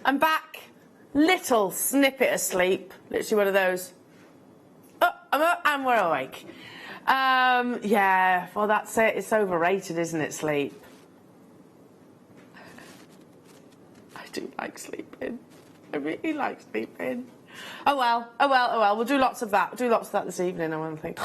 I'm back. Little snippet of sleep. Literally one of those. Oh, I'm up and we're awake. Yeah, well that's it. It's overrated, isn't it, sleep? I do like sleeping. I really like sleeping. Oh well, oh well, oh well. We'll do lots of that. We'll do lots of that this evening, I want to think.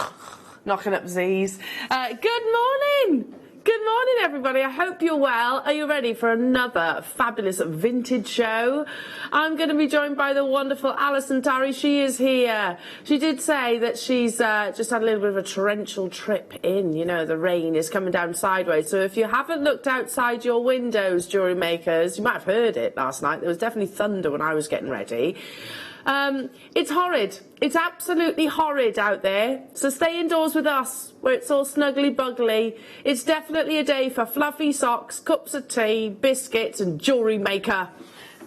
Knocking up Z's. Good morning! Good morning, everybody. I hope you're well. Are you ready for another fabulous vintage show? I'm going to be joined by the wonderful Alison. Tarry, she is here. She did say that she's just had a little bit of a torrential trip in. You know, the rain is coming down sideways. So if you haven't looked outside your windows, jewellery makers, you might have heard it last night. There was definitely thunder when I was getting ready. It's horrid. It's absolutely horrid out there. So stay indoors with us, where it's all snuggly buggly. It's definitely a day for fluffy socks, cups of tea, biscuits and jewellery maker.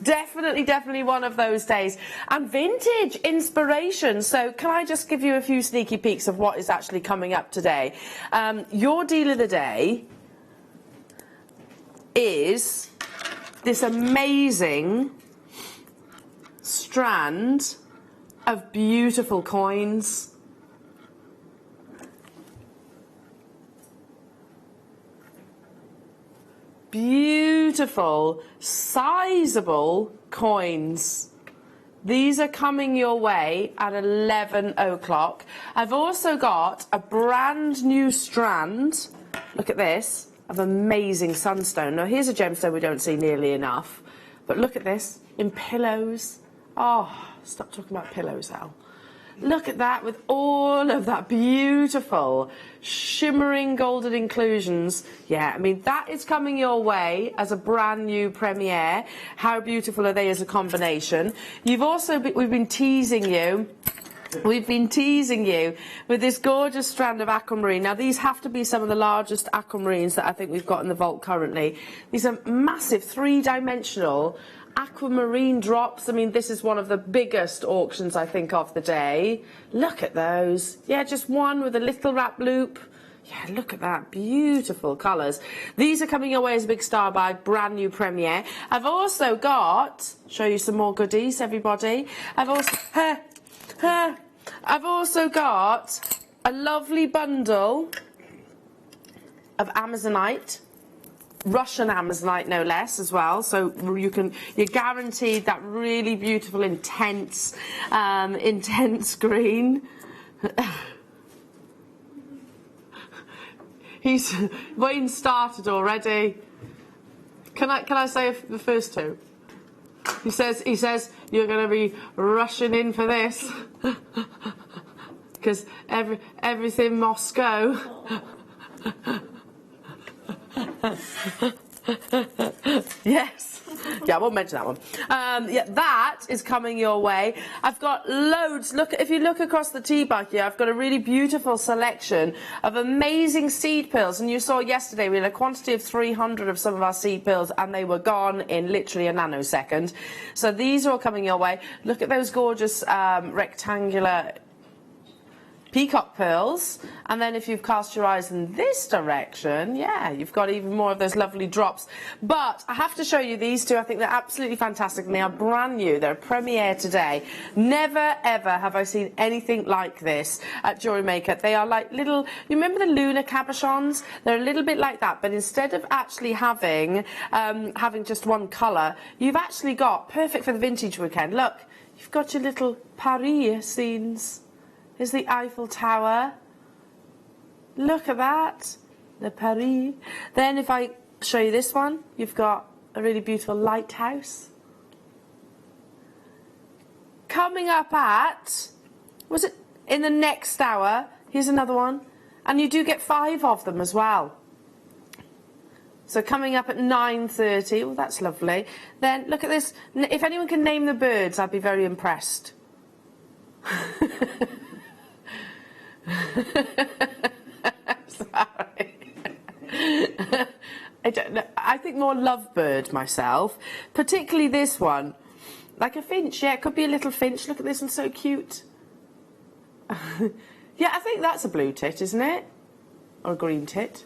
Definitely, definitely one of those days. And vintage inspiration. So can I just give you a few sneaky peeks of what is actually coming up today? Your deal of the day is this amazing strand of beautiful coins. Beautiful, sizable coins. These are coming your way at 11 o'clock. I've also got a brand new strand, look at this, of amazing sunstone. Now here's a gemstone we don't see nearly enough, but look at this, in pillows. Oh, stop talking about pillows, Al. Look at that with all of that beautiful shimmering golden inclusions. Yeah, I mean, that is coming your way as a brand new premiere. How beautiful are they as a combination? You've also we've been teasing you with this gorgeous strand of aquamarine. Now, these have to be some of the largest aquamarines that I think we've got in the vault currently. These are massive, three-dimensional aquamarine drops. I mean, this is one of the biggest auctions, I think, of the day. Look at those. Yeah, just one with a little wrap loop. Yeah, look at that. Beautiful colours. These are coming your way as a big star by brand new premiere. I've also got, show you some more goodies, everybody. I've also got a lovely bundle of Amazonite. Russian Amazonite, no less, as well. So you're guaranteed that really beautiful, intense green. Wayne started already. Can I say the first two? He says you're going to be rushing in for this because everything Moscow. Yes. Yeah, I won't mention that one. Yeah, that is coming your way. I've got loads. Look, if you look across the tea bag here, I've got a really beautiful selection of amazing seed pills. And you saw yesterday we had a quantity of 300 of some of our seed pills, and they were gone in literally a nanosecond. So these are all coming your way. Look at those gorgeous rectangular peacock pearls, and then if you've cast your eyes in this direction, yeah, you've got even more of those lovely drops. But I have to show you these two. I think they're absolutely fantastic, and they are brand new. They're a premiere today. Never ever have I seen anything like this at JewelleryMaker. They are like little, you remember the lunar cabochons? They're a little bit like that, but instead of actually having just one colour, you've actually got, perfect for the vintage weekend, look, you've got your little Paris scenes. Is the Eiffel Tower. Look at that. The Paris. Then if I show you this one, you've got a really beautiful lighthouse. Coming up at, was it in the next hour? Here's another one. And you do get 5 of them as well. So coming up at 9:30. Oh, that's lovely. Then look at this. If anyone can name the birds, I'd be very impressed. Sorry. I don't know. I think more lovebird myself, particularly this one, like a finch. Yeah, it could be a little finch. Look at this one, so cute. Yeah, I think that's a blue tit, isn't it? Or a green tit.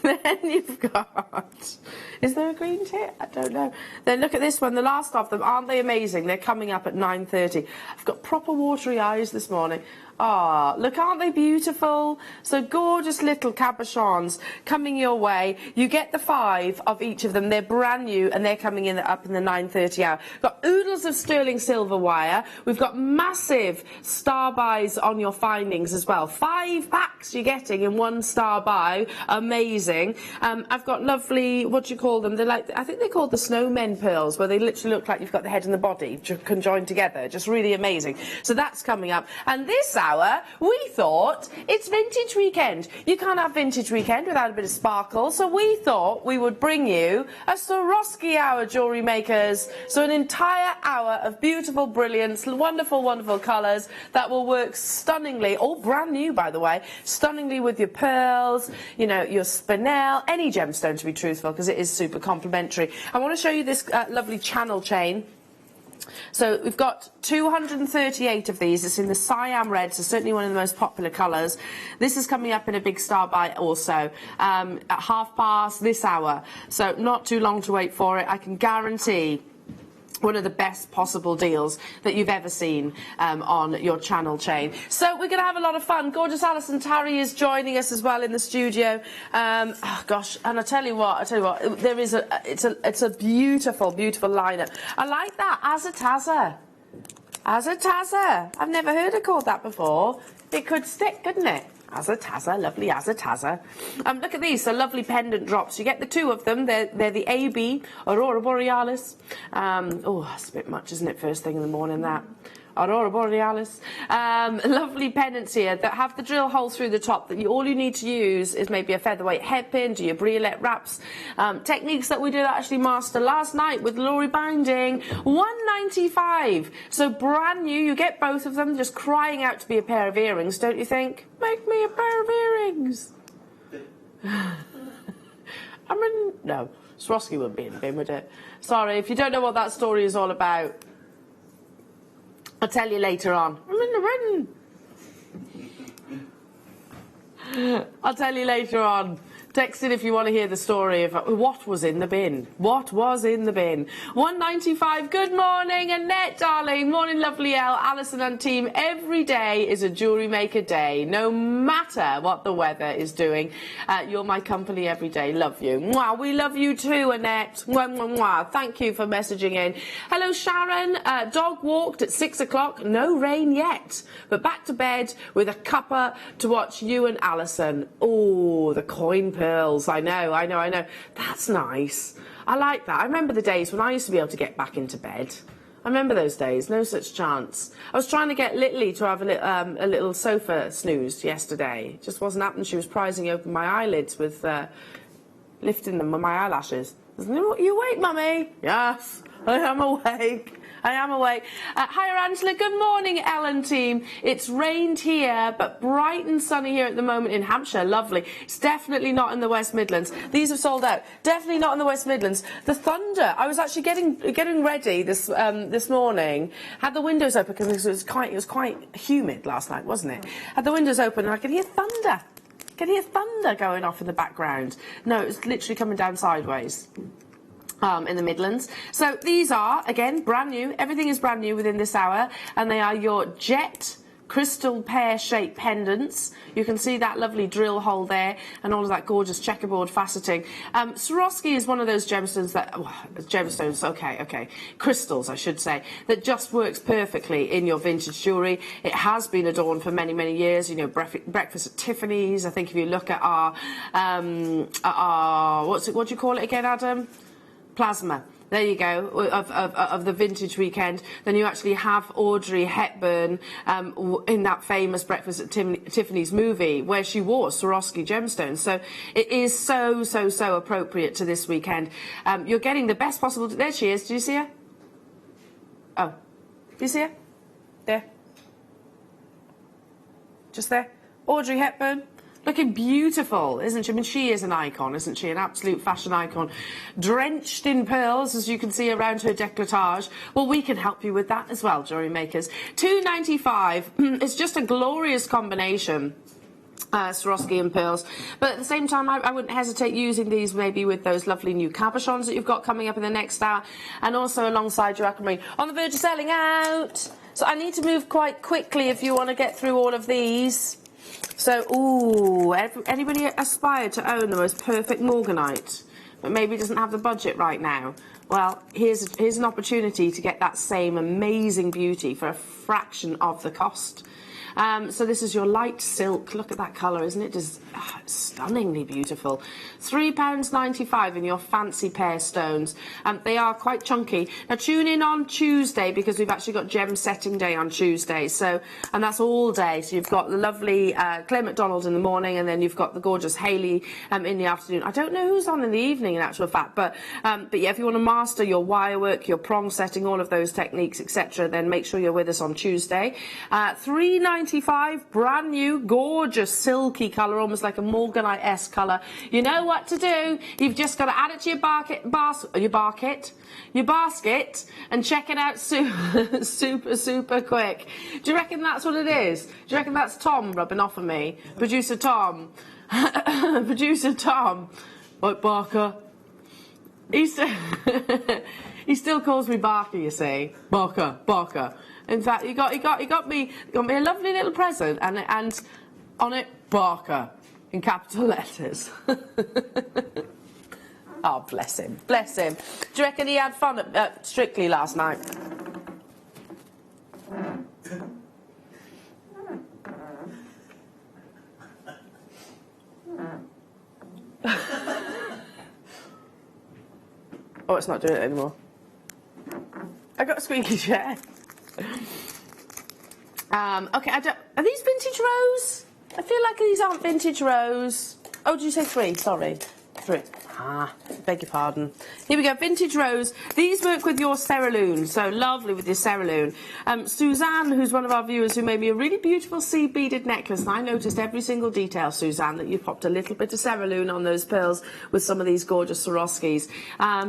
Then you've got, is there a green tit? I don't know. Then look at this one, the last of them. Aren't they amazing? They're coming up at 9:30. I've got proper watery eyes this morning. Ah, look, aren't they beautiful? So gorgeous little cabochons coming your way. You get the 5 of each of them. They're brand new and they're coming in up in the 9:30 hour. Got oodles of sterling silver wire. We've got massive star buys on your findings as well. 5 packs you're getting in 1 star buy. Amazing. I've got lovely, what do you call them? They're like, I think they're called the snowmen pearls, where they literally look like you've got the head and the body conjoined together. Just really amazing. So that's coming up. And this hour, we thought it's vintage weekend. You can't have vintage weekend without a bit of sparkle, so we thought we would bring you a Swarovski hour, jewellery makers. So an entire hour of beautiful brilliance, wonderful, wonderful colours that will work stunningly, all brand new by the way, stunningly with your pearls, you know, your spinel, any gemstone to be truthful, because it is super complimentary. I want to show you this lovely channel chain. So we've got 238 of these. It's in the Siam red, so certainly one of the most popular colours. This is coming up in a big star buy also at past this hour. So not too long to wait for it. I can guarantee one of the best possible deals that you've ever seen on your channel chain. So we're going to have a lot of fun. Gorgeous Alison Tarry is joining us as well in the studio. Oh gosh, and I tell you what, there is it's a beautiful, beautiful lineup. I like that, Azataza. Azataza. I've never heard it called that before. It could stick, couldn't it? Azataza, lovely Azataza. Look at these, the lovely pendant drops. You get the 2 of them. They're the AB, Aurora Borealis. Oh, that's a bit much, isn't it, first thing in the morning, that. Aurora Borealis. Lovely pendants here that have the drill hole through the top. That all you need to use is maybe a featherweight headpin, do your briolette wraps. Techniques that we did actually master last night with Laurie Binding. $1.95. So brand new. You get both of them, just crying out to be a pair of earrings, don't you think? Make me a pair of earrings. I mean, no. Swarovski wouldn't be in the bin, would it? Sorry, if you don't know what that story is all about, I'll tell you later on. I'm in the bin. I'll tell you later on. Text it if you want to hear the story of what was in the bin. What was in the bin? $1.95. Good morning, Annette, darling. Morning, lovely Elle, Alison and team. Every day is a jewellery maker day. No matter what the weather is doing. You're my company every day. Love you. Mwah. We love you too, Annette. Mwah, mwah, mwah. Thank you for messaging in. Hello, Sharon. Dog walked at 6 o'clock. No rain yet. But back to bed with a cuppa to watch you and Alison. Oh, the coin pearls. I know. That's nice. I like that. I remember the days when I used to be able to get back into bed. I remember those days. No such chance. I was trying to get Lily to have a little sofa snooze yesterday. It just wasn't happening. She was prizing open my eyelids with lifting them with my eyelashes. You awake, Mummy? Yes, I am awake. I am awake. Hi, Angela. Good morning, Ellen team. It's rained here, but bright and sunny here at the moment in Hampshire. Lovely. It's definitely not in the West Midlands. These have sold out. Definitely not in the West Midlands. The thunder. I was actually getting ready this morning. Had the windows open because it was quite humid last night, wasn't it? Had the windows open and I could hear thunder. Can hear thunder going off in the background. No, it was literally coming down sideways. In the Midlands. So these are, again, brand new. Everything is brand new within this hour, and they are your jet crystal pear-shaped pendants. You can see that lovely drill hole there and all of that gorgeous checkerboard faceting. Swarovski is one of those gemstones that, crystals, I should say, that just works perfectly in your vintage jewellery. It has been adorned for many, many years. You know, breakfast at Tiffany's. I think if you look at our what do you call it again, Adam? Plasma. There you go, of the vintage weekend. Then you actually have Audrey Hepburn in that famous Breakfast at Tiffany's movie where she wore Swarovski gemstones. So it is so appropriate to this weekend. You're getting the best possible... There she is. Do you see her? Oh. Do you see her? There. Just there. Audrey Hepburn. Looking beautiful, isn't she? I mean, she is an icon, isn't she? An absolute fashion icon. Drenched in pearls, as you can see around her décolletage. Well, we can help you with that as well, jewellery makers. $2.95. It's just a glorious combination Swarovski and pearls, but at the same time I wouldn't hesitate using these maybe with those lovely new cabochons that you've got coming up in the next hour, and also alongside your aquamarine. On the verge of selling out, so I need to move quite quickly if you want to get through all of these. So, ooh, anybody aspire to own the most perfect morganite, but maybe doesn't have the budget right now? Well, here's an opportunity to get that same amazing beauty for a fraction of the cost. So this is your light silk. Look at that colour, isn't it? Just stunningly beautiful. £3.95 in your fancy pear stones. They are quite chunky. Now tune in on Tuesday because we've actually got gem setting day on Tuesday. So, and that's all day. So you've got the lovely Claire McDonald in the morning, and then you've got the gorgeous Hayley in the afternoon. I don't know who's on in the evening in actual fact, but yeah, if you want to master your wire work, your prong setting, all of those techniques, etc., then make sure you're with us on Tuesday. £3.95, brand new, gorgeous, silky colour, almost like a Morganite-esque colour. You know what to do. You've just got to add it to your basket, and check it out super quick. Do you reckon that's what it is? Do you reckon that's Tom rubbing off of me? Producer Tom. Producer Tom. Right, Barker. He still calls me Barker, you see. Barker. In fact, he got me a lovely little present, and on it, Barker, in capital letters. Oh, bless him. Do you reckon he had fun at Strictly last night? Oh, it's not doing it anymore. I got a squeaky chair. Okay, are these vintage rose? I feel like these aren't vintage rose. Oh, did you say 3? Sorry. 3. Beg your pardon. Here we go, vintage rose. These work with your cerulean, so lovely with your cerulean. Suzanne, who's one of our viewers, who made me a really beautiful seed beaded necklace, and I noticed every single detail, Suzanne, that you popped a little bit of cerulean on those pearls with some of these gorgeous Swarovskis,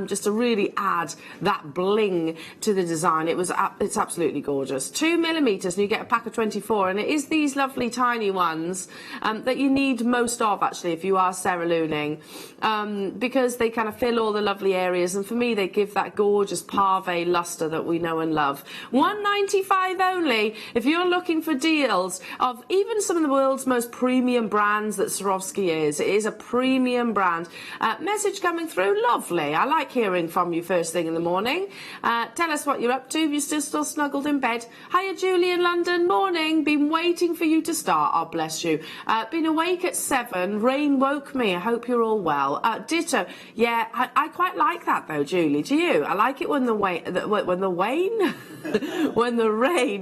just to really add that bling to the design. It's absolutely gorgeous. 2mm, and you get a pack of 24, and it is these lovely tiny ones that you need most of, actually, if you are cerulooning. Because they kind of fill all the lovely areas, and for me they give that gorgeous pave luster that we know and love. £1.95 only if you're looking for deals of even some of the world's most premium brands that Swarovski is. It is a premium brand. Message coming through, lovely. I like hearing from you first thing in the morning. Tell us what you're up to. You're still snuggled in bed. Hiya, Julie in London. Morning. Been waiting for you to start. Oh, bless you. Been awake at 7. Rain woke me. I hope you're all well. Ditto. Yeah, I quite like that though, Julie. Do you? I like it when the rain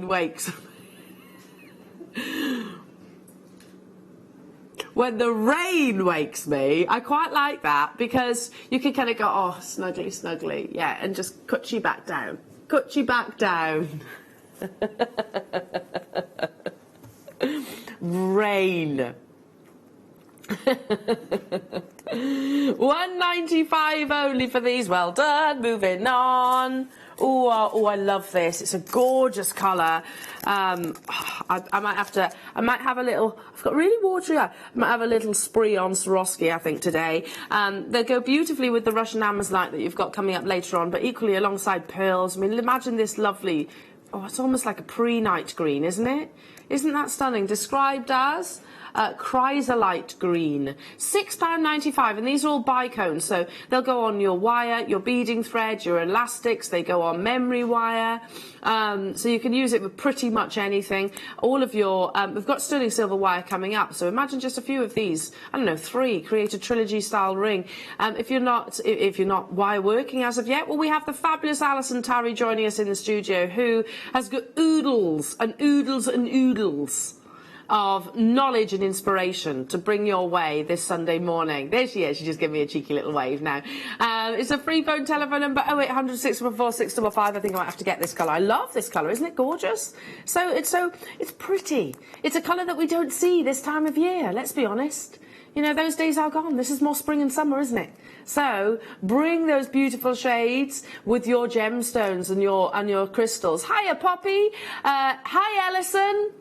wakes. When the rain wakes me, I quite like that because you can kind of go, oh, snuggly, yeah, and just cut you back down. Rain. £1.95 only for these. Well done. Moving on. Oh, I love this. It's a gorgeous colour. I might have a little. I've got really watery eye. I might have a little spree on Swarovski, I think, today. They go beautifully with the Russian Amazonite that you've got coming up later on, but equally alongside pearls. I mean, imagine this lovely. Oh, it's almost like a pre-night green, isn't it? Isn't that stunning? Described as chrysolite green. £6.95, and these are all bicones, so they'll go on your wire, your beading thread, your elastics. They go on memory wire, so you can use it with pretty much anything. All of your we've got sterling silver wire coming up, so imagine just a few of these. I don't know, 3, create a trilogy style ring. If you're not wire working as of yet, well, we have the fabulous Alison Tarry joining us in the studio, who has got oodles and oodles and oodles of knowledge and inspiration to bring your way this Sunday morning. There she is. She just gave me a cheeky little wave now. It's a free phone telephone number 0800 644 655. I think I might have to get this colour. I love this colour. Isn't it gorgeous? It's pretty. It's a colour that we don't see this time of year. Let's be honest. You know, those days are gone. This is more spring and summer, isn't it? So bring those beautiful shades with your gemstones and your crystals. Hiya, Poppy. Hi, Alison.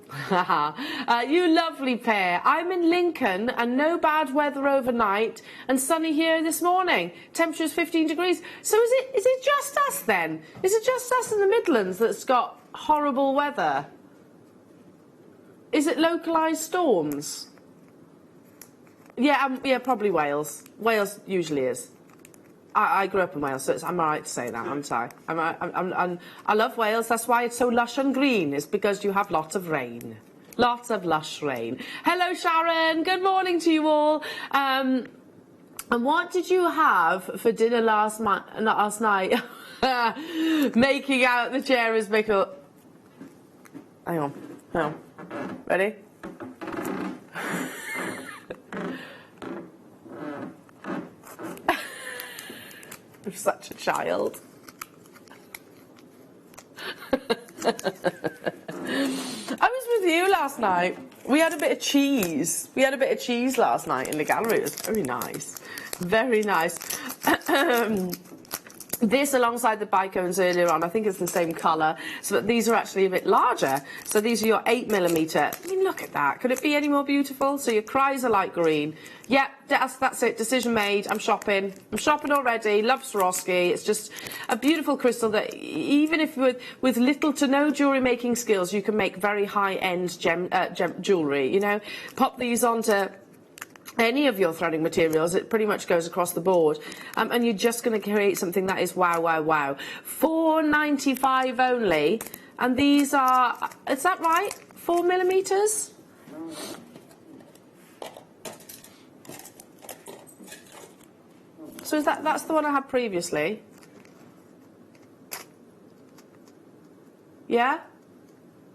You lovely pair. I'm in Lincoln and no bad weather overnight and sunny here this morning. Temperature is 15 degrees. So is it just us then? Is it just us in the Midlands that's got horrible weather? Is it localised storms? Yeah, probably Wales. Wales usually is. I grew up in Wales, so I'm alright to say that, aren't I? I love Wales. That's why it's so lush and green. It's because you have lots of rain. Lots of lush rain. Hello, Sharon. Good morning to you all. And what did you have for dinner last night? Making out the JewelleryMaker. Hang on. Ready? I'm such a child. I was with you last night. We had a bit of cheese. Last night in the gallery. It was very nice. Very nice. This alongside the bicones earlier on, I think it's the same colour, so but these are actually a bit larger. So these are your 8mm. I mean, look at that. Could it be any more beautiful? So your cries are light green. Yep, that's it. Decision made. I'm shopping already. Love Swarovski. It's just a beautiful crystal that even if with little to no jewellery making skills, you can make very high-end jewellery. You know, pop these onto any of your threading materials, it pretty much goes across the board, and you're just going to create something that is wow, wow, wow. £4.95 only, and these are, is that right? 4mm? So is that's the one I had previously? Yeah?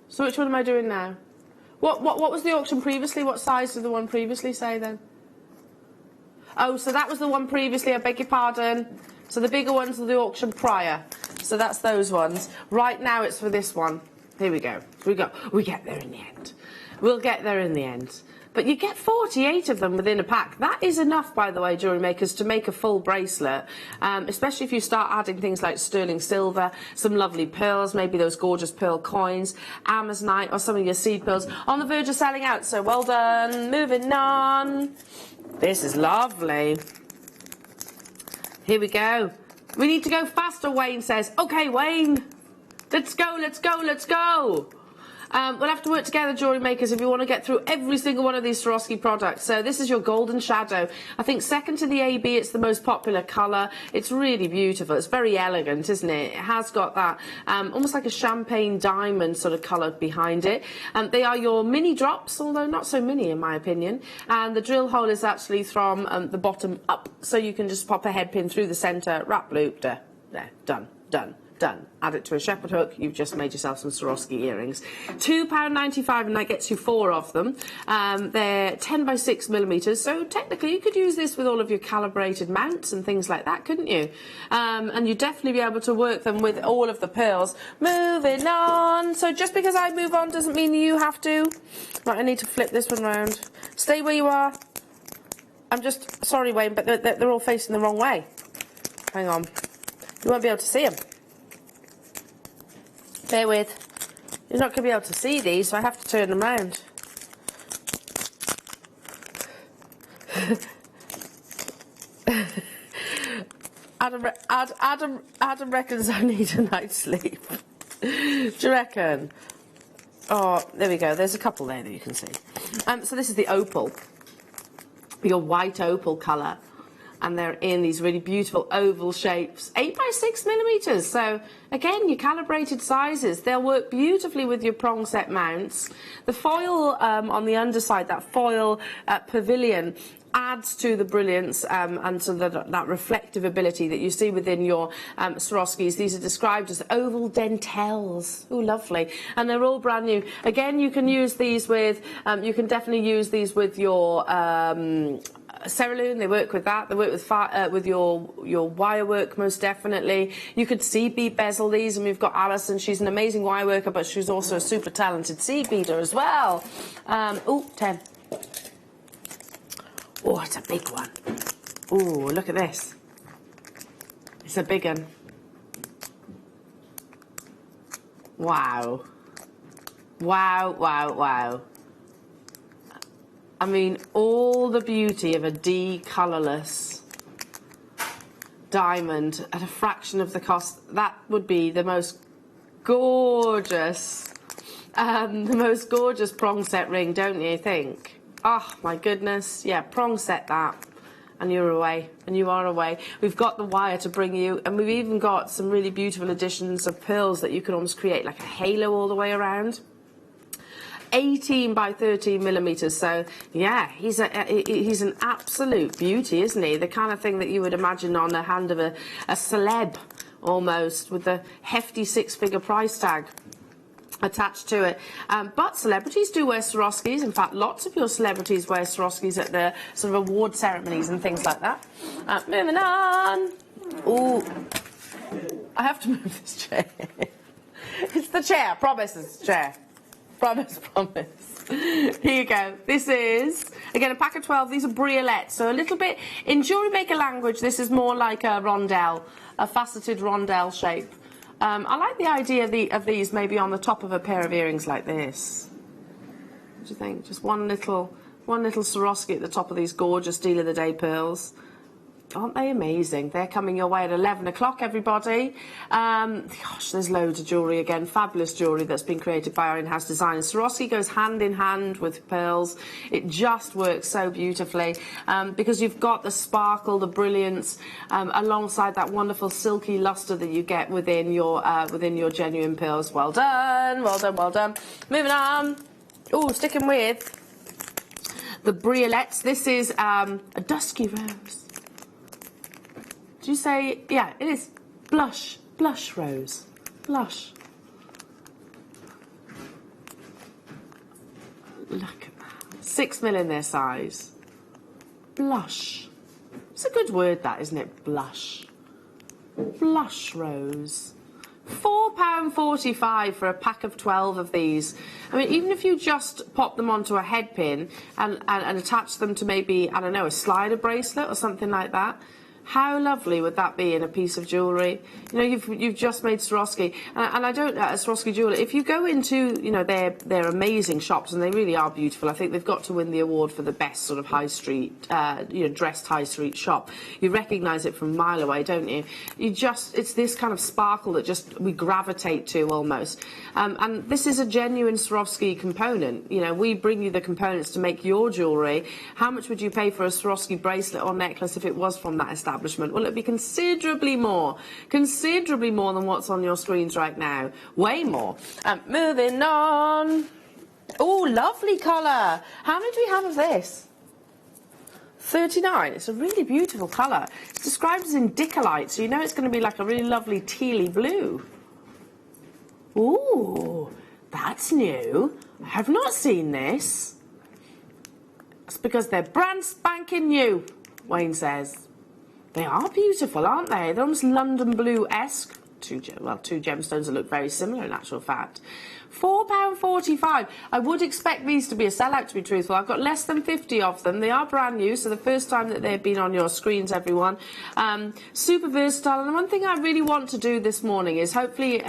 So which one am I doing now? What was the auction previously? What size did the one previously say then? Oh, so that was the one previously, I beg your pardon. So the bigger ones are the auction prior. So that's those ones. Right now it's for this one. Here we go. We get there in the end. We'll get there in the end. But you get 48 of them within a pack. That is enough, by the way, jewellery makers, to make a full bracelet, especially if you start adding things like sterling silver, some lovely pearls, maybe those gorgeous pearl coins, amazonite, or some of your seed pearls. On the verge of selling out, so well done. Moving on. This is lovely. Here we go. We need to go faster, Wayne says. Okay, Wayne. Let's go, let's go, let's go. We'll have to work together, jewellery makers, if you want to get through every single one of these Swarovski products. So this is your golden shadow. I think second to the AB, it's the most popular colour. It's really beautiful. It's very elegant, isn't it? It has got that almost like a champagne diamond sort of colour behind it. They are your mini drops, although not so mini in my opinion. And the drill hole is actually from the bottom up, so you can just pop a head pin through the centre, wrap loop, there, done. Done. Add it to a shepherd hook. You've just made yourself some Swarovski earrings. £2.95, and that gets you 4 of them. They're 10 by 6mm, so technically you could use this with all of your calibrated mounts and things like that, couldn't you? And you'd definitely be able to work them with all of the pearls. Moving on. So just because I move on doesn't mean you have to. Right, I need to flip this one round. Stay where you are. I'm just sorry, Wayne, but they're all facing the wrong way. Hang on. You won't be able to see them. Bear with. You're not going to be able to see these, so I have to turn them round. Adam reckons I need a night's sleep. Do you reckon? Oh, there we go. There's a couple there that you can see. So this is the opal. Your white opal colour. And they're in these really beautiful oval shapes, 8 by 6mm. So again, your calibrated sizes, they'll work beautifully with your prong set mounts. The foil on the underside, that foil pavilion, adds to the brilliance and to that reflective ability that you see within your Swarovskis. These are described as oval dentelles. Oh, lovely. And they're all brand new. Again, you can use these with, you can definitely use these with your Cerulean. They work with that. They work with your wire work, most definitely. You could seed bead bezel these, and we've got Alison. She's an amazing wire worker, but she's also a super talented seed beader as well. Oh, 10. Oh, it's a big one. Oh, look at this. It's a big one. Wow. Wow, wow, wow. I mean, all the beauty of a D colourless diamond at a fraction of the cost. That would be the most gorgeous prong set ring, don't you think? Oh my goodness, yeah, prong set that, and you're away, and you are away. We've got the wire to bring you, and we've even got some really beautiful additions of pearls that you can almost create like a halo all the way around. 18 by 13 millimeters, so yeah, he's an absolute beauty, isn't he? The kind of thing that you would imagine on the hand of a celeb, almost, with the hefty 6-figure price tag attached to it. But celebrities do wear Swarovskis. In fact, lots of your celebrities wear Swarovskis at the sort of award ceremonies and things like that. Moving on. Ooh, I have to move this chair. It's the chair. Promise it's the chair. Promise, promise. Here you go. This is, again, a pack of 12. These are briolette. So a little bit, in jewellery maker language, this is more like a rondelle, a faceted rondelle shape. I like the idea of these maybe on the top of a pair of earrings like this. What do you think? Just one little Swarovski at the top of these gorgeous Deal of the Day pearls. Aren't they amazing? They're coming your way at 11 o'clock, everybody. Gosh, there's loads of jewellery again. Fabulous jewellery that's been created by our in-house designers. Swarovski goes hand in hand with pearls. It just works so beautifully because you've got the sparkle, the brilliance, alongside that wonderful silky lustre that you get within your genuine pearls. Well done, well done, well done. Moving on. Oh, sticking with the briolettes. This is a dusky rose. Do you say, yeah, it is blush rose, blush. Look at that, 6 mil in their size. Blush. It's a good word, that, isn't it? Blush. Blush rose. £4.45 for a pack of 12 of these. I mean, even if you just pop them onto a head pin and attach them to maybe, I don't know, a slider bracelet or something like that. How lovely would that be in a piece of jewellery? You know, you've just made Swarovski, and I don't Swarovski jewellery. If you go into, you know, their amazing shops, and they really are beautiful. I think they've got to win the award for the best sort of high street, dressed high street shop. You recognise it from a mile away, don't you? It's this kind of sparkle that just we gravitate to almost. And this is a genuine Swarovski component. You know, we bring you the components to make your jewellery. How much would you pay for a Swarovski bracelet or necklace if it was from that establishment? Well, it'd be considerably more than what's on your screens right now. Way more. Moving on. Oh, lovely colour. How many do we have of this? 39. It's a really beautiful colour. It's described as indicolite, so you know it's going to be like a really lovely tealy blue. Ooh, that's new. I have not seen this. It's because they're brand spanking new, Wayne says. They are beautiful, aren't they? They're almost London blue-esque. Two gemstones that look very similar in actual fact. £4.45. I would expect these to be a sellout, to be truthful. I've got less than 50 of them. They are brand new, so the first time that they've been on your screens, everyone. Super versatile. And one thing I really want to do this morning is hopefully,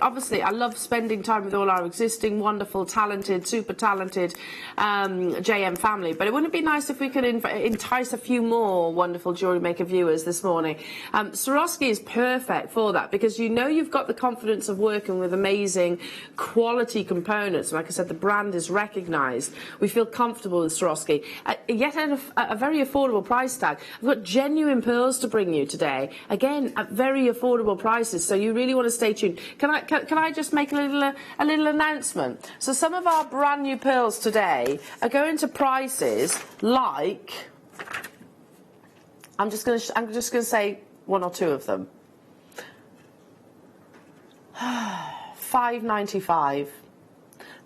obviously, I love spending time with all our existing, wonderful, talented, super talented JM family. But it wouldn't it be nice if we could entice a few more wonderful Jewellery Maker viewers this morning? Swarovski is perfect for that because you know you've got the confidence of working with amazing quality components. Like I said, the brand is recognised. We feel comfortable with Swarovski. Yet at a very affordable price tag. I've got genuine pearls to bring you today. Again, at very affordable prices. So you really want to stay tuned. Can I just make a little announcement? So some of our brand new pearls today are going to prices like. I'm just going to say one or two of them. £5.95.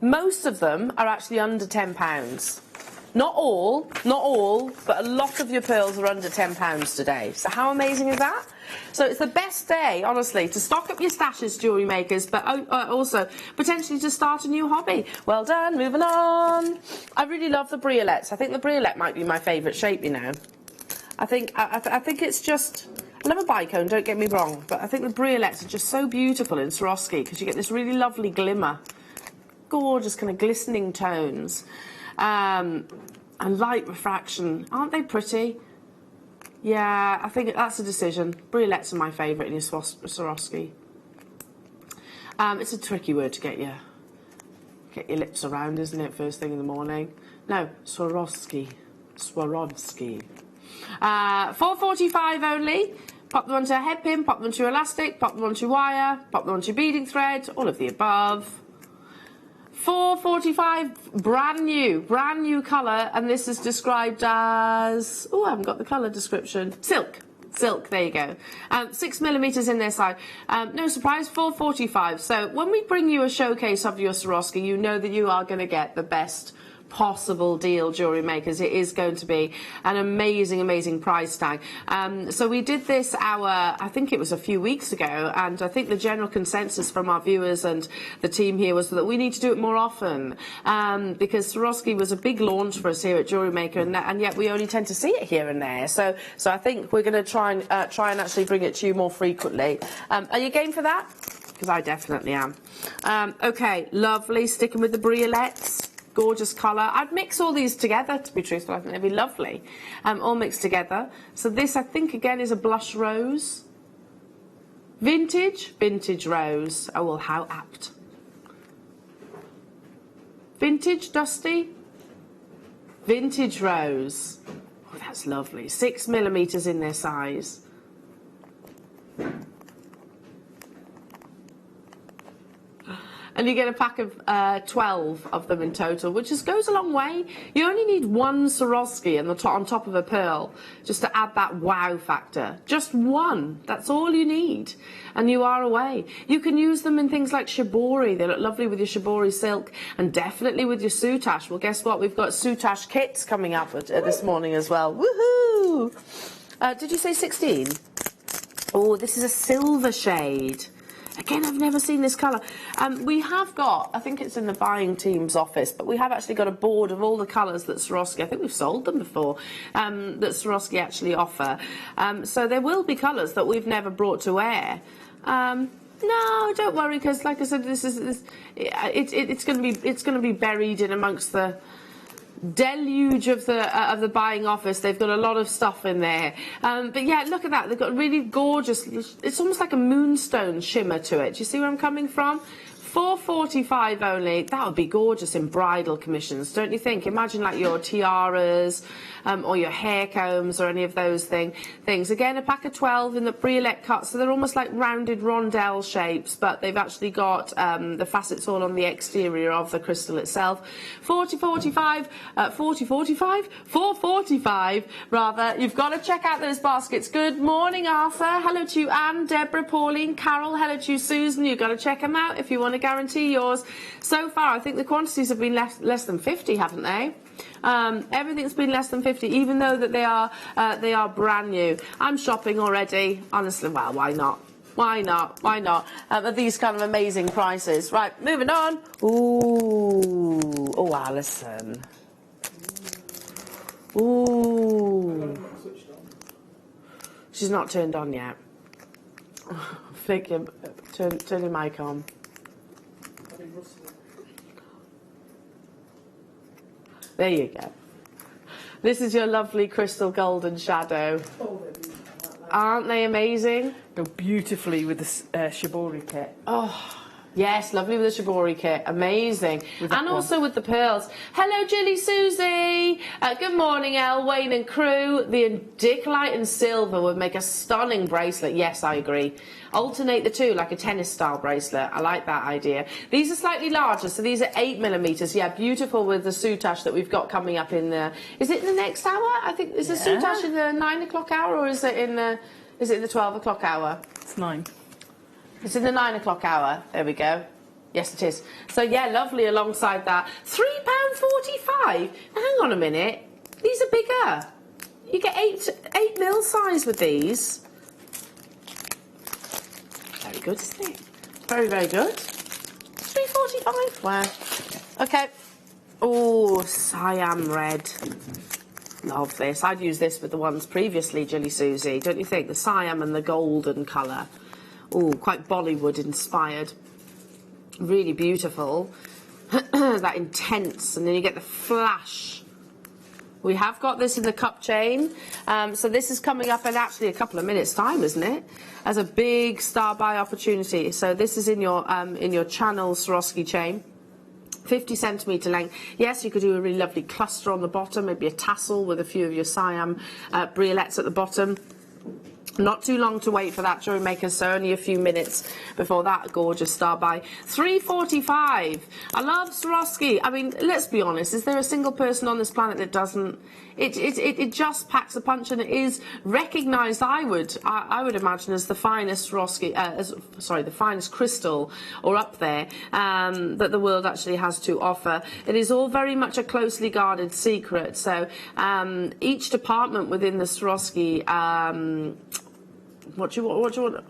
Most of them are actually under £10. Not all, but a lot of your pearls are under £10 today. So how amazing is that? So it's the best day, honestly, to stock up your stashes, jewellery makers, but also potentially to start a new hobby. Well done, moving on. I really love the briolette. I think the briolette might be my favourite shape, you know. I think it's just... I love a bicone, don't get me wrong, but I think the briolettes are just so beautiful in Swarovski because you get this really lovely glimmer. Gorgeous kind of glistening tones. And light refraction. Aren't they pretty? Yeah, I think that's a decision. Briolettes are my favourite in your Swarovski. It's a tricky word to get your lips around, isn't it, first thing in the morning? No, Swarovski. Swarovski. £4.45 only. Pop them onto a head pin, pop them onto elastic, pop them onto wire, pop them onto beading thread, all of the above. £4.45, brand new colour, and this is described as... Oh, I haven't got the colour description. Silk, there you go. 6mm in their side. No surprise, £4.45. So when we bring you a showcase of your Swarovski, you know that you are going to get the best possible deal, jewellery makers. It is going to be an amazing price tag. So we did this I think it was a few weeks ago, and I think the general consensus from our viewers and the team here was that we need to do it more often, because Swarovski was a big launch for us here at Jewellery Maker, and yet we only tend to see it here and there. So I think we're going to try and actually bring it to you more frequently. Are you game for that? Because I definitely am. Okay, lovely. Sticking with the briolettes. Gorgeous colour. I'd mix all these together, to be truthful. I think they'd be lovely. All mixed together. So this, I think, again, is a blush rose. Vintage rose. Oh, well, how apt. Vintage dusty. Vintage rose. Oh, that's lovely. 6mm in their size. And you get a pack of 12 of them in total, which just goes a long way. You only need one Swarovski on top of a pearl just to add that wow factor. Just one. That's all you need. And you are away. You can use them in things like shibori. They look lovely with your shibori silk, and definitely with your soutache. Well, guess what? We've got soutache kits coming up this morning as well. Woohoo! Did you say 16? Oh, this is a silver shade. Again, I've never seen this colour. We have got, I think it's in the buying team's office, but we have actually got a board of all the colours that Swarovski, I think we've sold them before, that Swarovski actually offer. So there will be colours that we've never brought to wear. No, don't worry, because like I said, it's going to be buried in amongst the deluge of the buying office. They've got a lot of stuff in there, but yeah, look at that. They've got really gorgeous, it's almost like a moonstone shimmer to it. Do you see where I'm coming from? £4.45 only. That would be gorgeous in bridal commissions, don't you think? Imagine like your tiaras, or your hair combs, or any of those things. Again, a pack of 12 in the briolette cut, so they're almost like rounded rondelle shapes, but they've actually got the facets all on the exterior of the crystal itself. £4.45 rather. You've got to check out those baskets. Good morning, Arthur. Hello to you, Anne, Deborah, Pauline, Carol. Hello to you, Susan. You've got to check them out if you want to guarantee yours. So far, I think the quantities have been less than 50, haven't they? Everything's been less than 50, even though that they are brand new. I'm shopping already, honestly. Well, why not? Why not? At these kind of amazing prices. Right, moving on. Ooh, oh, Alison. Ooh. She's not turned on yet. Flick him. Turn your mic on. There you go. This is your lovely crystal golden shadow. Aren't they amazing? Go beautifully with the shibori kit. Oh, yes, lovely with the shibori kit. Amazing. And also with the pearls. Hello, Jilly Susie. Good morning, Elle, Wayne and crew. The indicolite and silver would make a stunning bracelet. Yes, I agree. Alternate the two like a tennis-style bracelet. I like that idea. These are slightly larger, so these are 8mm. Yeah, beautiful with the soutache that we've got coming up in the... Is it in the next hour? I think, is the soutache in the 9 o'clock hour, or is it in the 12 o'clock hour? It's 9. It's in the 9 o'clock hour. There we go. Yes, it is. So yeah, lovely alongside that. £3.45. Hang on a minute. These are bigger. You get 8mm size with these. Very good, isn't it? Very, very good. £3.45. Wow. Okay. Oh, Siam red. Love this. I'd use this with the ones previously, Jilly Susie. Don't you think? The Siam and the golden colour. Oh, quite Bollywood inspired. Really beautiful. That intense, and then you get the flash. We have got this in the cup chain, so this is coming up in actually a couple of minutes' time, isn't it? As a big star buy opportunity. So this is in your channel Swarovski chain. 50 centimetre length. Yes, you could do a really lovely cluster on the bottom, maybe a tassel with a few of your Siam briolets at the bottom. Not too long to wait for that, JewelleryMaker, so only a few minutes before that gorgeous star buy. £3.45. I love Swarovski. I mean, let's be honest, is there a single person on this planet that doesn't? It just packs a punch, and it is recognised, I would imagine, as the finest Swarovski, the finest crystal, or up there, that the world actually has to offer. It is all very much a closely guarded secret, so each department within the Swarovski, what do you want?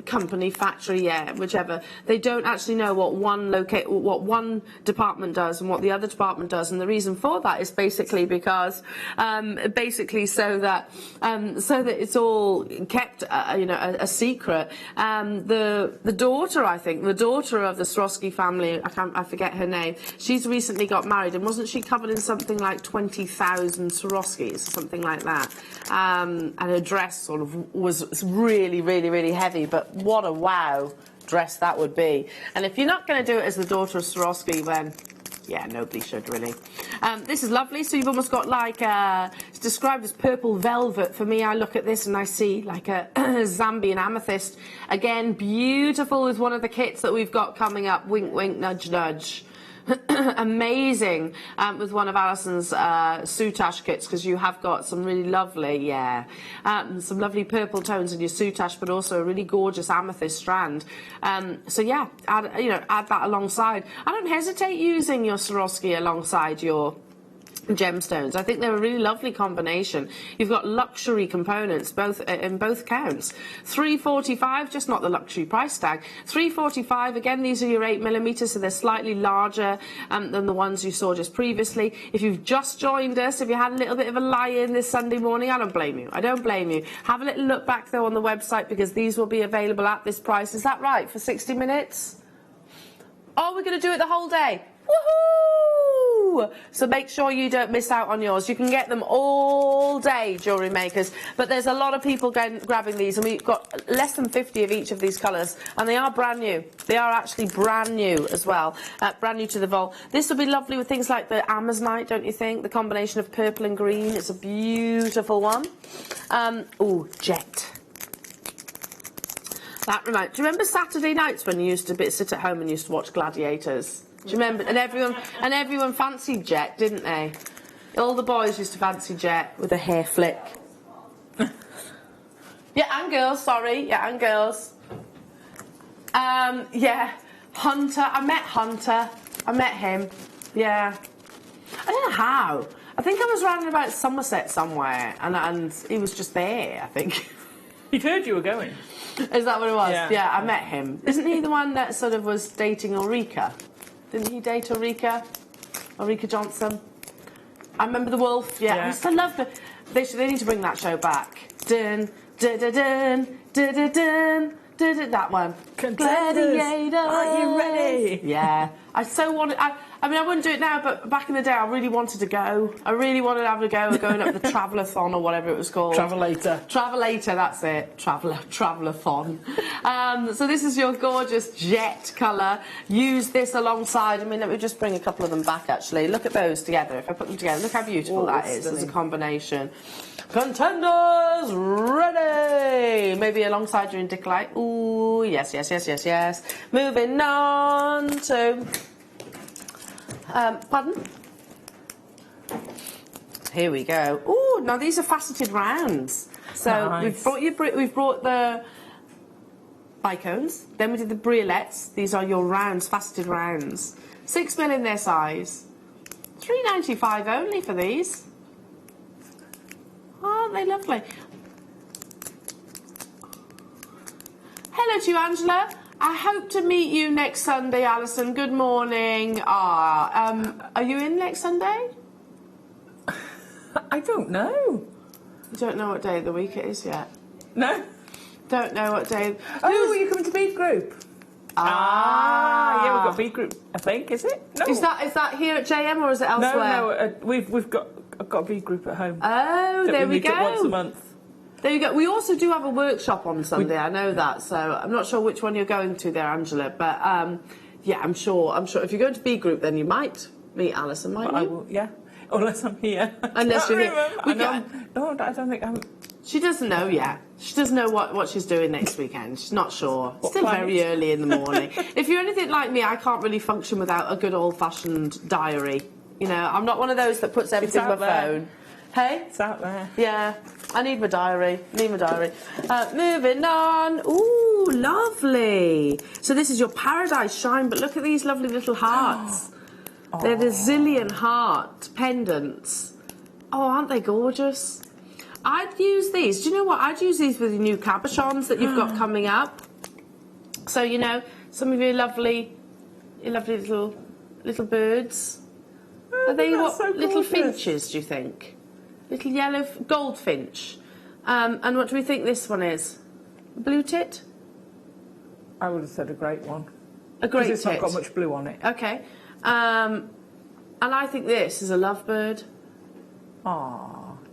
Company, factory, yeah, whichever. They don't actually know what one department does and what the other department does, and the reason for that is basically because, so that it's all kept, a secret. The daughter, I think, the daughter of the Swarovski family, I forget her name. She's recently got married, and wasn't she covered in something like 20,000 Swarovskis, or something like that? And her dress sort of was really, really, really heavy, but what a wow dress that would be. And if you're not going to do it as the daughter of Swarovski, then yeah, nobody should really. This is lovely. So you've almost got like it's described as purple velvet. For me, I look at this and I see like a Zambian amethyst. Again, beautiful with one of the kits that we've got coming up. Wink, wink, nudge, nudge. Amazing with one of Alison's soutache kits, because you have got some really lovely, some lovely purple tones in your soutache, but also a really gorgeous amethyst strand. So yeah, add that alongside. I don't hesitate using your Swarovski alongside your gemstones. I think they're a really lovely combination. You've got luxury components both in both counts. £3.45, just not the luxury price tag. £3.45. Again, these are your 8mm, so they're slightly larger than the ones you saw just previously. If you've just joined us, if you had a little bit of a lie-in this Sunday morning, I don't blame you. I don't blame you. Have a little look back though on the website, because these will be available at this price. Is that right? For 60 minutes? Oh, we're going to do it the whole day. Woohoo! So make sure you don't miss out on yours. You can get them all day, jewellery makers, but there's a lot of people grabbing these, and we've got less than 50 of each of these colours, and they are brand new. They are actually brand new as well, brand new to the vault. This would be lovely with things like the Amazonite, don't you think? The combination of purple and green. It's a beautiful one. Oh, jet. That reminds. Do you remember Saturday nights when you used to sit at home and used to watch Gladiators? Do you remember? And everyone fancied Jet, didn't they? All the boys used to fancy Jet with a hair flick. Yeah, and girls. Sorry, yeah, and girls. Yeah, Hunter. I met Hunter. I met him. Yeah. I don't know how. I think I was round about Somerset somewhere, and he was just there. I think. He'd heard you were going. Is that what it was? Yeah. Yeah, I met him. Isn't he the one that sort of was dating Ulrika? Didn't he date Ulrika? Ulrika Johnson? I remember the wolf. Yeah, I used to love the. They need to bring that show back. Dun dun dun dun dun dun dun. That one. Gladiator. Are you ready? Yeah. I so wanted. I mean, I wouldn't do it now, but back in the day, I really wanted to go. I really wanted to have a go at going up the Travelathon or whatever it was called. Travelator. Travelator, that's it. Travelathon. So this is your gorgeous jet colour. Use this alongside. I mean, let me just bring a couple of them back, actually. Look at those together. If I put them together, look how beautiful that is as a combination. Contenders ready. Maybe alongside your Indicolite. Ooh, yes, yes, yes, yes, yes. Moving on to. Pardon? Here we go. Ooh, now these are faceted rounds. So nice. we've brought the bicones. Then we did the briolets. These are your rounds, faceted rounds. 6mm in their size. £3.95 only for these. Aren't they lovely? Hello to you, Angela. I hope to meet you next Sunday, Alison. Good morning. Are you in next Sunday? I don't know. You don't know what day of the week it is yet? No. Don't know what day... Oh, you're coming to Bead Group? Yeah, we've got Bead Group, I think, is it? No. Is that here at JM or is it elsewhere? No, I've got a Bead Group at home. Oh, there we go. Meet up once a month. There you go. We also do have a workshop on Sunday, I know that, so I'm not sure which one you're going to there, Angela, but yeah, I'm sure if you're going to B Group, then you might meet Alison, might you? I will, yeah. Unless I'm here. Unless you're here. No, I don't think I'm... She doesn't know yet. She doesn't know what she's doing next weekend. She's not sure. Still very early in the morning. If you're anything like me, I can't really function without a good old-fashioned diary. You know, I'm not one of those that puts everything in my phone. Hey? It's out there. Yeah, I need my diary. Moving on. Ooh, lovely. So this is your Paradise Shine, but look at these lovely little hearts. They're the zillion heart pendants. Oh, aren't they gorgeous? I'd use these. Do you know what? I'd use these with the new cabochons that you've got coming up. So, you know, some of your lovely little birds. Are they little finches, do you think? Little yellow goldfinch. And what do we think this one is? Blue tit? I would have said a great one. A great tit. It's not got much blue on it. Okay. And I think this is a lovebird.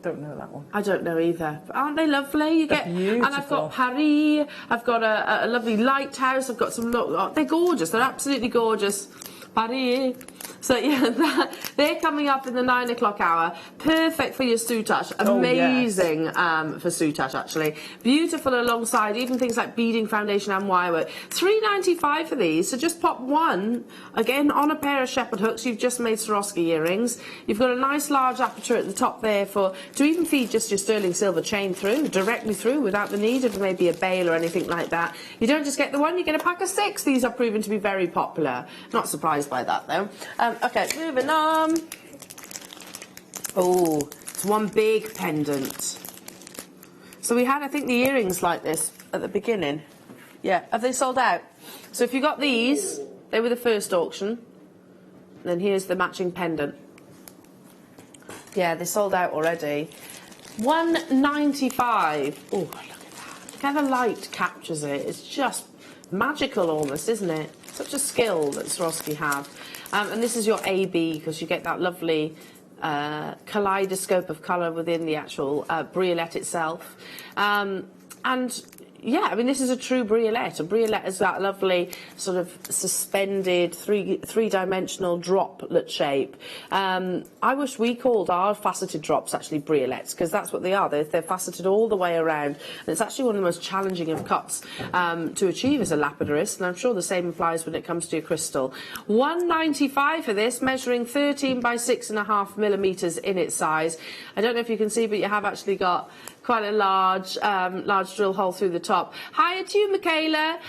Don't know that one. I don't know either. But aren't they lovely? You get, beautiful. And I've got Paris. I've got a lovely lighthouse. I've got some. They're gorgeous. They're absolutely gorgeous. Paris. So yeah, they're coming up in the 9 o'clock hour. Perfect for your soutache. Amazing for soutache, actually. Beautiful alongside even things like beading, foundation and wirework. £3.95 for these. So just pop one again on a pair of shepherd hooks. You've just made Swarovski earrings. You've got a nice large aperture at the top there to even feed just your sterling silver chain through, directly through, without the need of maybe a bail or anything like that. You don't just get the one, you get a pack of 6. These are proven to be very popular. Not surprised by that though. Okay, moving on. Oh, it's one big pendant. So we had, I think, the earrings like this at the beginning. Yeah, have they sold out? So if you got these, they were the first auction. And then here's the matching pendant. Yeah, they sold out already. £1.95. Oh, look at that. Look how the light captures it. It's just magical almost, isn't it? Such a skill that Swarovski have. And this is your AB, because you get that lovely kaleidoscope of colour within the actual briolet itself. And yeah, I mean, this is a true briolet. A briolet is that lovely sort of suspended three-dimensional droplet shape. I wish we called our faceted drops actually briolets, because that's what they are. They're faceted all the way around. And it's actually one of the most challenging of cuts to achieve as a lapidarist, and I'm sure the same applies when it comes to your crystal. £1.95 for this, measuring 13 by 6.5 millimetres in its size. I don't know if you can see, but you have actually got quite a large drill hole through the top. Hi to you, Michaela.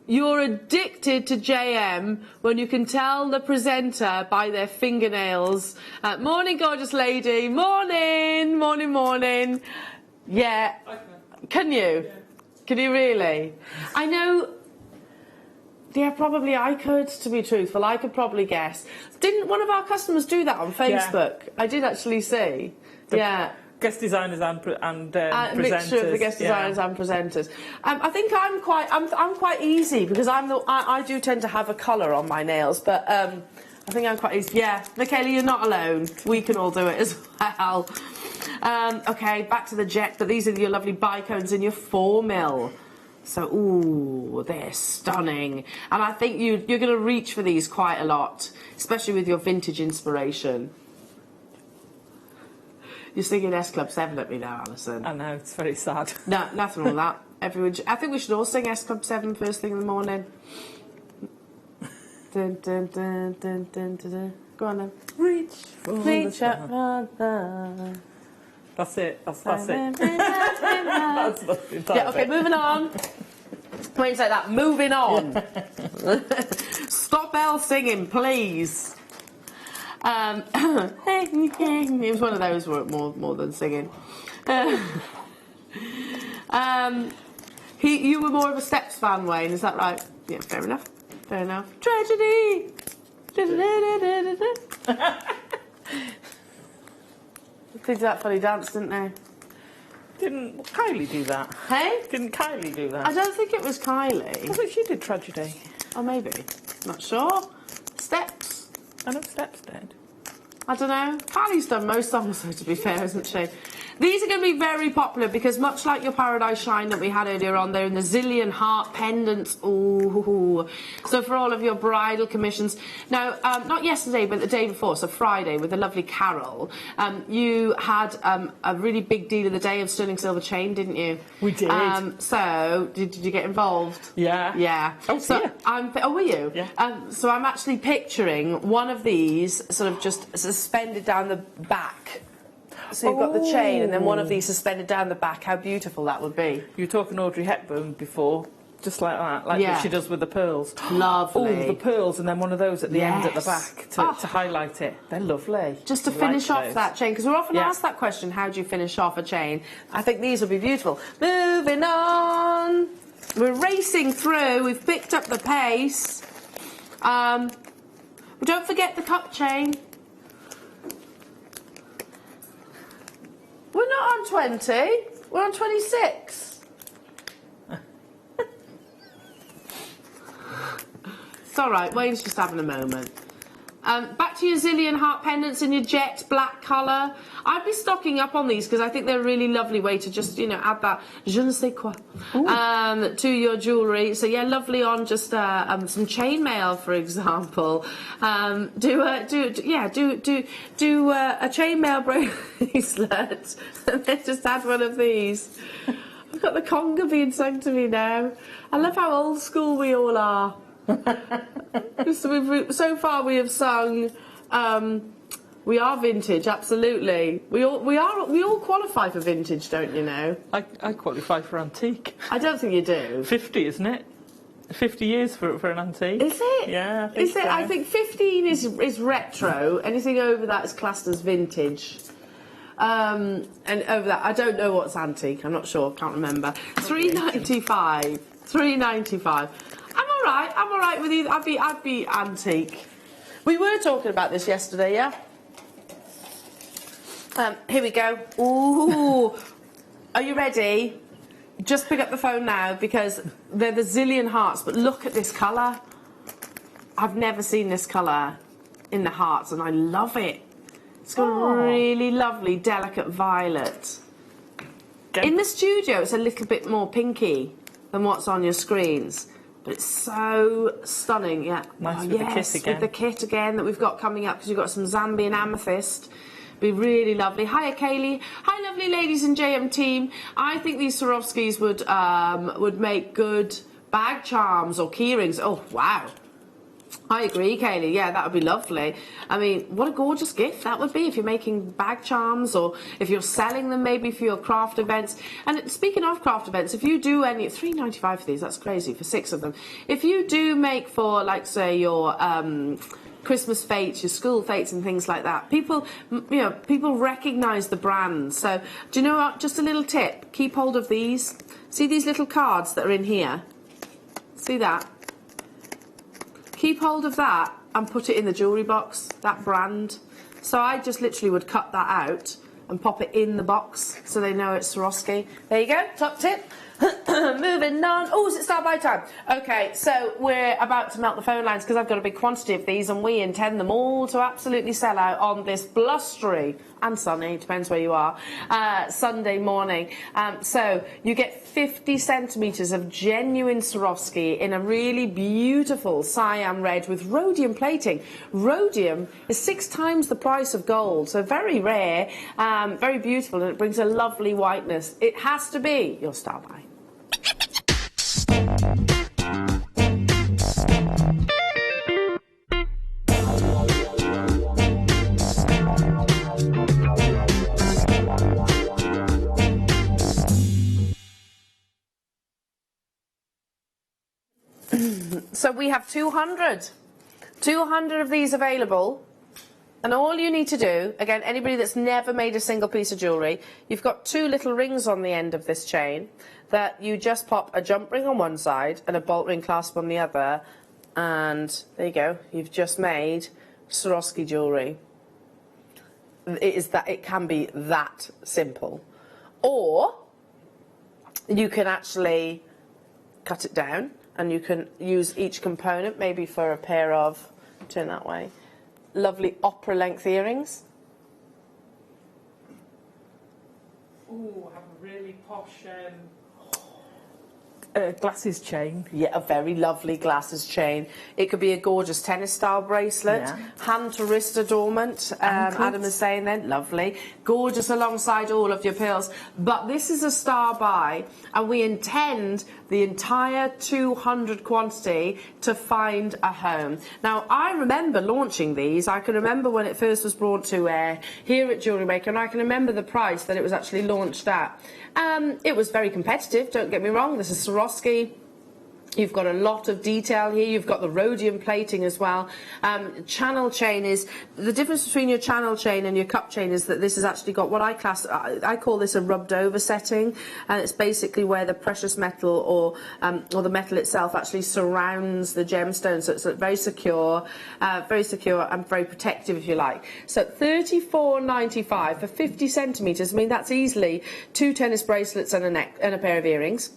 You're addicted to JM when you can tell the presenter by their fingernails. Morning, gorgeous lady. Morning, morning, morning. Yeah. Can you? Yeah. Can you really? I know. Yeah, probably I could, to be truthful. I could probably guess. Didn't one of our customers do that on Facebook? Yeah. I did actually see. Yeah. Guest designers and presenters. Mixture of the guest designers and presenters. I think I'm quite easy, because I do tend to have a colour on my nails, but I think I'm quite easy. Yeah, Michaela, you're not alone. We can all do it as well. Okay, back to the jet, but these are your lovely bicones in your 4mm. So, ooh, they're stunning. And I think you're going to reach for these quite a lot, especially with your vintage inspiration. You're singing S Club 7 at me now, Alison. I know, it's very sad. No, nothing wrong with that. Everyone, I think we should all sing S Club 7 first thing in the morning. Dun, dun, dun, dun, dun, dun, dun. Go on then. Reach for the up, That's it. That's it. That's the entire Yeah, okay, bit. moving on. Wait a that. Moving on. Stop Elle singing, please. It was one of those more than singing. You were more of a Steps fan, Wayne, is that right? Yeah, fair enough. Fair enough. Tragedy! They did that funny dance, didn't they? Didn't Kylie do that? Hey? Didn't Kylie do that? I don't think it was Kylie. I think she did Tragedy. Oh, maybe. Not sure. Steps. I know Steps did. I don't know. Kylie's done most songs, though, to be fair, isn't she? These are going to be very popular because much like your Paradise Shine that we had earlier on, they're in the zillion heart pendants. Ooh. So for all of your bridal commissions. Now, not yesterday, but the day before, so Friday, with the lovely Carol, you had a really big deal of the day of sterling silver chain, didn't you? We did. So, did you get involved? Yeah. Yeah. Oh, so yeah. Were you? Yeah. So I'm actually picturing one of these sort of just suspended down the back. So you've got the chain and then one of these suspended down the back. How beautiful that would be. You were talking Audrey Hepburn before, just like that, like what she does with the pearls. Lovely. Oh, the pearls and then one of those at the end at the back to highlight it. They're lovely. Just to finish off that chain, because we're often asked that question, how do you finish off a chain? I think these will be beautiful. Moving on. We're racing through. We've picked up the pace. Don't forget the cup chain. We're not on 20, we're on 26. It's all right, Wayne's just having a moment. Back to your zillion heart pendants in your jet black colour. I'd be stocking up on these because I think they're a really lovely way to just, add that je ne sais quoi to your jewellery. So yeah, lovely on just some chainmail, for example. Do a chainmail bracelet and then just add one of these. I've got the conga being sung to me now. I love how old school we all are. So far we have sung we are vintage, absolutely. We all qualify for vintage, don't you know? I qualify for antique. I don't think you do. 50, isn't it? 50 years for an antique. Is it? Yeah, I think is it? so. I think 15 is retro. Anything over that is classed as vintage. And over that, I don't know what's antique. I'm not sure. Can't remember. £3.95. £3.95. I'm all right with you. I'd be antique. We were talking about this yesterday, yeah? Here we go. Ooh. Are you ready? Just pick up the phone now because they're the zillion hearts, but look at this colour. I've never seen this colour in the hearts and I love it. It's got a really lovely, delicate violet. In the studio, it's a little bit more pinky than what's on your screens. But it's so stunning, yeah. Nice with the kit again. With the kit again that we've got coming up because we've got some Zambian amethyst. Be really lovely. Hiya, Kaylee. Hi, lovely ladies and JM team. I think these Swarovskis would make good bag charms or key rings. Oh, wow. I agree, Kaylee. Yeah, that would be lovely. I mean, what a gorgeous gift that would be if you're making bag charms or if you're selling them maybe for your craft events. And speaking of craft events, if you do any... £3.95 for these, that's crazy, for 6 of them. If you do make for, like, say, your... Christmas fates, your school fates and things like that. People recognise the brand. So, do you know what? Just a little tip. Keep hold of these. See these little cards that are in here? See that? Keep hold of that and put it in the jewellery box, that brand. So I just literally would cut that out and pop it in the box so they know it's Swarovski. There you go, top tip. Moving on. Oh, is it start by time? Okay, so we're about to melt the phone lines because I've got a big quantity of these and we intend them all to absolutely sell out on this blustery and sunny, depends where you are, Sunday morning. So you get 50 centimetres of genuine Swarovski in a really beautiful cyan red with rhodium plating. Rhodium is 6 times the price of gold, so very rare, very beautiful, and it brings a lovely whiteness. It has to be your star buy. So we have 200. 200 of these available. And all you need to do, again, anybody that's never made a single piece of jewellery, you've got 2 little rings on the end of this chain that you just pop a jump ring on one side and a bolt ring clasp on the other. And there you go. You've just made Swarovski jewellery. It can be that simple. Or you can actually cut it down and you can use each component maybe for a pair of, turn that way, lovely opera length earrings. Ooh, I have a really posh glasses chain. Yeah, a very lovely glasses chain. It could be a gorgeous tennis style bracelet, hand to wrist adornment. Adam is saying then, lovely, gorgeous alongside all of your pearls. But this is a star buy, and we intend the entire 200 quantity to find a home. Now, I remember launching these. I can remember when it first was brought to air here at JewelleryMaker, and I can remember the price that it was actually launched at. It was very competitive, don't get me wrong. This is Swarovski. You've got a lot of detail here. You've got the rhodium plating as well. Channel chain is, the difference between your channel chain and your cup chain is that this has actually got what I call this a rubbed over setting. And it's basically where the precious metal or the metal itself actually surrounds the gemstone. So it's very secure and very protective, if you like. So $34.95 for 50 centimetres. I mean, that's easily 2 tennis bracelets and a pair of earrings.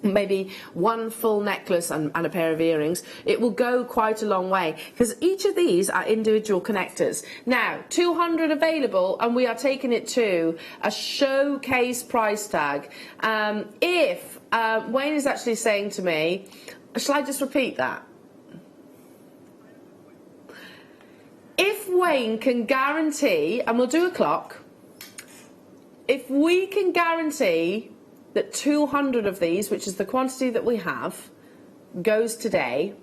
Maybe 1 full necklace and a pair of earrings. It will go quite a long way because each of these are individual connectors. Now, 200 available, and we are taking it to a showcase price tag. If Wayne is actually saying to me, shall I just repeat that? If Wayne can guarantee, and we'll do a clock, if we can guarantee that 200 of these, which is the quantity that we have, goes today,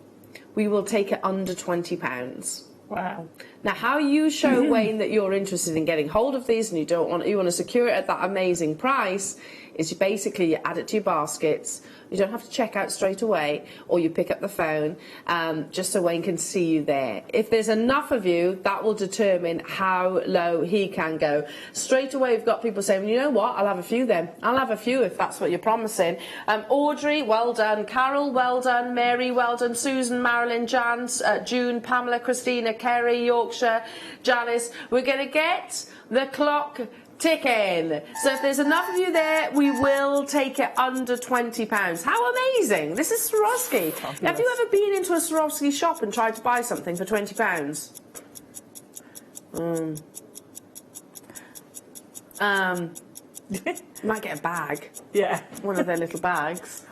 we will take it under £20. Wow. Now, how you show Wayne that you're interested in getting hold of these and you want to secure it at that amazing price is you basically add it to your baskets. You don't have to check out straight away, or you pick up the phone just so Wayne can see you there. If there's enough of you, that will determine how low he can go. Straight away, we've got people saying, you know what, I'll have a few then. I'll have a few if that's what you're promising. Audrey, well done. Carol, well done. Mary, well done. Susan, Marilyn, Jan, June, Pamela, Christina, Kerry, Yorkshire, Janice. We're going to get the clock ticking. So if there's enough of you there, we will take it under £20. How amazing! This is Swarovski. Fabulous. Have you ever been into a Swarovski shop and tried to buy something for £20? Might get a bag. Yeah. One of their little bags.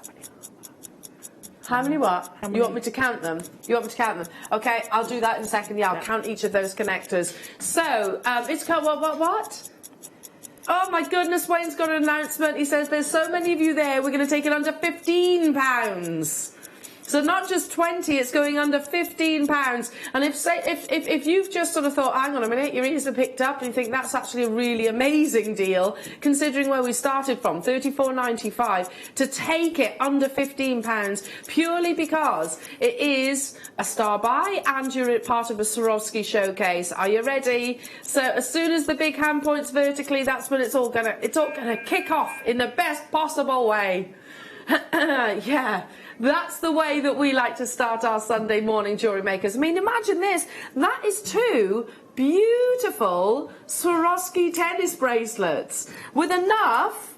How many what? How many? You want me to count them? You want me to count them? Okay, I'll do that in a second. Yeah, I'll count each of those connectors. So, it's what? Oh my goodness, Wayne's got an announcement. He says there's so many of you there, we're going to take it under £15. So not just 20, it's going under £15. And if you've just sort of thought, hang on a minute, your ears are picked up, and you think that's actually a really amazing deal, considering where we started from, $34.95, to take it under £15, purely because it is a star buy and you're part of a Swarovski showcase. Are you ready? So as soon as the big hand points vertically, that's when it's all gonna kick off in the best possible way. Yeah, that's the way that we like to start our Sunday morning jewellery makers. I mean, imagine this. That is 2 beautiful Swarovski tennis bracelets with enough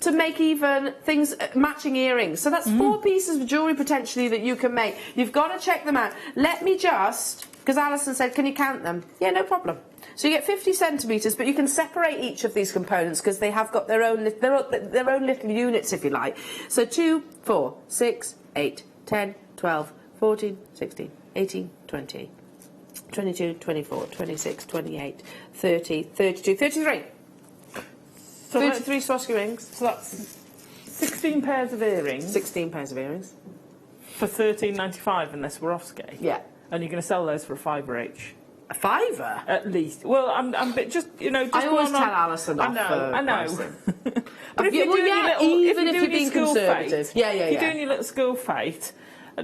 to make even things, matching earrings. So that's 4 pieces of jewellery potentially that you can make. You've got to check them out. Let me just, because Alison said, can you count them? Yeah, no problem. So you get 50 centimetres, but you can separate each of these components because they have got their own little units, if you like. So 2, 4, 6, 8, 10, 12, 14, 16, 18, 20, 22, 24, 26, 28, 30, 32, 33. So 33 Swarovski rings. So that's 16 pairs of earrings. 16 pairs of earrings. For $13.95 in the Swarovski? Yeah. And you're going to sell those for a £5 each? A £5? At least. Well, I'm just, you know, just I always going tell on. Alison I off know, for I know. pricing. But if you're doing your little, even if doing you're your being school conservative. fete, Yeah. if you're doing your little school fete, a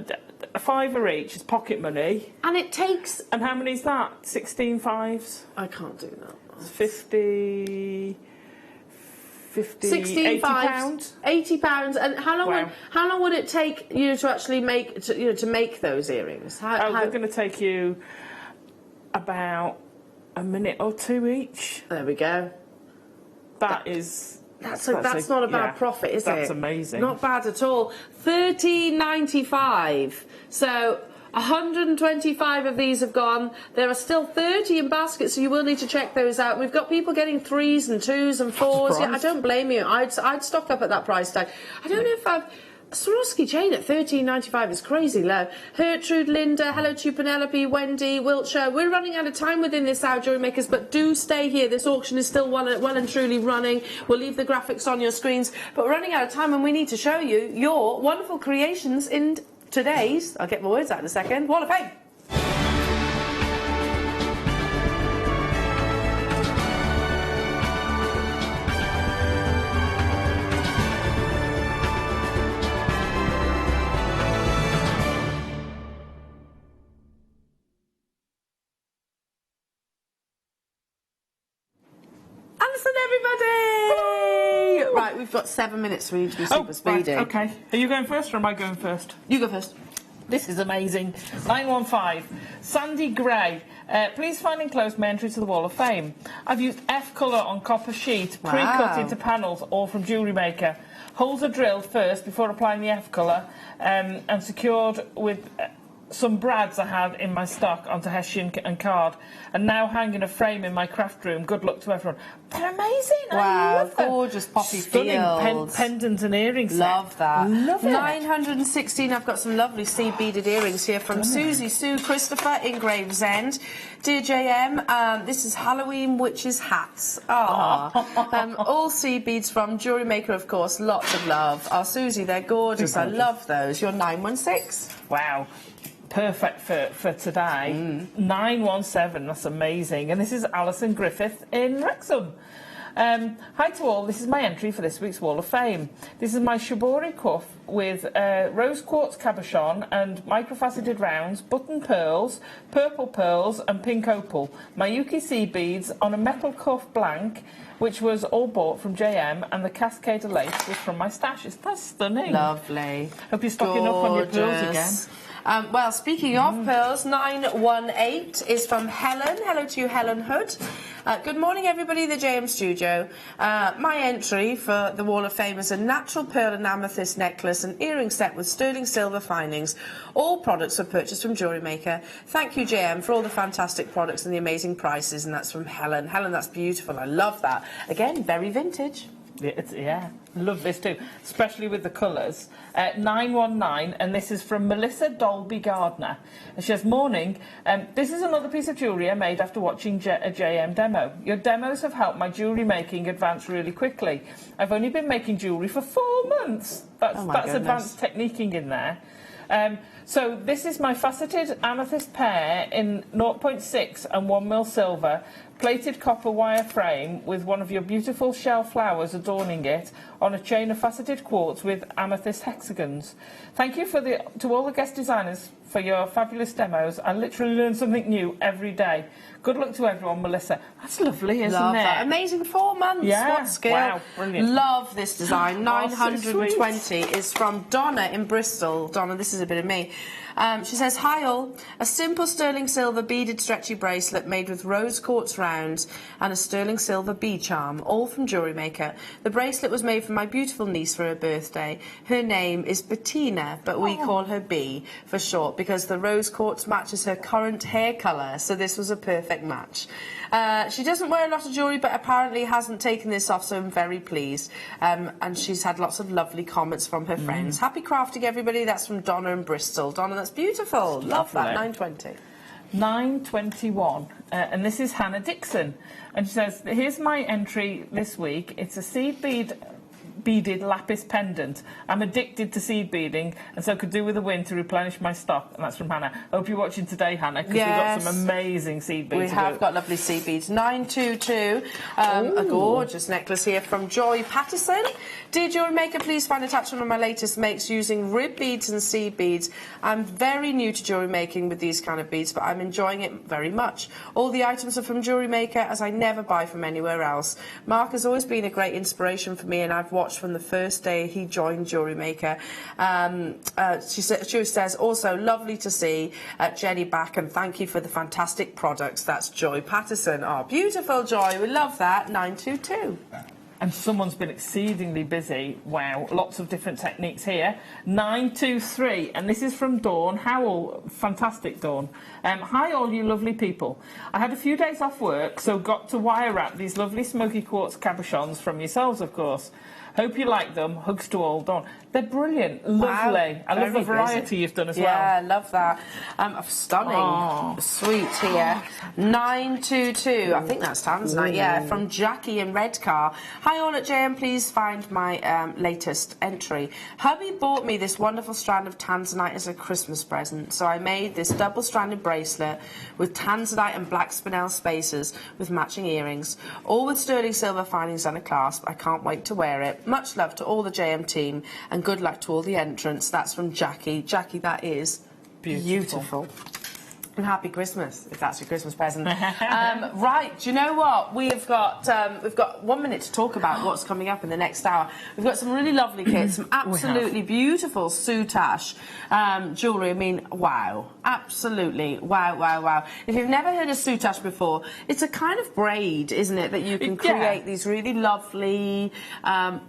£5 each is pocket money. And it takes... And how many is that? 16 fives? I can't do that. 50... 16 80 pounds, pounds. £80, and how long? Wow. How long would it take you to actually make to make those earrings? They're going to take you about a minute or two each. There we go. That's not a bad profit, is it? That's amazing. Not bad at all. £13.95. So 125 of these have gone. There are still 30 in baskets, so you will need to check those out. We've got people getting 3s and 2s and 4s. Yeah, I don't blame you. I'd stock up at that price tag. I don't know if I've... Swarovski chain at £13.95 is crazy low. Gertrude, Linda, hello to you, Penelope, Wendy, Wiltshire. We're running out of time within this hour, Jewellery Makers, but do stay here. This auction is still well and truly running. We'll leave the graphics on your screens, but we're running out of time and we need to show you your wonderful creations in today's, I'll get my words out in a second, Wall of Fame. Alison, everybody! Right, we've got 7 minutes for you to be super speedy. Right, okay. Are you going first or am I going first? You go first. This is amazing. 915. Sandy Gray. Please find enclosed my entry to the Wall of Fame. I've used F colour on copper sheet, pre-cut into panels, all from JewelleryMaker. Holes are drilled first before applying the F colour and secured with... some brads I had in my stock onto hessian and card, and now hang in a frame in my craft room. Good luck to everyone. They're amazing. Wow, I love them. gorgeous poppy Stunning fields. pendant and earring set. Love that. Love it. 916. I've got some lovely sea beaded earrings here from Susie Sue Christopher in Gravesend. Dear JM, this is Halloween witches hats. All sea beads from JewelleryMaker, of course. Lots of love. Oh, Susie, they're gorgeous. I love those. You're 916. Wow. Perfect for today. 917, that's amazing. And this is Alison Griffith in Wrexham. Hi to all, this is my entry for this week's Wall of Fame. This is my shibori cuff with rose quartz cabochon and microfaceted rounds, button pearls, purple pearls and pink opal. My Yuki sea beads on a metal cuff blank, which was all bought from JM, and the cascade of lace was from my stash. Isn't that stunning? Lovely. Hope you're stocking up on your pearls again. Well, speaking of pearls, 918 is from Helen. Hello to you, Helen Hood. Good morning, everybody, the JM studio. My entry for the Wall of Fame is a natural pearl and amethyst necklace and earring set with sterling silver findings. All products were purchased from JewelleryMaker. Thank you, JM, for all the fantastic products and the amazing prices. And that's from Helen. Helen, that's beautiful. I love that. Again, very vintage. Yeah, love this too, especially with the colours. 919, and this is from Melissa Dolby Gardner. And she says, morning, this is another piece of jewellery I made after watching a JM demo. Your demos have helped my jewellery making advance really quickly. I've only been making jewellery for 4 months. That's advanced techniquing in there. So this is my faceted amethyst pair in 0.6 and 1mm silver, plated copper wire frame with one of your beautiful shell flowers adorning it on a chain of faceted quartz with amethyst hexagons. Thank you to all the guest designers for your fabulous demos. I literally learn something new every day. Good luck to everyone, Melissa. That's lovely, isn't Love it? That. Amazing, 4 months. Yeah. What skill. Wow, brilliant. Love this design. 920 so is from Donna in Bristol. Donna, this is a bit of me. She says, hi all, a simple sterling silver beaded stretchy bracelet made with rose quartz rounds and a sterling silver bead charm, all from JewelleryMaker. The bracelet was made for my beautiful niece for her birthday. Her name is Bettina, but we call her B for short because the rose quartz matches her current hair colour, so this was a perfect match. She doesn't wear a lot of jewellery, but apparently hasn't taken this off, so I'm very pleased. And she's had lots of lovely comments from her friends. Happy crafting, everybody. That's from Donna in Bristol. Donna, that's beautiful. Love that. 920. 921, and this is Hannah Dixon, and she says, here's my entry this week. It's a seed bead beaded lapis pendant. I'm addicted to seed beading, and so could do with a win to replenish my stock. And that's from Hannah. Hope you're watching today, Hannah, because we've got some amazing seed beads. We have got lovely seed beads. 922, a gorgeous necklace here from Joy Patterson. Dear Jewellery Maker, please find attachment on my latest makes using rib beads and seed beads. I'm very new to jewellery making with these kind of beads, but I'm enjoying it very much. All the items are from Jewellery Maker, as I never buy from anywhere else. Mark has always been a great inspiration for me, and I've watched from the first day he joined Jewellery Maker. She says, also lovely to see Jenny back, and thank you for the fantastic products. That's Joy Patterson. Oh, beautiful, Joy. We love that. 922. And someone's been exceedingly busy. Wow, lots of different techniques here. 923, and this is from Dawn Howell. Fantastic, Dawn. Hi, all you lovely people. I had a few days off work, so got to wire wrap these lovely smoky quartz cabochons from yourselves, of course. Hope you like them. Hugs to all, Dawn. They're brilliant. Lovely. Wow, I love the variety you've done as well. Yeah, I love that. Stunning. Sweet here. 922. I think that's Tanzanite. Yeah, from Jackie in Redcar. Hi all at JM, please find my latest entry. Hubby bought me this wonderful strand of Tanzanite as a Christmas present, so I made this double-stranded bracelet with Tanzanite and black spinel spacers with matching earrings, all with sterling silver findings and a clasp. I can't wait to wear it. Much love to all the JM team, and good luck to all the entrants. That's from Jackie. Jackie, that is beautiful. And happy Christmas, if that's your Christmas present. Right, do you know what? We've got 1 minute to talk about what's coming up in the next hour. We've got some really lovely kits, some absolutely beautiful soutache jewellery. I mean, wow, absolutely, wow. If you've never heard of soutache before, it's a kind of braid, isn't it, that you can create these really lovely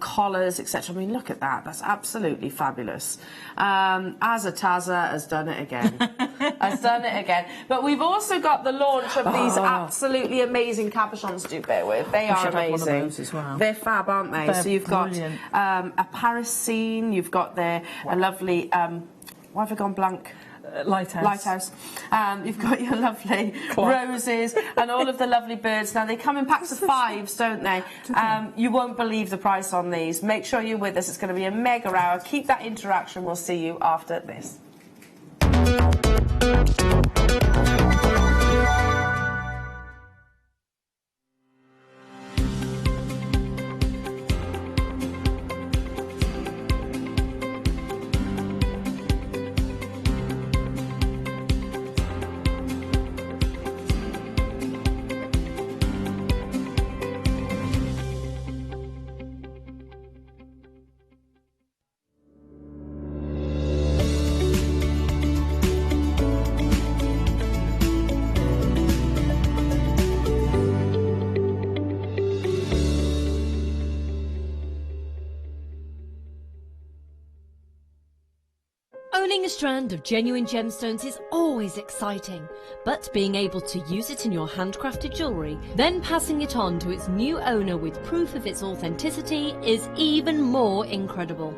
collars, etc. I mean, look at that. That's absolutely fabulous. Azataza has done it again. But we've also got the launch of these absolutely amazing cabochons. Do bear with. They are amazing. One of those as well. They're fab, aren't they? So you've brilliant. got a Parisine. You've got a lovely. Why have I gone blank? Lighthouse. You've got your lovely roses and all of the lovely birds. Now, they come in packs of 5s, don't they? You won't believe the price on these. Make sure you're with us. It's going to be a mega hour. Keep that interaction. We'll see you after this. Owning a strand of genuine gemstones is always exciting, but being able to use it in your handcrafted jewellery, then passing it on to its new owner with proof of its authenticity is even more incredible.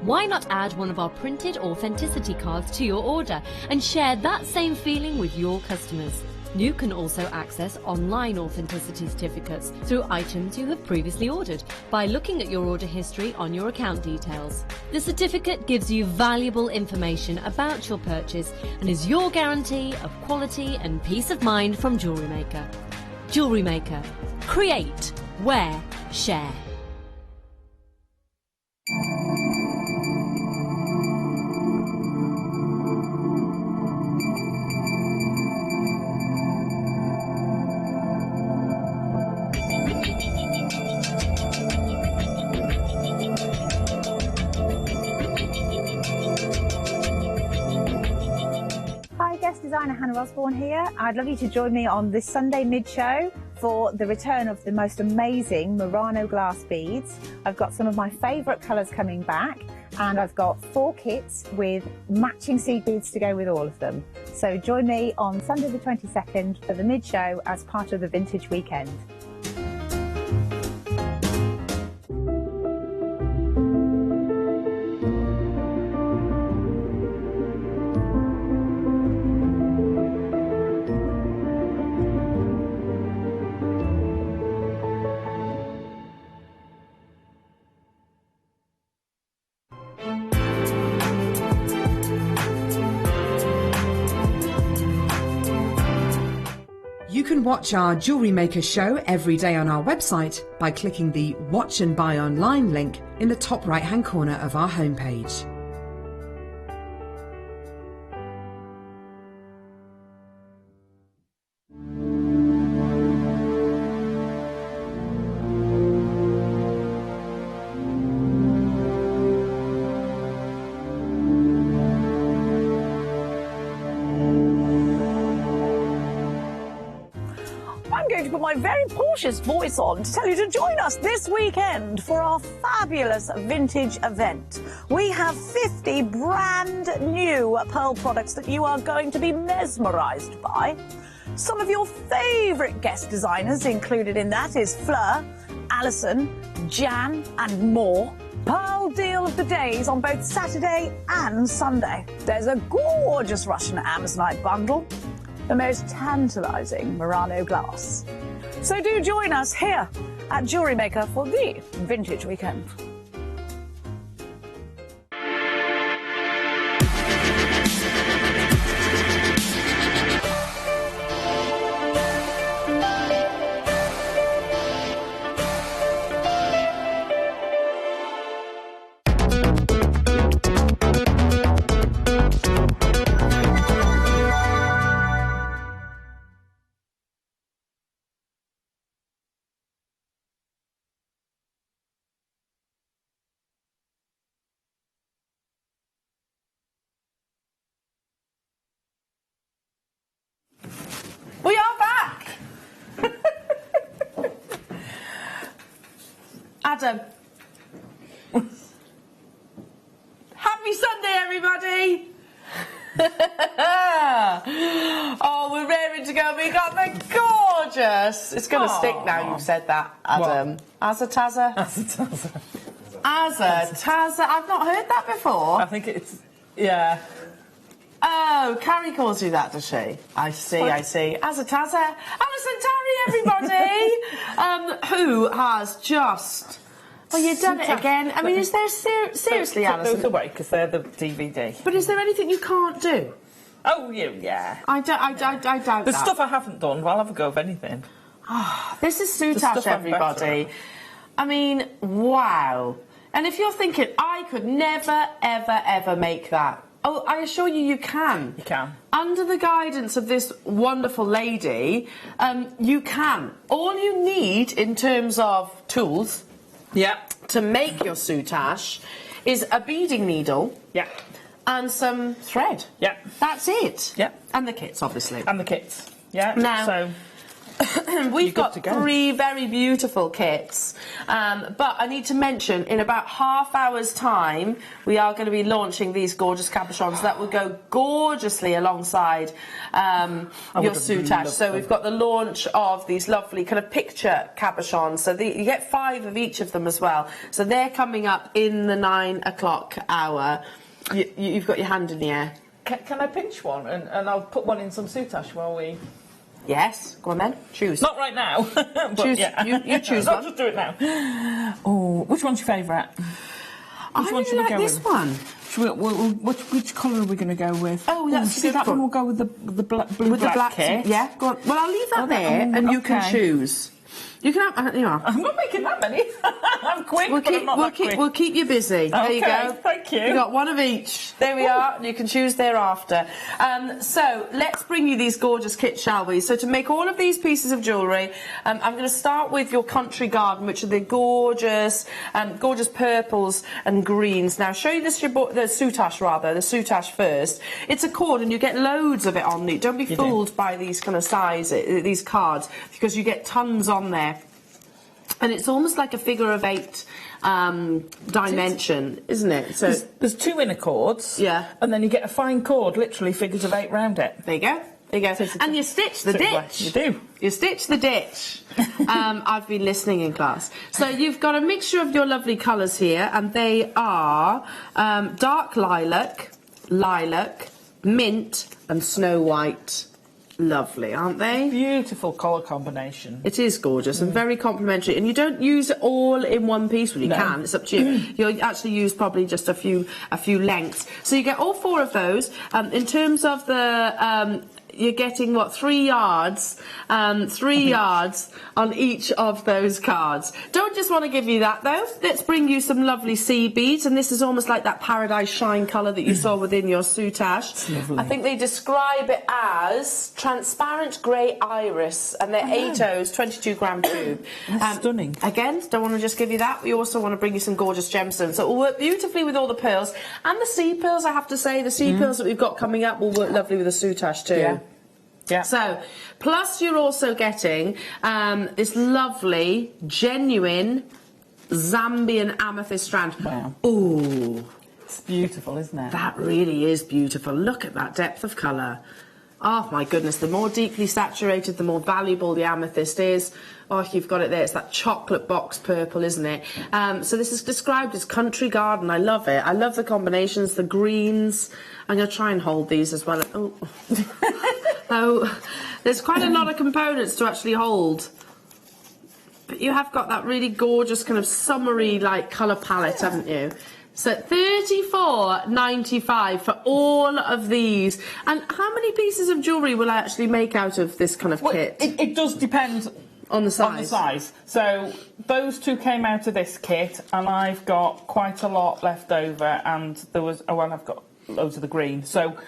Why not add one of our printed authenticity cards to your order and share that same feeling with your customers? You can also access online authenticity certificates through items you have previously ordered by looking at your order history on your account details. The certificate gives you valuable information about your purchase and is your guarantee of quality and peace of mind from Jewellery Maker. Jewellery Maker. Create, wear, share. Designer Hannah Osborne here. I'd love you to join me on this Sunday mid-show for the return of the most amazing Murano glass beads. I've got some of my favourite colours coming back, and I've got 4 kits with matching seed beads to go with all of them. So join me on Sunday the 22nd for the mid-show as part of the Vintage Weekend. watch our Jewellery Maker show every day on our website by clicking the Watch and Buy Online link in the top right-hand corner of our homepage. I'm going to put my very cautious voice on to tell you to join us this weekend for our fabulous vintage event. We have 50 brand new pearl products that you are going to be mesmerised by. Some of your favourite guest designers included in that is Fleur, Alison, Jan and more. Pearl deal of the days on both Saturday and Sunday. There's a gorgeous Russian Amazonite bundle, the most tantalising Murano glass. So do join us here at Jewellery Maker for the vintage weekend. We are back! Adam. Happy Sunday, everybody! Oh, we're raring to go. We got the gorgeous... It's going to stick now you've said that, Adam. Azataza? Azataza. Azataza. I've not heard that before. I think it's... Yeah. Oh, Carrie calls you that, does she? I see, I see. Azataza. Alison, Tarry, everybody! Who has just... Well, you've done it again. I mean, is there... seriously, Alison? Put those away, because they're the DVD. But is there anything you can't do? Oh, yeah. I doubt that. The stuff I haven't done, well, I'll have a go of anything. Oh, this is Soutache, everybody. I mean, wow. And if you're thinking, I could never, ever, ever make that. Oh, I assure you, you can. You can. Under the guidance of this wonderful lady, you can. All you need in terms of tools to make your soutache is a beading needle and some thread. That's it. And the kits, obviously. And the kits. Yeah. Now, so we've got 3 very beautiful kits, but I need to mention in about half hour's time we are going to be launching these gorgeous cabochons that will go gorgeously alongside your soutache. So we've got the launch of these lovely kind of picture cabochons, so you get 5 of each of them as well, so they're coming up in the 9 o'clock hour. You've got your hand in the air. Can I pinch one and I'll put one in some soutache while we... Yes, go on then. Choose. Not right now. But choose. Yeah. You choose I'll one. just do it now. Oh, which one's your favourite? Which one should we go with? One. Which colour are we going to go with? Oh, that's that one. We'll go with the blue-black kit. Yeah, go on. Well, I'll leave that there, and you can choose. You can have, you know. I'm not making that many. I'm quick, but I'm not that quick. We'll keep you busy. There you go. Thank you. We've got one of each. There we are, and you can choose thereafter. So, let's bring you these gorgeous kits, shall we? So, to make all of these pieces of jewellery, I'm going to start with your country garden, which are the gorgeous purples and greens. Now, show you the soutache first. It's a cord, and you get loads of it on it. Don't be fooled by these kind of these cards, because you get tons on there. And it's almost like a figure of 8 dimension, isn't it? So there's 2 inner cords. Yeah. And then you get a fine cord, literally figures of 8 round it. There you go. There you go. And you stitch the ditch. You do. You stitch the ditch. I've been listening in class. So you've got a mixture of your lovely colours here, and they are dark lilac, mint, and snow white. Lovely, aren't they? Beautiful colour combination. It is gorgeous and very complimentary. And you don't use it all in one piece. Well, you can. It's up to you. You'll actually use probably just a few lengths. So you get all 4 of those. In terms of the you're getting what, 3 yards, 3 yards on each of those cards. Don't just want to give you that though. Let's bring you some lovely sea beads, and this is almost like that paradise shine colour that you saw within your soutache. I think they describe it as transparent grey iris, and they're 8Os, 22-gram tube. Stunning. Again, don't want to just give you that. We also want to bring you some gorgeous gemstones. So it will work beautifully with all the pearls and the sea pearls. I have to say, the sea pearls that we've got coming up will work lovely with the soutache too. Yeah. Yeah. So, plus you're also getting this lovely, genuine Zambian amethyst strand. Wow. Ooh. It's beautiful, isn't it? That really is beautiful. Look at that depth of colour. Oh my goodness, the more deeply saturated, the more valuable the amethyst is. Oh, you've got it there. It's that chocolate box purple, isn't it? So this is described as country garden. I love it. I love the combinations, the greens. I'm going to try and hold these as well. Oh. Oh, there's quite a lot of components to actually hold. But you have got that really gorgeous kind of summery like colour palette, haven't you? So $34.95 for all of these. And how many pieces of jewellery will I actually make out of this kind of kit? It does depend on the size. So those two came out of this kit, and I've got quite a lot left over, and there was I've got loads of the green. So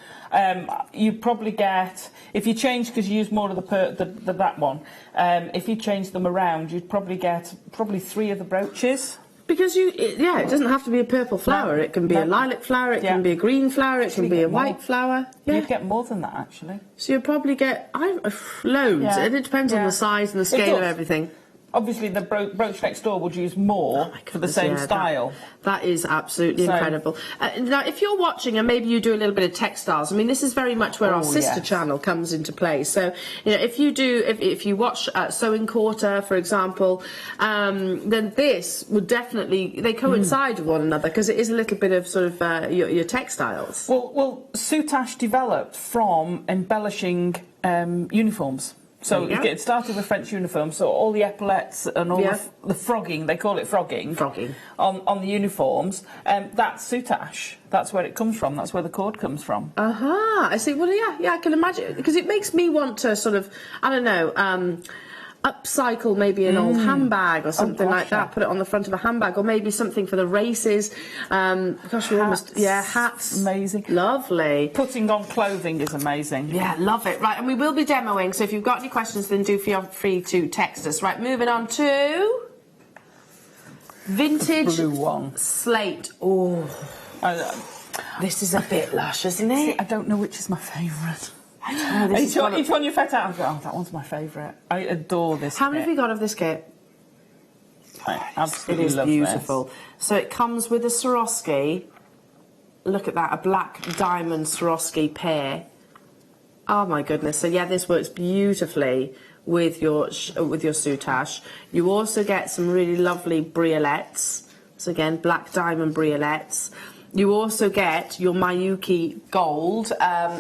you probably get, if you change, because you use more of that one, if you change them around, you'd probably get 3 of the brooches. Because it doesn't have to be a purple flower. It can be a lilac flower, it can be a green flower, it can be a white flower. Yeah. You'd get more than that, actually. So you'll probably get loads. Yeah. And it depends on the size and the scale of everything. Obviously, the brooch next door would use more for the same style. That is absolutely incredible. Now, if you're watching and maybe you do a little bit of textiles, I mean, this is very much where our sister channel comes into play. So, you know, if you watch Sewing Quarter, for example, then this would definitely, they coincide with one another because it is a little bit of sort of your textiles. Well, soutache developed from embellishing uniforms. So it started with French uniforms, so all the epaulettes and all the frogging, they call it frogging. On the uniforms, that's soutache. That's where it comes from. That's where the cord comes from. I see. Well, yeah, I can imagine, because it makes me want to sort of, I don't know, upcycle maybe an old handbag or something like that, put it on the front of a handbag, or maybe something for the races. Gosh, we're almost, hats. Amazing. Lovely. Putting on clothing is amazing. Yeah, love it. Right, and we will be demoing, so if you've got any questions, then do feel free to text us. Right, moving on to vintage blue one. Slate. Oh, this is a bit lush, isn't it? See, I don't know which is my favourite. Each one you fet out, oh, that one's my favourite. I adore this. How many have you got of this kit? I absolutely love it is beautiful. So it comes with a Swarovski. Look at that, a black diamond Swarovski pair. Oh my goodness! So yeah, this works beautifully with your soutache. You also get some really lovely briolets. So again, black diamond briolets. You also get your Miyuki gold,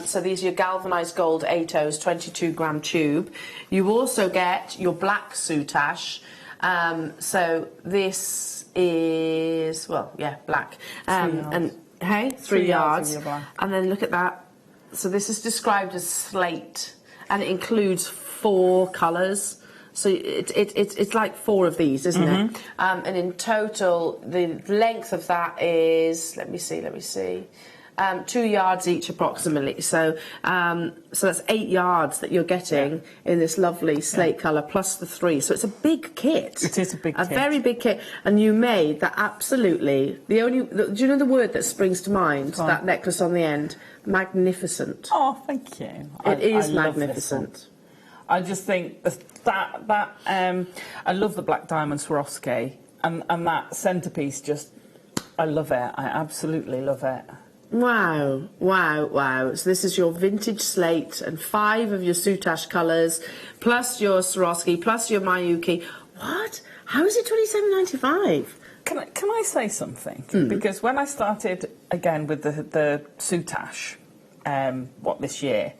so these are your galvanised gold 8Os, 22-gram tube. You also get your black soutache, so this is, black. 3 yards. And then look at that. So this is described as slate, and it includes 4 colours. So it's like 4 of these, isn't it? And in total, the length of that is, let me see, 2 yards each approximately. So that's 8 yards that you're getting in this lovely slate colour, plus the 3. So it's a big kit. It is a big kit. A very big kit. And you made that absolutely, do you know the word that springs to mind? That necklace on the end? Magnificent. Oh, thank you. It is magnificent. I just think that I love the black diamond Swarovski, and that centrepiece, I love it. I absolutely love it. Wow, wow, wow. So this is your vintage slate and 5 of your soutache colours, plus your Swarovski, plus your Miyuki. What? How is it $27.95? Can I say something? Because when I started again with the soutache, this year,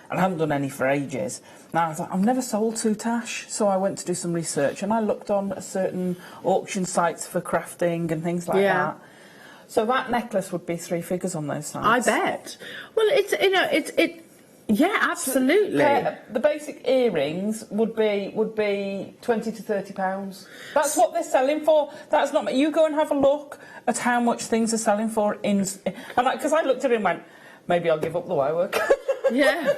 and I haven't done any for ages. Now I thought, I've never sold soutache, so I went to do some research, and I looked on certain auction sites for crafting and things like that. So that necklace would be 3 figures on those sites. I bet. Well, Yeah, absolutely. The basic earrings would be £20 to £30. That's what they're selling for. That's not. You go and have a look at how much things are selling for because I looked at it and went, maybe I'll give up the wire work. Yeah.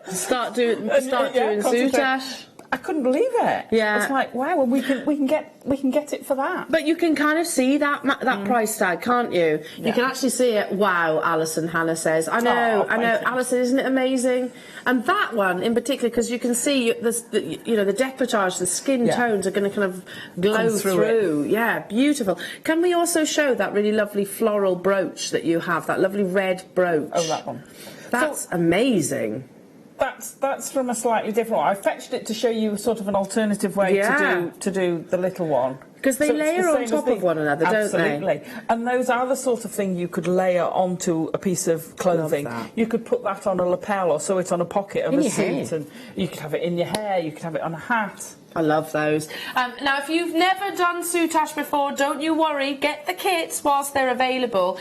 Start doing soutache. I couldn't believe it. Yeah. It's like, wow, we can get it for that. But you can kind of see that price tag, can't you? Yeah. You can actually see it. Wow, Alison, Hannah says. I know, Alison, isn't it amazing? And that one in particular, because you can see the décolletage, the skin tones are going to kind of glow through. Yeah, beautiful. Can we also show that really lovely floral brooch that you have, that lovely red brooch? Oh, that one. That's amazing. That's from a slightly different one. I fetched it to show you sort of an alternative way to do the little one. Because they layer on top of one another, don't they? Absolutely. And those are the sort of thing you could layer onto a piece of clothing. You could put that on a lapel or sew it on a pocket of a suit, and you could have it in your hair, you could have it on a hat. I love those. Now, if you've never done soutache before, don't you worry. Get the kits whilst they're available,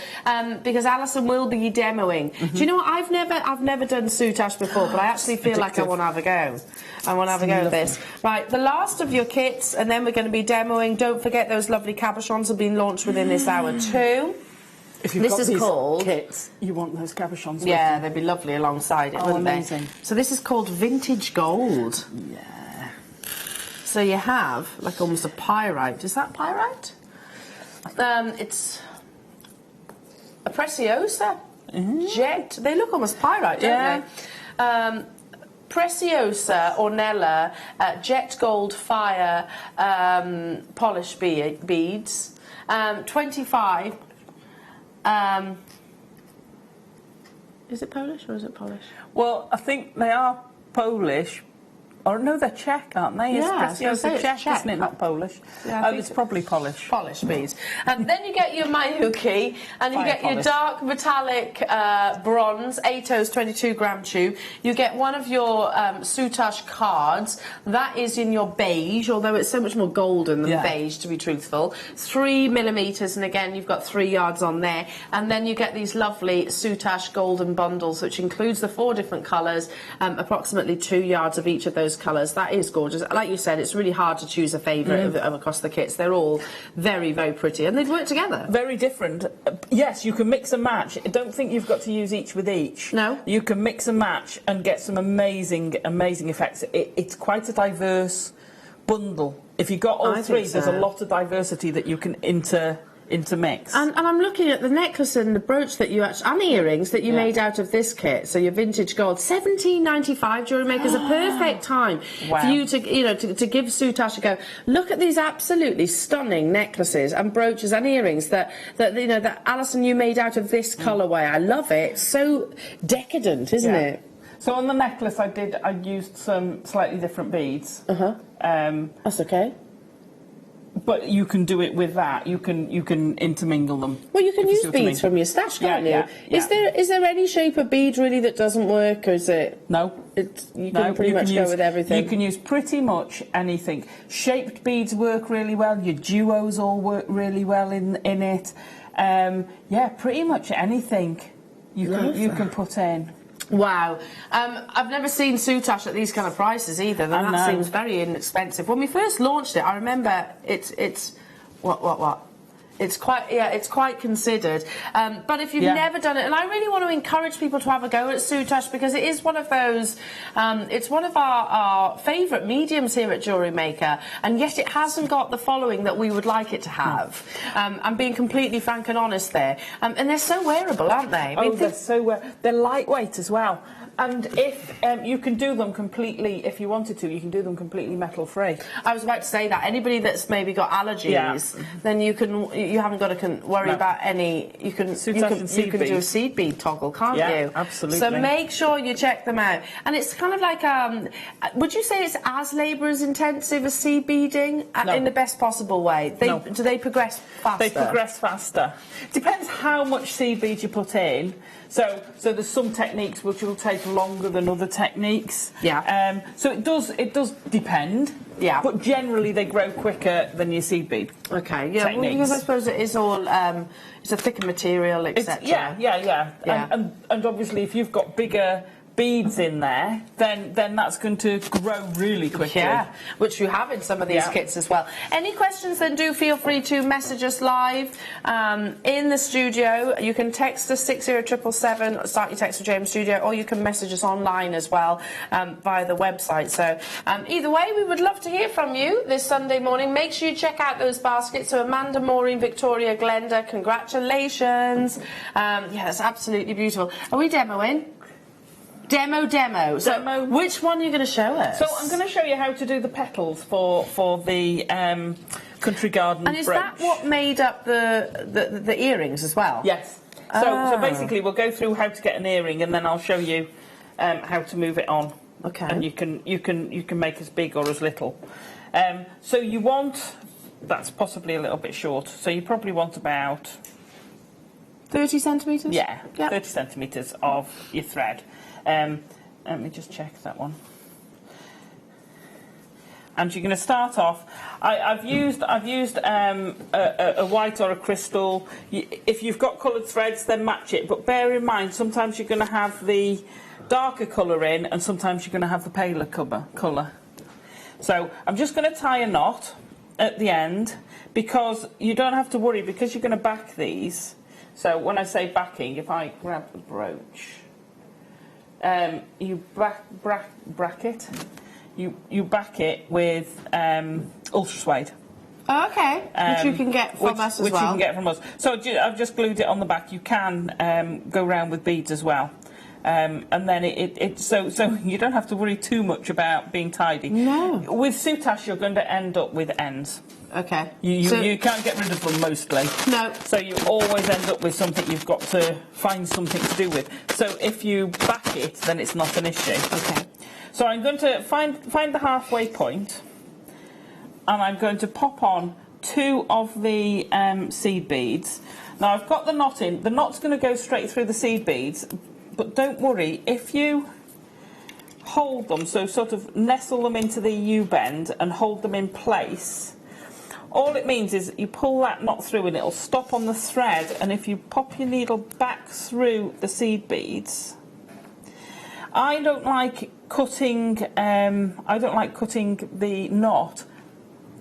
because Alison will be demoing. Do you know what? I've never done soutache before, but I actually feel like I want to have a go. I want to have a go at this. Right, the last of your kits, and then we're going to be demoing. Don't forget those lovely cabochons have been launched within this hour too. If you've got these kits, you want those cabochons. Yeah, they'd be lovely alongside it, wouldn't they? So this is called Vintage Gold. Yeah. So you have like almost a pyrite. Is that pyrite? It's a preciosa jet. They look almost pyrite, don't they? Preciosa ornella jet gold fire polish beads. 25. Is it Polish or is it Polish? Well, I think they are Polish. Or no, they're Czech, aren't they? Yeah, it's Czech, isn't it? Not Polish. Yeah, it's probably Polish. Polish beads. And then you get your Mayuki, and you get your dark metallic bronze, 8's 22-gram tube. You get one of your soutache cards. That is in your beige, although it's so much more golden than beige, to be truthful. 3mm, and again, you've got 3 yards on there. And then you get these lovely soutache golden bundles, which includes the 4 different colours, approximately 2 yards of each of those colours. That is gorgeous. Like you said, it's really hard to choose a favourite across the kits. They're all very, very pretty, and they'd work together. Very different. Yes, you can mix and match. I don't think you've got to use each with each. No. You can mix and match and get some amazing, amazing effects. It's quite a diverse bundle. If you've got all three, there's a lot of diversity that you can intermix. And I'm looking at the necklace and the brooch that you actually, and the earrings that you made out of this kit. So your vintage gold, $17.95. JewelleryMaker's a perfect time for you to to give soutache a go. Look at these absolutely stunning necklaces and brooches and earrings that Alison, you made out of this colourway. I love it. It's so decadent, isn't it? So on the necklace, I used some slightly different beads. That's okay. But you can do it with that. You can intermingle them. Well, you can use beads from your stash, can't you? Is there any shape of bead really that doesn't work, or is it? No. You can pretty much go with everything. You can use pretty much anything. Shaped beads work really well. Your duos all work really well in it. Yeah, pretty much anything you can put in. Wow. I've never seen soutache at these kind of prices either. That seems very inexpensive. When we first launched it, I remember it's what? It's quite considered. But if you've never done it, and I really want to encourage people to have a go at soutache, because it is one of those, it's one of our favourite mediums here at JewelleryMaker, and yet it hasn't got the following that we would like it to have. I'm being completely frank and honest there. And they're so wearable, aren't they? I mean, they're so wearable. They're lightweight as well. And if you can do them completely, if you wanted to, you can do them completely metal-free. I was about to say that. Anybody that's maybe got allergies, then you haven't got to worry about any. You can do a seed bead toggle, can't you? Yeah, absolutely. So make sure you check them out. And it's kind of like, would you say it's as labour-intensive as seed beading in the best possible way? Do they progress faster? They progress faster. Depends how much seed bead you put in. So there's some techniques which will take longer than other techniques. Yeah. So it does depend. Yeah. But generally they grow quicker than your seed bead. Okay. Yeah. Well, because I suppose it is all it's a thicker material, etc. Yeah. And obviously if you've got bigger beads in there, then that's going to grow really quickly. Yeah, which you have in some of these kits as well. Any questions, then do feel free to message us live in the studio. You can text us 60777, start your text with JM Studio, or you can message us online as well via the website. So either way, we would love to hear from you this Sunday morning. Make sure you check out those baskets. So Amanda, Maureen, Victoria, Glenda, congratulations. Yeah, it's absolutely beautiful. Are we demoing? Demo. So which one are you going to show us? So I'm going to show you how to do the petals for the country garden And is brooch. that what made up the earrings as well? Yes. So basically we'll go through how to get an earring, and then I'll show you how to move it on. Okay. And you can make as big or as little. So you want, that's possibly a little bit short. So you probably want about 30 centimetres? Yeah, yep. 30 centimetres of your thread. Let me just check that one. And you're going to start off. I've used a white or a crystal. If you've got coloured threads, then match it. But bear in mind, sometimes you're going to have the darker colour in, and sometimes you're going to have the paler colour. So I'm just going to tie a knot at the end, because you don't have to worry, because you're going to back these. So when I say backing, if I grab the brooch, you back it. You back it with ultra suede. Oh, okay. Which you can get from us as well. Which you can get from us. So I've just glued it on the back. You can go round with beads as well. And then so you don't have to worry too much about being tidy. No. With soutache, you're going to end up with ends. Okay. You can't get rid of them mostly. No. So you always end up with something you've got to find something to do with. So if you back it, then it's not an issue. Okay. So I'm going to find the halfway point, and I'm going to pop on 2 of the seed beads. Now I've got the knot in. The knot's going to go straight through the seed beads, but don't worry, if you hold them, so sort of nestle them into the U-bend and hold them in place, all it means is you pull that knot through and it'll stop on the thread, and if you pop your needle back through the seed beads, I don't like cutting the knot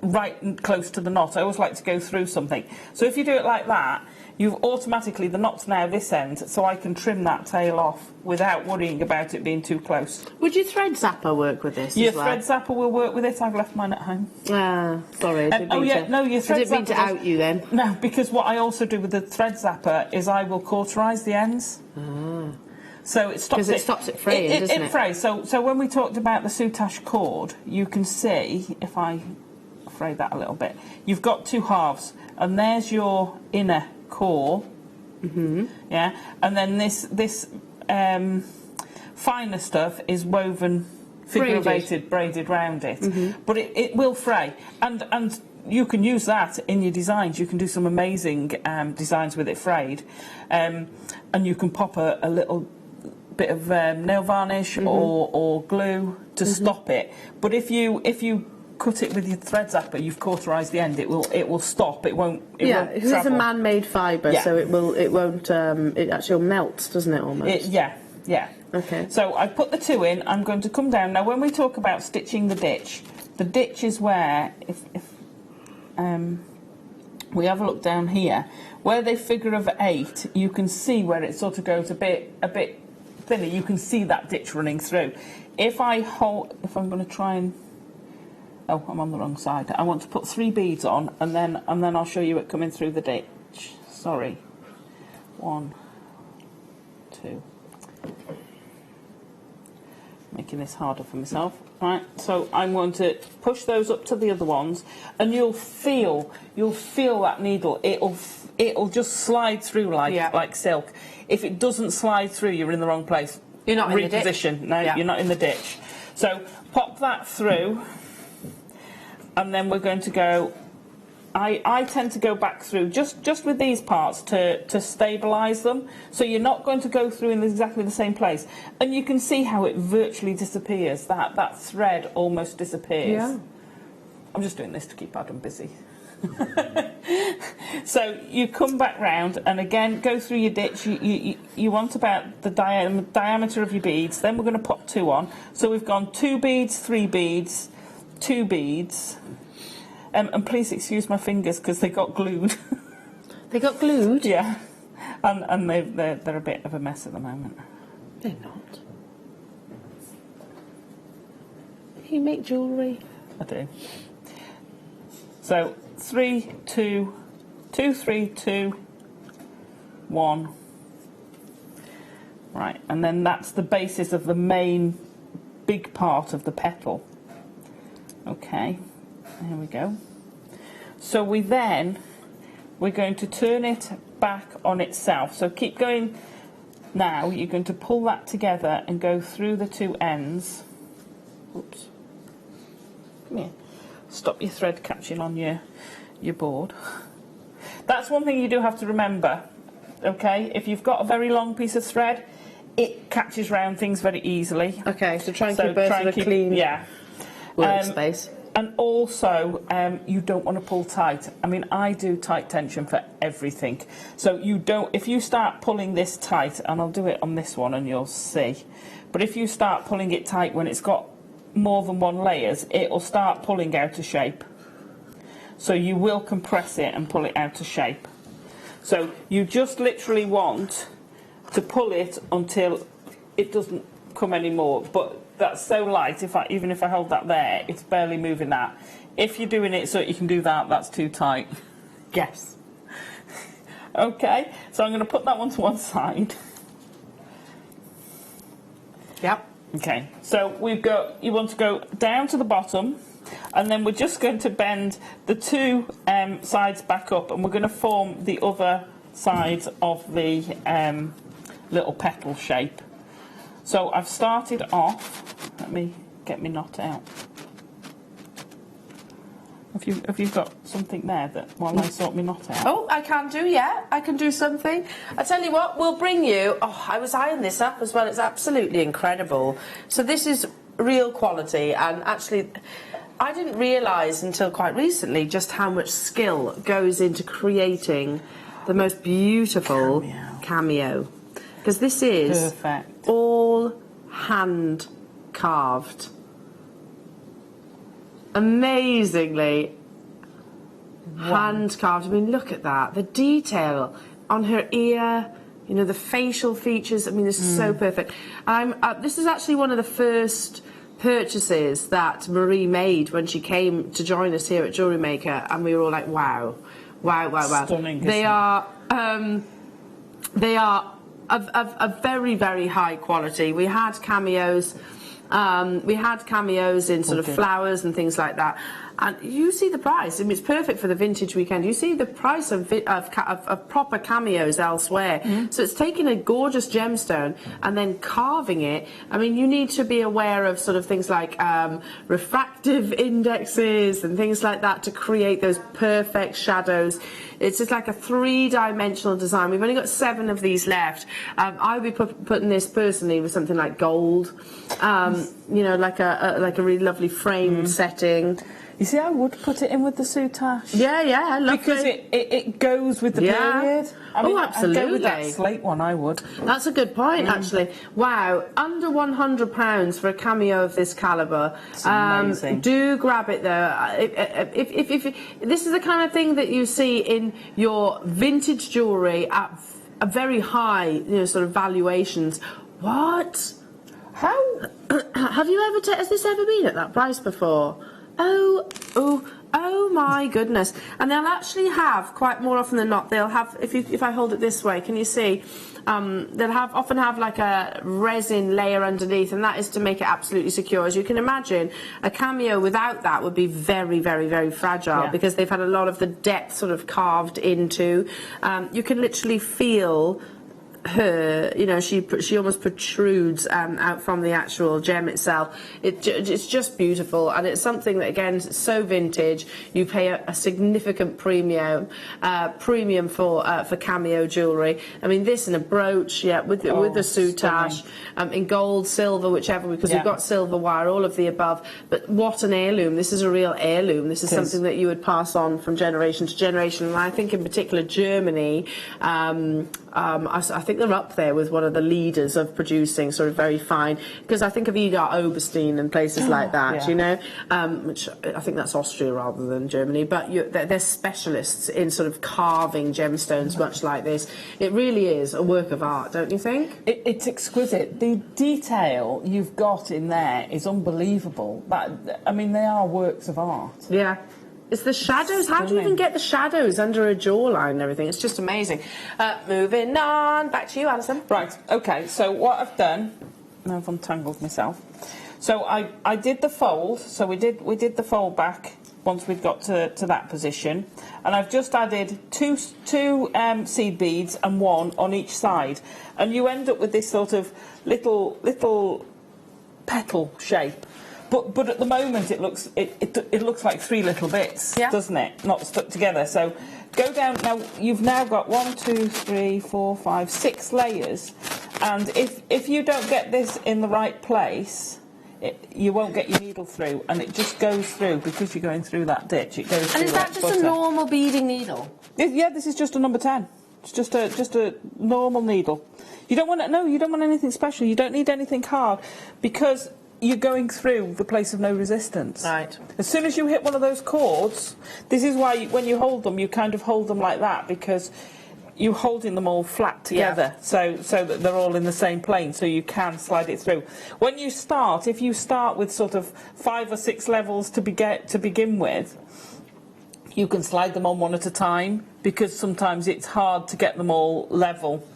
right close to the knot. I always like to go through something. So if you do it like that, you've automatically, the knot's now this end, so I can trim that tail off without worrying about it being too close. Would your thread zapper work with this Your as well? thread zapper will work with it. I've left mine at home. Sorry. Your thread zapper. I didn't mean to out you then. No, because what I also do with the thread zapper is I will cauterise the ends. So it stops it fraying, doesn't it? It frays. So when we talked about the soutache cord, you can see, if I fray that a little bit, you've got 2 halves, and there's your inner core. Yeah, and then this finer stuff is woven, braided round it. But it will fray, and you can use that in your designs. You can do some amazing designs with it frayed, and you can pop a little bit of nail varnish or glue to stop it. But if you cut it with your thread zapper, you've cauterised the end. It will stop. It won't. Because it's a man-made fibre, so it won't. It actually melts, doesn't it? Almost. Yeah. Okay. So I put the 2 in. I'm going to come down now. When we talk about stitching the ditch is where if we have a look down here, where they figure of 8, you can see where it sort of goes a bit thinner. You can see that ditch running through. If I'm going to try and, oh, I'm on the wrong side. I want to put 3 beads on, and then I'll show you it coming through the ditch. Sorry. 1, 2. Making this harder for myself. Right, so I'm going to push those up to the other ones, and you'll feel that needle. It'll just slide through like silk. If it doesn't slide through, you're in the wrong place. You're not in the ditch. Reposition. No, you're not in the ditch. So pop that through, and then we're going to go. I tend to go back through just with these parts to stabilise them, so you're not going to go through in exactly the same place, and you can see how it virtually disappears. That thread almost disappears. Yeah. I'm just doing this to keep Adam busy. So you come back round and again go through your ditch. You want about the diameter of your beads. Then we're going to put 2 on. So we've gone 2 beads, 3 beads, 2 beads. And please excuse my fingers because they got glued. They got glued? Yeah. And they're a bit of a mess at the moment. They're not. You make jewellery? I do. So 3, 2, 2, 3, 2, 1. Right, and then that's the basis of the main big part of the petal. Okay, there we go. So we're going to turn it back on itself. So keep going. Now you're going to pull that together and go through the 2 ends. Oops. Come here. Stop your thread catching on your board. That's one thing you do have to remember, okay? If you've got a very long piece of thread, it catches round things very easily. Okay, so try and keep both of the clean workspace. And also, you don't want to pull tight. I mean, I do tight tension for everything. So you don't, if you start pulling this tight, and I'll do it on this one and you'll see, but if you start pulling it tight when it's got more than 1 layers, it'll start pulling out of shape. So you will compress it and pull it out of shape. So you just literally want to pull it until it doesn't come anymore. But that's so light, even if I hold that there, it's barely moving that. If you're doing it so you can do that, that's too tight. Yes. Okay, so I'm going to put that one to one side. Yep. Okay, so you want to go down to the bottom, and then we're just going to bend the 2 sides back up, and we're going to form the other sides of the little petal shape. So I've started off, let me get my knot out. Have you got something there that while I sort my knot out? Oh, I can do, yeah. I can do something. I tell you what, we'll bring you... Oh, I was eyeing this up as well. It's absolutely incredible. So this is real quality, and actually, I didn't realise until quite recently just how much skill goes into creating the most beautiful cameo. Because this is perfect. All hand carved. Amazingly hand carved. I mean, look at that. The detail on her ear, you know, the facial features. I mean, this is so perfect. This is actually one of the first purchases that Marie made when she came to join us here at JewelleryMaker, and we were all like, wow, wow, wow, wow. Stunning. They are of very, very high quality. We had cameos. In sort of flowers and things like that, and you see the price. I mean, it's perfect for the vintage weekend. You see the price of proper cameos elsewhere. So it's taking a gorgeous gemstone and then carving it. I mean, you need to be aware of sort of things like refractive indexes and things like that to create those perfect shadows. It's just like a 3-dimensional design. We've only got 7 of these left. I would be putting this personally with something like gold, you know, like a really lovely framed setting. You see, I would put it in with the soutache. Yeah, I love because it goes with the period. I mean, absolutely. I'd go with that slate one, I would. That's a good point, actually. Wow, under £100 for a cameo of this calibre. It's amazing. Do grab it though. If this is the kind of thing that you see in your vintage jewellery at a very high, you know, sort of valuations. What? How? Have you ever? Has this ever been at that price before? Oh my goodness. And they'll actually have, quite more often than not, they'll have, if I hold it this way, can you see? They'll often have like a resin layer underneath, and that is to make it absolutely secure. As you can imagine, a cameo without that would be very, very, very fragile, because they've had a lot of the depth sort of carved into. You can literally feel her, you know, she almost protrudes out from the actual gem itself. It's just beautiful, and it's something that, again, is so vintage. You pay a significant premium for cameo jewellery. I mean, this in a brooch, yeah, with the soutache, in gold, silver, whichever, because we've got silver wire, all of the above. But what an heirloom! This is a real heirloom. This is something that you would pass on from generation to generation. And I think, in particular, Germany. I think they're up there with one of the leaders of producing sort of very fine, because I think of Edar Oberstein and places like that, you know, which I think that's Austria rather than Germany, but they're specialists in sort of carving gemstones much like this. It really is a work of art, don't you think? It's exquisite. The detail you've got in there is unbelievable. I mean, they are works of art. Yeah. It's the shadows. How do you even get the shadows under a jawline and everything? It's just amazing. Moving on. Back to you, Alison. Right. Okay. So what I've done, now I've untangled myself. So I did the fold. So we did the fold back once we'd got to that position, and I've just added two seed beads and one on each side, and you end up with this sort of little petal shape. But at the moment it looks like three little bits, doesn't it? Not stuck together. So go down now. You've now got 1, 2, 3, 4, 5, 6 layers, and if you don't get this in the right place, you won't get your needle through, and it just goes through because you're going through that ditch. It goes. And is that just a normal beading needle? Yeah, this is just a number 10. It's just a normal needle. You don't want you don't want anything special. You don't need anything hard, because you're going through the place of no resistance. Right. As soon as you hit one of those chords, this is why when you hold them, you kind of hold them like that, because you're holding them all flat together, so that they're all in the same plane, so you can slide it through. When you start, if you start with sort of 5 or 6 levels to begin with, you can slide them on one at a time, because sometimes it's hard to get them all level.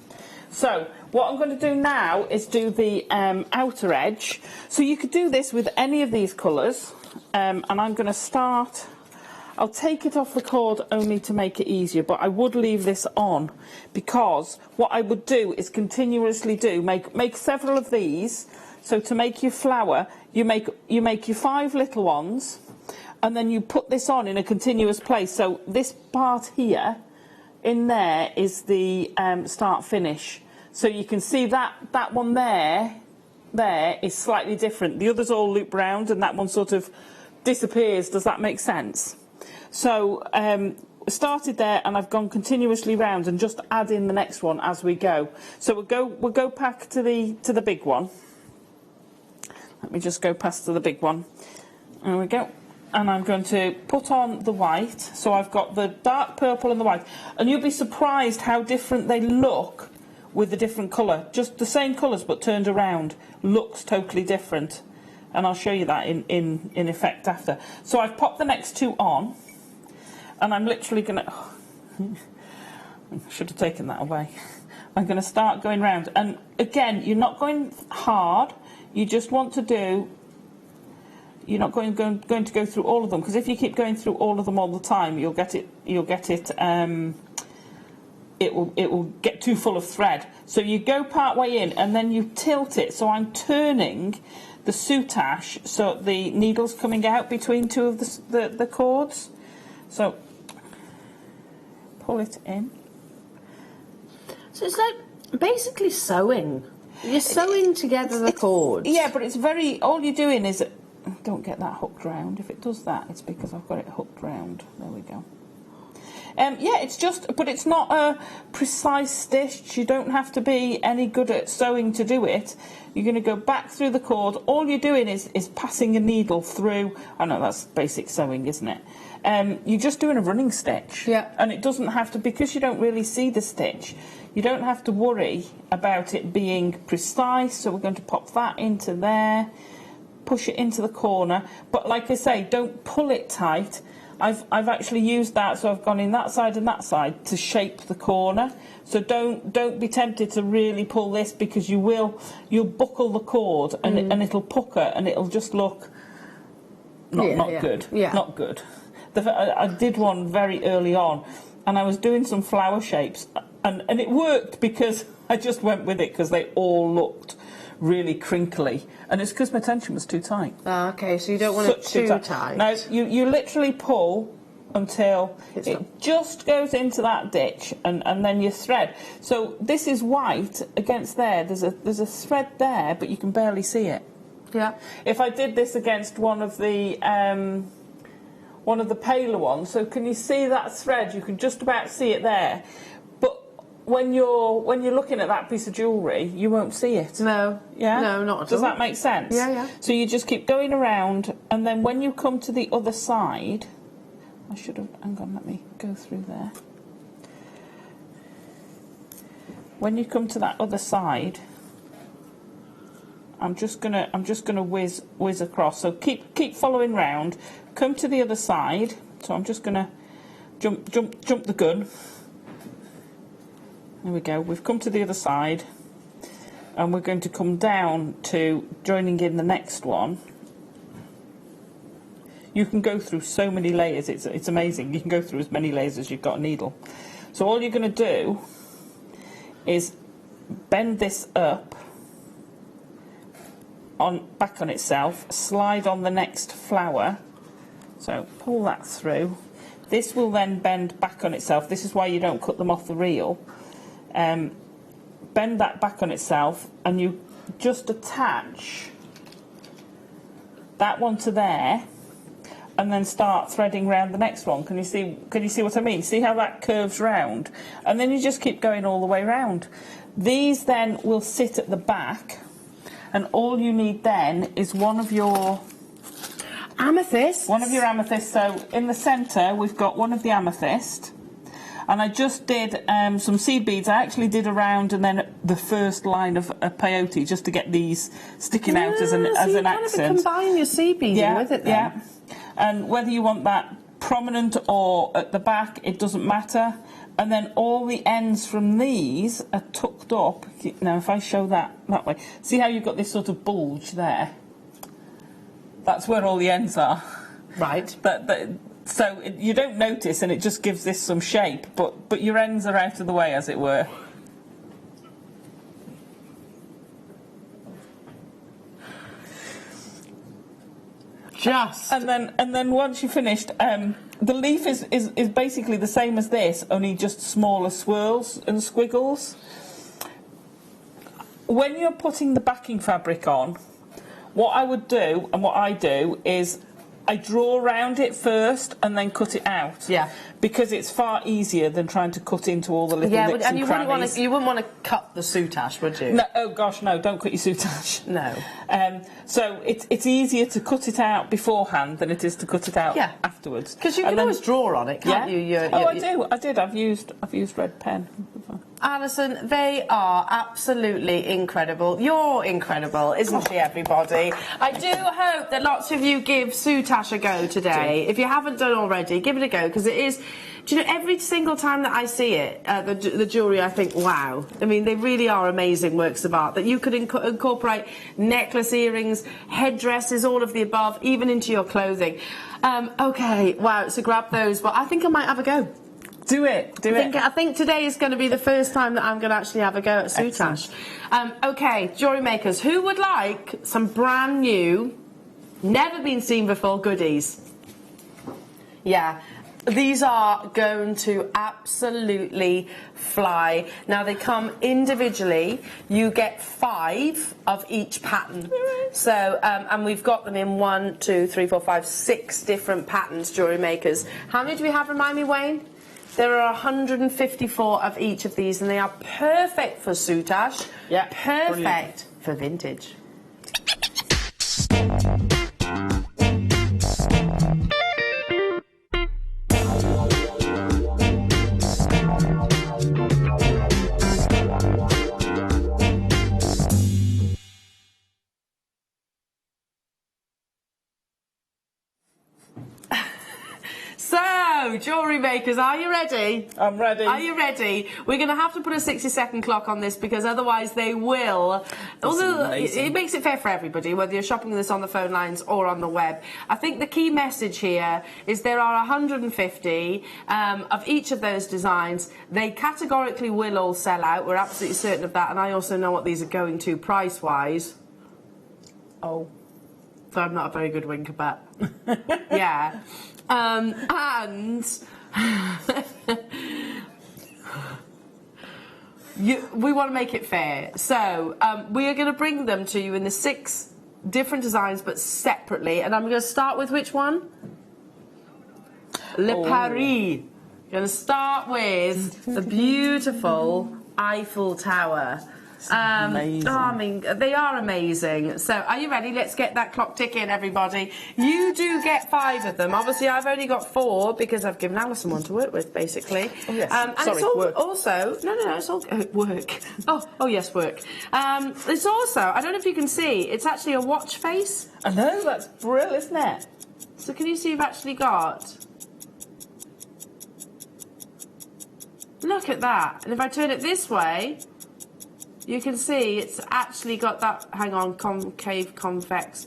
So what I'm going to do now is do the outer edge. So you could do this with any of these colours, and I'm going to start. I'll take it off the cord only to make it easier, but I would leave this on, because what I would do is continuously make several of these. So to make your flower, you make your 5 little ones, and then you put this on in a continuous place. So this part here, in there, is the start finish. So you can see that one there is slightly different. The others all loop round, and that one sort of disappears. Does that make sense? So started there, and I've gone continuously round and just add in the next one as we go. So we'll go back to the big one. Let me just go past to the big one. There we go. And I'm going to put on the white. So I've got the dark purple and the white, and you'll be surprised how different they look with the different colour. Just the same colours but turned around looks totally different, and I'll show you that in effect after. So I've popped the next 2 on, and I'm literally going to... I should have taken that away. I'm going to start going round, and again, you're not going hard. You just want to do... You're not going to go through all of them, because if you keep going through all of them all the time, you'll get it. It will get too full of thread. So you go part way in, and then you tilt it. So I'm turning the soutache so the needle's coming out between 2 of the cords. So pull it in. So it's like basically sewing. You're sewing together the cords. Yeah, but it's very... All you're doing is... Don't get that hooked round. If it does that, it's because I've got it hooked round. There we go. Yeah, it's just... But it's not a precise stitch. You don't have to be any good at sewing to do it. You're going to go back through the cord. All you're doing is passing a needle through... I know that's basic sewing, isn't it? You're just doing a running stitch. Yeah. And it doesn't have to... Because you don't really see the stitch, you don't have to worry about it being precise. So we're going to pop that into there, push it into the corner. But like I say, don't pull it tight. I've actually used that, so I've gone in that side and that side to shape the corner. So don't be tempted to really pull this, because you'll buckle the cord, and it'll pucker, and it'll just look not good. Yeah. Not good. I did one very early on, and I was doing some flower shapes, and it worked because I just went with it because they all looked really crinkly, and it's because my tension was too tight. Okay, so you don't want it too tight. Now you literally pull until it just goes into that ditch, and then you thread. So this is white against there. There's a thread there, but you can barely see it. Yeah. If I did this against one of the paler ones, so can you see that thread? You can just about see it there. When you're looking at that piece of jewellery, you won't see it. No. Yeah? No, not at all. Does that make sense? Yeah, yeah. So you just keep going around, and then when you come to the other side, I should have, hang on, let me go through there. When you come to that other side, I'm just gonna whiz across. So keep following round. Come to the other side. So I'm just gonna jump the gun. There we go, we've come to the other side, and we're going to come down to joining in the next one. You can go through so many layers, it's amazing. You can go through as many layers as you've got a needle. So all you're going to do is bend this up, back on itself, slide on the next flower, so pull that through. This will then bend back on itself. This is why you don't cut them off the reel. Bend that back on itself, and you just attach that one to there, and then start threading round the next one. Can you see what I mean? See how that curves round, and then you just keep going all the way round. These then will sit at the back, and all you need then is one of your amethyst. One of your amethysts. So in the centre we've got one of the amethyst. And I just did some seed beads. I actually did around and then the first line of a peyote, just to get these sticking out as an accent. Kind of combine your seed beading with it then. Yeah, and whether you want that prominent or at the back, it doesn't matter. And then all the ends from these are tucked up. Now, if I show that way, see how you've got this sort of bulge there? That's where all the ends are. Right. So you don't notice, and it just gives this some shape, but your ends are out of the way, as it were. And then once you're finished, the leaf is basically the same as this, only just smaller swirls and squiggles. When you're putting the backing fabric on, what I would do, and what I do, is I draw around it first and then cut it out. Yeah. Because it's far easier than trying to cut into all the little nicks and crannies. You wouldn't want to cut the soutache, would you? No, oh gosh, no, don't cut your soutache. No. So it's easier to cut it out beforehand than it is to cut it out afterwards. Because you can always draw on it, can't you? I did. I've used red pen. Alison, they are absolutely incredible. You're incredible, isn't she, everybody? I do hope that lots of you give soutache a go today. If you haven't done already, give it a go, because it is... Do you know, every single time that I see it, the jewellery, I think, wow. I mean, they really are amazing works of art that you could incorporate necklace, earrings, headdresses, all of the above, even into your clothing. Okay, wow, so grab those. But I think I might have a go. Do it. I think today is going to be the first time that I'm going to actually have a go at soutache. Okay, jewellery makers, who would like some brand new, never been seen before goodies? Yeah. These are going to absolutely fly. Now, they come individually. You get 5 of each pattern. So, and we've got them in 1, 2, 3, 4, 5, 6 different patterns, jewellery makers. How many do we have, remind me, Wayne? There are 154 of each of these, and they are perfect for soutache. Yeah, perfect for vintage. So, jewellery makers, are you ready? I'm ready. Are you ready? We're going to have to put a 60-second clock on this because otherwise they will. Although it makes it fair for everybody, whether you're shopping this on the phone lines or on the web. I think the key message here is there are 150 of each of those designs. They categorically will all sell out. We're absolutely certain of that. And I also know what these are going to price-wise. Oh. So I'm not a very good winker, but yeah. And we want to make it fair. So we are going to bring them to you in the 6 different designs, but separately. And I'm going to start with which one? Le Paris. I'm going to start with the beautiful Eiffel Tower. Amazing. Oh, I mean, they are amazing. So, are you ready? Let's get that clock ticking, everybody. You do get 5 of them. Obviously, I've only got 4 because I've given Alison one to work with, basically. Oh, yes. And sorry, it's work. also, no, it's all work. Oh, yes, work. It's also, I don't know if you can see, it's actually a watch face. I know, that's brilliant, isn't it? So, can you see you've actually got? Look at that. And if I turn it this way, you can see it's actually got that, hang on, concave, convex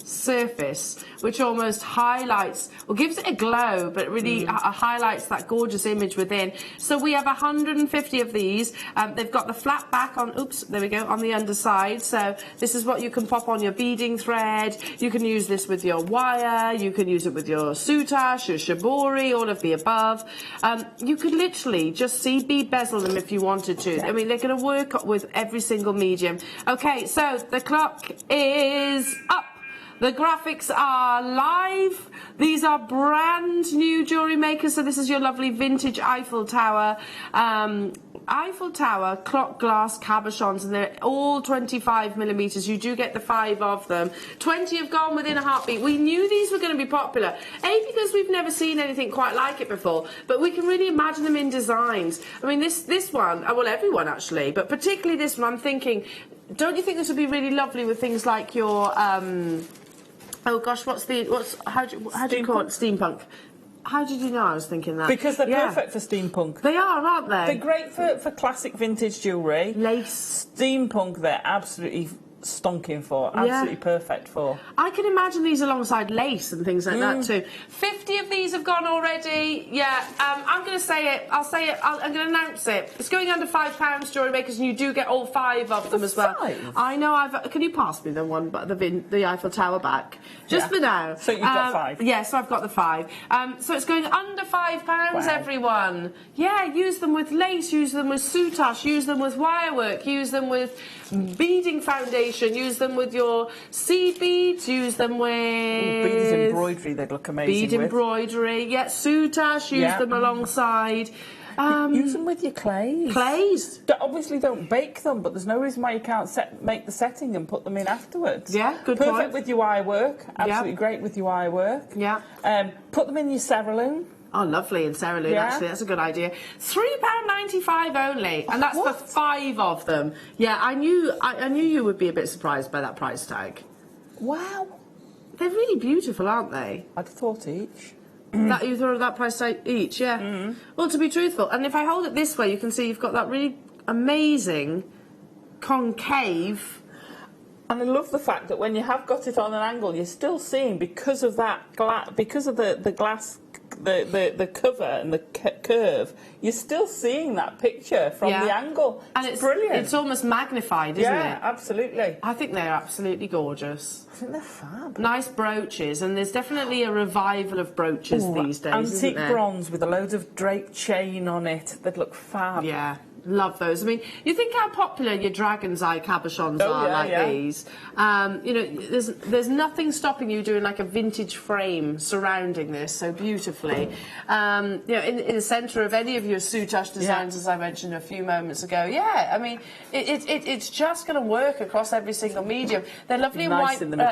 surface, which almost highlights, or gives it a glow, but really highlights that gorgeous image within. So we have 150 of these. They've got the flat back on, oops, there we go, on the underside. So this is what you can pop on your beading thread. You can use this with your wire. You can use it with your soutache, your shibori, all of the above. You could literally just bead bezel them if you wanted to. I mean, they're going to work with every single medium. Okay, so the clock is up. The graphics are live. These are brand new jewellery makers. So this is your lovely vintage Eiffel Tower. Eiffel Tower clock glass cabochons, and they're all 25mm. You do get the 5 of them. 20 have gone within a heartbeat. We knew these were going to be popular. A, because we've never seen anything quite like it before, but we can really imagine them in designs. I mean, this one, well, everyone actually, but particularly this one, I'm thinking, don't you think this would be really lovely with things like your, oh gosh, how do you call it? Steampunk. How did you know I was thinking that? Because they're perfect for steampunk. They are, aren't they? They're great for classic vintage jewellery. Lace. Steampunk, they're absolutely stonking for. Absolutely perfect for. I can imagine these alongside lace and things like that too. 50 of these have gone already. Yeah, I'm going to say it. I'll say it. I'm going to announce it. It's going under £5, jewellery makers, and you do get all 5 of them as well. 5? I know. Can you pass me the one, the Eiffel Tower back, just for now? So you've got 5. Yeah, so I've got the 5. So it's going under £5, everyone. Yeah, use them with lace. Use them with soutache. Use them with wire work. Use them with beading foundation. Use them with your seed beads. Use them with beads embroidery. They'd look amazing. Bead embroidery. Yeah, soutache. Use them alongside. Use them with your clays. Clays. Obviously, don't bake them, but there's no reason why you can't make the setting and put them in afterwards. Yeah, good point. Perfect with your wire work. Absolutely great with your wire work. Yeah. Put them in your cerulean. Oh, lovely, in cerulean, actually. That's a good idea. £3.95 only, and that's for 5 of them. Yeah, I knew you would be a bit surprised by that price tag. Wow. They're really beautiful, aren't they? I'd have thought each. That you thought of that price tag each, yeah. Well, to be truthful, and if I hold it this way, you can see you've got that really amazing concave. And I love the fact that when you have got it on an angle, you're still seeing, because of that because of the glass, the cover and the curve, you're still seeing that picture from the angle. And it's brilliant. It's almost magnified, isn't it? Yeah, absolutely. I think they're absolutely gorgeous. I think they're fab. Nice brooches, and there's definitely a revival of brooches these days, antique isn't there? bronze with a load of draped chain on it. They'd look fab. Yeah. Love those. I mean, you think how popular your dragon's eye cabochons are these. You know, there's nothing stopping you doing like a vintage frame surrounding this so beautifully. You know, in the centre of any of your soutache designs, as I mentioned a few moments ago. Yeah, I mean, it's just going to work across every single medium. They're lovely and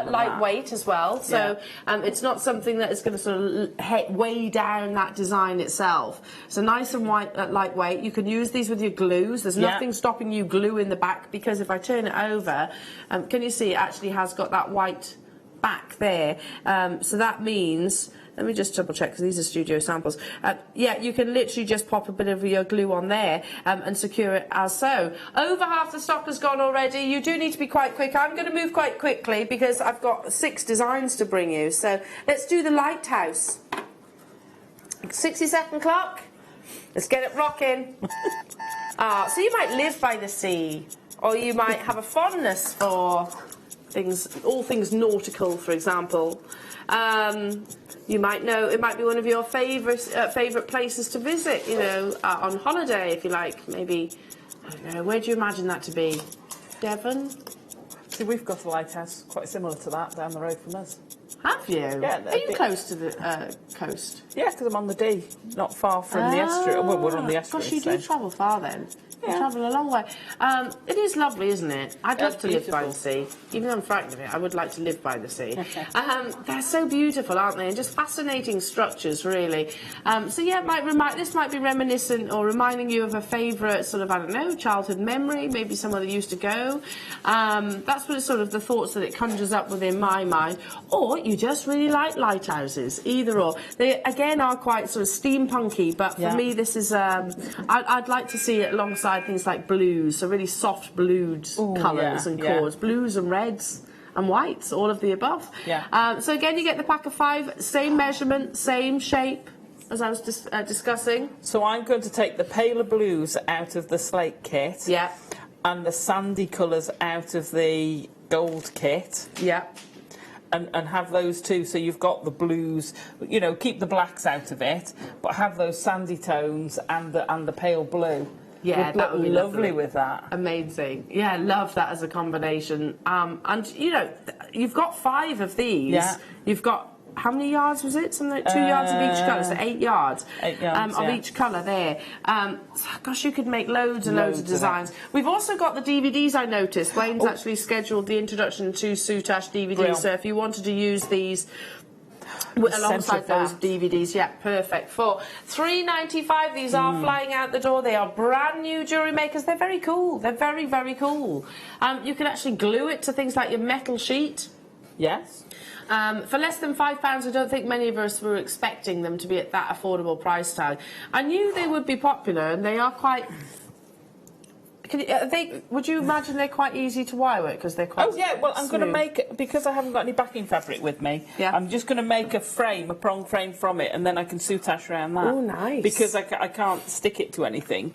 lightweight as well. So it's not something that is going to sort of weigh down that design itself. So nice and lightweight. You can use these with your glues. There's nothing stopping you glue in the back, because if I turn it over, can you see it actually has got that white back there. So that means, let me just double check because these are studio samples. Yeah, you can literally just pop a bit of your glue on there and secure it as so. Over half the stock has gone already. You do need to be quite quick. I'm going to move quite quickly because I've got 6 designs to bring you. So let's do the lighthouse. 60-second clock. Let's get it rocking. So you might live by the sea, or you might have a fondness for things, all things nautical, for example. You might know it might be one of your favourite places to visit, you know, on holiday, if you like. Maybe, I don't know, where do you imagine that to be? Devon? See, we've got a lighthouse quite similar to that down the road from us. Have you? Yeah. Are you close to the coast? Yeah, because I'm on the Dee, not far from the estuary. Well, we're on the estuary. Gosh, you do travel far then. You travel a long way. It is lovely, isn't it? I'd love to live by the sea. Even though I'm frightened of it, I would like to live by the sea. They're so beautiful, aren't they? And just fascinating structures, really. So yeah, this might be reminiscent or reminding you of a favourite sort of, I don't know, childhood memory, maybe somewhere that you used to go. That's what sort of the thoughts that it conjures up within my mind. Or you just really like lighthouses, either or. They, again, are quite sort of steampunky, but for me, this is, I'd like to see it alongside things like blues, so really soft blued colours and chords, blues and reds and whites, all of the above. So again, you get the pack of 5, same measurement, same shape as I was discussing. So I'm going to take the paler blues out of the slate kit, and the sandy colours out of the gold kit. And have those two, so you've got the blues, you know, keep the blacks out of it, but have those sandy tones and the pale blue. Yeah, that would be lovely with that. Amazing. Yeah, love that as a combination. And, you know, you've got 5 of these. You've got, how many yards was it? Something like 2 yards of each colour, so 8 yards. 8 yards, of each colour there. Gosh, you could make loads and loads of designs. We've also got the DVDs, I noticed. Wayne's actually scheduled the introduction to Soutache DVDs, so if you wanted to use these alongside those DVDs, perfect. For $3.95, these are flying out the door. They are brand new jewellery makers. They're very cool. They're very, very cool. You can actually glue it to things like your metal sheet. For less than £5, I don't think many of us were expecting them to be at that affordable price tag. I knew they would be popular, and they are quite. Would you imagine they're quite easy to wire with because they're quite? Oh yeah, well I'm going to make, because I haven't got any backing fabric with me. I'm just going to make a frame, a prong frame from it, and then I can soutache around that. Oh, nice. Because I can't stick it to anything.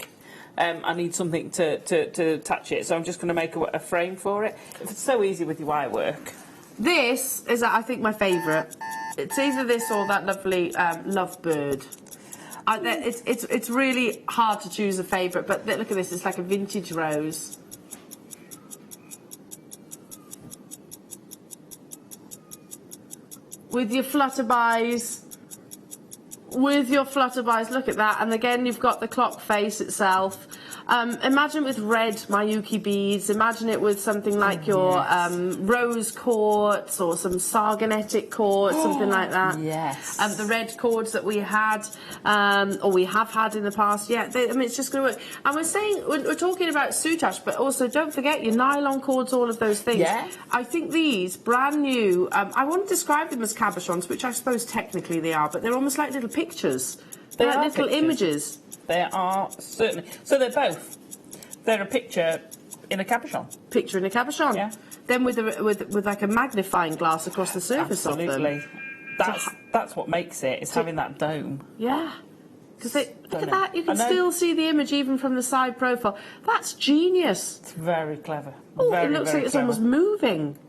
I need something to attach it, so I'm just going to make a frame for it. It's so easy with your wire work. This is, I think, my favourite. It's either this or that lovely lovebird. It's really hard to choose a favourite, but look at this, it's like a vintage rose. With your flutterbys. Look at that. And again, you've got the clock face itself. Imagine it with red Mayuki beads. Imagine it with something like your rose quartz or some sargonetic quartz, something like that. The red cords that we had, or we have had in the past. I mean, it's just going to work. And we're talking about soutache, but also don't forget your nylon cords, all of those things. I think these brand new. I want to describe them as cabochons, which I suppose technically they are, but they're almost like little pictures. They're like little images. They are, certainly. So they're both. They're a picture in a cabochon. Picture in a cabochon. Then with like a magnifying glass across the surface of them. Absolutely. That's what makes it, is having that dome. Because look at that, you can still see the image even from the side profile. That's genius. It's very clever. Oh, it looks like it's almost moving.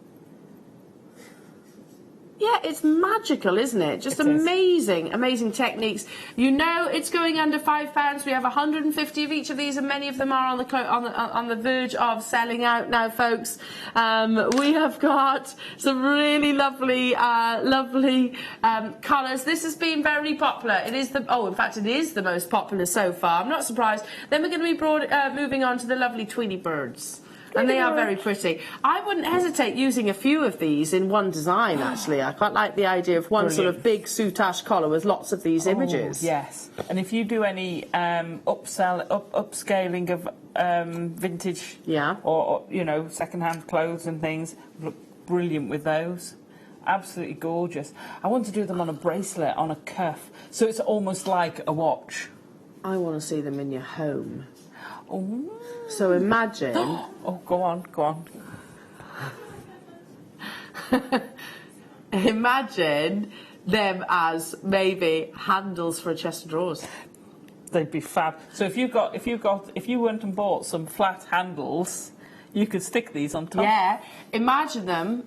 Yeah, it's magical, isn't it? Just amazing, amazing techniques. You know it's going under £5. We have 150 of each of these, and many of them are on the verge of selling out now, folks. We have got some really lovely, colours. This has been very popular. It is in fact, it is the most popular so far. I'm not surprised. Then we're going to be moving on to the lovely Tweety birds. And they are very pretty. I wouldn't hesitate using a few of these in one design, actually. I quite like the idea of one sort of big soutache collar with lots of these images. Yes. And if you do any upscaling of vintage or, you know, second-hand clothes and things, look brilliant with those. Absolutely gorgeous. I want to do them on a bracelet, on a cuff, so it's almost like a watch. I want to see them in your home. Oh. So imagine... Oh, go on, go on. Imagine them as maybe handles for a chest of drawers. They'd be fab. So if you went and bought some flat handles, you could stick these on top. Yeah, imagine them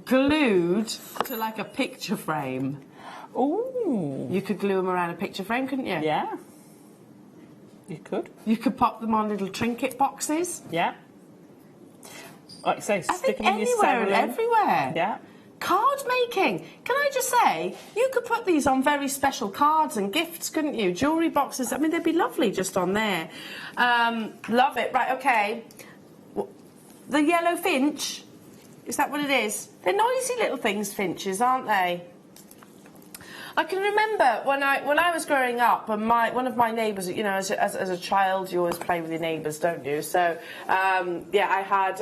glued to like a picture frame. Ooh. You could glue them around a picture frame, couldn't you? Yeah. You could. You could pop them on little trinket boxes. Yeah. Like you say, I stick think them in your anywhere and sewing. everywhere. Yeah. Card making. Can I just say, you could put these on very special cards and gifts, couldn't you? Jewellery boxes. I mean, they'd be lovely just on there. Love it. Right, okay. The yellow finch. Is that what it is? They're noisy little things, finches, aren't they? I can remember when I was growing up, and one of my neighbours, you know, as a child, you always play with your neighbours, don't you? So, yeah, I had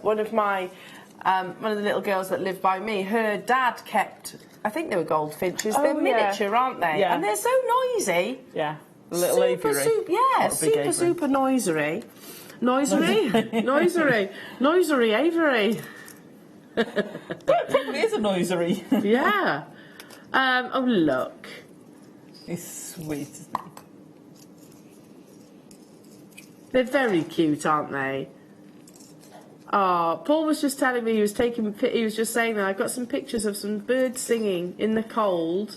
one of the little girls that lived by me. Her dad kept, I think they were goldfinches. Oh, they're miniature, aren't they? Yeah. And they're so noisy. Yeah. A little aviary. Super noisery. Noisery aviary. But it probably is a noisery. Yeah. Oh, look. It's sweet, isn't it? They're very cute, aren't they? Oh, Paul was just telling me he was just saying that I got some pictures of some birds singing in the cold.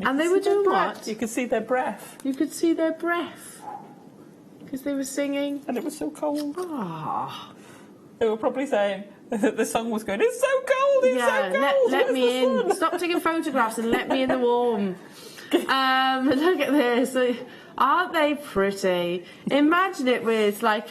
And they were doing what? You could see their breath. You could see their breath. Because they were singing. And it was so cold. Ah. They were probably saying that the song was going, it's so cold, it's so cold. Let me in. Stop taking photographs and let me in the warm. Look at this. Aren't they pretty? Imagine it with like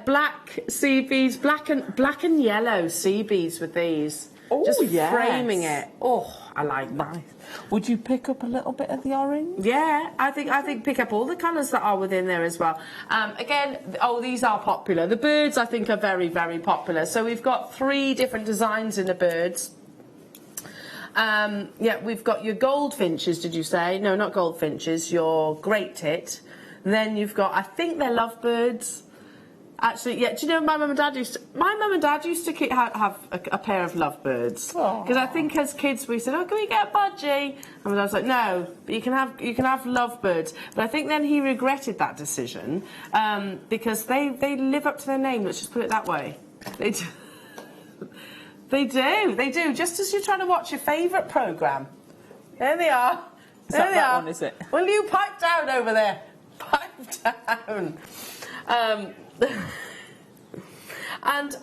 black sea beads, black and yellow sea beads with these. Oh, just yes. framing it. Oh, I like that. Nice. Would you pick up a little bit of the orange? Yeah, I think pick up all the colours that are within there as well. Again, these are popular. The birds, I think, are very, very popular. So we've got 3 different designs in the birds. Yeah, we've got your goldfinches, did you say? No, not goldfinches, your great tit. Then you've got, I think they're lovebirds. Actually, yeah, do you know my mum and dad used to have a pair of lovebirds. Because I think as kids we said, oh, can we get a budgie? And my dad was like, no, but you can have lovebirds. But I think then he regretted that decision because they live up to their name, let's just put it that way. They do. They do. Just as you're trying to watch your favourite programme. There they are. There they are. One, is it? Will you pipe down over there? Pipe down. And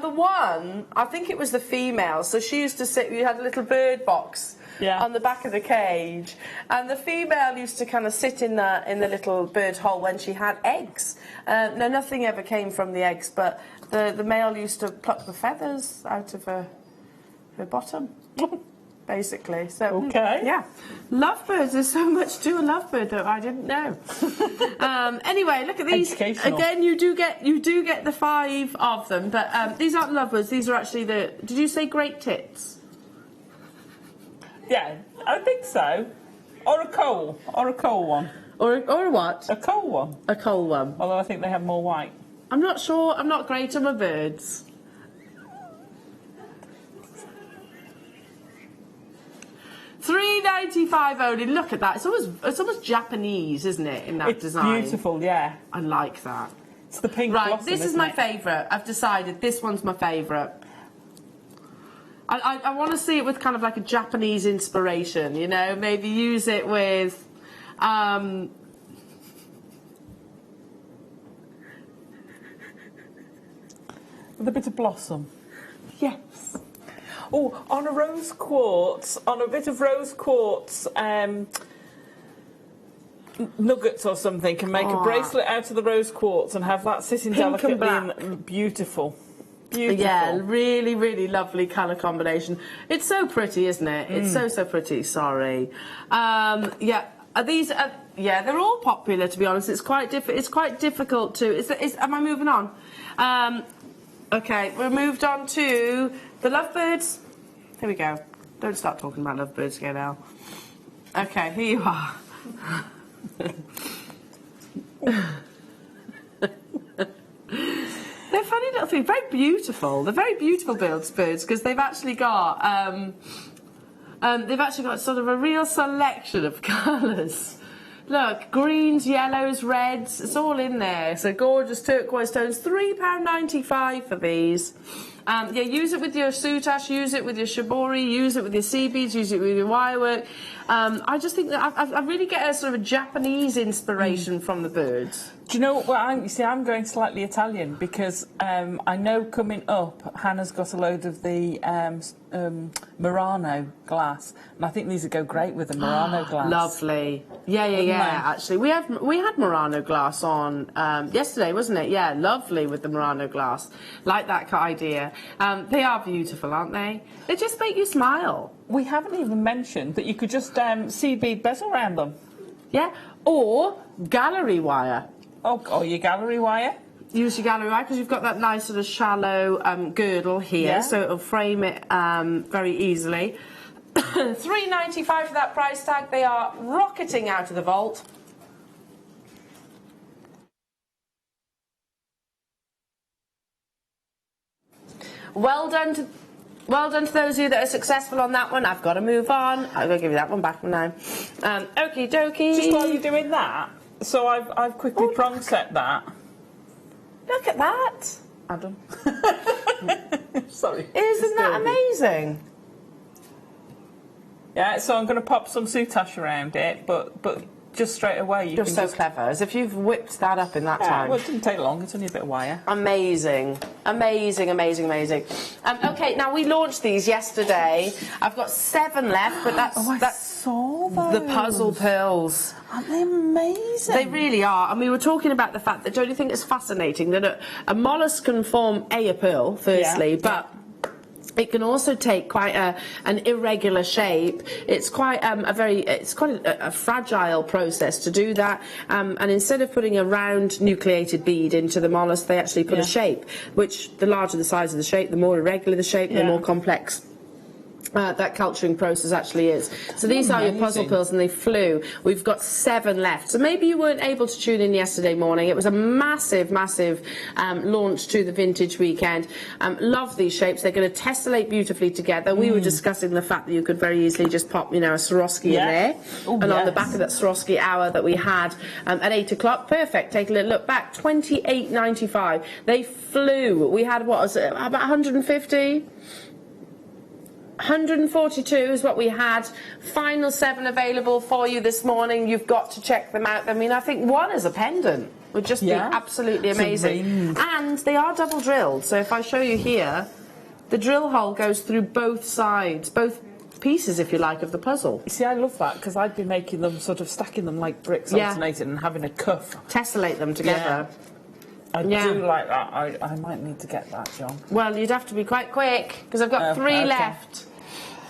the one, I think it was the female, so she used to sit, you had a little bird box on the back of the cage, and the female used to kind of sit in the little bird hole when she had eggs. No, nothing ever came from the eggs, but the male used to pluck the feathers out of her bottom. Basically, so yeah, lovebirds. There's so much to a lovebird that I didn't know. Anyway, look at these. Again, you do get the 5 of them, but these aren't lovebirds. These are actually the. Did you say great tits? Yeah, I think so. Or a coal one. Or a what? A coal one. A coal one. Although I think they have more white. I'm not sure. I'm not great on my birds. £3.95 only. Look at that. It's almost Japanese, isn't it? In that design. It's beautiful. Yeah. I like that. It's the pink right. blossom, This is my favourite. I've decided this one's my favourite. I want to see it with kind of like a Japanese inspiration. You know, maybe use it with. With a bit of blossom. Yes. Oh, on a rose quartz, on a bit of rose quartz nuggets or something, can make a bracelet out of the rose quartz and have that sitting delicately and beautiful. Beautiful. Yeah, really, really lovely colour combination. It's so pretty, isn't it? It's so pretty. Sorry. Yeah, these are, yeah, they're all popular, to be honest. It's quite difficult to. Am I moving on? Okay, we're moved on to the lovebirds. Here we go. Don't start talking about lovebirds again now. Okay, here you are. They're funny little things, very beautiful. They're very beautiful birds because they've actually got sort of a real selection of colours. Look, greens, yellows, reds, it's all in there. So gorgeous turquoise tones, £3.95 for these. Yeah, use it with your soutache, use it with your shibori, use it with your sea beads, use it with your wirework. I just think that I really get a sort of a Japanese inspiration from the birds. Do you know what? You see, I'm going slightly Italian because I know coming up, Hannah's got a load of the Murano glass, and I think these would go great with the Murano glass. Lovely. Yeah. Actually, we had Murano glass on yesterday, wasn't it? Yeah, lovely with the Murano glass. Like that idea. They are beautiful, aren't they? They just make you smile. We haven't even mentioned that you could just sea bead bezel around them. Yeah, or gallery wire. Oh, your gallery wire? Use your gallery wire because you've got that nice sort of shallow girdle here, so it'll frame it very easily. £3.95 for that price tag. They are rocketing out of the vault. Well done to those of you that are successful on that one. I've got to move on. I'm going to give you that one back now. Okie dokie. Just while you're doing that, so I've quickly prong set that. Look at that. Adam. Sorry. Isn't that amazing? Yeah, so I'm going to pop some soutache around it, but just straight away you You're can so just... clever, as if you've whipped that up in that time. Well, it didn't take long, it's only a bit of wire. Amazing. Okay, now we launched these yesterday. I've got 7 left, but that's saw those. The puzzle pearls. Aren't they amazing? They really are. And we were talking about the fact that, don't you think it's fascinating that a mollusk can form a pearl, firstly, but it can also take quite an irregular shape. It's quite a fragile process to do that. And instead of putting a round nucleated bead into the mollusk, they actually put a shape, which the larger the size of the shape, the more irregular the shape, the more complex that culturing process actually is. So these are your puzzle pearls, and they flew. We've got 7 left. So maybe you weren't able to tune in yesterday morning. It was a massive launch to the vintage weekend. Love these shapes. They're going to tessellate beautifully together. We were discussing the fact that you could very easily just pop, a Swarovski in there. And on the back of that Swarovski hour that we had at 8 o'clock. Perfect. Take a little look back. £28.95. They flew. We had, what was it, about 150? 142 is what we had. Final 7 available for you this morning. You've got to check them out. I mean, I think one as a pendant would just be absolutely amazing. And they are double drilled. So if I show you here, the drill hole goes through both sides, both pieces, if you like, of the puzzle. You see, I love that because I'd be making them, sort of stacking them like bricks alternated and having a cuff. Tessellate them together. I do like that. I might need to get that, John. Well, you'd have to be quite quick because I've got 3 left.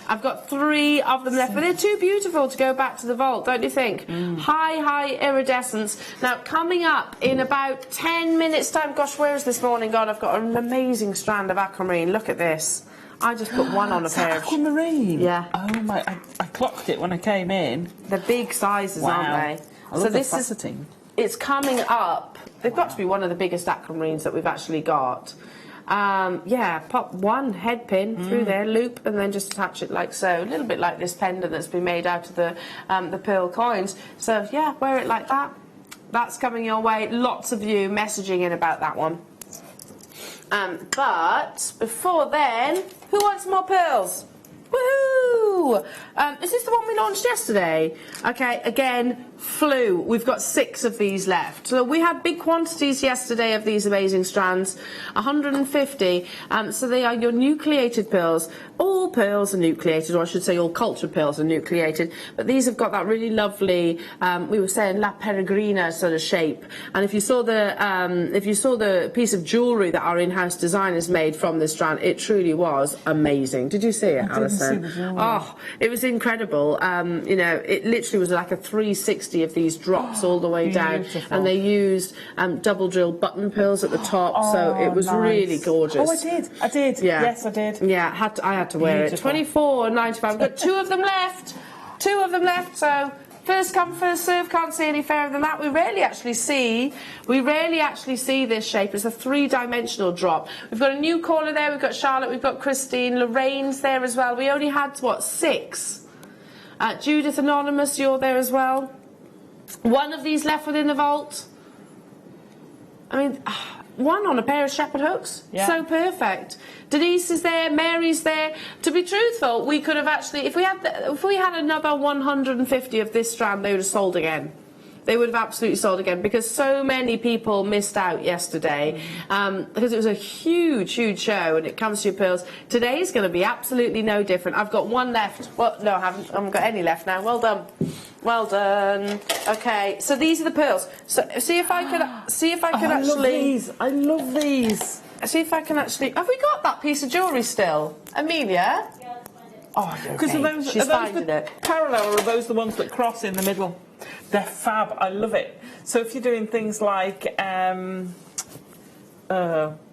I've got 3 of them left, but they're too beautiful to go back to the vault, don't you think? High iridescence. Now, coming up in about 10 minutes' time, gosh, where is this morning gone? I've got an amazing strand of aquamarine. Look at this. I just put one on a pair of... aquamarine? Yeah. Oh, my... I clocked it when I came in. They're big sizes, aren't they? I love the faceting. It's coming up. They've got to be one of the biggest aquamarines that we've actually got. Pop 1 head pin through there, loop, and then just attach it like so. A little bit like this pendant that's been made out of the pearl coins. So, yeah, wear it like that. That's coming your way. Lots of you messaging in about that one. But before then, who wants more pearls? Woohoo! Is this the one we launched yesterday? Okay, again, flew. We've got 6 of these left. So we had big quantities yesterday of these amazing strands, 150. So they are your nucleated pearls. All pearls are nucleated, or I should say all cultured pearls are nucleated. But these have got that really lovely, we were saying La Peregrina sort of shape. And if you saw the piece of jewellery that our in-house designers made from this strand, it truly was amazing. Did you see it, Alison? See the jewellery. Oh, it was incredible. You know, it literally was like a 360 of these drops all the way down, and they used double drilled button pearls at the top, so it was really gorgeous. Oh, I did. Yeah. Yes, I did. Yeah, I had to wear it. £24.95. I've got 2 of them left. 2 of them left, so first come, first serve. Can't see any fairer than that. We rarely actually see this shape. It's a 3-dimensional drop. We've got a new caller there. We've got Charlotte. We've got Christine. Lorraine's there as well. We only had, what, 6? Judith Anonymous, you're there as well. 1 of these left within the vault. I mean, 1 on a pair of shepherd hooks. Yeah. So perfect. Denise is there, Mary's there. To be truthful, we could have actually, if we had another 150 of this strand, they would have sold again. They would have absolutely sold again, because so many people missed out yesterday, because it was a huge, huge show when it comes to your pearls. Today's going to be absolutely no different. I've got 1 left. Well, no, I haven't got any left now. Well done. Well done. Okay, so these are the pearls. So see if I could actually. I love these. See if I can actually. Have we got that piece of jewellery still, Amelia? Yeah. Oh, Because okay. She's finding it. Parallel, or are those the ones that cross in the middle? They're fab. I love it. So if you're doing things like right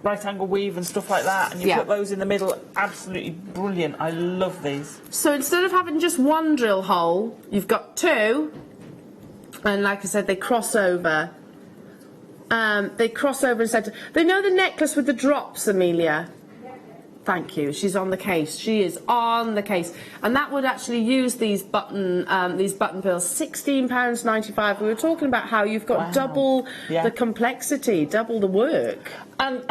angle weave and stuff like that, and you put those in the middle, absolutely brilliant. I love these. So instead of having just 1 drill hole, you've got 2, and like I said, they cross over. They cross over and center. They know the necklace with the drops, Amelia. Thank you. She's on the case. She is on the case, and that would actually use these button pearls. £16.95. We were talking about how you've got double the complexity, double the work, and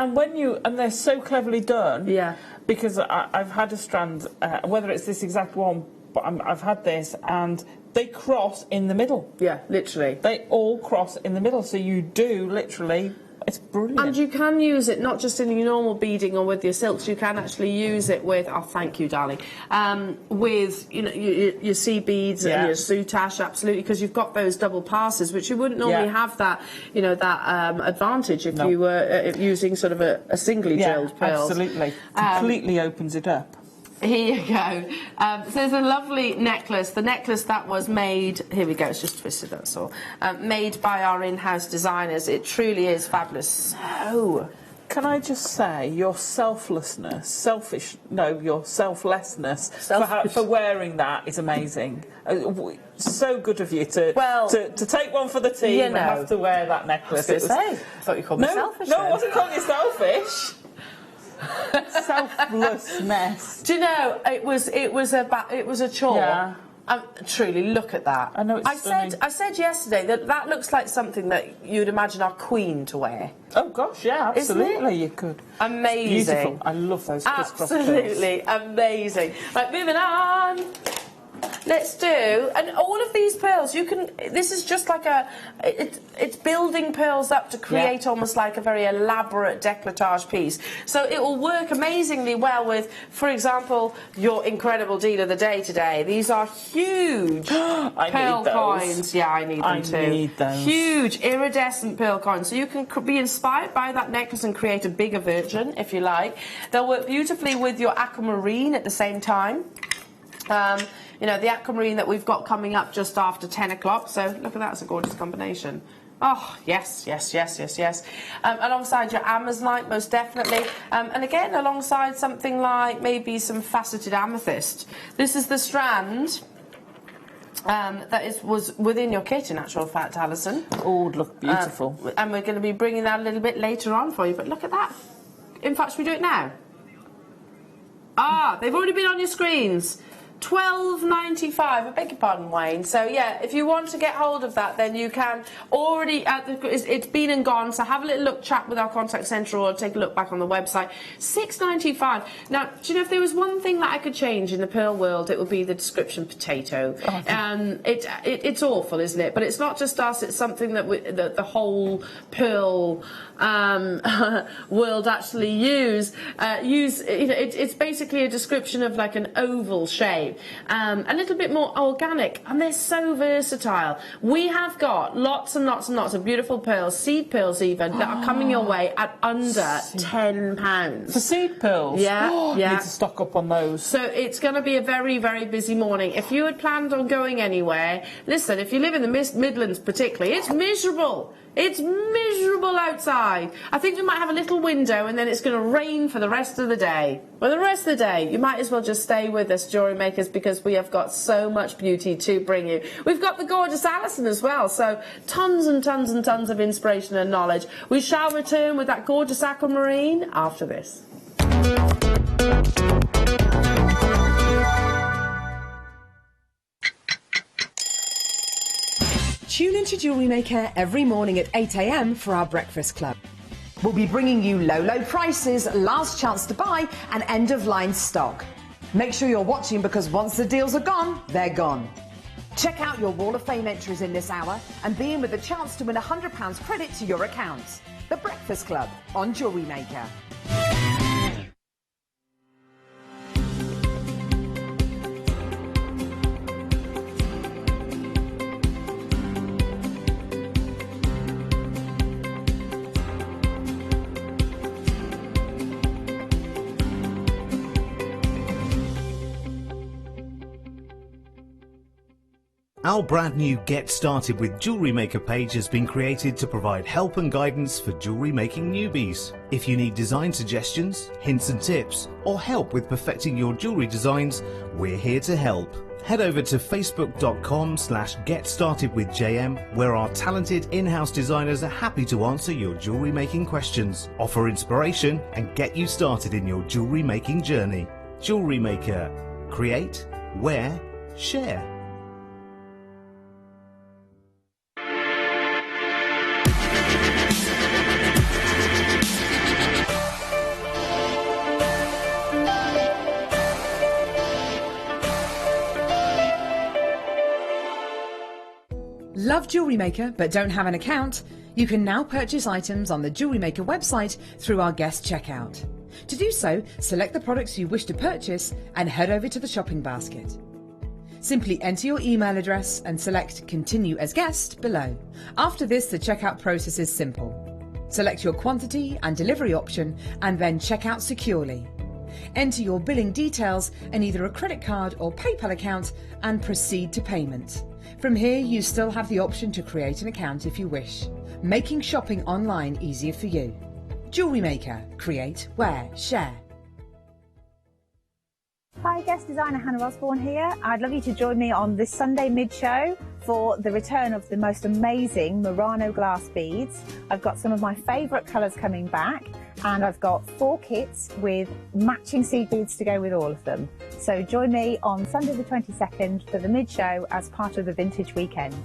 they're so cleverly done. Yeah. Because I've had a strand, whether it's this exact one, but I've had this, and they cross in the middle. Yeah, literally. They all cross in the middle, so you do literally. It's brilliant. And you can use it not just in your normal beading or with your silks. You can actually use it with. Oh, thank you, darling. With your sea beads and your soutache, absolutely, because you've got those double passes, which you wouldn't normally have that advantage if you were using sort of a singly drilled pearl. Absolutely, completely opens it up. Here you go. So there's a lovely necklace. The necklace that was made, here we go, it's just twisted, that's all. Made by our in-house designers. It truly is fabulous. So, can I just say, your selflessness for wearing that is amazing. So good of you to take one for the team and have to wear that necklace. I thought you called me selfish. No, I wasn't calling you selfish. Selflessness. Do you know, it was a chore. Yeah. Truly, look at that. I know it's stunning. I said yesterday that looks like something that you'd imagine our Queen to wear. Oh gosh, yeah, absolutely, you could. Amazing. It's beautiful. I love those crisscross absolutely amazing. Right, moving on. Let's do, and all of these pearls, you can, this is just like it's building pearls up to create almost like a very elaborate décolletage piece. So it will work amazingly well with, for example, your incredible deal of the day today. These are huge pearl coins. Yeah, I need them too. I need those. Huge iridescent pearl coins. So you can be inspired by that necklace and create a bigger version, if you like. They'll work beautifully with your aquamarine at the same time. You know, the aquamarine that we've got coming up just after 10 o'clock. So look at that, it's a gorgeous combination. Oh, yes, yes, yes, yes, yes. Alongside your Amazonite, most definitely. And again, alongside something like maybe some faceted amethyst. This is the strand that was within your kit, in actual fact, Alison. Oh, it looked beautiful. And we're going to be bringing that a little bit later on for you. But look at that. In fact, should we do it now? Ah, they've already been on your screens. £12.95, I beg your pardon, Wayne. So yeah, if you want to get hold of that, then you can already. It's been and gone. So have a little look, chat with our contact centre, or take a look back on the website. £6.95. Now, do you know if there was one thing that I could change in the pearl world, it would be the description potato. It's awful, isn't it? But it's not just us. It's something that the whole pearl world actually use. It's basically a description of like an oval shape. shape, a little bit more organic, and they're so versatile. We have got lots and lots and lots of beautiful pearls, seed pearls even, that are coming your way at under £10. For seed pearls? Yeah, yeah. Need to stock up on those. So it's going to be a very, very busy morning. If you had planned on going anywhere, listen, if you live in the Midlands particularly, it's miserable. It's miserable outside. I think we might have a little window and then it's going to rain for the rest of the day. Well, the rest of the day, you might as well just stay with us, jewellery makers, because we have got so much beauty to bring you. We've got the gorgeous Alison as well, so tons and tons and tons of inspiration and knowledge. We shall return with that gorgeous aquamarine after this. Tune into Jewellery Maker every morning at 8 a.m. for our breakfast club. We'll be bringing you low prices, last chance to buy, and end-of-line stock. Make sure you're watching because once the deals are gone, they're gone. Check out your Wall of Fame entries in this hour and be in with a chance to win £100 credit to your account. The Breakfast Club on Jewellery Maker. Our brand new Get Started with Jewellery Maker page has been created to provide help and guidance for jewellery making newbies. If you need design suggestions, hints and tips, or help with perfecting your jewellery designs, we're here to help. Head over to facebook.com/getstartedwithjm, where our talented in-house designers are happy to answer your jewellery making questions, offer inspiration and get you started in your jewellery making journey. Jewellery Maker. Create, wear, share. Love Jewellery Maker but don't have an account? You can now purchase items on the Jewellery Maker website through our guest checkout. To do so, select the products you wish to purchase and head over to the shopping basket. Simply enter your email address and select Continue as Guest below. After this, the checkout process is simple. Select your quantity and delivery option and then check out securely. Enter your billing details and either a credit card or PayPal account and proceed to payment. From here, you still have the option to create an account if you wish, making shopping online easier for you. Jewellery Maker. Create, wear, share. Hi, guest designer Hannah Osborne here. I'd love you to join me on this Sunday mid-show for the return of the most amazing Murano glass beads. I've got some of my favourite colours coming back, and I've got 4 kits with matching seed beads to go with all of them. So join me on Sunday the 22nd for the mid-show as part of the Vintage Weekend.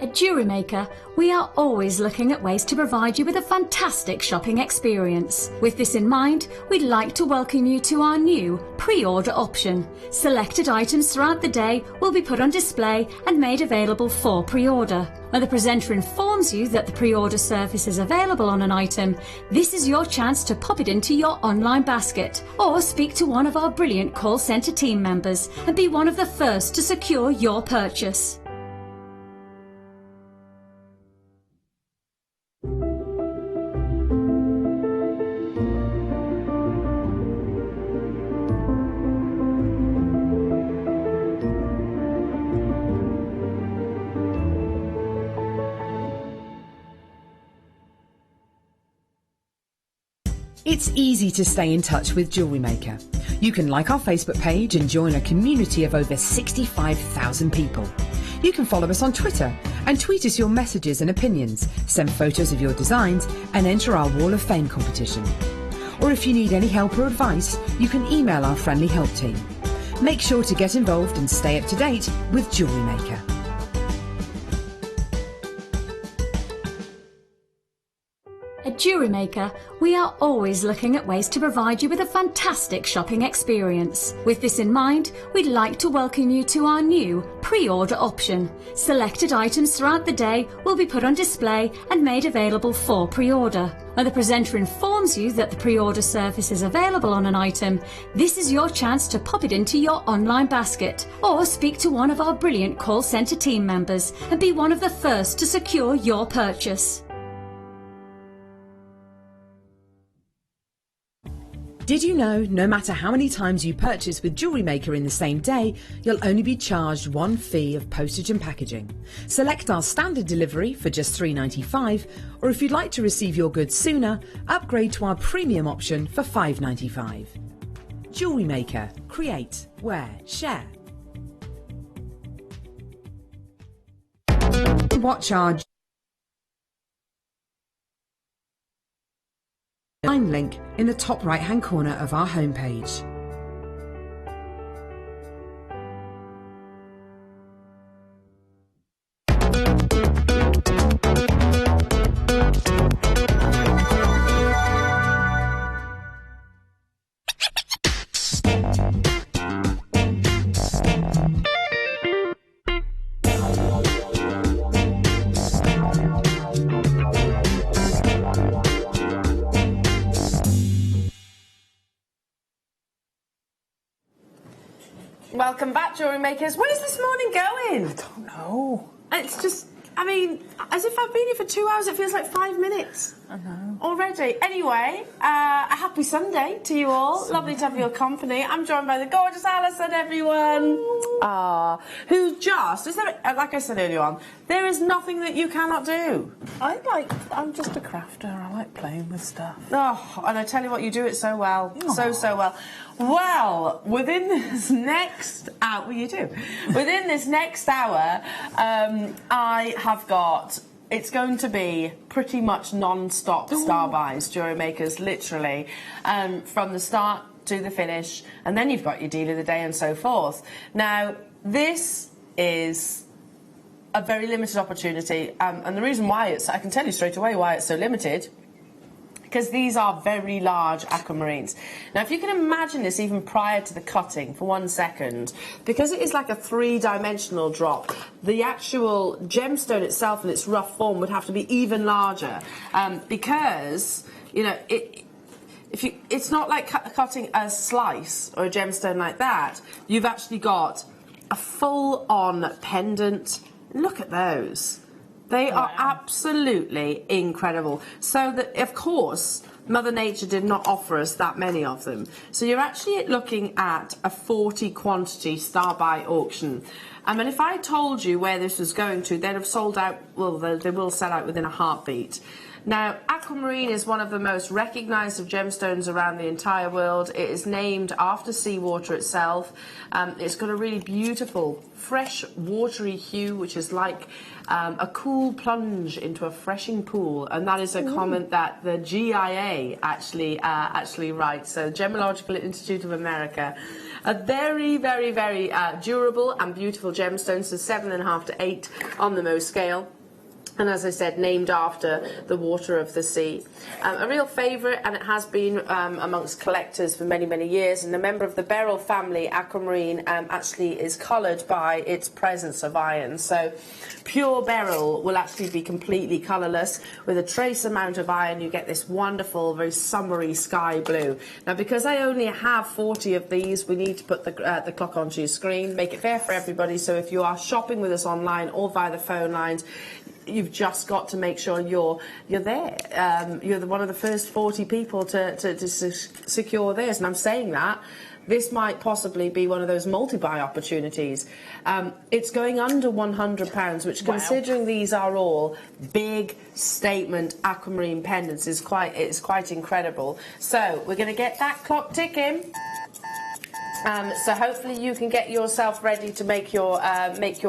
At Jewellery Maker, we are always looking at ways to provide you with a fantastic shopping experience. With this in mind, we'd like to welcome you to our new pre-order option. Selected items throughout the day will be put on display and made available for pre-order. When the presenter informs you that the pre-order service is available on an item, this is your chance to pop it into your online basket or speak to one of our brilliant call centre team members and be one of the first to secure your purchase. It's easy to stay in touch with Jewellery Maker. You can like our Facebook page and join a community of over 65,000 people. You can follow us on Twitter and tweet us your messages and opinions, send photos of your designs and enter our Wall of Fame competition. Or if you need any help or advice, you can email our friendly help team. Make sure to get involved and stay up to date with Jewellery Maker. At Jewellery Maker, we are always looking at ways to provide you with a fantastic shopping experience. With this in mind, we'd like to welcome you to our new pre-order option. Selected items throughout the day will be put on display and made available for pre-order. When the presenter informs you that the pre-order service is available on an item, this is your chance to pop it into your online basket or speak to one of our brilliant call centre team members and be one of the first to secure your purchase. Did you know no matter how many times you purchase with Jewellery Maker in the same day, you'll only be charged one fee of postage and packaging? Select our standard delivery for just $3.95, or if you'd like to receive your goods sooner, upgrade to our premium option for $5.95. Jewellery Maker. Create, wear, share. Watch our link in the top right hand corner of our homepage. Welcome back, jewellery makers. Where's this morning going? I don't know. It's just, I mean, as if I've been here for 2 hours, it feels like 5 minutes. I know. Already. Anyway, a happy Sunday to you all. Lovely to have your company. I'm joined by the gorgeous Alison, everyone. Who just, is there, like I said earlier on, there is nothing that you cannot do. I'm just a crafter. I like playing with stuff. Oh, and I tell you what, you do it so well. So well. Well, within this next hour, Within this next hour, I have got, it's going to be pretty much non-stop star buys, jewellery makers, literally, from the start to the finish, and then you've got your deal of the day and so forth. Now, this is a very limited opportunity, and the reason why I can tell you straight away why it's so limited, because these are very large aquamarines. Now, if you can imagine this even prior to the cutting for 1 second, because it is like a three-dimensional drop, the actual gemstone itself in its rough form would have to be even larger, because, you know, it's not like cutting a slice or a gemstone like that. You've actually got a full-on pendant. Look at those. They are absolutely incredible. So that, of course, Mother Nature did not offer us that many of them. So you're actually looking at a 40 quantity star buy auction. And if I told you where this was going to, they'd have sold out, well, they will sell out within a heartbeat. Now, aquamarine is one of the most recognised of gemstones around the entire world. It is named after seawater itself. It's got a really beautiful, fresh, watery hue, which is like a cool plunge into a freshing pool. And that is a comment that the GIA actually writes, so Gemological Institute of America. A very, very, very durable and beautiful gemstone, so 7.5 to 8 on the Mohs scale. And as I said, named after the water of the sea. A real favourite, and it has been amongst collectors for many, many years. And a member of the beryl family, aquamarine, actually is coloured by its presence of iron. So pure beryl will actually be completely colourless. With a trace amount of iron, you get this wonderful, very summery sky blue. Now, because I only have 40 of these, we need to put the clock onto your screen, make it fair for everybody. So if you are shopping with us online or via the phone lines, you've just got to make sure you're there. You're one of the first 40 people to secure this, and I'm saying that this might possibly be one of those multi-buy opportunities. It's going under £100, which, considering these are all big statement aquamarine pendants, is quite incredible. So we're going to get that clock ticking. So hopefully you can get yourself ready to make your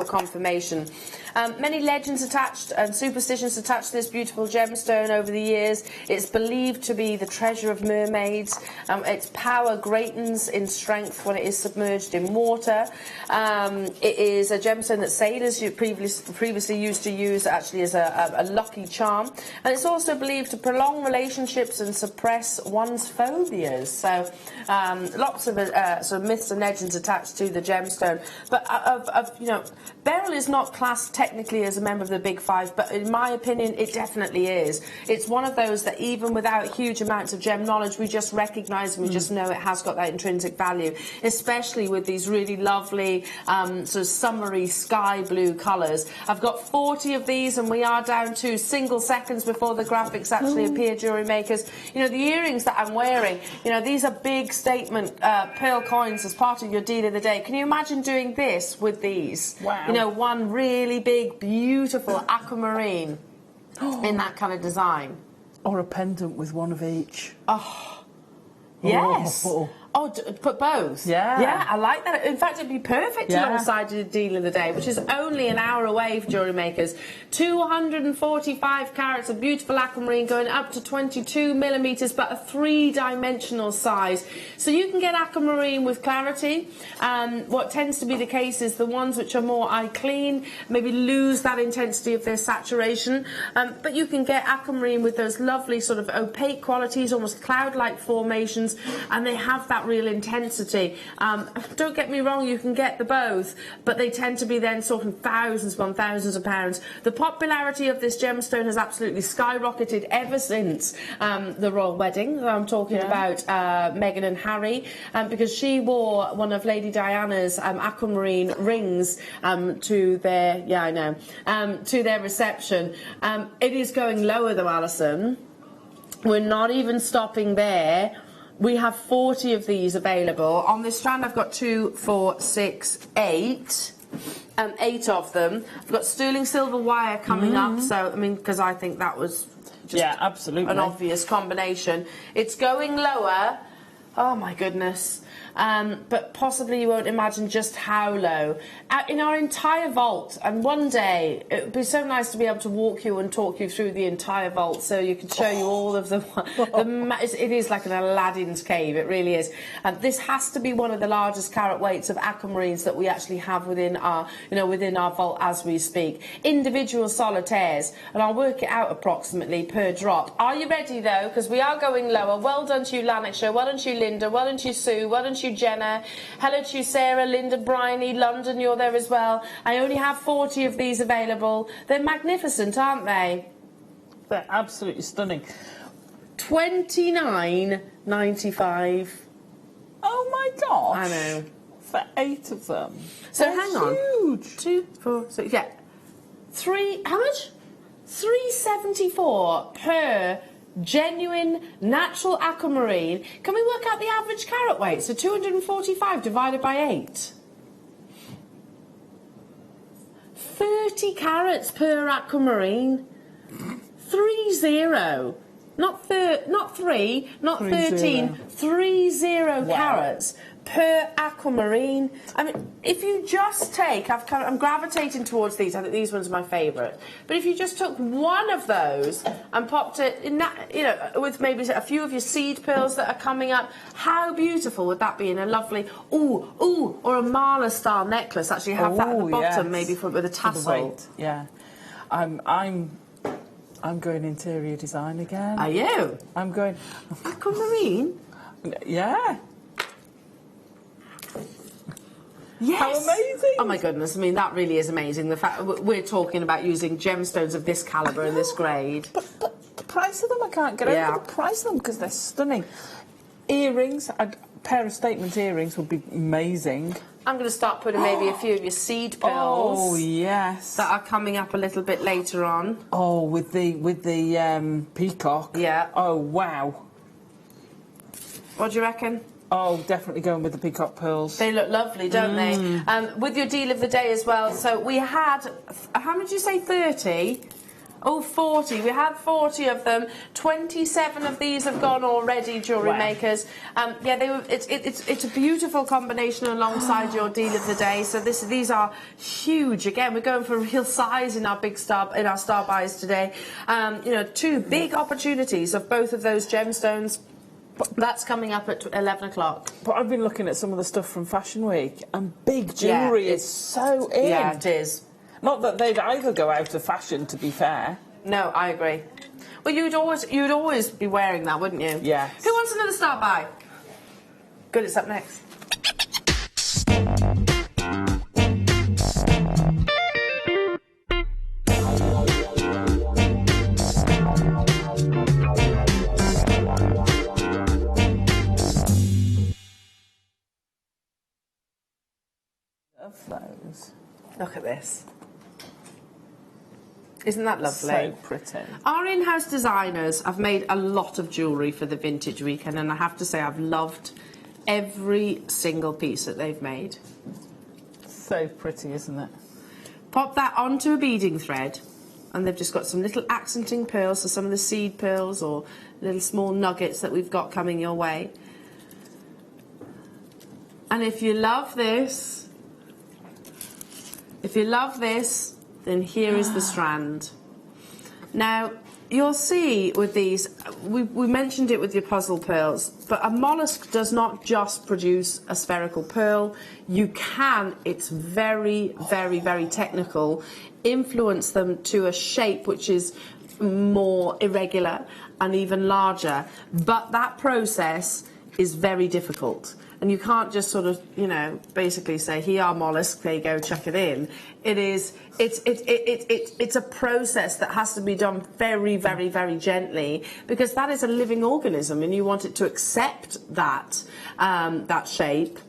confirmation. Many legends attached and superstitions attached to this beautiful gemstone over the years. It's believed to be the treasure of mermaids. Its power greatens in strength when it is submerged in water. It is a gemstone that sailors previously used to use actually as a lucky charm. And it's also believed to prolong relationships and suppress one's phobias. So lots of sort of of myths and legends attached to the gemstone. But you know, beryl is not classed technically as a member of the big five, but in my opinion, it definitely is. It's one of those that even without huge amounts of gem knowledge, we just recognise and we just know it has got that intrinsic value, especially with these really lovely sort of summery sky blue colours. I've got 40 of these and we are down to single seconds before the graphics actually appear, jewellery makers. You know, the earrings that I'm wearing, you know, these are big statement pearl coins as part of your deal of the day. Can you imagine doing this with these? Wow. You know, one really big, beautiful aquamarine in that kind of design. Or a pendant with one of each. Oh, yes. Oh, put both? Yeah. Yeah, I like that. In fact, it'd be perfect alongside the deal of the day, which is only an hour away for jewellery makers. 245 carats of beautiful aquamarine going up to 22 millimetres, but a three-dimensional size. So you can get aquamarine with clarity. What tends to be the case is the ones which are more eye clean maybe lose that intensity of their saturation. But you can get aquamarine with those lovely sort of opaque qualities, almost cloud-like formations, and they have that real intensity. Don't get me wrong, you can get the both, but they tend to be then talking thousands upon thousands of pounds. The popularity of this gemstone has absolutely skyrocketed ever since the royal wedding that I'm talking about, Meghan and Harry, because she wore one of Lady Diana's aquamarine rings to their, to their reception. It is going lower though, Alison. We're not even stopping there. We have 40 of these available. On this strand, I've got 2, 4, 6, 8. 8 of them. I've got sterling silver wire coming up, so, I mean, because I think that was just absolutely an obvious combination. It's going lower. Oh, my goodness. But possibly you won't imagine just how low. In our entire vault, and one day, it would be so nice to be able to walk you and talk you through the entire vault so you could show you all of it is like an Aladdin's cave, it really is. This has to be one of the largest carat weights of aquamarines that we actually have within our, within our vault as we speak. Individual solitaires, and I'll work it out approximately per drop. Are you ready though? Because we are going lower. Well done to you, Lanarkshire. Well done to you, Linda. Well done to you, Sue. Well done to you, Jenna. Hello to you, Sarah, Linda, Bryony, London, you're there as well. I only have 40 of these available. They're magnificent, aren't they? They're absolutely stunning. $29.95. Oh my gosh. I know. For 8 of them. So They're hang on. Huge. 2, 4, 6, yeah. 3, how much? $3.74 per genuine natural aquamarine. Can we work out the average carat weight? So 245 divided by 8. 30 carats per aquamarine. 30. Not 3, not 13. 30 carats per aquamarine. I mean, if you just take, I'm gravitating towards these. I think these ones are my favourite. But if you just took one of those and popped it in that, with maybe a few of your seed pearls that are coming up, how beautiful would that be in a lovely, or a mala style necklace? Actually, have that at the bottom, maybe with a tassel. Yeah, I'm going interior design again. Are you? I'm going aquamarine. Yeah. Yes. How amazing! Oh my goodness, I mean, that really is amazing. The fact we're talking about using gemstones of this calibre and this grade. But the price of them, I can't get over the price of them because they're stunning. Earrings, a pair of statement earrings would be amazing. I'm going to start putting maybe a few of your seed pearls. Oh, yes. That are coming up a little bit later on. Oh, with the peacock. Yeah. Oh, wow. What do you reckon? Oh, definitely going with the peacock pearls. They look lovely, don't they? With your deal of the day as well. So we had, how many did you say, 30? Oh, 40. We had 40 of them. 27 of these have gone already, jewellery makers. Yeah, they were. It's a beautiful combination alongside your deal of the day. So these are huge. Again, we're going for real size in our star buys today. 2 big opportunities of both of those gemstones. That's coming up at 11 o'clock. But I've been looking at some of the stuff from Fashion Week, and big jewellery is so in. Yeah, it is. Not that they'd either go out of fashion, to be fair. No, I agree. Well, you'd always be wearing that, wouldn't you? Yes. Who wants another start buy? Good, it's up next. at this. Isn't that lovely? So pretty. Our in-house designers have made a lot of jewellery for the vintage weekend, and I have to say I've loved every single piece that they've made. So pretty, isn't it? Pop that onto a beading thread, and they've just got some little accenting pearls, so some of the seed pearls or little small nuggets that we've got coming your way. And if you love this, then here is the strand. Now, you'll see with these, we mentioned it with your puzzle pearls, but a mollusk does not just produce a spherical pearl. You can, it's very, very, very technical, influence them to a shape which is more irregular and even larger. But that process is very difficult. And you can't just sort of, you know, basically say, here are mollusks, there you go, chuck it in. It's a process that has to be done very, very, very gently, because that is a living organism and you want it to accept that, that shape.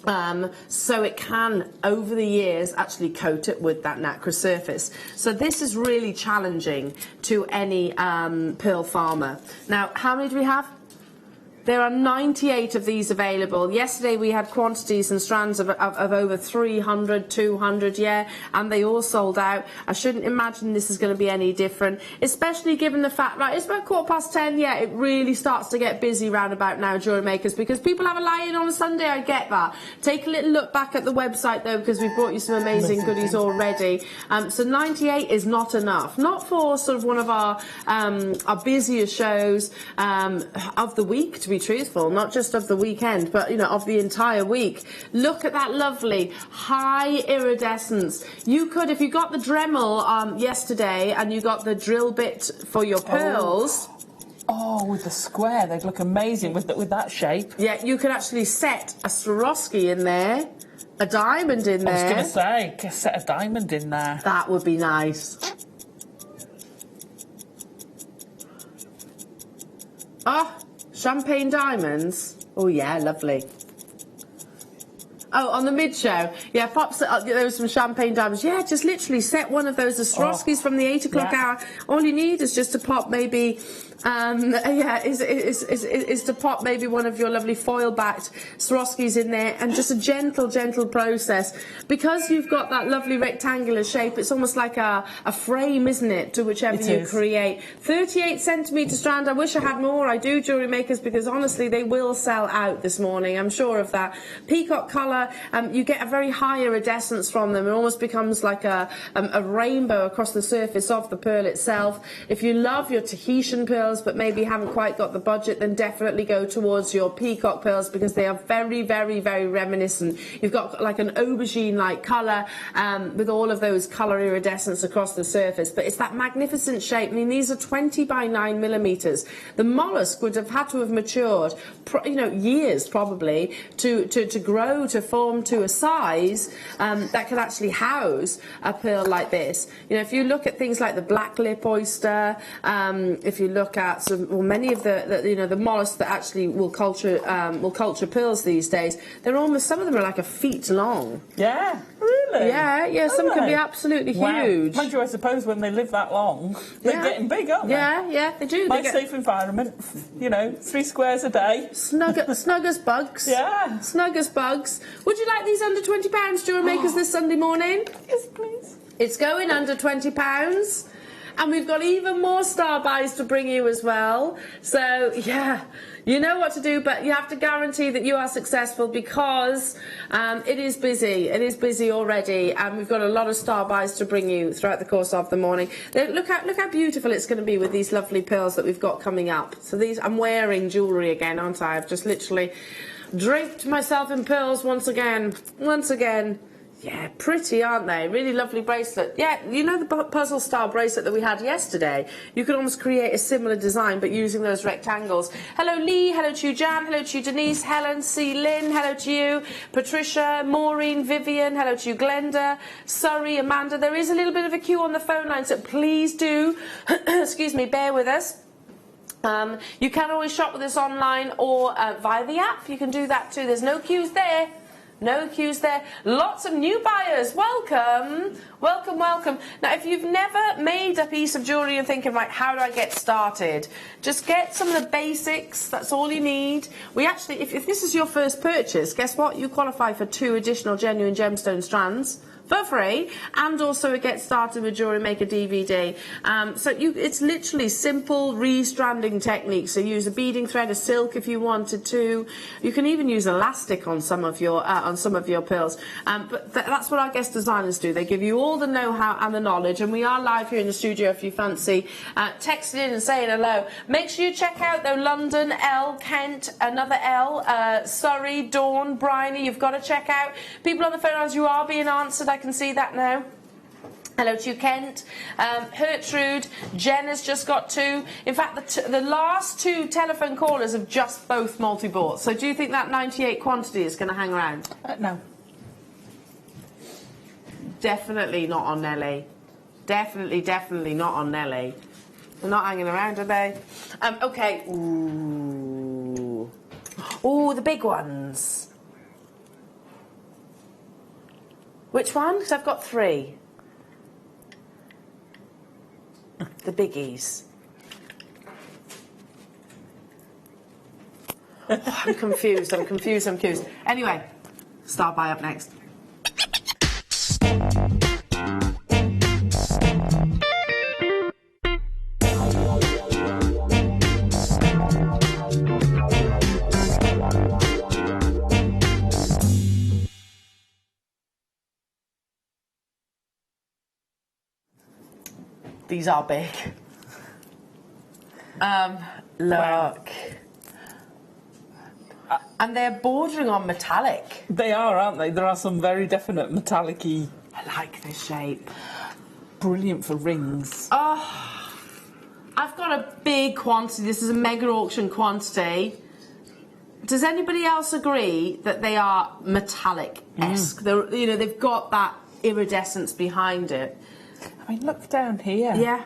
So it can, over the years, actually coat it with that nacre surface. So this is really challenging to any pearl farmer. Now, how many do we have? There are 98 of these available. Yesterday we had quantities and strands of over 300, 200, yeah, and they all sold out. I shouldn't imagine this is going to be any different, especially given the fact, right, it's about 10:15, yeah, it really starts to get busy round about now, jewellery makers, because people have a lie-in on a Sunday, I get that. Take a little look back at the website, though, because we've brought you some amazing goodies already. So 98 is not enough. Not for sort of one of our busiest shows of the week, to be truthful, not just of the weekend, but, you know, of the entire week. Look at that lovely high iridescence. You could, if you got the Dremel yesterday and you got the drill bit for your pearls. Oh, with the square, they'd look amazing with that shape. Yeah, you could actually set a Swarovski in there, a diamond in there. I was going to say, set a diamond in there. That would be nice. Oh, champagne diamonds. Oh, yeah, lovely. Oh, on the mid-show. Yeah, pops, there was some champagne diamonds. Yeah, just literally set one of those, the Swarovskis from the 8 o'clock hour. All you need is just to pop maybe... is to pop maybe one of your lovely foil-backed Swarovskis in there, and just a gentle process. Because you've got that lovely rectangular shape, it's almost like a frame, isn't it, to whichever you create. 38 centimetre strand. I wish I had more. I do, jewellery makers, because honestly, they will sell out this morning. I'm sure of that. Peacock colour, you get a very high iridescence from them. It almost becomes like a rainbow across the surface of the pearl itself. If you love your Tahitian pearls, but maybe haven't quite got the budget, then definitely go towards your peacock pearls, because they are very, very, very reminiscent. You've got like an aubergine-like colour with all of those colour iridescence across the surface, but it's that magnificent shape. I mean, these are 20 by 9 millimetres. The mollusk would have had to have matured, you know, years probably to grow, to form to a size that could actually house a pearl like this. You know, if you look at things like the black lip oyster, if you look at many of the mollusks that actually will culture pearls these days, they're almost, some of them are like a feet long. Yeah, really? Yeah, some can be absolutely huge. Mind you, I suppose when they live that long, they're getting big, aren't they? Yeah, they do. Nice safe environment, you know, 3 squares a day. Snug as bugs. Yeah. Snug as bugs. Would you like these under £20, jewellery makers, this Sunday morning? Yes, please. It's going under £20. And we've got even more star buys to bring you as well. So, yeah, you know what to do, but you have to guarantee that you are successful, because it is busy. It is busy already, and we've got a lot of star buys to bring you throughout the course of the morning. Look how beautiful it's going to be with these lovely pearls that we've got coming up. So these, I'm wearing jewellery again, aren't I? I've just literally draped myself in pearls once again. Yeah, pretty, aren't they? Really lovely bracelet. Yeah, you know the puzzle style bracelet that we had yesterday? You could almost create a similar design, but using those rectangles. Hello, Lee. Hello to you, Jan. Hello to you, Denise. Helen, C. Lynn. Hello to you, Patricia, Maureen, Vivian. Hello to you, Glenda, Surrey, Amanda. There is a little bit of a queue on the phone line, so please do, excuse me, bear with us. You can always shop with us online or via the app. You can do that too. There's no queues there. No queues there. Lots of new buyers. Welcome. Welcome, welcome. Now, if you've never made a piece of jewellery and thinking, right, how do I get started? Just get some of the basics. That's all you need. We actually, if this is your first purchase, guess what? You qualify for 2 additional genuine gemstone strands for free, and also a Get Started with Jewellery Maker DVD. It's literally simple restranding techniques. So use a beading thread, a silk if you wanted to. You can even use elastic on some of your pearls. That's what our guest designers do. They give you all the know-how and the knowledge. And we are live here in the studio if you fancy texting in and saying hello. Make sure you check out though London, L, Kent, another L, Surrey, Dawn, Bryony. You've got to check out. People on the phone lines, you are being answered. I can see that now. Hello to you, Kent. Gertrude, Jen has just got 2. In fact, the last 2 telephone callers have just both multi-bought. So do you think that 98 quantity is going to hang around? No. Definitely not on Nelly. Definitely not on Nelly. They're not hanging around, are they? Okay. Ooh. Ooh, the big ones. Which one? Because I've got 3. The biggies. Oh, I'm confused. Anyway, start by up next. These are big. Look. And they're bordering on metallic. They are, aren't they? There are some very definite metallic-y. I like this shape. Brilliant for rings. Oh, I've got a big quantity. This is a mega auction quantity. Does anybody else agree that they are metallic-esque? They've got that iridescence behind it. I mean, look down here. Yeah.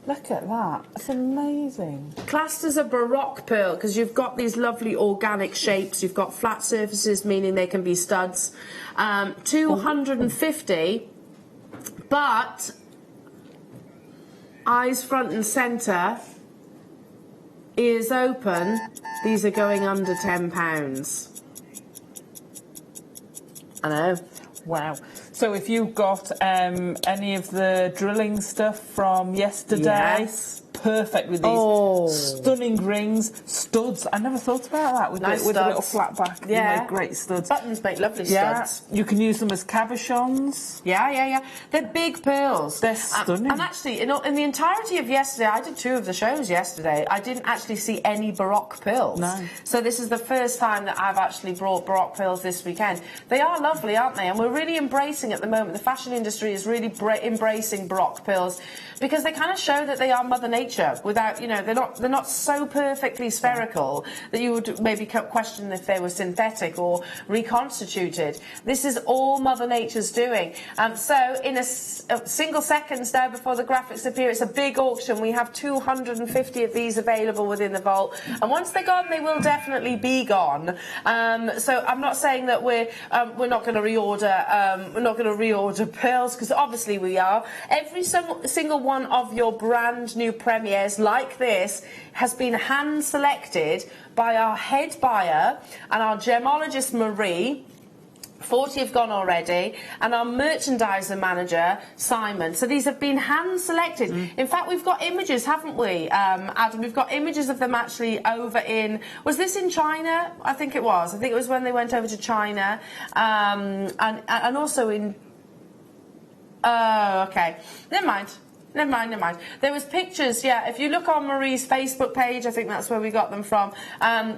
Look at that. It's amazing. Classed as a Baroque pearl because you've got these lovely organic shapes. You've got flat surfaces, meaning they can be studs. 250, but eyes front and centre, ears open. These are going under £10. I know. Wow. So if you got any of the drilling stuff from yesterday, yes. Perfect with these stunning rings, studs. I never thought about that with, nice with a little flat back. Yeah. You make great studs. Buttons make lovely studs. You can use them as cabochons. Yeah. They're big pearls. They're stunning. And actually, in the entirety of yesterday, I did 2 of the shows yesterday. I didn't actually see any Baroque pearls. No. So this is the first time that I've actually brought Baroque pearls this weekend. They are lovely, aren't they? And we're really embracing at the moment. The fashion industry is really embracing Baroque pearls because they kind of show that they are Mother Nature. Without, they're not so perfectly spherical that you would maybe question if they were synthetic or reconstituted. This is all Mother Nature's doing. So in a single seconds now before the graphics appear, it's a big auction. We have 250 of these available within the vault, and once they're gone, they will definitely be gone. So I'm not saying that we're not going to reorder. We're not going to reorder pearls because obviously we are. Every single one of your brand new premieres like this has been hand selected by our head buyer and our gemologist Marie. 40 have gone already, and our merchandiser manager Simon. So these have been hand selected. In fact, we've got images, haven't we, Adam? We've got images of them actually over in. Was this in China? I think it was. I think it was when they went over to China, and also in. Oh, okay. Never mind. There was pictures, yeah. If you look on Marie's Facebook page, I think that's where we got them from.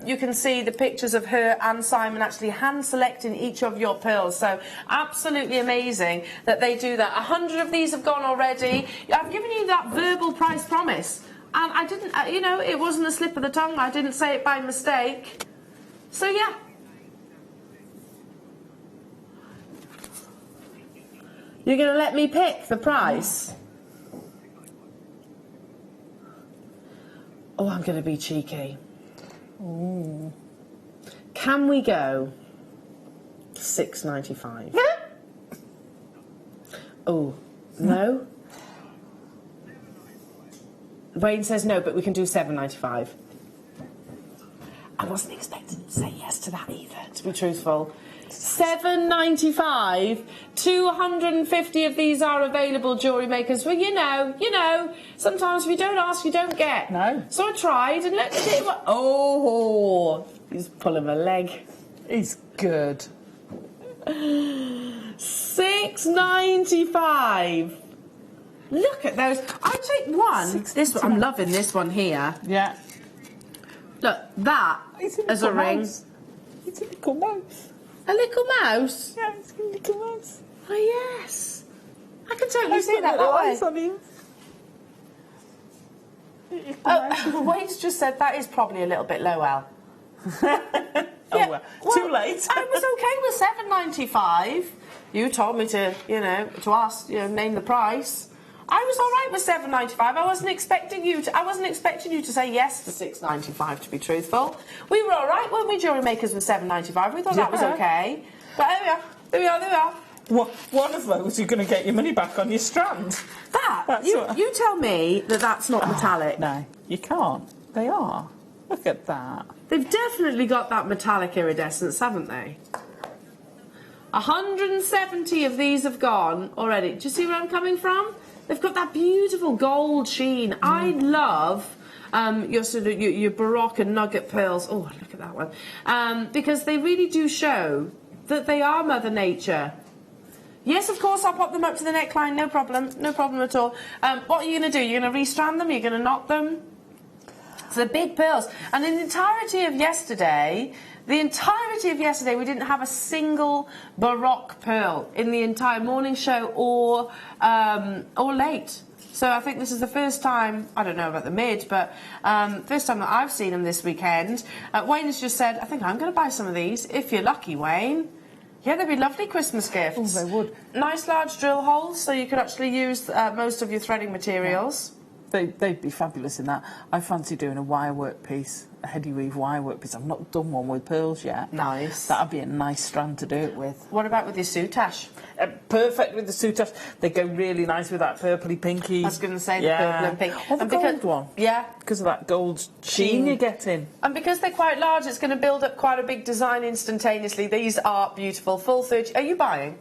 You can see the pictures of her and Simon actually hand selecting each of your pearls. So absolutely amazing that they do that. 100 of these have gone already. I've given you that verbal price promise, and I didn't. It wasn't a slip of the tongue. I didn't say it by mistake. So yeah. You're going to let me pick the price? Oh, I'm going to be cheeky. Ooh. Can we go 6.95. Oh, no. Wayne says no, but we can do 7.95. I wasn't expecting to say yes to that either, to be truthful. 7.95. 250 of these are available, jewellery makers. Well, you know, sometimes if you don't ask, you don't get. No. So I tried, and let's see what... Oh, he's pulling my leg. He's good. 6.95. Look at those. I'll take one. This one, I'm loving this one here. Yeah. Look, that as a ring. Mouse. It's a little mouse. A little mouse? Yeah, it's a little mouse. Oh, yes. I can totally see that way. Oh, Wayne's just said that is probably a little bit low, Al. Oh, well, too late. I was okay with 7.95. You told me to, to ask, name the price. I was all right with 7.95. I wasn't expecting you to say yes to 6.95. To be truthful, we were all right, weren't we, jewellery makers, with 7.95? We thought that was okay. But there we are. One of those, you're going to get your money back on your strand. You tell me that that's not metallic. No, you can't. They are. Look at that. They've definitely got that metallic iridescence, haven't they? 170 of these have gone already. Do you see where I'm coming from? They've got that beautiful gold sheen. I love your Baroque and nugget pearls. Oh, look at that one. Because they really do show that they are Mother Nature. Yes, of course, I'll pop them up to the neckline. No problem at all. What are you going to do? You're going to restrand them? You're going to knot them? So the big pearls. And in the entirety of yesterday, we didn't have a single Baroque pearl in the entire morning show or late. So I think this is the first time, I don't know about the mid, but first time that I've seen them this weekend. Wayne has just said, I think I'm going to buy some of these, if you're lucky, Wayne. Yeah, they'd be lovely Christmas gifts. Oh, they would. Nice large drill holes, so you could actually use most of your threading materials. Yeah. They'd be fabulous in that. I fancy doing a wirework piece, a heady weave wirework piece. I've not done one with pearls yet. Nice. That'd be a nice strand to do it with. What about with your soutache? Perfect with the soutache. They go really nice with that purpley pinky. I was going to say the purple and pink. Or the gold one. Yeah. Because of that gold sheen you're getting. And because they're quite large, it's going to build up quite a big design instantaneously. These are beautiful. Full 30. Are you buying?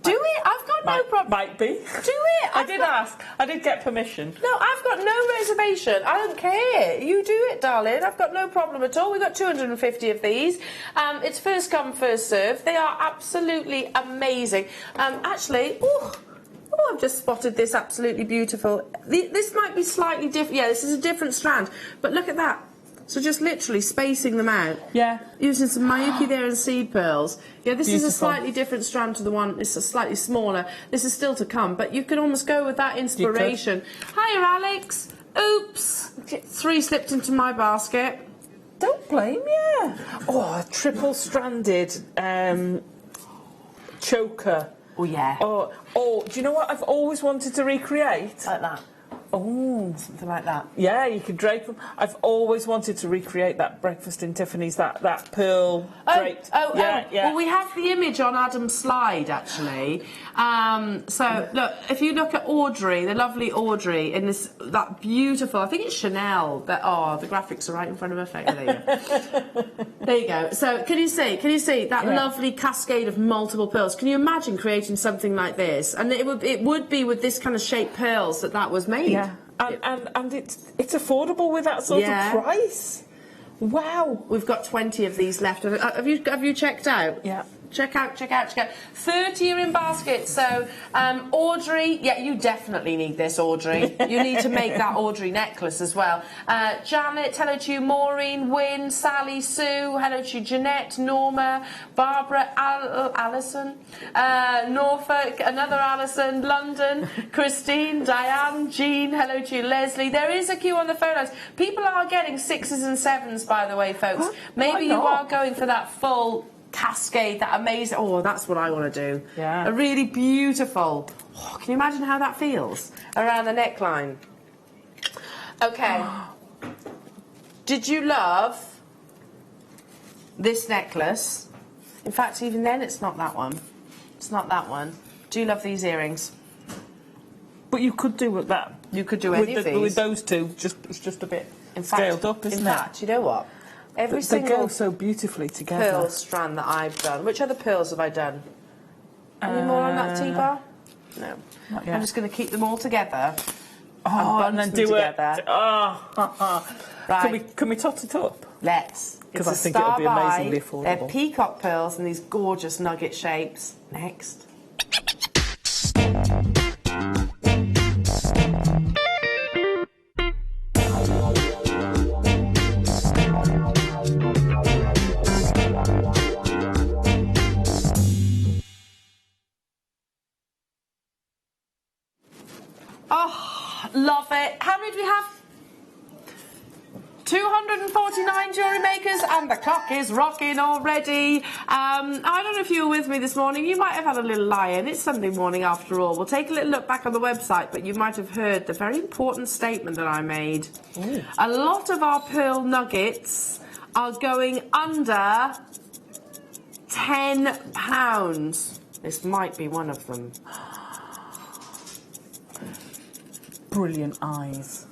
Do it? I've got no problem. Might be. Do it? I did ask. I did get permission. No, I've got no reservation. I don't care. You do it, darling. I've got no problem at all. We've got 250 of these. It's first come, first serve. They are absolutely amazing. Actually, I've just spotted this absolutely beautiful. This might be slightly different. Yeah, this is a different strand. But look at that. So just literally spacing them out. Yeah. Using some Mayuki there and seed pearls. Yeah, this Beautiful. is a slightly different strand to the one. It's a slightly smaller. This is still to come, but you can almost go with that inspiration. Hiya, Alex. Oops. 3 slipped into my basket. Don't blame you. Oh, a triple-stranded choker. Oh, yeah. Oh, do you know what I've always wanted to recreate? Like that. Oh, something like that. Yeah, you could drape them. I've always wanted to recreate that breakfast in Tiffany's, that pearl draped. Yeah. Well, we have the image on Adam's slide, actually. So, look, if you look at Audrey, the lovely Audrey, in that beautiful, I think it's Chanel, the graphics are right in front of her face. There you go. There you go. So, can you see that lovely cascade of multiple pearls? Can you imagine creating something like this? And it would be with this kind of shaped pearls that was made. Yeah. And it's affordable with that sort of price. Wow. We've got 20 of these left. Have you checked out? Yeah. Check out. 30 are in baskets. So, Audrey, yeah, you definitely need this, Audrey. You need to make that Audrey necklace as well. Janet, hello to you. Maureen, Wynne, Sally, Sue, hello to you. Jeanette, Norma, Barbara, Alison, Norfolk, another Alison, London, Christine, Diane, Jean, hello to you. Leslie, there is a queue on the phone lines. People are getting 6s and 7s, by the way, folks. Maybe you are going for that full cascade, that amazing. Oh, that's what I want to do. Yeah. A really beautiful. Oh, can you imagine how that feels around the neckline? Okay. Did you love this necklace. In fact, even then, it's not that one. It's not that one. Do you love these earrings? But you could do with that. You could do any of these. With those two, it's just a bit scaled up, isn't it? In fact, you know what? Every they single go so beautifully together. pearl strand that I've done. Which other pearls have I done? Any more on that T-bar? No. Not yet. I'm just going to keep them all together. And then do together. it. Oh. Right. Can we tot it up? Let's. Because I think it'll be amazingly affordable. They're peacock pearls and these gorgeous nugget shapes. Next. Oh, love it. How many do we have? 249 jewellery makers, and the clock is rocking already. I don't know if you were with me this morning. You might have had a little lie-in. It's Sunday morning after all. We'll take a little look back on the website, but you might have heard the very important statement that I made. Ooh. A lot of our pearl nuggets are going under £10. This might be one of them. Brilliant eyes.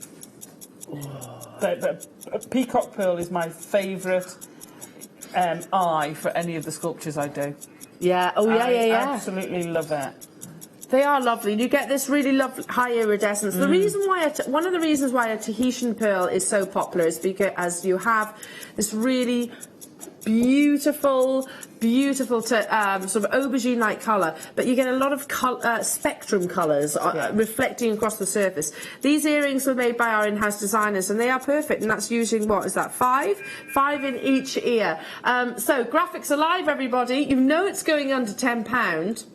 The peacock pearl is my favourite eye for any of the sculptures I do. Yeah, I absolutely love it. They are lovely. You get this really lovely high iridescence. The reason why one of the reasons why a Tahitian pearl is so popular is because you have this really beautiful sort of aubergine-like colour, but you get a lot of spectrum colours reflecting across the surface. These earrings were made by our in-house designers, and they are perfect, and that's using, what is that, five in each ear. So, graphics are live, everybody. You know it's going under £10,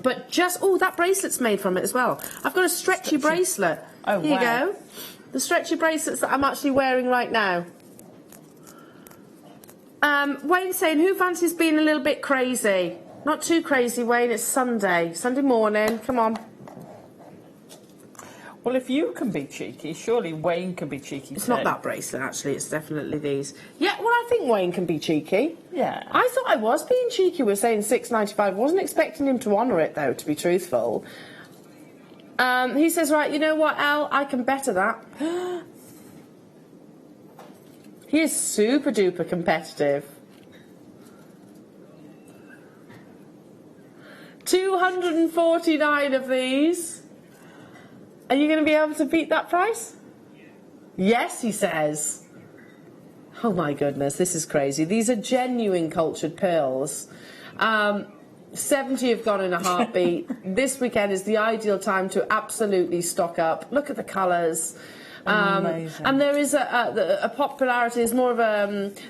but that bracelet's made from it as well. I've got a stretchy bracelet. Oh, Here you go. The stretchy bracelets that I'm actually wearing right now. Wayne's saying, who fancies being a little bit crazy? Not too crazy, Wayne, it's Sunday morning, come on. Well, if you can be cheeky, surely Wayne can be cheeky It's too. not that bracelet, actually, it's definitely these. Yeah, well, I think Wayne can be cheeky. Yeah. I thought I was being cheeky with saying £6.95. Wasn't expecting him to honour it, though, to be truthful. He says, right, you know what, Al, I can better that. He is super duper competitive. 249 of these. Are you going to be able to beat that price? Yes, he says. Oh my goodness, this is crazy. These are genuine cultured pearls. 70 have gone in a heartbeat. This weekend is the ideal time to absolutely stock up. Look at the colours. And there is a popularity. There's more of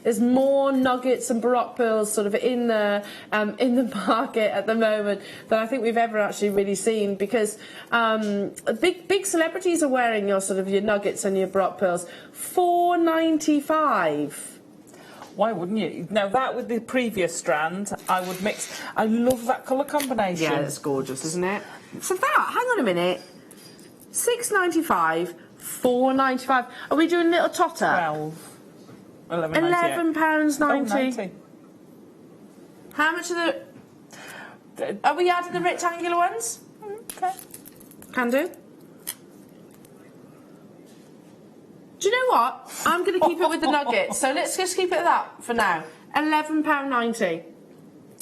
there's more nuggets and baroque pearls sort of in the market at the moment than I think we've ever actually really seen, because big celebrities are wearing your nuggets and your baroque pearls. $4.95. Why wouldn't you? Now that with the previous strand, I would mix. I love that colour combination. Yeah, it's gorgeous, isn't it? So hang on a minute. $6.95. £4.95. Are we doing a little totter? £11.90. How much are are we adding the rectangular ones? Okay. Can do. Do you know what? I'm going to keep it with the nuggets. So let's just keep it at that for now. £11.90.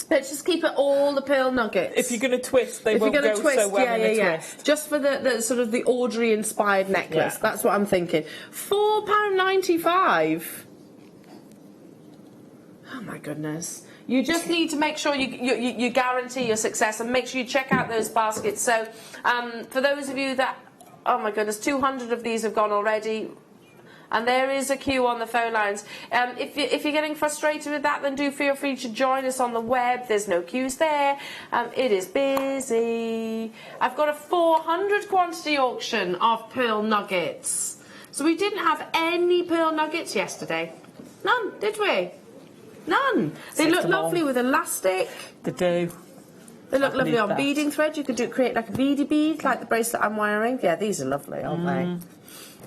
Let's just keep it all the pearl nuggets. If you're going to twist, they won't go so well in a twist. Just for the sort of the Audrey-inspired necklace. Yeah. That's what I'm thinking. £4.95. Oh my goodness. You just need to make sure you guarantee your success, and make sure you check out those baskets. So for those of you that, oh my goodness, 200 of these have gone already. And there is a queue on the phone lines. If you're getting frustrated with that, then do feel free to join us on the web. There's no queues there. It is busy. I've got a 400 quantity auction of pearl nuggets. So we didn't have any pearl nuggets yesterday. None, did we? None. They look lovely with elastic. They do. They look lovely on beading thread. You could create like a beady bead, like the bracelet I'm wearing. Yeah, these are lovely, aren't they?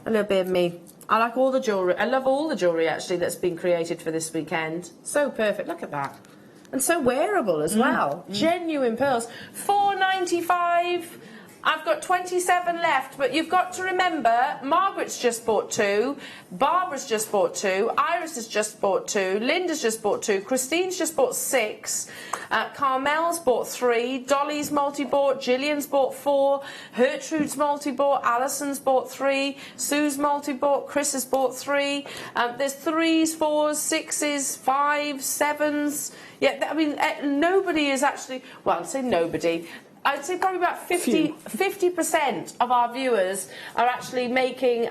A little bit of me I like all the jewellery. I love all the jewellery, actually, that's been created for this weekend. So perfect. Look at that. And so wearable as well. Genuine pearls. £4.95. I've got 27 left, but you've got to remember, Margaret's just bought 2, Barbara's just bought 2, Iris has just bought 2, Linda's just bought 2, Christine's just bought 6, Carmel's bought 3, Dolly's multi-bought, Gillian's bought 4, Gertrude's multi-bought, Alison's bought 3, Sue's multi-bought, Chris has bought 3. There's 3s, 4s, 6s, 5s, 7s. Yeah, I mean, nobody is actually, well, I'd say nobody. I'd say probably about 50% of our viewers are actually making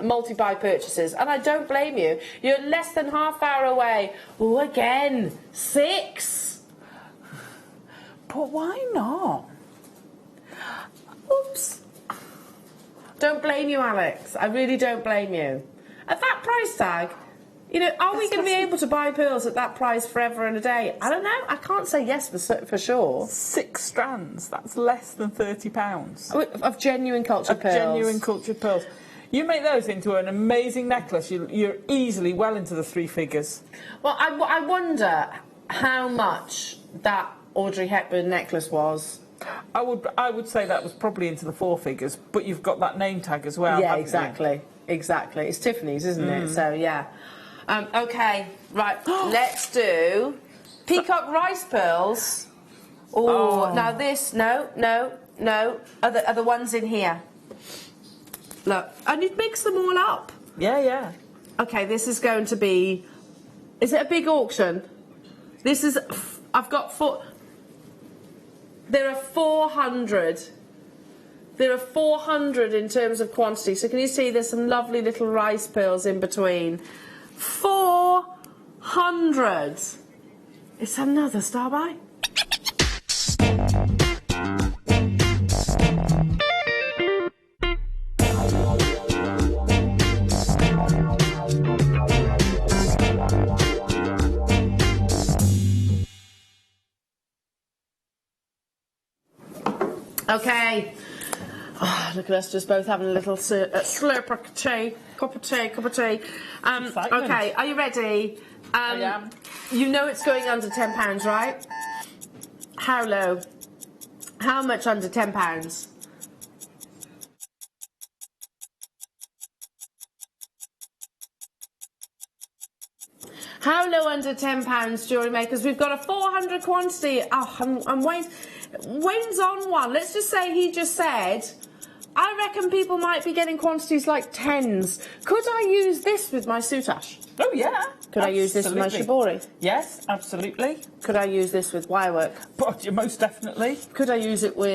multi-buy purchases, and I don't blame you. You're less than half hour away. Oh, again, 6. But why not? Oops. Don't blame you, Alex. I really don't blame you. At that price tag, you know, are we going to be able to buy pearls at that price forever and a day? I don't know. I can't say yes for sure. 6 strands. That's less than £30. Of genuine cultured pearls. Genuine cultured pearls. You make those into an amazing necklace. You're easily well into the 3 figures. Well, I wonder how much that Audrey Hepburn necklace was. I would say that was probably into the 4 figures, but you've got that name tag as well. Yeah, exactly. Exactly. It's Tiffany's, isn't it? So, yeah. Okay, right, let's do peacock rice pearls. Oh, now this, no, are the ones in here. Look, and you'd mix them all up. Yeah. Okay, this is going to be, is it a big auction? This is, I've got 4, there are 400. There are 400 in terms of quantity. So can you see there's some lovely little rice pearls in between. 400. It's another star buy. Okay. Oh, look at us just both having a little slurp of tea. Cup of tea. Okay, are you ready? I am. You know it's going under £10, right? How low? How much under £10? How low under £10, jewellery makers? We've got a 400 quantity. Oh, I'm waiting. Wayne's on one. Let's just say he just said, I reckon people might be getting quantities like 10s. Could I use this with my soutache? Oh, yeah. Could I use this with my shibori? Yes, absolutely. Could I use this with wirework? But most definitely. Could I use it with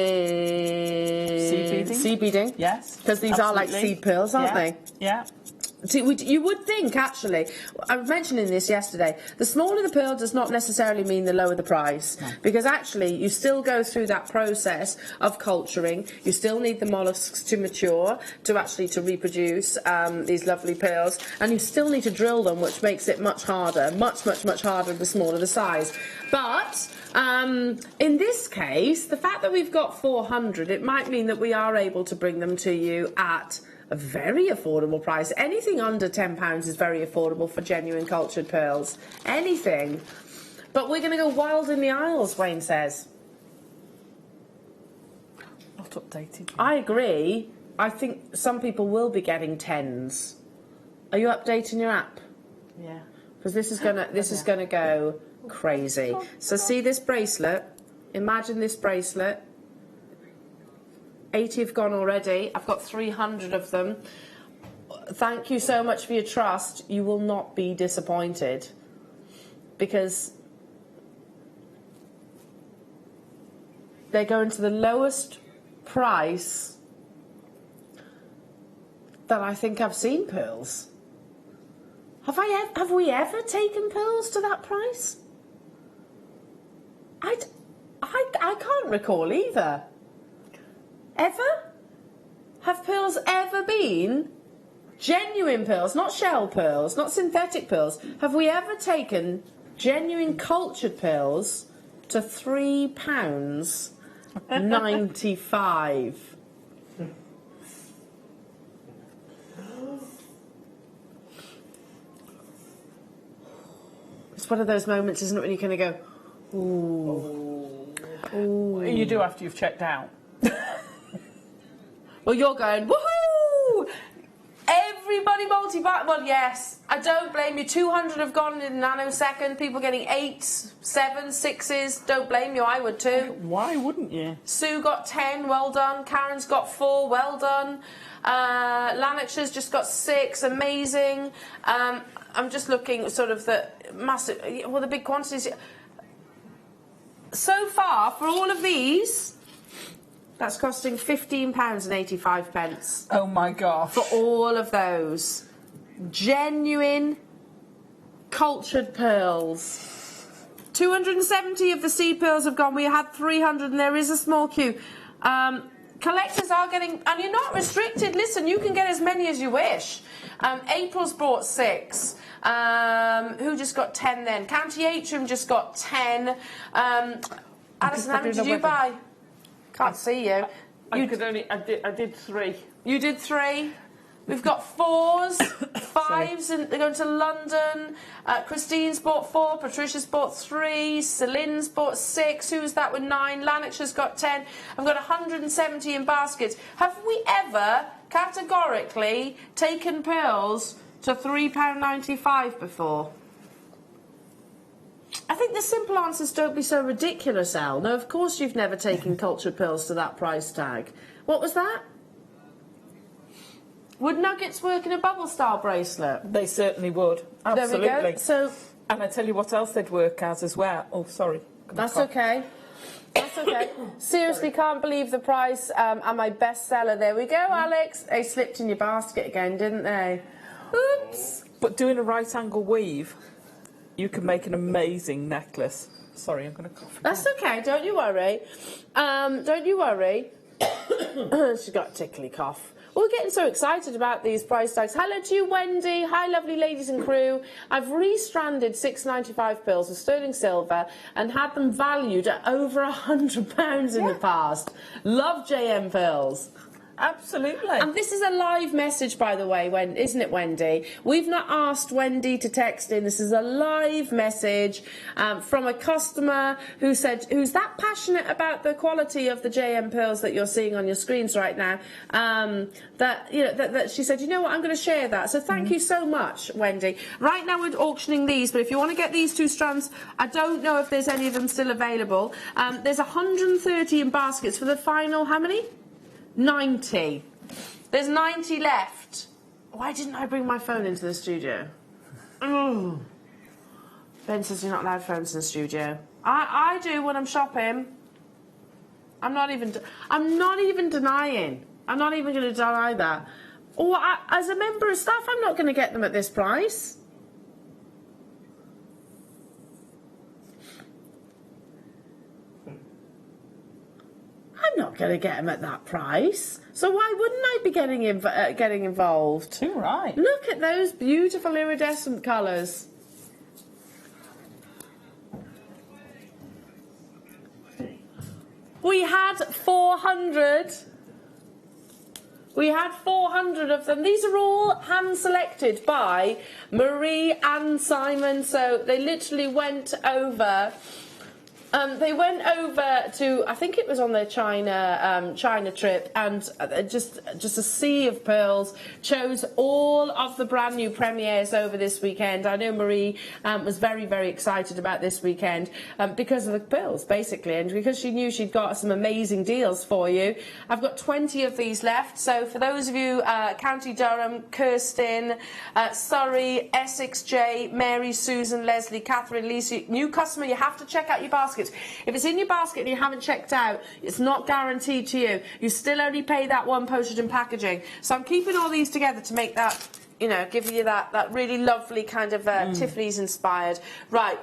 seed beading? Yes. Because these are like seed pearls, aren't they? Yeah. See, you would think, actually, I was mentioning this yesterday, the smaller the pearl does not necessarily mean the lower the price. No. Because actually, you still go through that process of culturing. You still need the molluscs to mature, to reproduce these lovely pearls. And you still need to drill them, which makes it much harder, much harder the smaller the size. But in this case, the fact that we've got 400, it might mean that we are able to bring them to you at a very affordable price. Anything under £10 is very affordable for genuine cultured pearls. Anything. But we're going to go wild in the aisles, Wayne says. Not updated. I agree. I think some people will be getting 10s. Are you updating your app? Yeah. Because this is gonna go crazy. So see this bracelet. Imagine this bracelet. 80 have gone already. I've got 300 of them. Thank you so much for your trust. You will not be disappointed, because they're going to the lowest price that I think I've seen pearls. Have we ever taken pearls to that price? I can't recall either. Ever? Have pearls ever been genuine pearls, not shell pearls, not synthetic pearls? Have we ever taken genuine cultured pearls to £3.95? It's one of those moments, isn't it, when you kind of go, ooh. Ooh. You do after you've checked out. Well, you're going, woohoo! Everybody multi-buy. Well, yes, I don't blame you. 200 have gone in a nanosecond. People getting 8s, 7s, 6s. Don't blame you. I would too. Why wouldn't you? Sue got 10. Well done. Karen's got 4. Well done. Lanarkshire just got 6. Amazing. I'm just looking at sort of the massive. Well, the big quantities. So far, for all of these, that's costing £15.85. Oh my gosh. For all of those. Genuine cultured pearls. 270 of the seed pearls have gone. We had 300 and there is a small queue. Collectors are getting, and you're not restricted. Listen, you can get as many as you wish. April's bought 6. Who just got 10 then? County Atrium just got 10. Alison, how many did you buy? Can't see you. I did 3. You did 3. We've got 4s, 5s, and they're going to London. Christine's bought 4, Patricia's bought 3, Celine's bought 6. Who's that with 9? Lanarkshire's got 10. I've got 170 in baskets. Have we ever categorically taken pearls to £3.95 before? I think the simple answer is don't be so ridiculous, Al. No, of course you've never taken cultured pearls to that price tag. What was that? Would nuggets work in a bubble style bracelet? They certainly would. Absolutely. There we go. So, and I tell you what else they'd work as well. Oh, sorry. That's okay. That's okay. Seriously, can't believe the price. And my bestseller. There we go, Alex. They slipped in your basket again, didn't they? Oops. But doing a right angle weave, you can make an amazing necklace. Sorry, I'm going to cough. That's okay. Don't you worry. Don't you worry. She's got a tickly cough. We're getting so excited about these price tags. Hello to you, Wendy. Hi, lovely ladies and crew. I've re-stranded £6.95 pearls of sterling silver and had them valued at over £100 in the past. Love JM pearls. Absolutely. And this is a live message, by the way, isn't it, Wendy? We've not asked Wendy to text in. This is a live message from a customer who said, who's that passionate about the quality of the JM pearls that you're seeing on your screens right now, that she said, you know what, I'm going to share that. So thank you so much, Wendy. Right now we're auctioning these, but if you want to get these 2 strands, I don't know if there's any of them still available. There's 130 in baskets for the final, how many? 90. There's 90 left. Why didn't I bring my phone into the studio? Ben says you're not allowed phones in the studio. I do when I'm shopping. I'm not even denying. I'm not even going to deny that. Or as a member of staff, I'm not going to get them at this price. I'm not going to get them at that price. So why wouldn't I be getting involved? Too right. Look at those beautiful iridescent colours. We had 400. We had 400 of them. These are all hand-selected by Marie and Simon. So they literally went over. They went over to, I think it was on their China trip, and just a sea of pearls. Chose all of the brand new premieres over this weekend. I know Marie was very, very excited about this weekend because of the pearls, basically, and because she knew she'd got some amazing deals for you. I've got 20 of these left. So for those of you, County Durham, Kirsten, Surrey, Essex J, Mary, Susan, Leslie, Catherine, Lisa, new customer, you have to check out your basket. If it's in your basket and you haven't checked out, it's not guaranteed to you. You still only pay that one postage and packaging. So I'm keeping all these together to make that, you know, give you that really lovely kind of Tiffany's inspired. Right.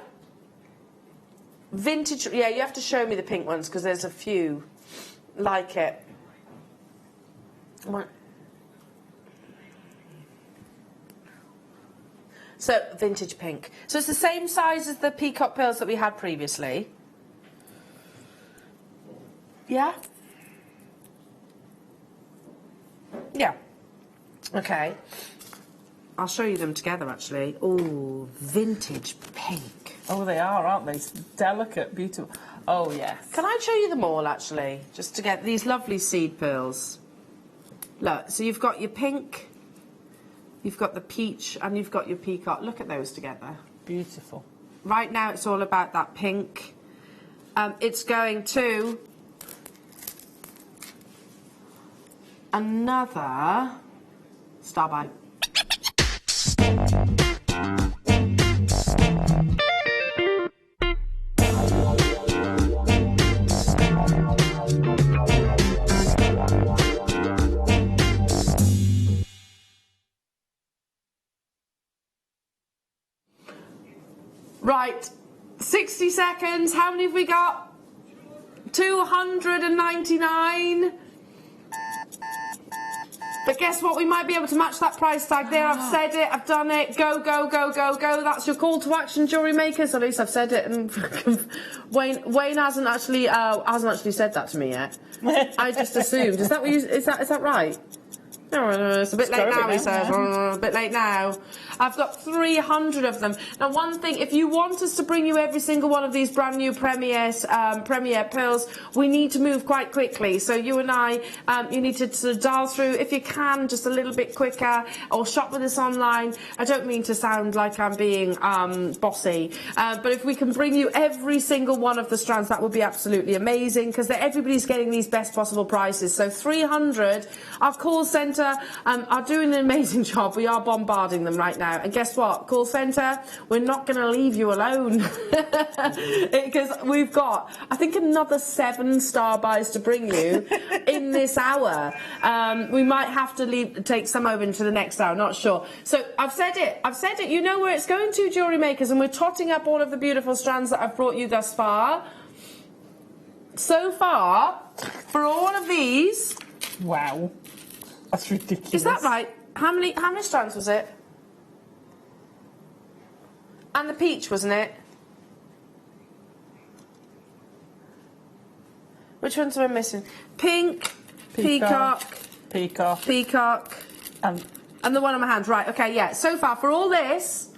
Vintage, yeah, you have to show me the pink ones because there's a few like it. What? So, vintage pink. So it's the same size as the peacock pearls that we had previously. Yeah? Yeah. Okay. I'll show you them together, actually. Oh, vintage pink. Oh, they are, aren't they? It's delicate, beautiful. Oh, yes. Can I show you them all, actually? Just to get these lovely seed pearls. Look, so you've got your pink, you've got the peach, and you've got your peacock. Look at those together. Beautiful. Right now, it's all about that pink. It's going to another Starbuy. Right, 60 seconds. How many have we got? 299. But guess what? We might be able to match that price tag there. I've said it. I've done it. Go, go, go, go, go. That's your call to action, jewellery makers. At least I've said it. And Wayne hasn't actually said that to me yet. I just assumed. Is that what you? Is that right? It's a bit late now, he says. A bit late now. I've got 300 of them. Now, one thing, if you want us to bring you every single one of these brand new Premier pearls, we need to move quite quickly. So you and I, you need to sort of dial through, if you can, just a little bit quicker, or shop with us online. I don't mean to sound like I'm being bossy, but if we can bring you every single one of the strands, that would be absolutely amazing, because everybody's getting these best possible prices. So 300. Our call centre are doing an amazing job. We are bombarding them right now. And guess what? Call centre, we're not going to leave you alone. Because we've got, I think, another 7 star buys to bring you in this hour. We might have to take some over into the next hour, not sure. So I've said it. You know where it's going to, jewellery makers, and we're totting up all of the beautiful strands that I've brought you thus far. So far, for all of these... Wow. That's ridiculous. Is that right? How many strands was it? And the peach, wasn't it? Which ones am I missing? Pink, peacock, and the one on my hand. Right, okay, yeah. So far, for all this,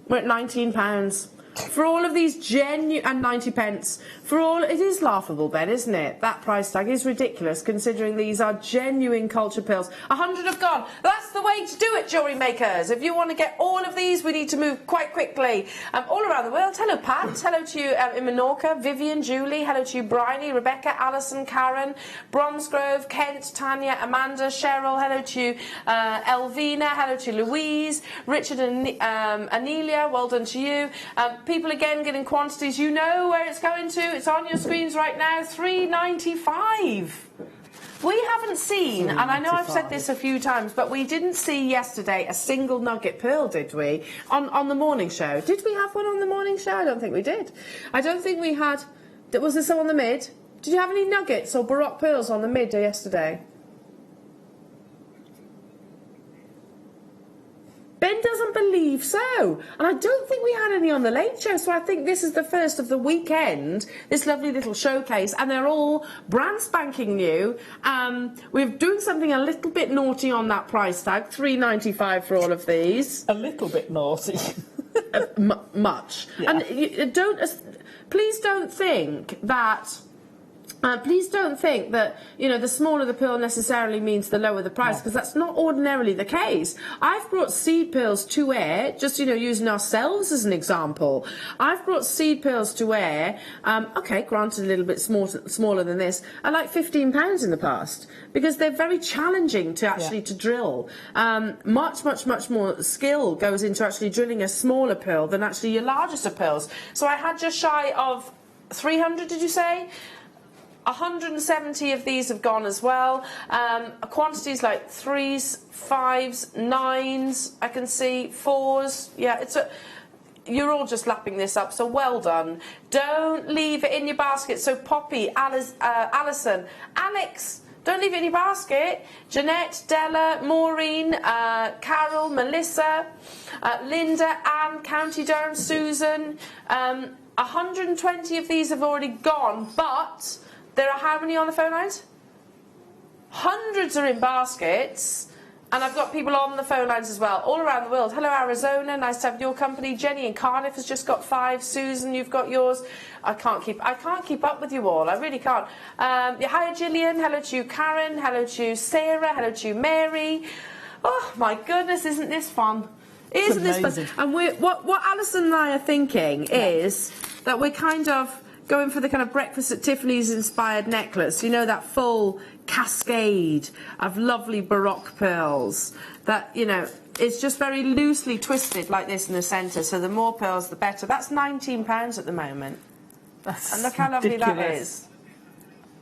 we're at £19. For all of these genuine, and 90 pence, for all, it is laughable, Ben, isn't it? That price tag is ridiculous, considering these are genuine culture pearls. 100 have gone. That's the way to do it, jewellery makers. If you want to get all of these, we need to move quite quickly. All around the world. Hello, Pat. Hello to you in Menorca. Vivian, Julie. Hello to you, Bryony, Rebecca, Alison, Karen, Bromsgrove, Kent, Tanya, Amanda, Cheryl. Hello to you, Elvina. Hello to you, Louise, Richard and Anelia. Well done to you. People again getting quantities. You know where it's going to. It's on your screens right now. £3.95. We haven't seen, and I know I've said this a few times, but we didn't see yesterday a single nugget pearl, did we? On the morning show. Did we have one on the morning show? I don't think we did. I don't think we had. Was there some on the mid? Did you have any nuggets or baroque pearls on the mid yesterday? Ben doesn't believe so. And I don't think we had any on the late show, so I think this is the first of the weekend, this lovely little showcase, and they're all brand spanking new. We're doing something a little bit naughty on that price tag, £3.95 for all of these. A little bit naughty. Much. Yeah. And please don't think that... please don't think that, you know, the smaller the pearl necessarily means the lower the price, because that's not ordinarily the case. I've brought seed pearls to air, just, you know, using ourselves as an example. I've brought seed pearls to air, okay, granted a little bit smaller than this, at like £15 in the past, because they're very challenging to actually to drill. Much more skill goes into actually drilling a smaller pearl than actually your largest of pearls. So I had just shy of 300, did you say? 170 of these have gone as well. Quantities like 3s, 5s, 9s, I can see 4s. Yeah, you're all just lapping this up, so well done. Don't leave it in your basket. So Poppy, Alison, Alex, don't leave it in your basket. Jeanette, Della, Maureen, Carol, Melissa, Linda, Anne, County Durham, Susan. 120 of these have already gone, but... There are how many on the phone lines? Hundreds are in baskets. And I've got people on the phone lines as well, all around the world. Hello, Arizona. Nice to have your company. Jenny in Cardiff has just got 5. Susan, you've got yours. I can't keep up with you all. I really can't. Hi, Gillian. Hello to you, Karen. Hello to you, Sarah. Hello to you, Mary. Oh my goodness, isn't this fun? Isn't this fun? And what Alison and I are thinking is that we're kind of going for the kind of Breakfast at Tiffany's inspired necklace. You know, that full cascade of lovely Baroque pearls that, you know, it's just very loosely twisted like this in the centre. So the more pearls, the better. That's £19 at the moment. And look how lovely that is.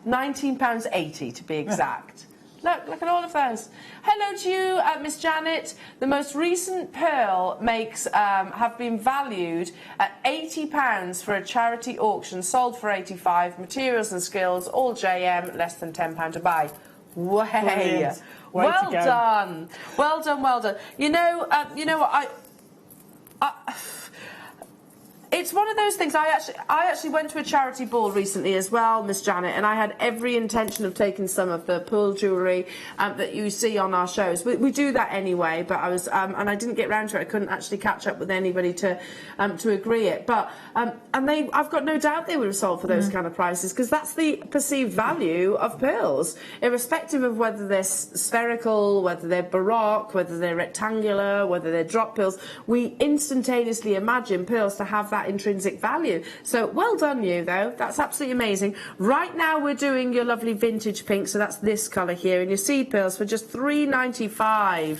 £19.80 to be exact. Look at all of those. Hello to you, Miss Janet. The most recent pearl makes have been valued at £80 for a charity auction, sold for £85. Materials and skills, all JM, less than £10 to buy. Way. Well done. Well done. Well done. You know what it's one of those things. I actually went to a charity ball recently as well, Miss Janet, and I had every intention of taking some of the pearl jewellery that you see on our shows. We do that anyway, but I was and I didn't get round to it. I couldn't actually catch up with anybody to agree it. But I've got no doubt they would have sold for those kind of prices, because that's the perceived value of pearls, irrespective of whether they're spherical, whether they're Baroque, whether they're rectangular, whether they're drop pearls. We instantaneously imagine pearls to have that intrinsic value. So well done you, though. That's absolutely amazing. Right now we're doing your lovely vintage pink, so that's this colour here, and your seed pearls for just $3.95.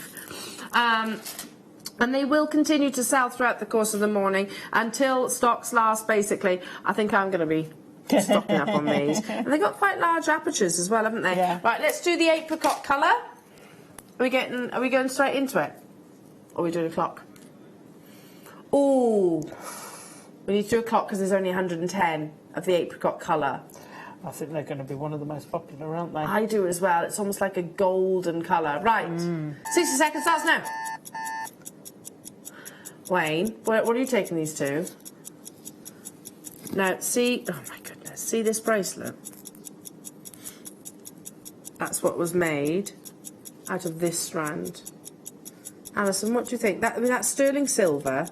And they will continue to sell throughout the course of the morning until stocks last, basically. I think I'm going to be stocking up on these. And they've got quite large apertures as well, haven't they? Yeah. Right, let's do the apricot colour. Are we going straight into it? Or are we doing a clock? Oh, we need to do a clock because there's only 110 of the apricot colour. I think they're going to be one of the most popular, aren't they? I do as well. It's almost like a golden colour. Right, 60 seconds, that's now. Wayne, what are you taking these to? Now, see, oh my goodness, see this bracelet? That's what was made out of this strand. Alison, what do you think? That's sterling silver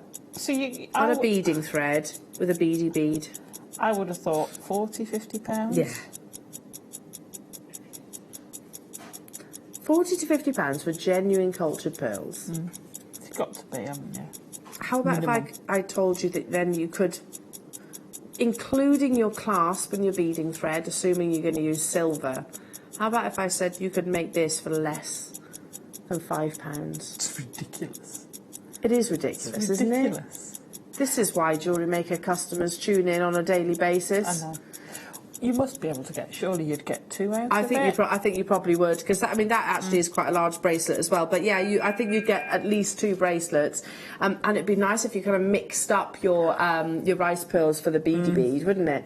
on a beading thread with a beady bead. I would have thought £40–50. Yeah. £40 to £50 for genuine cultured pearls. It's got to be, haven't you? How about if I told you that then you could, including your clasp and your beading thread, assuming you're going to use silver, how about if I said you could make this for less than £5? It's ridiculous. It is ridiculous, isn't it? This is why JewelleryMaker customers tune in on a daily basis. I know. You must be able to get. Surely you'd get 2 out I of think it. I think you probably would, because that actually is quite a large bracelet as well. But yeah, I think you'd get at least 2 bracelets, and it'd be nice if you kind of mixed up your rice pearls for the beady bead, wouldn't it?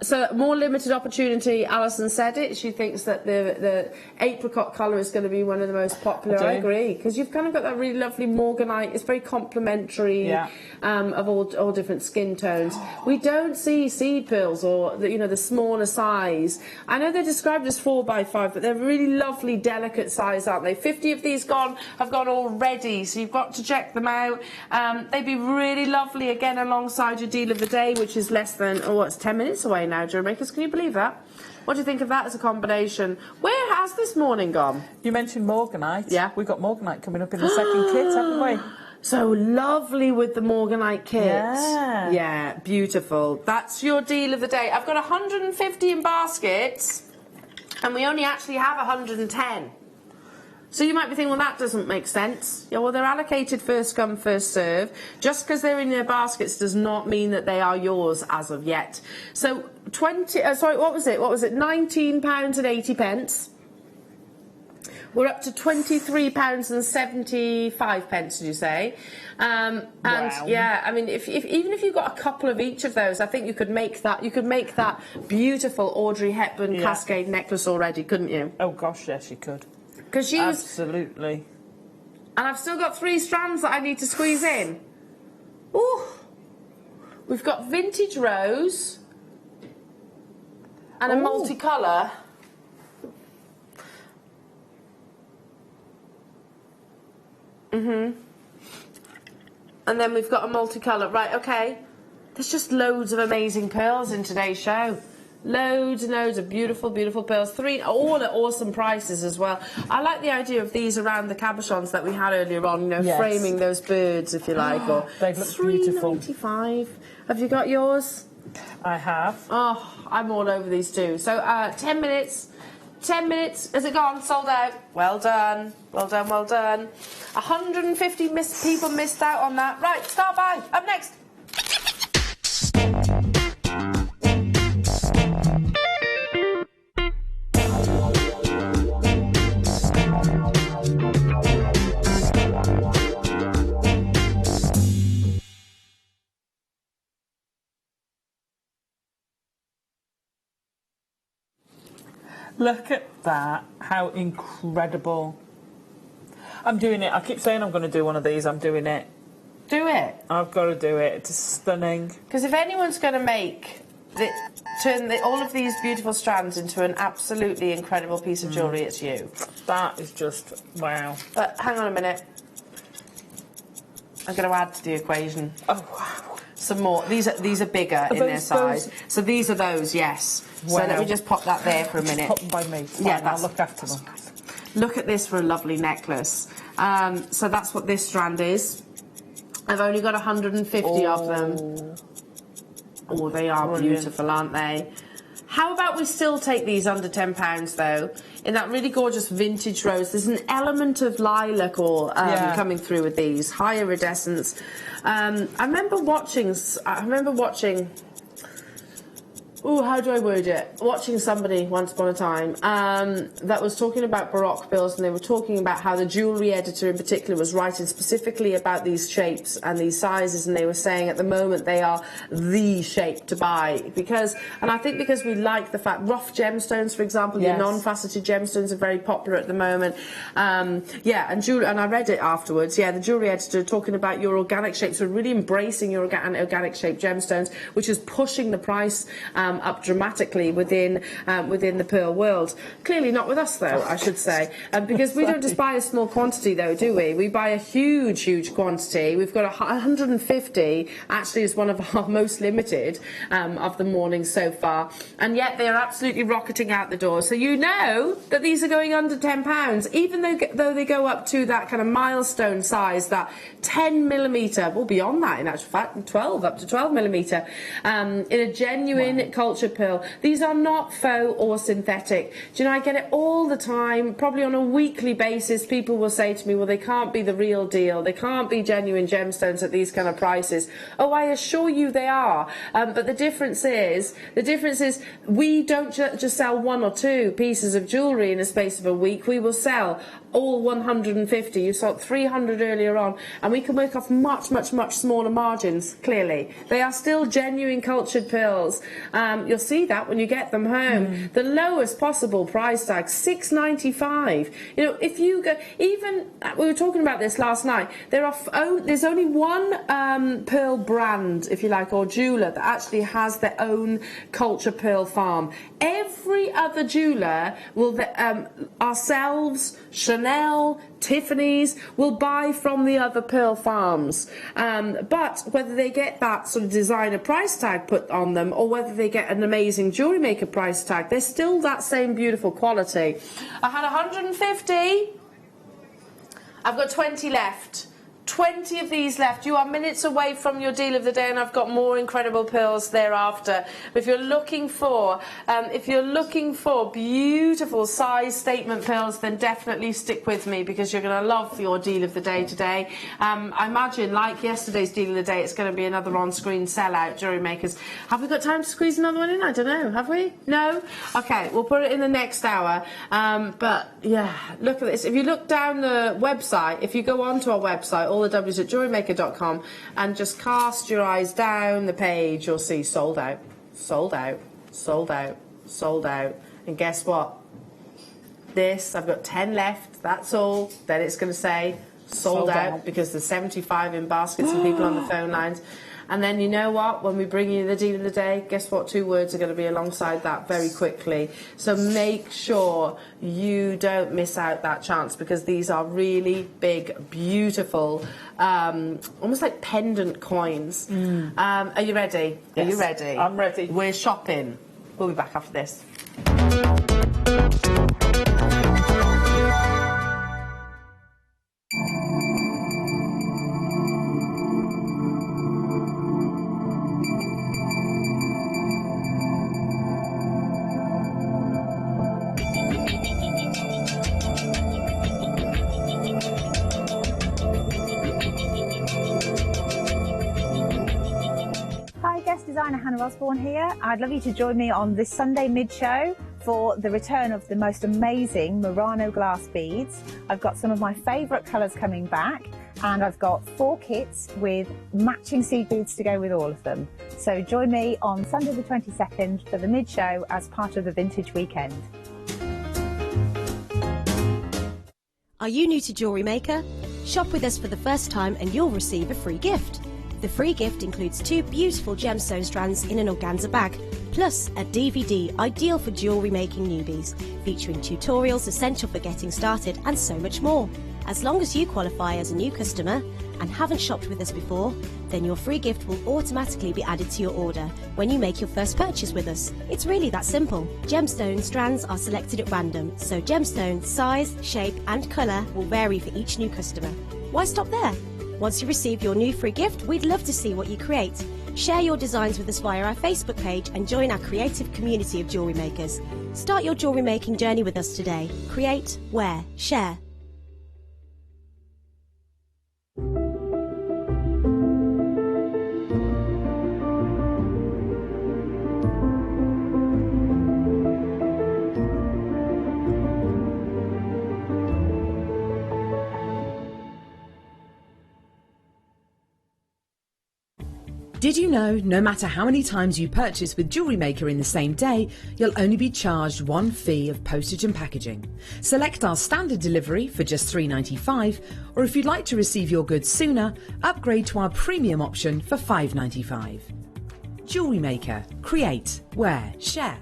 So more limited opportunity. Alison said it. She thinks that the apricot colour is going to be one of the most popular. I agree, because you've kind of got that really lovely morganite. It's very complementary of all different skin tones. We don't see seed pearls or the smaller size. I know they're described as 4x5, but they're really lovely, delicate size, aren't they? 50 of these have gone already, so you've got to check them out. They'd be really lovely again alongside your deal of the day, which is less than it's 10 minutes away now, JewelleryMakers. Can you believe that? What do you think of that as a combination? Where has this morning gone? You mentioned morganite. Yeah. We've got morganite coming up in the second kit, haven't we? So lovely with the morganite kit. Yeah. Yeah, beautiful. That's your deal of the day. I've got 150 in baskets, and we only actually have 110. So you might be thinking, well, that doesn't make sense. Yeah, well, they're allocated first come, first serve. Just because they're in their baskets does not mean that they are yours as of yet. So what was it? £19.80. We're up to £23.75, did you say? And wow. Yeah, I mean, even if you got a couple of each of those, I think you could make that. You could make that beautiful Audrey Hepburn cascade necklace already, couldn't you? Oh gosh, yes, you could. Because absolutely. And I've still got 3 strands that I need to squeeze in. Ooh, we've got vintage rose and a multicolour. And then we've got a multicolour. Right, okay. There's just loads of amazing pearls in today's show. Loads and loads of beautiful, beautiful pearls. All at awesome prices as well. I like the idea of these around the cabochons that we had earlier on, you know, framing those birds, if you like. Or they look beautiful. $3.95. Have you got yours? I have. Oh, I'm all over these too. So 10 minutes. 10 minutes. Is it gone? Sold out. Well done. Well done, well done. 150 people missed out on that. Right, start buying. Up next. Look at that. How incredible. I'm doing it. I keep saying I'm going to do one of these. I'm doing it. Do it. I've got to do it. It's stunning. Because if anyone's going to make turn all of these beautiful strands into an absolutely incredible piece of jewellery, it's you. That is just wow. But hang on a minute. I'm going to add to the equation. Oh wow. Some more. These are bigger in their size. Those? So these are those, yes. Wow. So let me just pop that there for a minute. Pop them by me. Fine, Yeah, I'll look after them. Look at this for a lovely necklace. So that's what this strand is. I've only got 150 of them. Oh, they are beautiful, aren't they? How about we still take these under £10 though? In that really gorgeous vintage rose, there's an element of lilac or coming through with these, high iridescence. I remember watching. Oh, how do I word it? Watching somebody once upon a time that was talking about Baroque bills, and they were talking about how the jewellery editor in particular was writing specifically about these shapes and these sizes, and they were saying at the moment they are the shape to buy and I think because we like the fact rough gemstones, for example, your non-faceted gemstones are very popular at the moment. And I read it afterwards. Yeah, the jewellery editor talking about your organic shapes, so really embracing your organic shaped gemstones, which is pushing the price up dramatically within the pearl world. Clearly not with us though, I should say, because we don't just buy a small quantity though, do we? We buy a huge quantity. We've got 150, actually is one of our most limited of the morning so far, and yet they are absolutely rocketing out the door. So you know that these are going under £10, even though they go up to that kind of milestone size, that 10mm, well beyond that in actual fact, up to 12mm, in a genuine cultured pearl. These are not faux or synthetic. Do you know, I get it all the time, probably on a weekly basis. People will say to me, well, they can't be the real deal, they can't be genuine gemstones at these kind of prices. Oh, I assure you they are. But the difference is we don't just sell one or two pieces of jewellery in a space of a week. We will sell all 150. You saw 300 earlier on, and we can work off much smaller margins. Clearly they are still genuine cultured pearls. You'll see that when you get them home. The lowest possible price tag, £6.95. You know, if you go, even we were talking about this last night, there's only one pearl brand, if you like, or jeweller that actually has their own culture pearl farm. Every other jeweller will, ourselves, Chanel, Tiffany's, will buy from the other pearl farms. But whether they get that sort of designer price tag put on them, or whether they get an amazing jewellery maker price tag, they're still that same beautiful quality. I had 150. I've got 20 left. 20 of these left. You are minutes away from your deal of the day, and I've got more incredible pearls thereafter. But if you're looking for beautiful size statement pearls, then definitely stick with me, because you're going to love your deal of the day today. I imagine, like yesterday's deal of the day, it's going to be another on-screen sellout. Jewellery makers, have we got time to squeeze another one in? I don't know. Have we? No. Okay, we'll put it in the next hour. But yeah, look at this. If you look down the website, if you go onto our website, all the W's at JewelleryMaker.com, and just cast your eyes down the page, you'll see sold out, sold out, sold out, sold out. And guess what? This, I've got 10 left, that's all. Then it's going to say sold out, because there's 75 in baskets and people on the phone lines. And then you know what? When we bring you the deal of the day, guess what? 2 words are going to be alongside that very quickly. So make sure you don't miss out that chance, because these are really big, beautiful, almost like pendant coins. Are you ready? Yes, Are you ready? I'm ready. We're shopping. We'll be back after this. Hi, guest designer Hannah Osborne here. I'd love you to join me on this Sunday mid-show for the return of the most amazing Murano glass beads. I've got some of my favourite colours coming back, and I've got 4 kits with matching seed beads to go with all of them. So join me on Sunday the 22nd for the mid-show as part of the Vintage Weekend. Are you new to Jewellery Maker? Shop with us for the first time and you'll receive a free gift. The free gift includes 2 beautiful gemstone strands in an organza bag, plus a DVD ideal for jewellery making newbies, featuring tutorials essential for getting started and so much more. As long as you qualify as a new customer and haven't shopped with us before, then your free gift will automatically be added to your order when you make your first purchase with us. It's really that simple. Gemstone strands are selected at random, so gemstone size, shape and colour will vary for each new customer. Why stop there? Once you receive your new free gift, we'd love to see what you create. Share your designs with us via our Facebook page and join our creative community of jewellery makers. Start your jewellery making journey with us today. Create, wear, share. Did you know no matter how many times you purchase with Jewellery Maker in the same day, you'll only be charged 1 fee of postage and packaging? Select our standard delivery for just $3.95, or if you'd like to receive your goods sooner, upgrade to our premium option for $5.95. Jewellery Maker. Create, wear, share.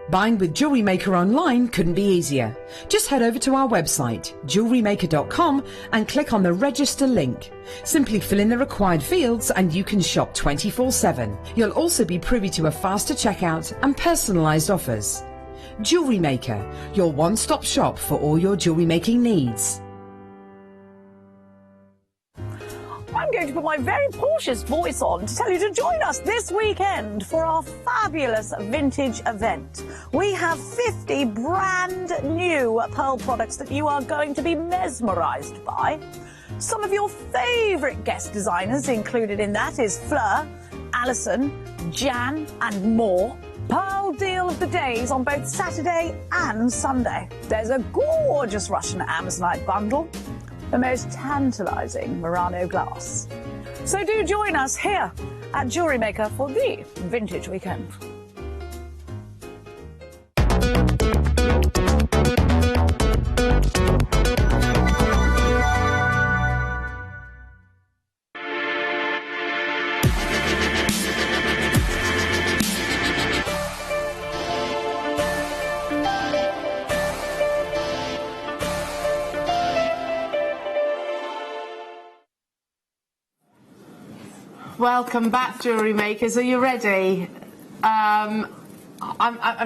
Buying with Jewellery Maker online couldn't be easier. Just head over to our website, JewelleryMaker.com, and click on the register link. Simply fill in the required fields and you can shop 24/7. You'll also be privy to a faster checkout and personalised offers. Jewellery Maker, your one-stop shop for all your jewellery making needs. I'm going to put my very cautious voice on to tell you to join us this weekend for our fabulous vintage event. We have 50 brand new pearl products that you are going to be mesmerised by. Some of your favourite guest designers included in that is Fleur, Alison, Jan and more. Pearl deal of the days on both Saturday and Sunday. There's a gorgeous Russian Amazonite bundle, the most tantalising Murano glass. So do join us here at Jewellery Maker for the Vintage Weekend. Welcome back, Jewellery Makers. Are you ready? I've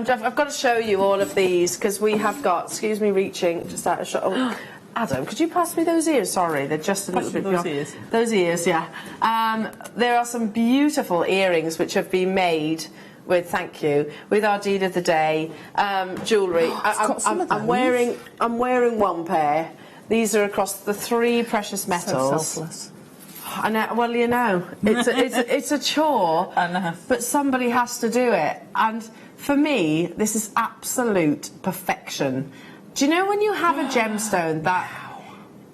got to show you all of these because we have got, excuse me, reaching just out of shot. Oh, Adam, could you pass me those ears? Sorry, they're just a little bit beyond. Ears. Those ears, yeah. There are some beautiful earrings which have been made with our deal of the day jewellery. I'm wearing one pair. These are across the 3 precious metals. So selfless. I know, well, you know, it's a chore, but somebody has to do it. And for me, this is absolute perfection. Do you know when you have a gemstone that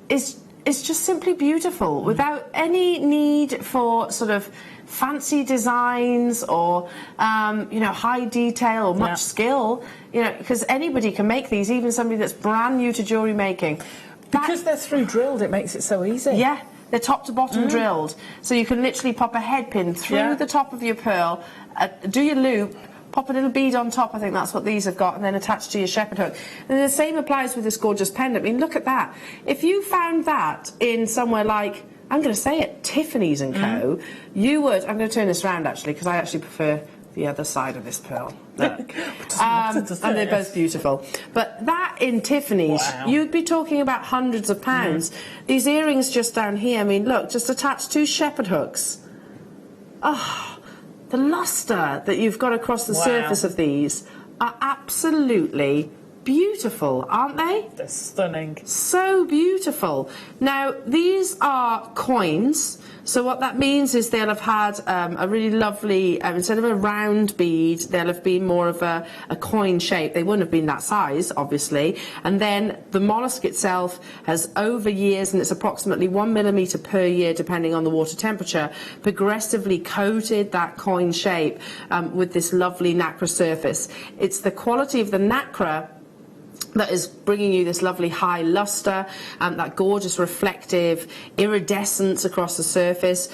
is just simply beautiful, without any need for sort of fancy designs or you know, high detail or much skill, you know, because anybody can make these, even somebody that's brand new to jewellery making. Because they're through drilled, it makes it so easy. Yeah. They're top to bottom drilled, so you can literally pop a head pin through the top of your pearl, do your loop, pop a little bead on top, I think that's what these have got, and then attach to your shepherd hook. And the same applies with this gorgeous pendant. I mean, look at that. If you found that in somewhere like, I'm going to say it, Tiffany's & Co., you would, I'm going to turn this around actually, because I actually prefer the other side of this pearl. Look. And they're both beautiful. But that in Tiffany's, you'd be talking about hundreds of pounds. These earrings just down here, I mean, look, just attached 2 shepherd hooks. Oh, the lustre that you've got across the surface of these are absolutely beautiful, aren't they? They're stunning. So beautiful. Now, these are coins. So what that means is they'll have had a really lovely, instead of a round bead, they'll have been more of a coin shape. They wouldn't have been that size, obviously. And then the mollusk itself has, over years, and it's approximately 1 millimetre per year, depending on the water temperature, progressively coated that coin shape with this lovely nacre surface. It's the quality of the nacre that is bringing you this lovely high luster, that gorgeous reflective iridescence across the surface.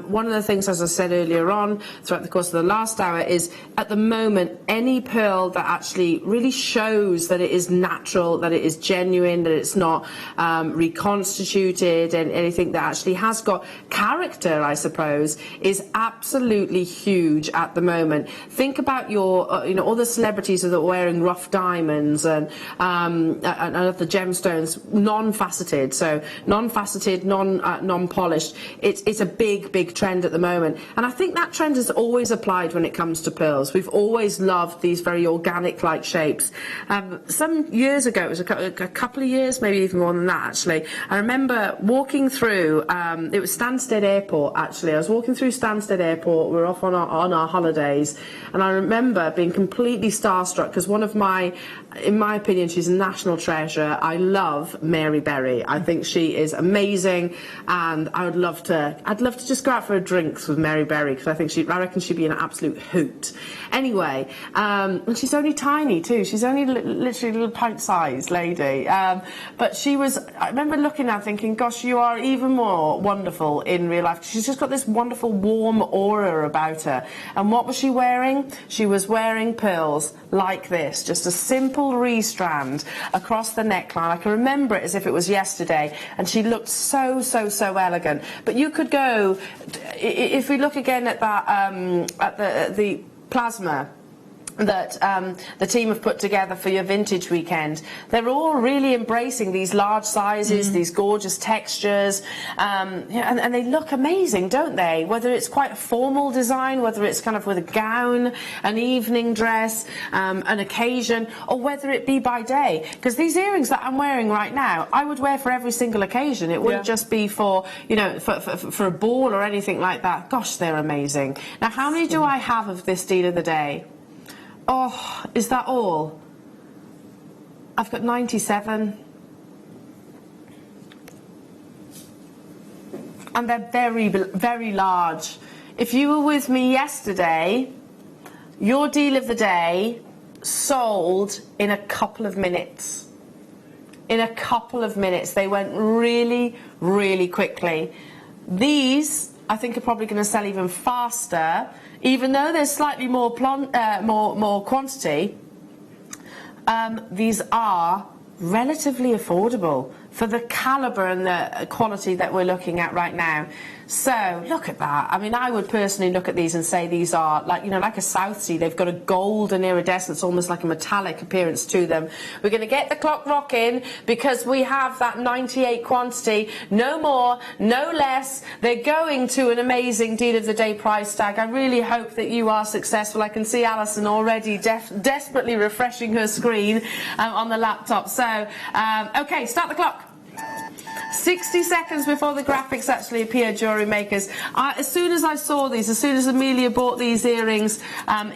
One of the things, as I said earlier on, throughout the course of the last hour, is at the moment, any pearl that actually really shows that it is natural, that it is genuine, that it's not reconstituted, and anything that actually has got character, I suppose, is absolutely huge at the moment. Think about your, you know, all the celebrities that are wearing rough diamonds and other gemstones, non-faceted, so non-faceted, non-polished. It's a big trend at the moment, and I think that trend has always applied when it comes to pearls. We've always loved these very organic-like shapes. Some years ago, it was a couple of years, maybe even more than that, actually, I remember walking through, it was Stansted Airport, actually. I was walking through Stansted Airport, we were off on our holidays, and I remember being completely starstruck, because one of my, in my opinion, she's a national treasure. I love Mary Berry. I think she is amazing, and I'd love to just go out for a drinks with Mary Berry, because I reckon she'd be an absolute hoot. Anyway, and she's only tiny too. She's only literally a little pint-sized lady. But she was, I remember looking at her thinking, gosh, you are even more wonderful in real life. She's just got this wonderful warm aura about her. And what was she wearing? She was wearing pearls like this, just a simple restrand across the neckline. I can remember it as if it was yesterday, and she looked so elegant. But you could go, if we look again at that, at the plasma that the team have put together for your vintage weekend, they're all really embracing these large sizes, these gorgeous textures, and they look amazing, don't they? Whether it's quite a formal design, whether it's kind of with a gown, an evening dress, an occasion, or whether it be by day. Because these earrings that I'm wearing right now, I would wear for every single occasion. It wouldn't just be for, you know, for a ball or anything like that. Gosh, they're amazing. Now, how many do I have of this deal of the day? Oh, is that all? I've got 97. And they're very large. If you were with me yesterday, your deal of the day sold in a couple of minutes. In a couple of minutes. They went really quickly. These, I think, are probably going to sell even faster. Even though there's slightly more quantity, these are relatively affordable for the calibre and the quality that we're looking at right now. So look at that. I mean, I would personally look at these and say these are like, you know, like a South Sea. They've got a golden iridescence, almost like a metallic appearance to them. We're going to get the clock rocking because we have that 98 quantity. No more, no less. They're going to an amazing deal of the day price tag. I really hope that you are successful. I can see Alison already desperately refreshing her screen on the laptop. So, okay, start the clock. 60 seconds before the graphics actually appear, jewellery makers. As soon as I saw these, as soon as Amelia brought these earrings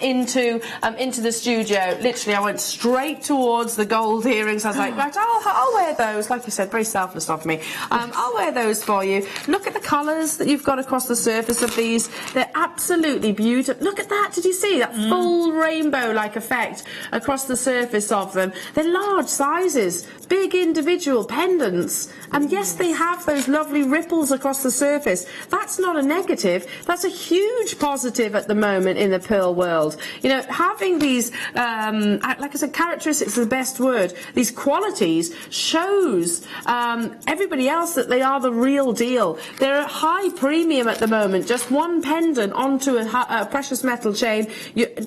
into the studio, literally I went straight towards the gold earrings. I was like, right, I'll wear those. Like you said, very selfless of me. I'll wear those for you. Look at the colours that you've got across the surface of these. They're absolutely beautiful. Look at that. Did you see that full rainbow-like effect across the surface of them? They're large sizes, big individual pendants. And yes, they have those lovely ripples across the surface. That's not a negative. That's a huge positive at the moment in the pearl world. You know, having these, like I said, characteristics is the best word. These qualities shows everybody else that they are the real deal. They're at high premium at the moment. Just one pendant onto a precious metal chain.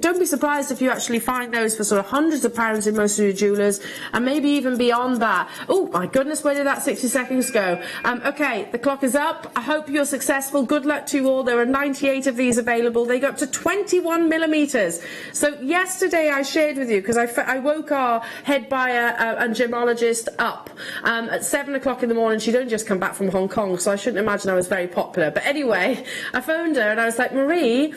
Don't be surprised if you actually find those for sort of hundreds of pounds in most of your jewellers, and maybe even beyond that. Oh my goodness, where did that 60 seconds go? Okay, the clock is up. I hope you're successful. Good luck to you all. There are 98 of these available. They go up to 21 millimetres. So yesterday I shared with you, because I woke our head buyer and gemologist up at 7 o'clock in the morning. She'd only just come back from Hong Kong, so I shouldn't imagine I was very popular. But anyway, I phoned her and I was like, Marie,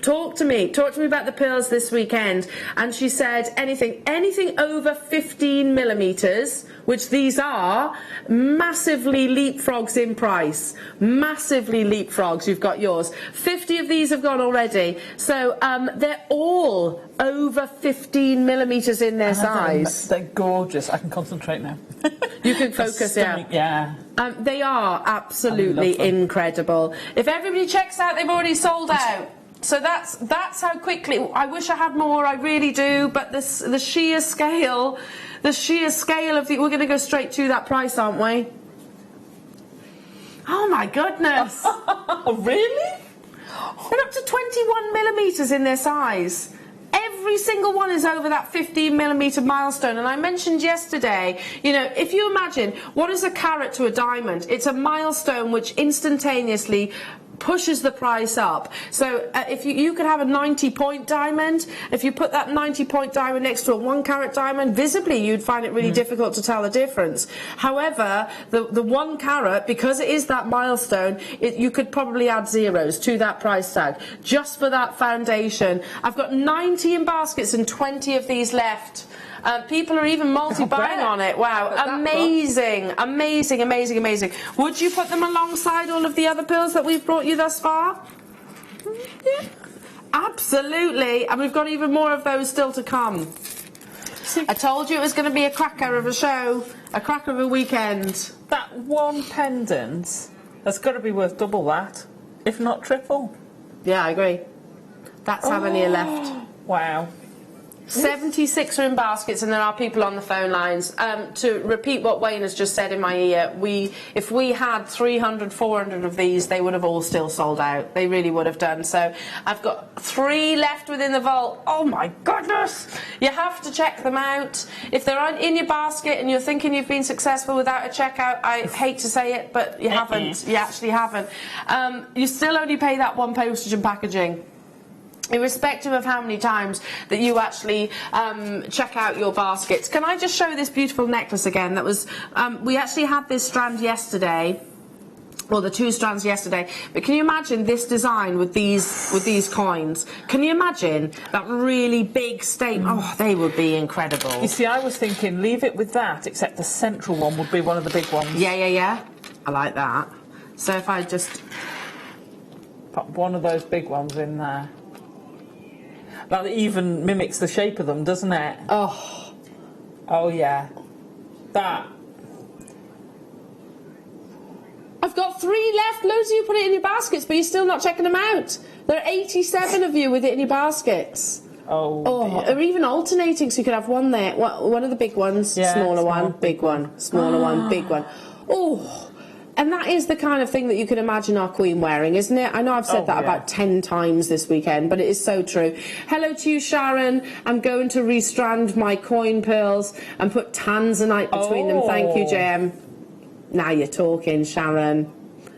talk to me about the pearls this weekend. And she said anything over 15 millimetres, which these are, massively leapfrogs in price. Massively leapfrogs. You've got yours. 50 of these have gone already. So they're all over 15 millimetres in their size. They're gorgeous. I can concentrate now. You can focus, yeah. They are absolutely incredible. If everybody checks out, they've already sold out. So that's how quickly. I wish I had more, I really do, but the sheer scale of the, we're going to go straight to that price, aren't we? Oh my goodness. Really? They're up to 21 millimetres in their size. Every single one is over that 15 millimetre milestone. And I mentioned yesterday, you know, if you imagine, what is a carat to a diamond? It's a milestone which instantaneously pushes the price up. So if you could have a 90-point diamond, if you put that 90-point diamond next to a 1 carat diamond, visibly you'd find it really difficult to tell the difference. However, the 1 carat, because it is that milestone, you could probably add zeros to that price tag just for that foundation. I've got 90 in baskets and 20 of these left. People are even multi-buying on it. Wow, amazing, amazing, amazing, amazing. Would you put them alongside all of the other pearls that we've brought you thus far? Yeah, absolutely. And we've got even more of those still to come. I told you it was going to be a cracker of a show, a cracker of a weekend. That one pendant has got to be worth double that, if not triple. Yeah, I agree. That's how many are left. Wow. 76 are in baskets, and there are people on the phone lines. To repeat what Wayne has just said in my ear, if we had 300, 400 of these, they would have all still sold out. They really would have done. So I've got 3 left within the vault. Oh my goodness! You have to check them out. If they're in your basket and you're thinking you've been successful without a checkout, I hate to say it, but you haven't. You actually haven't. You still only pay that 1 postage and packaging, irrespective of how many times that you actually check out your baskets. Can I just show this beautiful necklace again? That was we actually had this strand yesterday, or the 2 strands yesterday. But can you imagine this design with these coins? Can you imagine that really big statement? Oh, they would be incredible. You see, I was thinking leave it with that, except the central one would be one of the big ones. Yeah. I like that. So if I just put one of those big ones in there. That even mimics the shape of them, doesn't it? Oh yeah. That. I've got 3 left. Loads of you put it in your baskets, but you're still not checking them out. There are 87 of you with it in your baskets. Oh, or even alternating, so you could have one there, one of the big ones, Yeah, smaller small, one, big one, smaller one, big one. Oh, and that is the kind of thing that you can imagine our Queen wearing, isn't it? I know I've said that about 10 times this weekend, but it is so true. Hello to you, Sharon. I'm going to restrand my coin pearls and put tanzanite between them. Thank you, JM. Now you're talking, Sharon.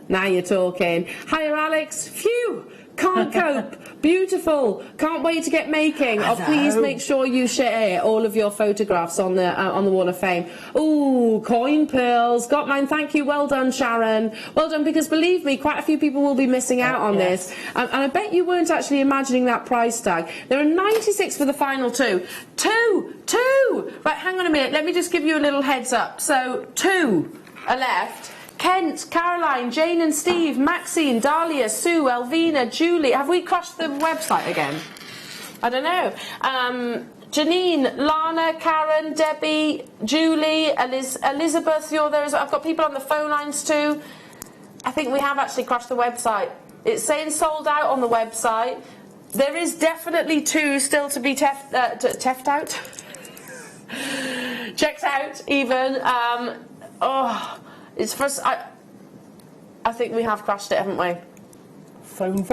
Now you're talking. Hiya, Alex. Phew! Can't cope. Beautiful. Can't wait to get making. Oh, please make sure you share all of your photographs on the Wall of Fame. Ooh, coin pearls. Got mine. Thank you. Well done, Sharon. Well done, because believe me, quite a few people will be missing out on this. And I bet you weren't actually imagining that price tag. There are 96 for the final two. Two! Right, hang on a minute. Let me just give you a little heads up. So, 2 are left. Kent, Caroline, Jane and Steve, Maxine, Dahlia, Sue, Elvina, Julie. Have we crashed the website again? I don't know. Janine, Lana, Karen, Debbie, Julie, Elizabeth, you're there as well. I've got people on the phone lines too. I think we have actually crashed the website. It's saying sold out on the website. There is definitely 2 still to be checked out even. It's first. I think we have crashed it, haven't we? Phone.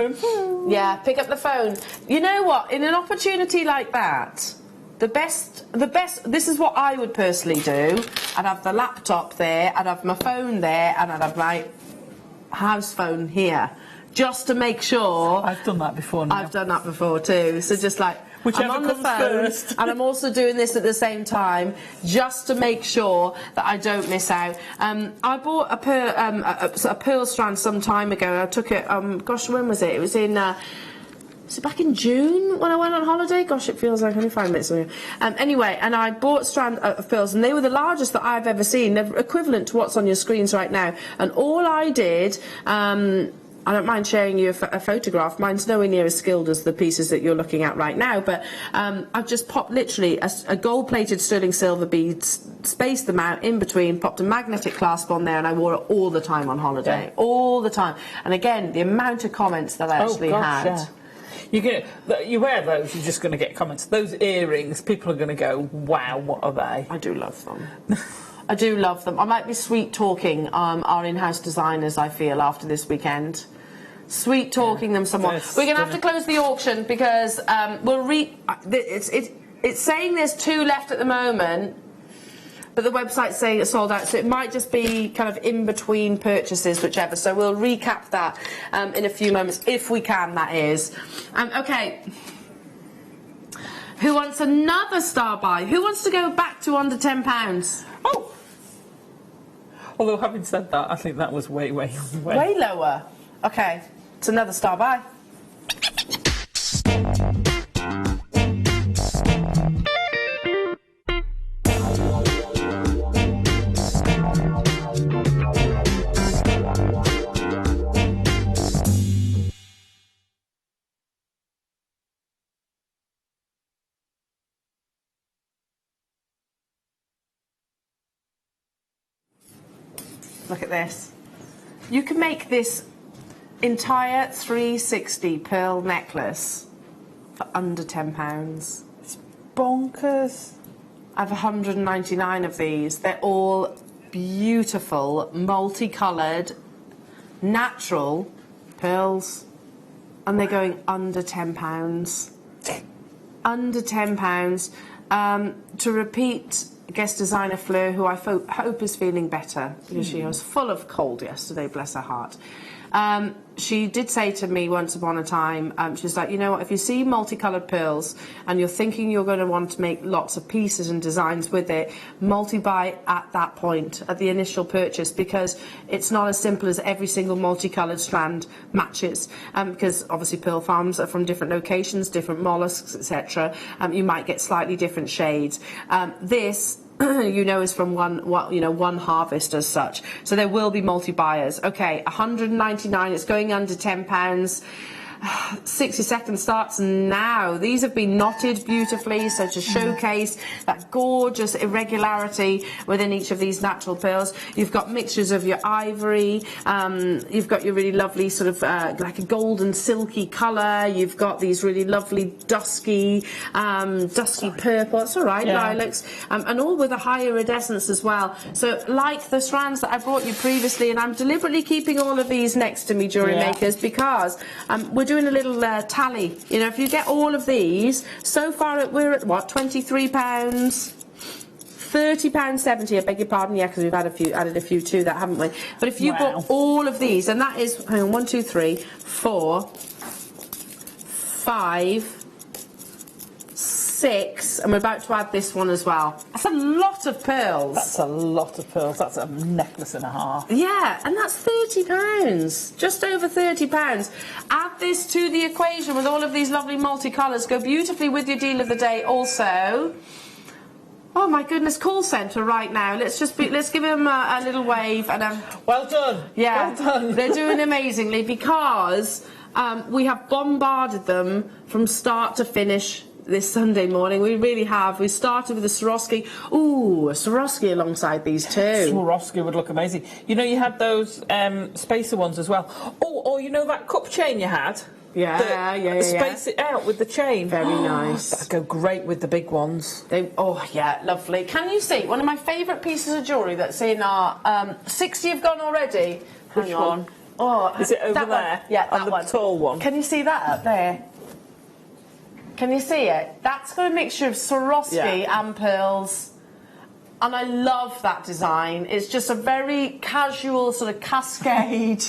Yeah, pick up the phone. You know what? In an opportunity like that, the best. This is what I would personally do. I'd have the laptop there. I'd have my phone there, and I'd have my house phone here, just to make sure. I've done that before. Now. I've done that before too. So just like. Whichever I'm on the phone, first. and I'm also doing this at the same time, just to make sure that I don't miss out. I bought a pearl strand some time ago. I took it. Gosh, when was it? It was in. Was it back in June when I went on holiday? Gosh, it feels like only 5 minutes ago. Anyway, and I bought a strand of pearls, and they were the largest that I've ever seen. They're equivalent to what's on your screens right now. And all I did. I don't mind sharing you a photograph. Mine's nowhere near as skilled as the pieces that you're looking at right now, but I've just popped literally a gold-plated sterling silver bead, spaced them out in between, popped a magnetic clasp on there, and I wore it all the time on holiday. Yeah. All the time. And again, the amount of comments that I actually had. Yeah. You wear those, you're just going to get comments. Those earrings, people are going to go, wow, what are they? I do love them. I do love them. I might be sweet-talking our in-house designers, I feel, after this weekend. Sweet talking them some more. We're going to have to close the auction because it's saying there's 2 left at the moment, but the website's saying it's sold out, so it might just be kind of in between purchases, whichever. So we'll recap that in a few moments, if we can, that is. Okay. Who wants another star buy? Who wants to go back to under £10? Oh! Although, having said that, I think that was way lower. Okay. It's another star buy. Look at this. You can make this entire 360 pearl necklace for under £10. It's bonkers. I have 199 of these. They're all beautiful, multicoloured, natural pearls, and they're going under £10. Under £10. To repeat, guest designer Fleur, who I hope is feeling better, because she was full of cold yesterday, bless her heart. She did say to me once upon a time, she was like, you know what, if you see multicoloured pearls and you're thinking you're going to want to make lots of pieces and designs with it, multi-buy at that point, at the initial purchase, because it's not as simple as every single multicoloured strand matches, because obviously pearl farms are from different locations, different mollusks, etc. You might get slightly different shades. This you know is from one harvest as such, so there will be multi-buyers. Okay, 199, it's going under £10. 60 seconds starts now. These have been knotted beautifully, so to showcase that gorgeous irregularity within each of these natural pearls. You've got mixtures of your ivory, you've got your really lovely sort of like a golden silky colour, you've got these really lovely dusky purple, it's all right, lilacs, and all with a higher iridescence as well. So like the strands that I brought you previously, and I'm deliberately keeping all of these next to me, jewellery makers, because we're doing a little tally. You know, if you get all of these, so far we're at what, £23, £30.70, I beg your pardon, yeah, because we've added a few to that, haven't we? But if you bought all of these, and that is, hang on, 1, 2, 3, 4, 5, 6, and we're about to add this one as well. That's a lot of pearls. That's a lot of pearls. That's a necklace and a half. Yeah, and that's £30, just over £30. Add this to the equation with all of these lovely multicolours. Go beautifully with your deal of the day also. Oh my goodness, call centre right now. Let's give them a little wave and well done. Yeah, well done. They're doing amazingly because we have bombarded them from start to finish this Sunday morning. We really have. We started with a Swarovski. Ooh, a Swarovski alongside these two. Swarovski would look amazing. You know, you had those spacer ones as well. Oh, or you know that cup chain you had? Yeah. Space it out with the chain. Very nice. That'd go great with the big ones. Oh, yeah, lovely. Can you see one of my favourite pieces of jewellery that's in our 60 have gone already? Which one? Oh, is it over there? One. Yeah, that on the one. tall one. Can you see that up there? Can you see it? That's got a mixture of Swarovski and pearls. And I love that design. It's just a very casual sort of cascade.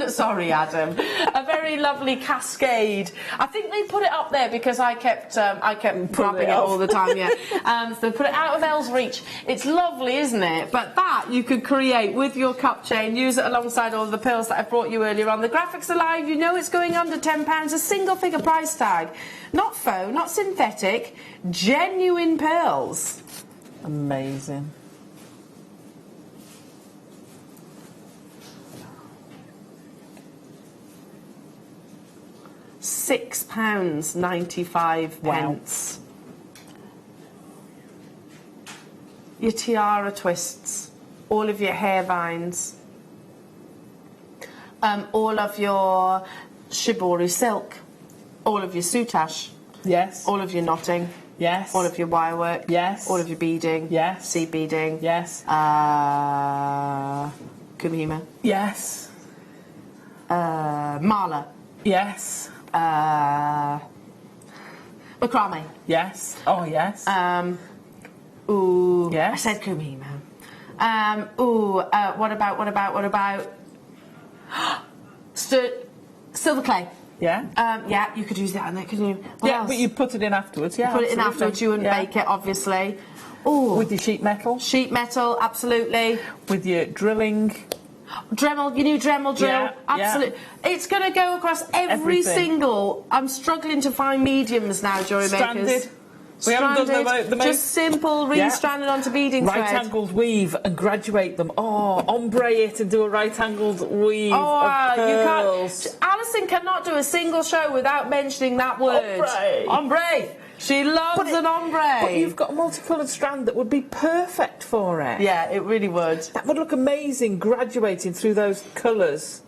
Sorry, Adam. A very lovely cascade. I think they put it up there because I kept grabbing it all the time. Yeah. So put it out of Elle's reach. It's lovely, isn't it? But that you could create with your cup chain. Use it alongside all of the pearls that I brought you earlier on. The graphics are live. You know it's going under £10. A single figure price tag. Not faux, not synthetic. Genuine pearls. Amazing. £6.95. Wow. Your tiara twists, all of your hair vines, all of your shibori silk, all of your soutache, yes, all of your knotting, yes, all of your wire work, yes, all of your beading, yes, seed beading, yes, kumihima, yes, mala, yes, macrame, yes, oh yes, ooh, yes, I said kumihima. What about silver clay? Yeah. Yeah, you could use that on there, couldn't you? What else? But you put it in afterwards, yeah. You put it in afterwards, you wouldn't bake it, obviously. Ooh. With your sheet metal? Sheet metal, absolutely. With your drilling? Dremel, your new Dremel drill, yeah, absolutely. Yeah. It's going to go across every single... I'm struggling to find mediums now, jewellery makers. We haven't done the most... Just simple, re-stranded onto beading thread. Right-angled weave and graduate them. Oh, ombre it and do a right-angled weave of pearls. You can't... Alison cannot do a single show without mentioning that word. Ombre. Ombre. She loves an ombre. But you've got a multicoloured strand that would be perfect for it. Yeah, it really would. That would look amazing, graduating through those colours.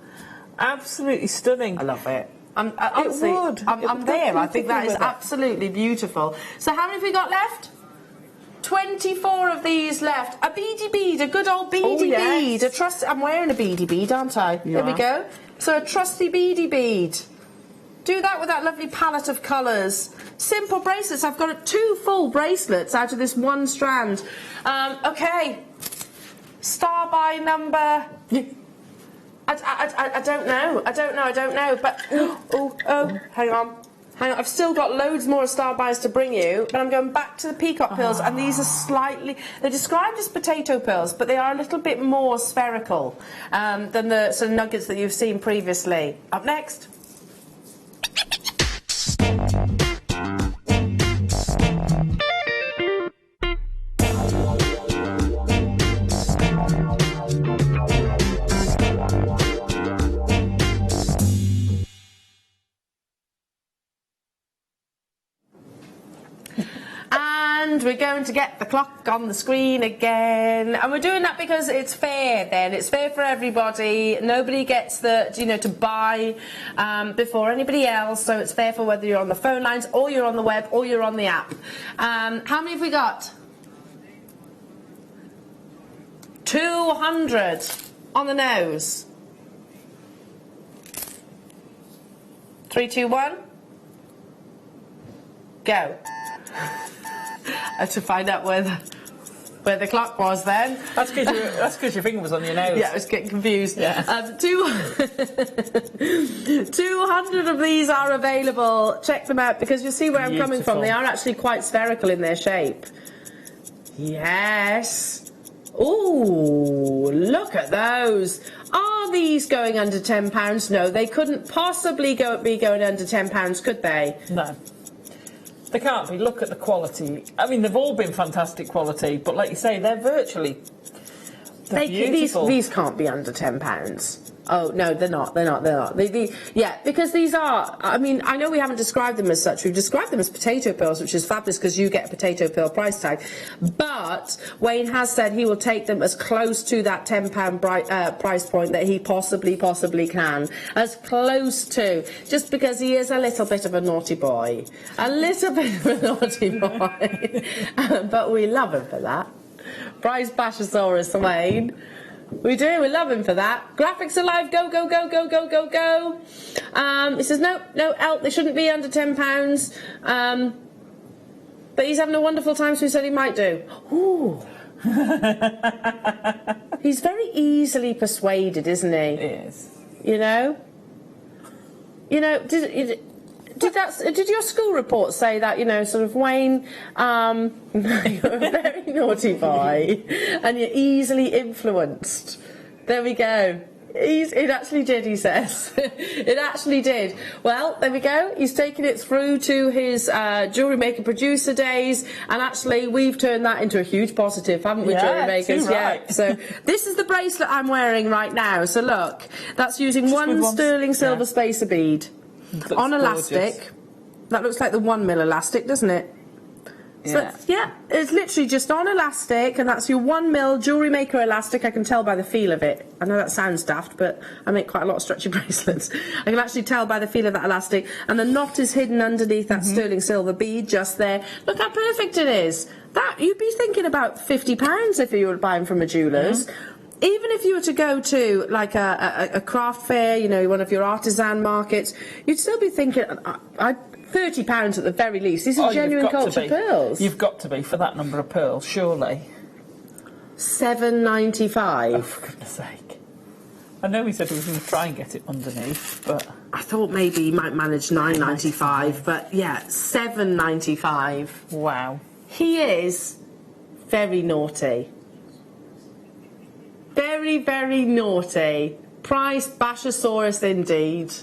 Absolutely stunning. I love it. Honestly, I'm there. I think that is absolutely beautiful. So how many have we got left? 24 of these left. A beady bead, a good old beady bead. A trusty. I'm wearing a beady bead, aren't I? There we go. So a trusty beady bead. Do that with that lovely palette of colours. Simple bracelets. I've got 2 full bracelets out of this one strand. Okay. Star by number... I don't know. But hang on. I've still got loads more star buys to bring you, but I'm going back to the peacock pearls, and these are slightly... They're described as potato pearls, but they are a little bit more spherical than the sort of nuggets that you've seen previously. Up next. going to get the clock on the screen again. And we're doing that because it's fair then. It's fair for everybody. Nobody gets to buy before anybody else. So it's fair for whether you're on the phone lines or you're on the web or you're on the app. How many have we got? 200 on the nose. 3, 2, 1. Go. To find out where the clock was then. That's because your finger was on your nose. Yeah, I was getting confused. Yeah. 200 of these are available. Check them out because you'll see where I'm coming from. They are actually quite spherical in their shape. Yes. Ooh, look at those. Are these going under £10? No, they couldn't possibly be going under £10, could they? No. They can't be. Look at the quality. I mean, they've all been fantastic quality, but like you say, they're beautiful. These can't be under £10. Oh, no, they're not. Yeah, because these are, I mean, I know we haven't described them as such. We've described them as potato pearls, which is fabulous because you get a potato pearl price tag. But Wayne has said he will take them as close to that £10 price point that he possibly can. As close to. Just because he is a little bit of a naughty boy. A little bit of a naughty boy. But we love him for that. Prize Bashosaurus, Wayne. We do, we love him for that. Graphics Alive, go. He says, no, they shouldn't be under £10. But he's having a wonderful time, so he said he might do. Ooh. He's very easily persuaded, isn't he? He is. You know, did your school report say that, sort of, Wayne, you're a very naughty boy and you're easily influenced? There we go. It actually did, he says. It actually did. Well, there we go. He's taken it through to his Jewellery Maker producer days, and actually we've turned that into a huge positive, haven't we, Jewellery Makers? Right. Yeah. So this is the bracelet I'm wearing right now. So look, that's using one sterling silver spacer bead. On elastic. Gorgeous. That looks like the 1mm elastic, doesn't it? Yeah. So, yeah, it's literally just on elastic, and that's your 1mm Jewellery Maker elastic. I can tell by the feel of it. I know that sounds daft, but I make quite a lot of stretchy bracelets. I can actually tell by the feel of that elastic, and the knot is hidden underneath that sterling silver bead just there. Look how perfect it is. That you'd be thinking about £50 if you were buying from a jeweller's. Even if you were to go to like a craft fair, one of your artisan markets, you'd still be thinking £30 at the very least. These are genuine cultured pearls. You've got to be for that number of pearls, surely. £7.95. Oh, for goodness sake! I know he said he was going to try and get it underneath, but I thought maybe he might manage £9.95. But yeah, £7.95. Wow. He is very naughty. Very, very naughty. Price Bashosaurus indeed.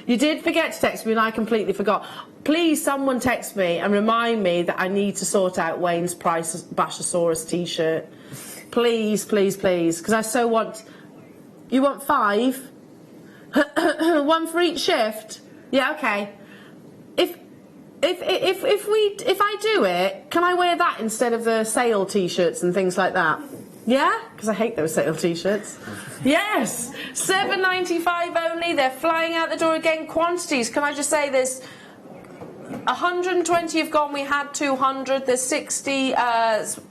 You did forget to text me and I completely forgot. Please, someone text me and remind me that I need to sort out Wayne's Price Bashosaurus t-shirt. Please, because I so want... You want 5? 1 for each shift? Yeah, okay. If I do it, can I wear that instead of the sale t-shirts and things like that? Yeah? Because I hate those sale t-shirts. Yes! £7.95 only. They're flying out the door again. Quantities. Can I just say there's 120 have gone. We had 200. There's 60...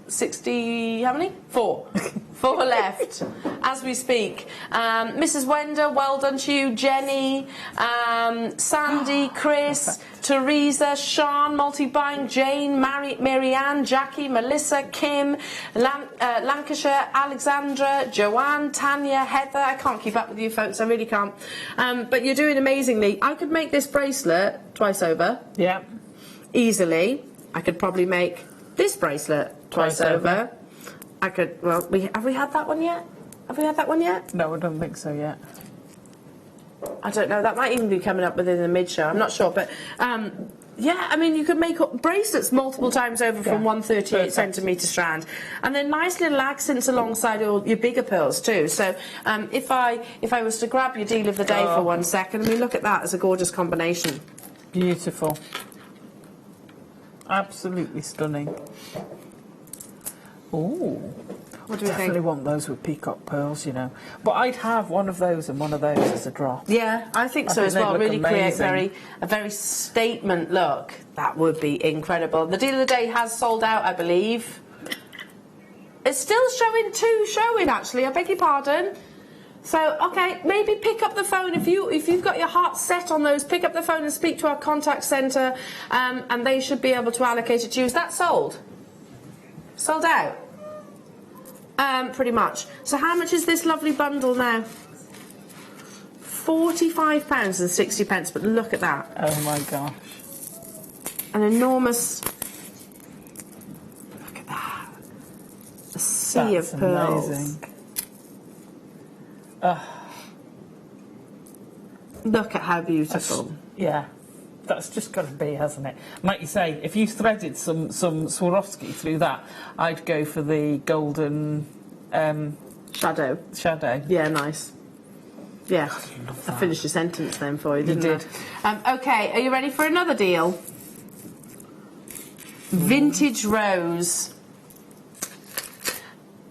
60... How many? 4. 4 left as we speak. Mrs. Wender, well done to you. Jenny, Sandy, Chris, Teresa, Sean, multi-buying, Jane, Marianne, Jackie, Melissa, Kim, Lancashire, Alexandra, Joanne, Tanya, Heather. I can't keep up with you folks, I really can't. But you're doing amazingly. I could make this bracelet twice over. Yeah. Easily. I could probably make this bracelet twice over. I could, well, have we had that one yet? Have we had that one yet? No, I don't think so yet. I don't know, that might even be coming up within the mid-show, I'm not sure, but yeah, I mean, you could make bracelets multiple times over from 138 centimetre strand, and then nice little accents alongside all your bigger pearls too. So if I was to grab your deal of the day for 1 second, I mean, look at that as a gorgeous combination. Beautiful. Absolutely stunning. Ooh. What do we Definitely think? want those with peacock pearls, you know. But I'd have one of those and one of those as a drop. Yeah, I think so as they'd well. look Really create amazing. a very statement look. That would be incredible. The deal of the day has sold out, I believe. It's still showing 2 showing actually. I beg your pardon. So okay, maybe pick up the phone if you've got your heart set on those. Pick up the phone and speak to our contact centre, and they should be able to allocate it to you. Is that sold? Sold out. Pretty much. So how much is this lovely bundle now? £45.60. But look at that. Oh my gosh. An enormous. Look at that. A sea That's of pearls. amazing. Look at how beautiful. Yeah. That's just got to be, hasn't it? Like you say, if you threaded some Swarovski through that, I'd go for the golden Shadow. Yeah, nice. Yeah, I finished your sentence then for you, didn't I? Okay, are you ready for another deal? Vintage rose.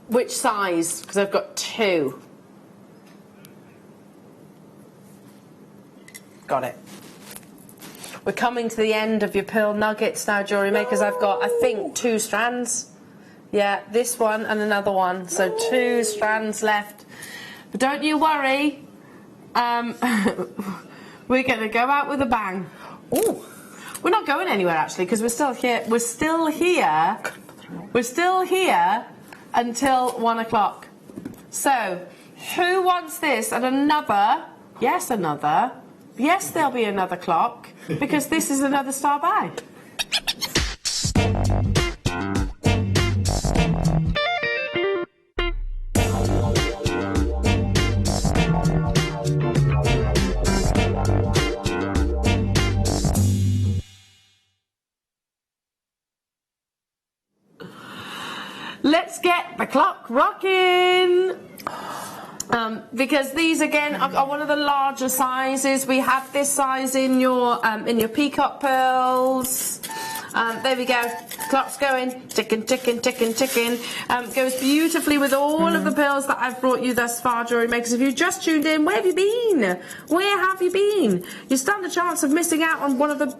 Which size? Because I've got 2. Got it. We're coming to the end of your pearl nuggets now, jewellery makers. I've got, I think, 2 strands. Yeah, this one and another one. So 2 strands left. But don't you worry. We're going to go out with a bang. Ooh. We're not going anywhere, actually, because we're still here. We're still here. We're still here until 1 o'clock. So, who wants this and another? Yes, another. Yes, there'll be another clock, because this is another star bag. Let's get the clock rocking. Because these again are one of the larger sizes. We have this size in your peacock pearls. There we go. Clock's going. Ticking, ticking, ticking, ticking. Goes beautifully with all of the pearls that I've brought you thus far, jewellery makers. If you've just tuned in, where have you been? Where have you been? You stand a chance of missing out on one of the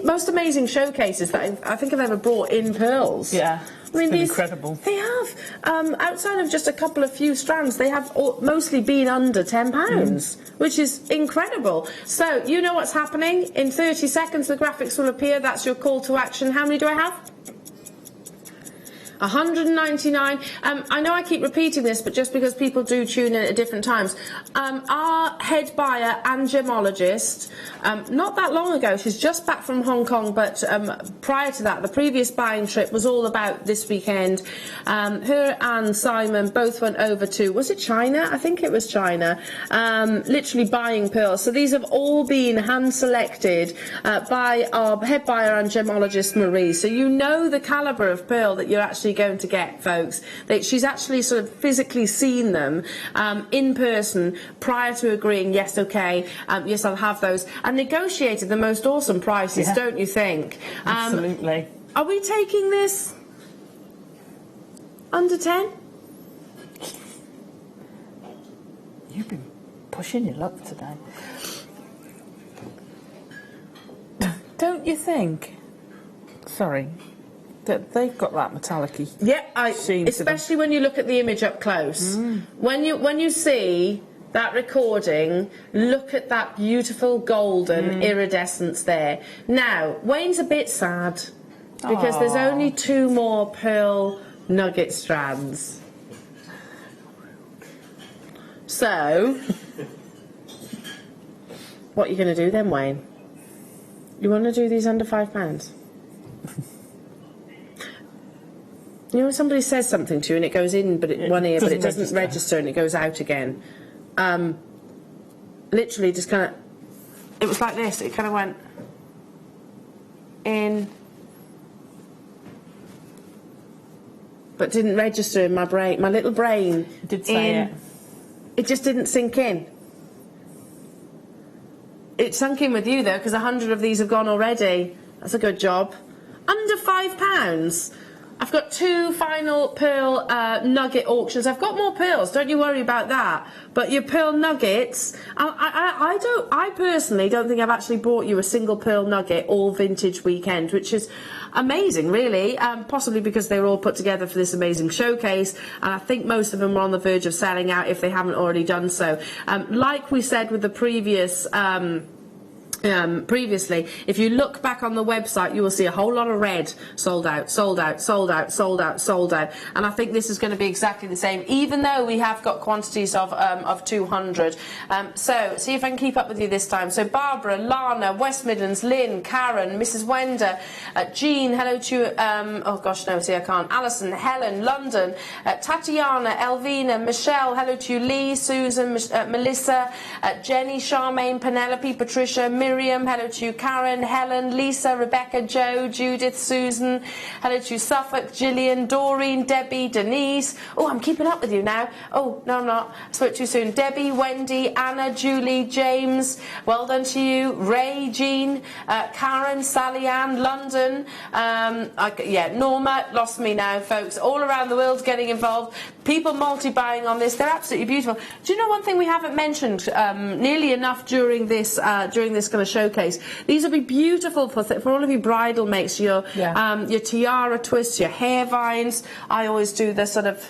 most amazing showcases that I think I've ever brought in pearls. Yeah. I mean, It's incredible. They have. Outside of just a couple of few strands, they have mostly been under £10, which is incredible. So, you know what's happening. In 30 seconds, the graphics will appear. That's your call to action. How many do I have? 199. I know I keep repeating this, but just because people do tune in at different times. Our head buyer and gemologist, not that long ago, she's just back from Hong Kong, but prior to that, the previous buying trip was all about this weekend. Her and Simon both went over to, was it China? I think it was China. Literally buying pearls. So these have all been hand-selected by our head buyer and gemologist, Marie. So you know the calibre of pearl that you're actually going to get, folks. She's actually sort of physically seen them in person prior to agreeing, yes, okay, yes, I'll have those, and negotiated the most awesome prices, don't you think? Absolutely. Are we taking this under 10? You've been pushing your luck today. Don't you think? Sorry. That they've got that metallic-y sheen, especially when you look at the image up close. When you see that recording, look at that beautiful golden iridescence there. Now, Wayne's a bit sad because there's only 2 more pearl nugget strands. So, what are you going to do then, Wayne? You want to do these under £5? You know, when somebody says something to you and it goes in one ear, but it doesn't register and it goes out again. Literally just kind of, it was like this, it kind of went in, but didn't register in my brain, my little brain. It did say it. It just didn't sink in. It sunk in with you though, because 100 of these have gone already. That's a good job. Under £5. I've got 2 final pearl nugget auctions. I've got more pearls, don't you worry about that. But your pearl nuggets, I personally don't think I've actually bought you a single pearl nugget all vintage weekend, which is amazing, really. Possibly because they were all put together for this amazing showcase, and I think most of them are on the verge of selling out if they haven't already done so. Like we said with the previous. Previously, if you look back on the website, you will see a whole lot of red sold out, sold out, sold out, sold out, sold out, and I think this is going to be exactly the same, even though we have got quantities of 200. So see if I can keep up with you this time. So Barbara, Lana, West Midlands, Lynn, Karen, Mrs. Wender, Jean, hello to you, oh gosh no, see I can't, Alison, Helen, London, Tatiana, Elvina, Michelle, hello to you, Lee, Susan, Melissa, Jenny, Charmaine, Penelope, Patricia, Miriam, hello to you, Karen, Helen, Lisa, Rebecca, Joe, Judith, Susan, hello to you, Suffolk, Gillian, Doreen, Debbie, Denise. Oh, I'm keeping up with you now. Oh, no, I'm not. I spoke too soon. Debbie, Wendy, Anna, Julie, James, well done to you, Ray, Jean, Karen, Sally Ann, London, yeah, Norma, lost me now, folks. All around the world getting involved. People multi-buying on this. They're absolutely beautiful. Do you know one thing we haven't mentioned nearly enough during this kind of showcase? These will be beautiful for all of you bridal makes, your tiara twists, your hair vines. I always do the sort of.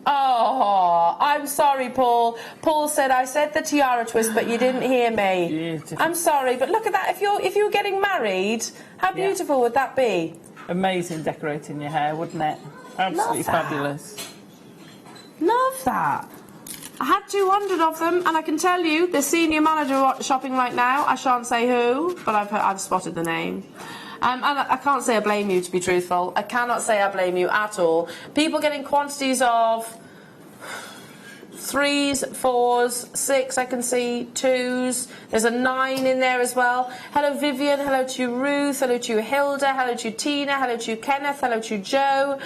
Oh, I'm sorry, Paul. Paul said I said the tiara twist, but you didn't hear me. Beautiful. I'm sorry, but look at that. If you were getting married, how beautiful would that be? Amazing decorating your hair, wouldn't it? Absolutely fabulous. Love that. I had 200 of them, and I can tell you, the senior manager shopping right now, I shan't say who, but I've spotted the name. And I can't say I blame you, to be truthful. I cannot say I blame you at all. People getting quantities of 3s, 4s, 6, I can see, 2s. There's a 9 in there as well. Hello, Vivian. Hello to you, Ruth. Hello to you, Hilda. Hello to you, Tina. Hello to you, Kenneth. Hello to you, Joe.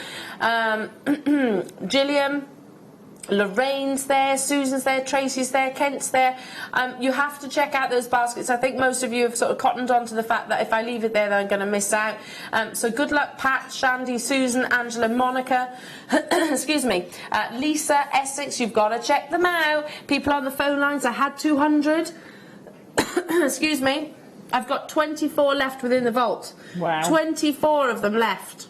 Gillian. Lorraine's there, Susan's there, Tracy's there, Kent's there. You have to check out those baskets. I think most of you have sort of cottoned on to the fact that if I leave it there, then I'm going to miss out. So good luck, Pat, Shandy, Susan, Angela, Monica, excuse me, Lisa, Essex. You've got to check them out. People on the phone lines, I had 200. Excuse me. I've got 24 left within the vault. Wow. 24 of them left.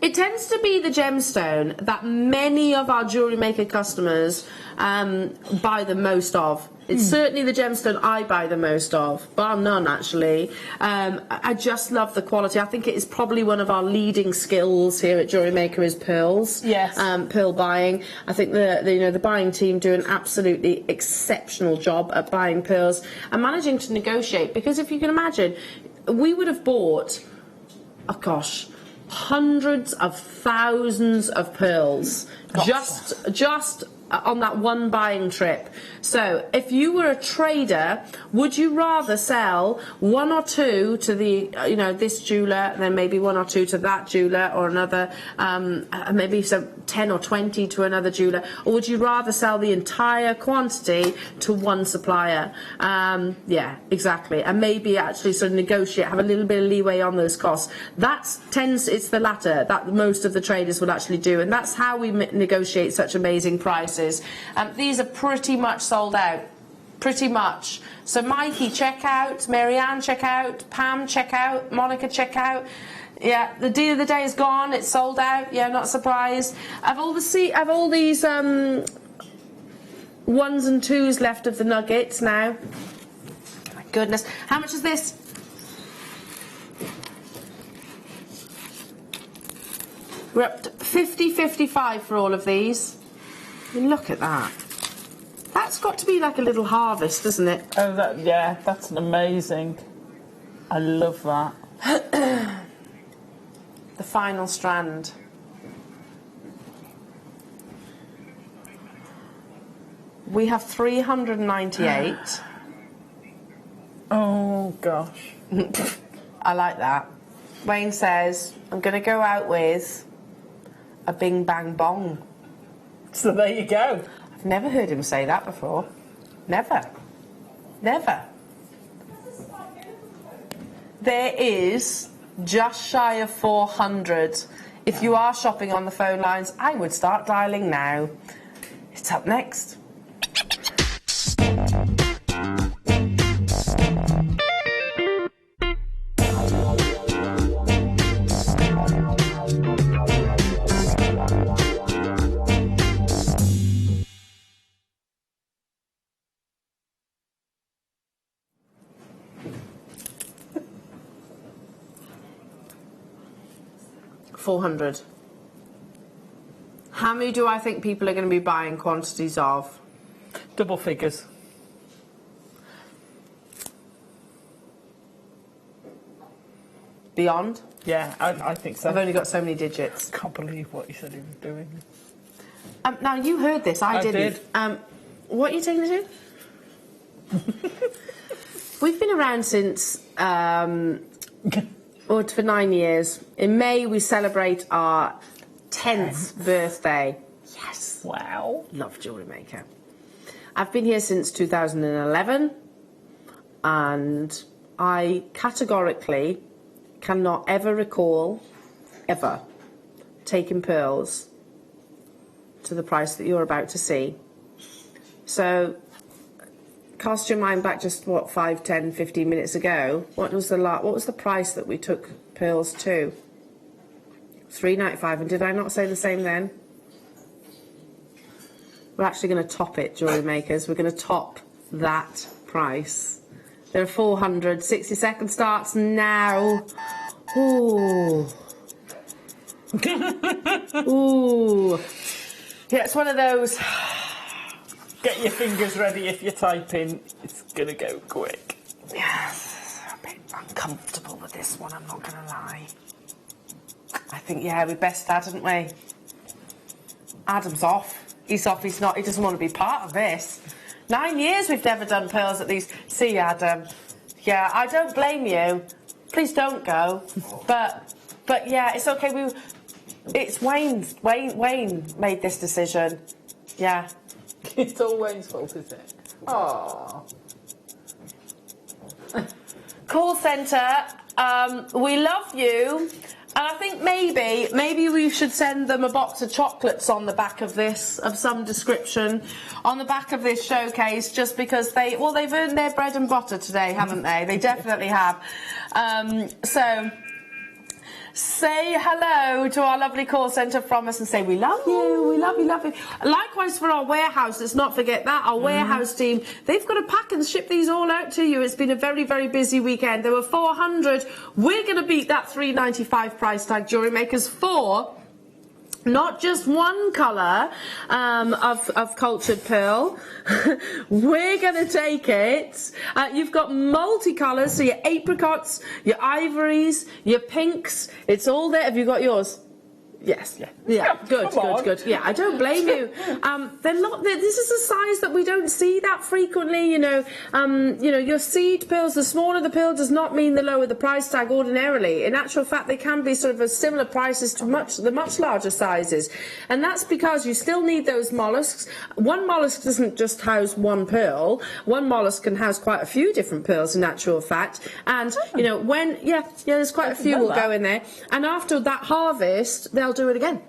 It tends to be the gemstone that many of our jewellery maker customers buy the most of. It's certainly the gemstone I buy the most of, bar none actually. I just love the quality. I think it is probably one of our leading skills here at Jewellery Maker is pearls. Yes. Pearl buying. I think the buying team do an absolutely exceptional job at buying pearls and managing to negotiate. Because if you can imagine, we would have bought, oh gosh, hundreds of thousands of pearls just on that one buying trip. So if you were a trader, would you rather sell 1 or 2 to the this jeweler, and then maybe 1 or 2 to that jeweler, or another maybe some 10 or 20 to another jeweler, or would you rather sell the entire quantity to one supplier? Yeah, exactly. And maybe actually sort of negotiate, have a little bit of leeway on those costs. It's the latter that most of the traders will actually do, and that's how we negotiate such amazing prices. These are pretty much sold out. Pretty much. So Mikey, check out. Marianne, check out. Pam, check out. Monica, check out. Yeah, the deal of the day is gone. It's sold out. Yeah, not surprised. I've all these 1s and 2s left of the nuggets now. My goodness. How much is this? We're up to 50-55 for all of these. Look at that. That's got to be like a little harvest, isn't it? Oh, that's amazing. I love that. The final strand. We have 398. Oh, gosh. I like that. Wayne says, I'm going to go out with a bing bang bong. So there you go. I've never heard him say that before. Never. Never. there is just shy of 400. If you are shopping on the phone lines, I would start dialing now. It's up next. $400. How many do I think people are going to be buying quantities of? Double figures. Beyond? Yeah, I think so. I've only got so many digits. Can't believe what you said he was doing. Now, you heard this. I didn't. Did. What are you taking to do? We've been around since... Or for 9 years. In May, we celebrate our 10th birthday. Yes. Wow. Love JewelleryMaker. I've been here since 2011, and I categorically cannot ever recall, ever, taking pearls to the price that you're about to see. So, cast your mind back just, what, 5, 10, 15 minutes ago. What was the price that we took pearls to? $3.95, and did I not say the same then? We're actually going to top it, jewellery makers. We're going to top that price. There are 400. 60-second starts now. Ooh. Ooh. Yeah, it's one of those... Get your fingers ready if you're typing. It's going to go quick. Yes, a bit uncomfortable with this one, I'm not going to lie. I think, yeah, we best Dad, hadn't we? Adam's off. He's off, he's not, he doesn't want to be part of this. 9 years we've never done pearls at these. See, Adam. Yeah, I don't blame you. Please don't go. But yeah, it's okay. It's Wayne made this decision. Yeah. It's all Wayne's fault, is it? Oh. Call centre, we love you. And I think maybe we should send them a box of chocolates on the back of this, of some description, on the back of this showcase, just because they've earned their bread and butter today, haven't they? They definitely have. So say hello to our lovely call centre from us and say we love you, we love you, love you. Likewise for our warehouse, let's not forget that, our warehouse team, they've got to pack and ship these all out to you. It's been a very, very busy weekend. There were 400. We're going to beat that $3.95 price tag, jewellery makers, for not just one colour of cultured pearl. We're going to take it. You've got multicolours, so your apricots, your ivories, your pinks. It's all there. Have you got yours? Yes. Yeah. Good. Yeah, I don't blame you. They're not. This is a size that we don't see that frequently. You know, your seed pearls. The smaller the pearl does not mean the lower the price tag ordinarily. In actual fact, they can be sort of a similar prices to the much larger sizes, and that's because you still need those mollusks. One mollusk doesn't just house one pearl. One mollusk can house quite a few different pearls. In actual fact, and you know there's quite a few will go in there, and after that harvest, they'll do it again.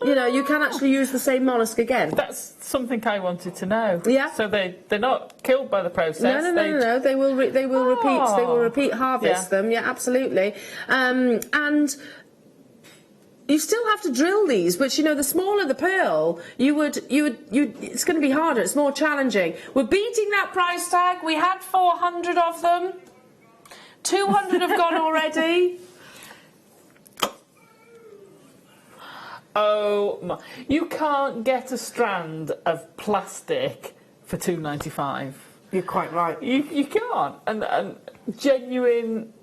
You know, you can actually use the same mollusk again. That's something I wanted to know. Yeah. So they're not killed by the process. No. They will repeat. They will repeat harvest them. Yeah, absolutely. And you still have to drill these, which, you know, the smaller the pearl, it's going to be harder. It's more challenging. We're beating that price tag. We had 400 of them. 200 have gone already. Oh my! You can't get a strand of plastic for $2.95. You're quite right. You can't. And genuine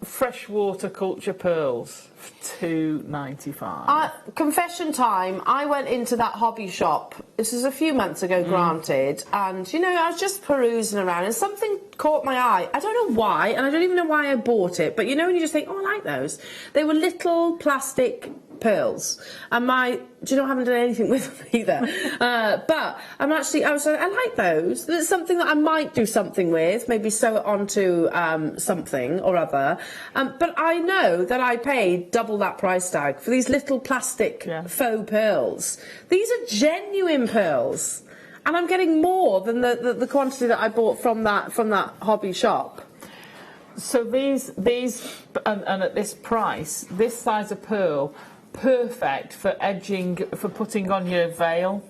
freshwater culture pearls for $2.95. Confession time. I went into that hobby shop. This was a few months ago, granted, and you know I was just perusing around, and something caught my eye. I don't know why, and I don't even know why I bought it. But you know when you just think, oh, I like those. They were little plastic pearls. And do you know, I haven't done anything with them either. But I was like, I like those. There's something that I might do something with, maybe sew it onto something or other. But I know that I paid double that price tag for these little plastic faux pearls. These are genuine pearls. And I'm getting more than the quantity that I bought from that hobby shop. So these and at this price, this size of pearl, perfect for edging, for putting on your veil.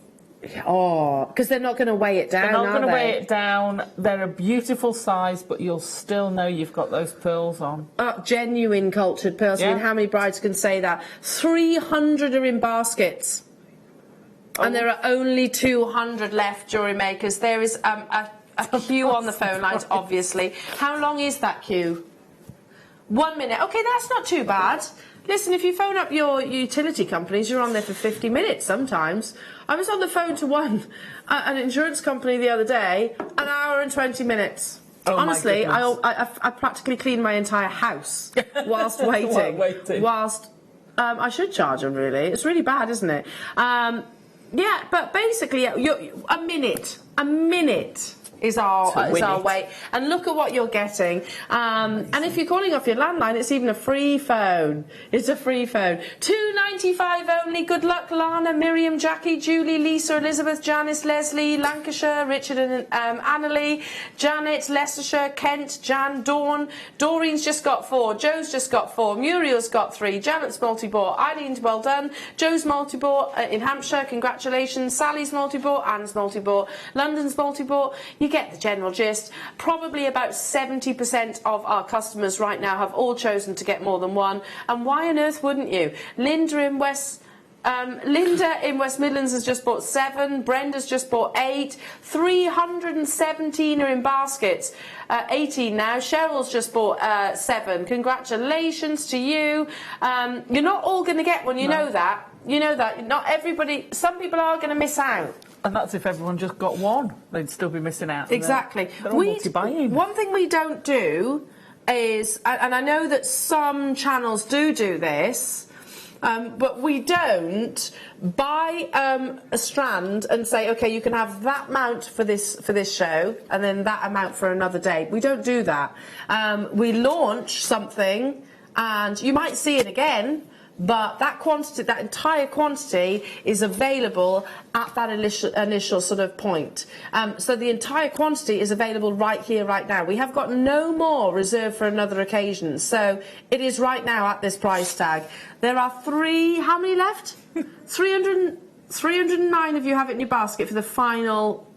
Oh, because they're not going to weigh it down, They're not going to weigh it down. They're a beautiful size, but you'll still know you've got those pearls on. Genuine cultured pearls. I mean, how many brides can say that? 300 are in baskets. And there are only 200 left, jewellery makers. There is a few on the phone lines, obviously. How long is that queue? 1 minute. OK, that's not too bad. Listen, if you phone up your utility companies, you're on there for 50 minutes sometimes. I was on the phone to an insurance company the other day, 1 hour and 20 minutes. Oh, honestly, I practically cleaned my entire house whilst waiting. Whilst I should charge them, really. It's really bad, isn't it? Yeah, but basically, a minute is our wait. And look at what you're getting. And if you're calling off your landline, it's even a free phone. It's a free phone. £2.95 only. Good luck, Lana, Miriam, Jackie, Julie, Lisa, Elizabeth, Janice, Leslie, Lancashire, Richard and Annalie, Janet, Leicestershire, Kent, Jan, Dawn. Doreen's just got 4. Joe's just got 4. Muriel's got 3. Janet's multi-bought. Eileen's well done. Joe's multi-bought in Hampshire. Congratulations. Sally's multi-bought. Anne's multi-bought. London's multi-bought. You get the general gist. Probably about 70% of our customers right now have all chosen to get more than one. And why on earth wouldn't you? Linda in West Midlands has just bought 7. Brenda's just bought 8. 317 are in baskets. 18 now. Cheryl's just bought 7. Congratulations to you. You're not all going to get one. You know that. You know that. Not everybody. Some people are going to miss out. And that's if everyone just got one. They'd still be missing out. Exactly. They're all multi-buying. One thing we don't do is, and I know that some channels do this, but we don't buy a strand and say, OK, you can have that amount for this show and then that amount for another day. We don't do that. We launch something and you might see it again, but that quantity, that entire quantity, is available at that initial sort of point. So the entire quantity is available right here, right now. We have got no more reserved for another occasion. So it is right now at this price tag. There are how many left? 309 of you have it in your basket for the final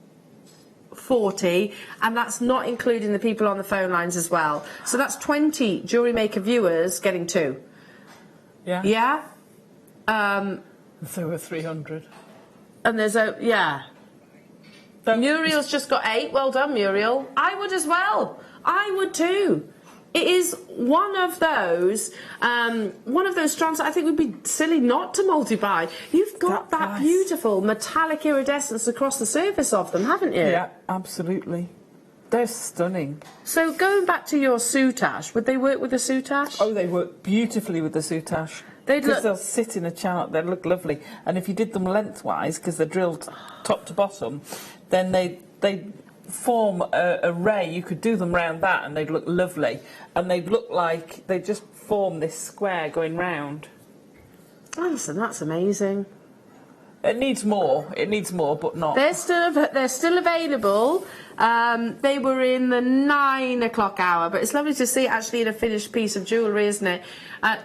40, and that's not including the people on the phone lines as well. So that's 20 Jewellery Maker viewers getting 2. Yeah. Yeah. There were 300. And there's Muriel's just got 8. Well done, Muriel. I would as well. I would too. It is one of those strands that I think would be silly not to multi-buy. You've got that beautiful metallic iridescence across the surface of them, haven't you? Yeah, absolutely. They're stunning. So going back to your soutache, would they work with the soutache? Oh, they work beautifully with the soutache. Because they'll sit in a channel, they look lovely. And if you did them lengthwise, because they're drilled top to bottom, then they form a ray. You could do them round that and they'd look lovely. And they'd look like they just form this square going round. Alison, that's amazing. It needs more, but not. They're still available. They were in the 9 o'clock hour, but it's lovely to see actually in a finished piece of jewellery, isn't it?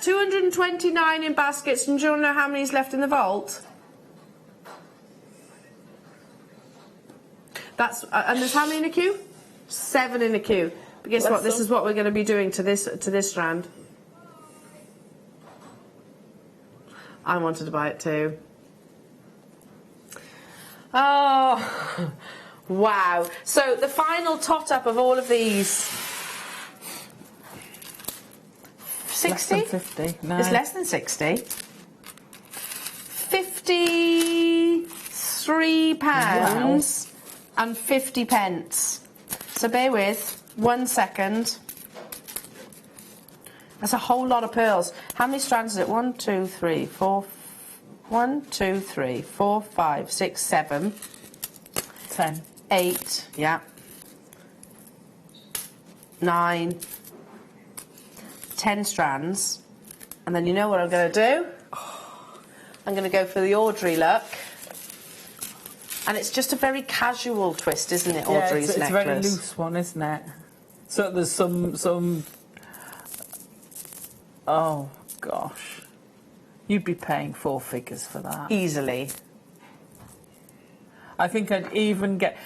229 in baskets, and do you know how many's left in the vault? That's and there's how many in the queue? 7 in the queue. But guess what? This is what we're going to be doing to this strand. I wanted to buy it too. Oh, wow. So the final tot-up of all of these... 60? Less than 50. No. It's less than 60. £53 and 50 pence. So bear with 1 second. That's a whole lot of pearls. How many strands is it? 1, 2, 3, 4. 1, 2, 3, 4, 5, 6, 7. 10. 8, yeah. 9. 10 strands. And then you know what I'm going to do? I'm going to go for the Audrey look. And it's just a very casual twist, isn't it, Audrey's necklace? It's a very loose one, isn't it? So there's some... Oh, gosh. You'd be paying 4 figures for that. Easily. I think I'd even get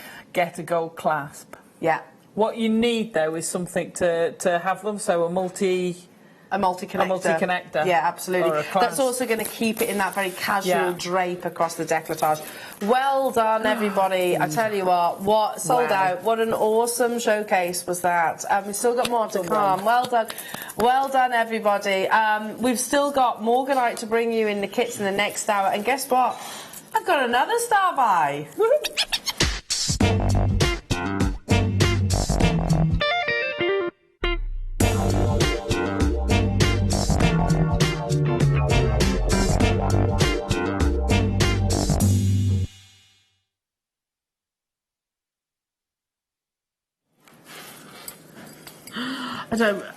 a gold clasp. Yeah. What you need, though, is something to have them, so a multi-connector. A multi-connector. Yeah, absolutely. That's also going to keep it in that very casual drape across the décolletage. Well done, everybody. I tell you what sold out. What an awesome showcase was that. We've still got more to come. Well done. Well done, everybody. We've still got Morganite to bring you in the kits in the next hour. And guess what? I've got another star buy.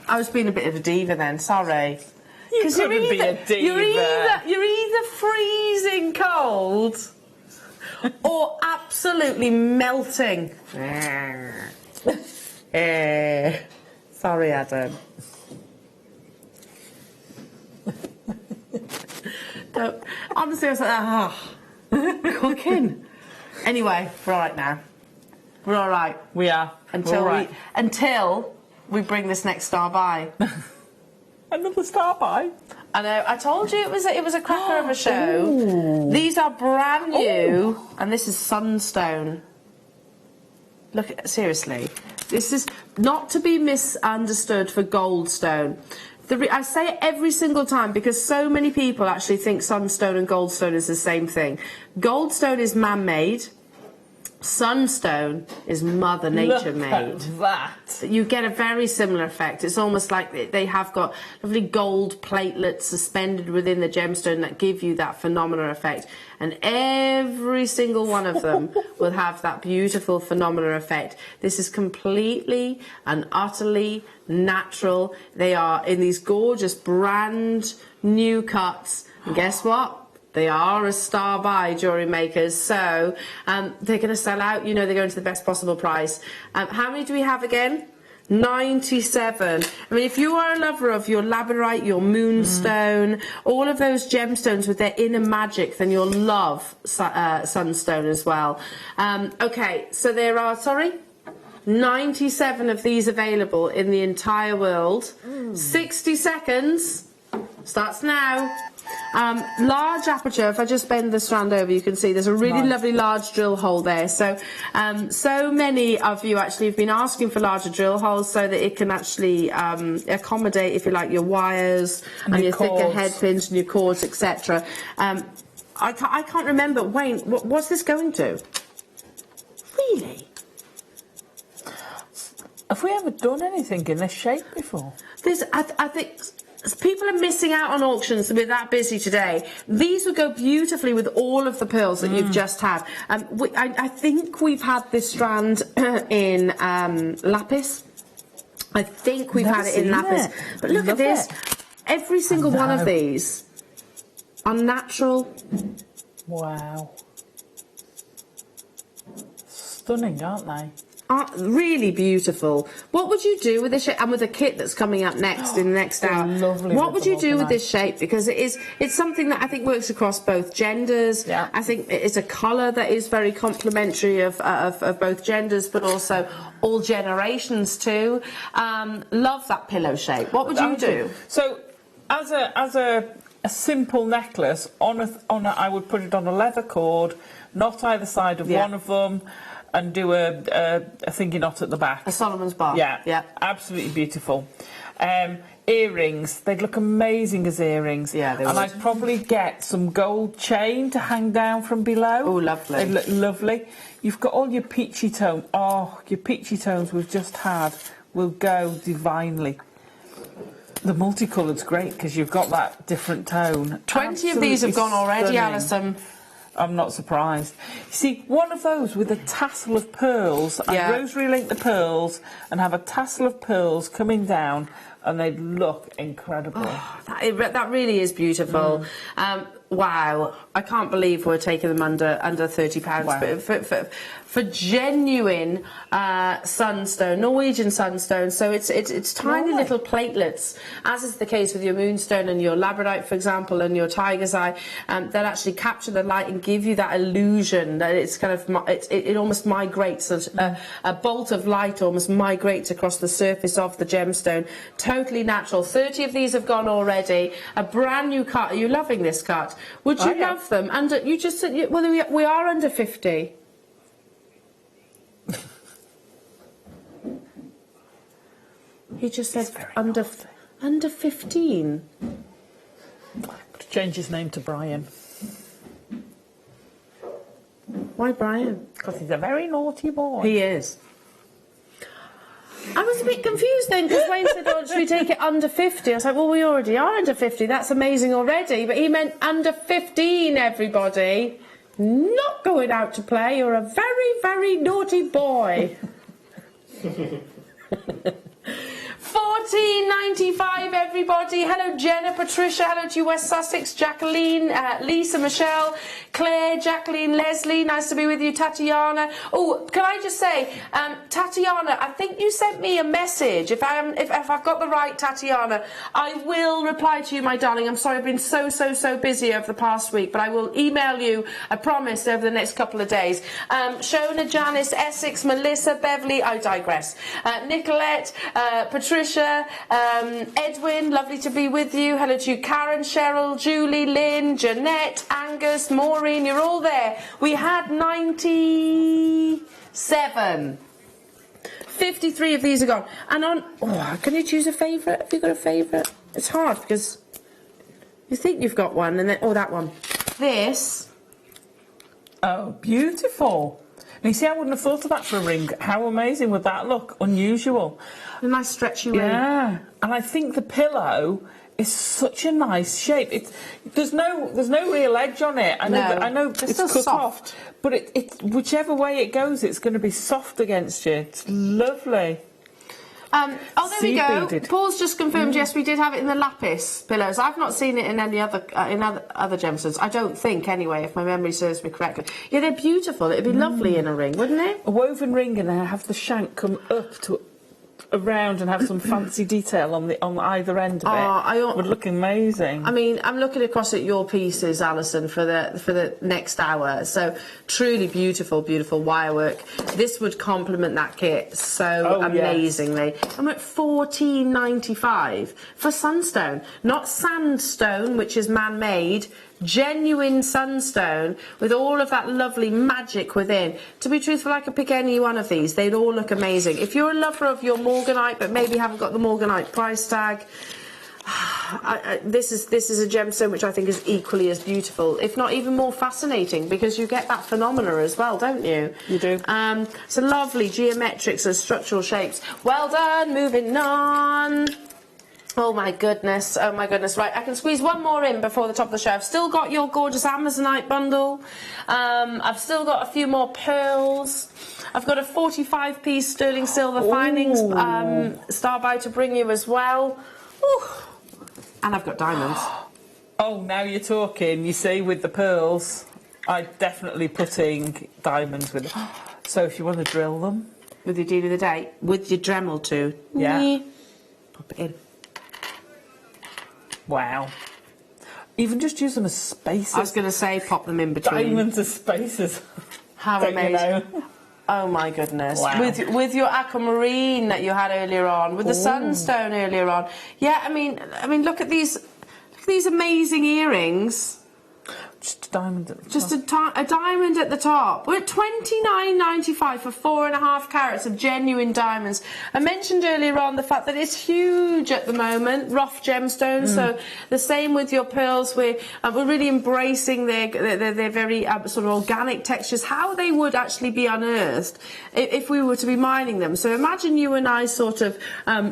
I was being a bit of a diva then, sorry. You couldn't be a diva. You're either freezing cold or absolutely melting. Sorry, Adam. Honestly, I was like, cooking. Anyway, we're all right now. We're all right. We are. Until we bring this next star by. Another star by? I know. I told you it was a cracker of a show. Ooh. These are brand new, and this is Sunstone. Look, seriously, this is not to be misunderstood for Goldstone. I say it every single time because so many people actually think Sunstone and Goldstone is the same thing. Goldstone is man-made. Sunstone is Mother Nature made. Look at that. You get a very similar effect. It's almost like they have got lovely gold platelets suspended within the gemstone that give you that phenomenal effect. And every single one of them will have that beautiful phenomenal effect. This is completely and utterly natural. They are in these gorgeous brand new cuts. And guess what? They are a star buy, jewellery makers, so they're going to sell out. You know, they're going to the best possible price. How many do we have again? 97. I mean, if you are a lover of your labradorite, your moonstone, all of those gemstones with their inner magic, then you'll love Sunstone as well. Okay, so there are, 97 of these available in the entire world. 60 seconds. Starts now. Large aperture. If I just bend the strand over, you can see there's a really lovely large drill hole there. So, so many of you actually have been asking for larger drill holes so that it can actually accommodate, if you like, your wires and your thicker head pins and your cords, etc. I can't remember, Wayne. What's this going to? Really? Have we ever done anything in this shape before? I think people are missing out on auctions. We're that busy today. These would go beautifully with all of the pearls that you've just had. I think we've had this strand in lapis. I think we've had it in lapis. But look at this. Every single one of these are natural. Wow. Stunning, aren't they? Really beautiful. What would you do with this shape? And with the kit that's coming up next in the next hour, lovely. What would you do with this shape? Because it's something that I think works across both genders. Yeah. I think it's a colour that is very complementary of both genders, but also all generations too. Love that pillow shape. What would you do? So, as a simple necklace, I would put it on a leather cord, knot either side of one of them, and do a thingy knot at the back. A Solomon's bar. Yeah, absolutely beautiful. Earrings, they'd look amazing as earrings. Yeah, they would. And I'd probably get some gold chain to hang down from below. Oh, lovely. They'd look lovely. You've got all your peachy tones. Oh, your peachy tones we've just had will go divinely. The multicoloured's great because you've got that different tone. 20 of these have gone already, Alison. I'm not surprised. You see, one of those with a tassel of pearls, Yeah. I'd rosary link the pearls and have a tassel of pearls coming down, and they'd look incredible. Oh, that really is beautiful. Wow, I can't believe we're taking them under £30. Wow. But for genuine sunstone, Norwegian sunstone, so it's tiny little platelets, as is the case with your moonstone and your labradorite, for example, and your tiger's eye, that actually capture the light and give you that illusion that it's kind of it almost migrates, a bolt of light almost migrates across the surface of the gemstone. Totally natural. 30 of these have gone already. A brand new cut. Are you loving this cut? Would you love them? And you just said, well, we are under 50. He just said under 15. To change his name to Brian. Why Brian? Because he's a very naughty boy. He is. I was a bit confused then because Wayne said, oh, should we take it under 50? I was like, well, we already are under 50. That's amazing already. But he meant under 15, everybody. Not going out to play. You're a very, very naughty boy. £14.95, everybody. Hello, Jenna, Patricia. Hello to you, West Sussex. Jacqueline, Lisa, Michelle, Claire, Jacqueline, Leslie. Nice to be with you, Tatiana. Oh, can I just say, Tatiana, I think you sent me a message. If I've got the right Tatiana, I will reply to you, my darling. I'm sorry, I've been so busy over the past week, but I will email you, I promise, over the next couple of days. Shona, Janice, Essex, Melissa, Beverly. I digress. Nicolette, Patricia, Edwin, lovely to be with you. Hello to you, Karen, Cheryl, Julie, Lynn, Jeanette, Angus, Maureen, you're all there. We had 97. 53 of these are gone. And on, can you choose a favourite? Have you got a favourite? It's hard because you think you've got one and then, that one. This. Oh, beautiful. And you see, I wouldn't have thought of that for a ring. How amazing would that look? Unusual. A nice stretchy ring. Yeah, and I think the pillow is such a nice shape. There's no real edge on it. I know it's cut soft off, but it whichever way it goes, it's going to be soft against you. It's lovely. There we go. Beaded. Paul's just confirmed. Yes, we did have it in the lapis pillows. I've not seen it in any other other gemstones. I don't think, anyway, if my memory serves me correctly. Yeah, they're beautiful. It'd be lovely in a ring, wouldn't it? A woven ring, and then have the shank come up to around and have some fancy detail on either end of it. Would look amazing. I mean, I'm looking across at your pieces, Alison, for the next hour. So truly beautiful wirework. This would complement that kit so amazingly. Yes. I'm at £14.95 for sunstone, not sandstone, which is man-made. Genuine sunstone with all of that lovely magic within. To be truthful, I could pick any one of these. They'd all look amazing. If you're a lover of your morganite but maybe haven't got the morganite price tag, this is a gemstone which I think is equally as beautiful, if not even more fascinating, because you get that phenomena as well, don't you? You do. So lovely geometrics and structural shapes. Well done. Moving on. Oh my goodness, right, I can squeeze one more in before the top of the show. I've still got your gorgeous Amazonite bundle. I've still got a few more pearls. I've got a 45-piece sterling silver finings starby to bring you as well. Ooh. And I've got diamonds. Oh, now you're talking. You see, with the pearls, I'm definitely putting diamonds with them. So if you want to drill them. With your deal of the day, with your Dremel too. Yeah. Pop it in. Wow. Even just use them as spacers. I was going to say pop them in between. Diamonds as spacers. How amazing. You know? Oh my goodness. Wow. With your aquamarine that you had earlier on, with the sunstone earlier on. Yeah, I mean look at these amazing earrings. Just a diamond at the top. Just a diamond at the top. We're at $29.95 for 4.5 carats of genuine diamonds. I mentioned earlier on the fact that it's huge at the moment, rough gemstones. So the same with your pearls. We're really embracing their very sort of organic textures, how they would actually be unearthed if we were to be mining them. So imagine you and I sort of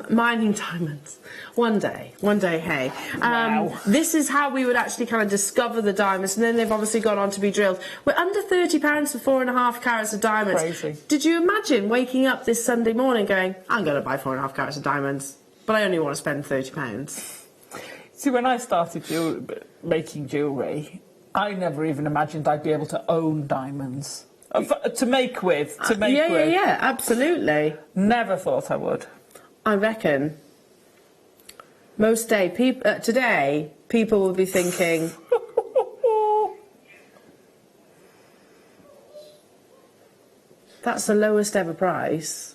mining diamonds. One day, hey. Wow. This is how we would actually kind of discover the diamonds, and then they've obviously gone on to be drilled. We're under £30 for 4.5 carats of diamonds. Crazy. Did you imagine waking up this Sunday morning going, I'm going to buy 4.5 carats of diamonds, but I only want to spend £30? See, when I started making jewellery, I never even imagined I'd be able to own diamonds. To make with. Yeah, absolutely. Never thought I would. I reckon today, people will be thinking, that's the lowest ever price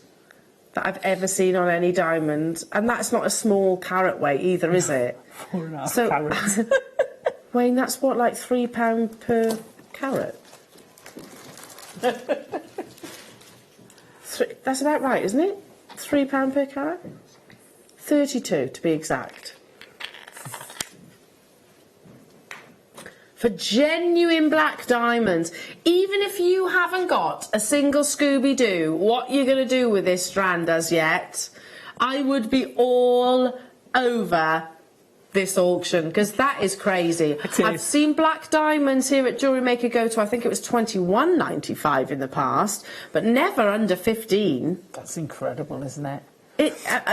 that I've ever seen on any diamond. And that's not a small carat weight either, is it? 4.5 carats. Wayne, that's what, like £3 per carat? That's about right, isn't it? £3 per carat? 32 to be exact. For genuine black diamonds, even if you haven't got a single Scooby-Doo, what you're going to do with this strand as yet, I would be all over this auction, because that is crazy. I've seen black diamonds here at JewelleryMaker go to, I think it was $21.95 in the past, but never under 15. That's incredible, isn't it?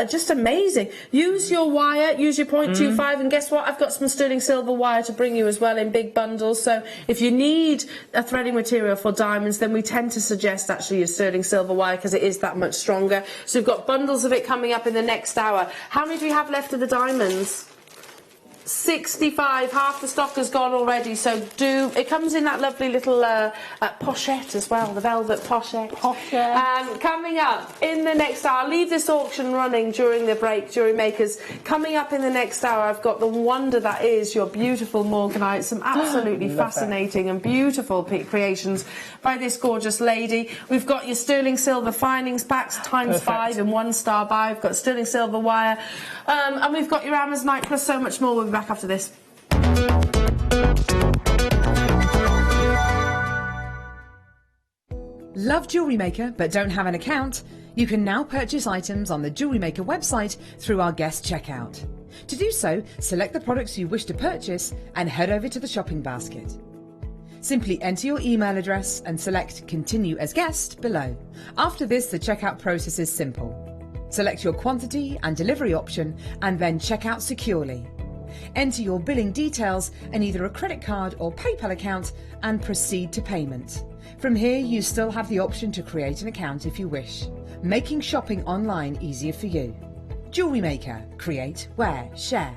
Just amazing. Use your wire, use your 0.25, and guess what? I've got some sterling silver wire to bring you as well in big bundles. So if you need a threading material for diamonds, then we tend to suggest actually your sterling silver wire, because it is that much stronger. So we've got bundles of it coming up in the next hour. How many do we have left of the diamonds? 65, half the stock has gone already, so it comes in that lovely little pochette as well, the velvet pochette. Coming up in the next hour, I'll leave this auction running during the break, JewelleryMakers. Coming up in the next hour, I've got the wonder that is your beautiful Morganite, some absolutely fascinating and beautiful creations by this gorgeous lady. We've got your sterling silver finings packs ×5 in 1-star buy. We've got sterling silver wire, and we've got your Amazonite plus so much more. We'll be back after this. Love JewelleryMaker but don't have an account? You can now purchase items on the JewelleryMaker website through our guest checkout. To do so, select the products you wish to purchase and head over to the shopping basket. Simply enter your email address and select Continue as Guest below. After this, the checkout process is simple. Select your quantity and delivery option and then check out securely. Enter your billing details and either a credit card or PayPal account and proceed to payment. From here, you still have the option to create an account if you wish, making shopping online easier for you. JewelleryMaker. Create, wear, share.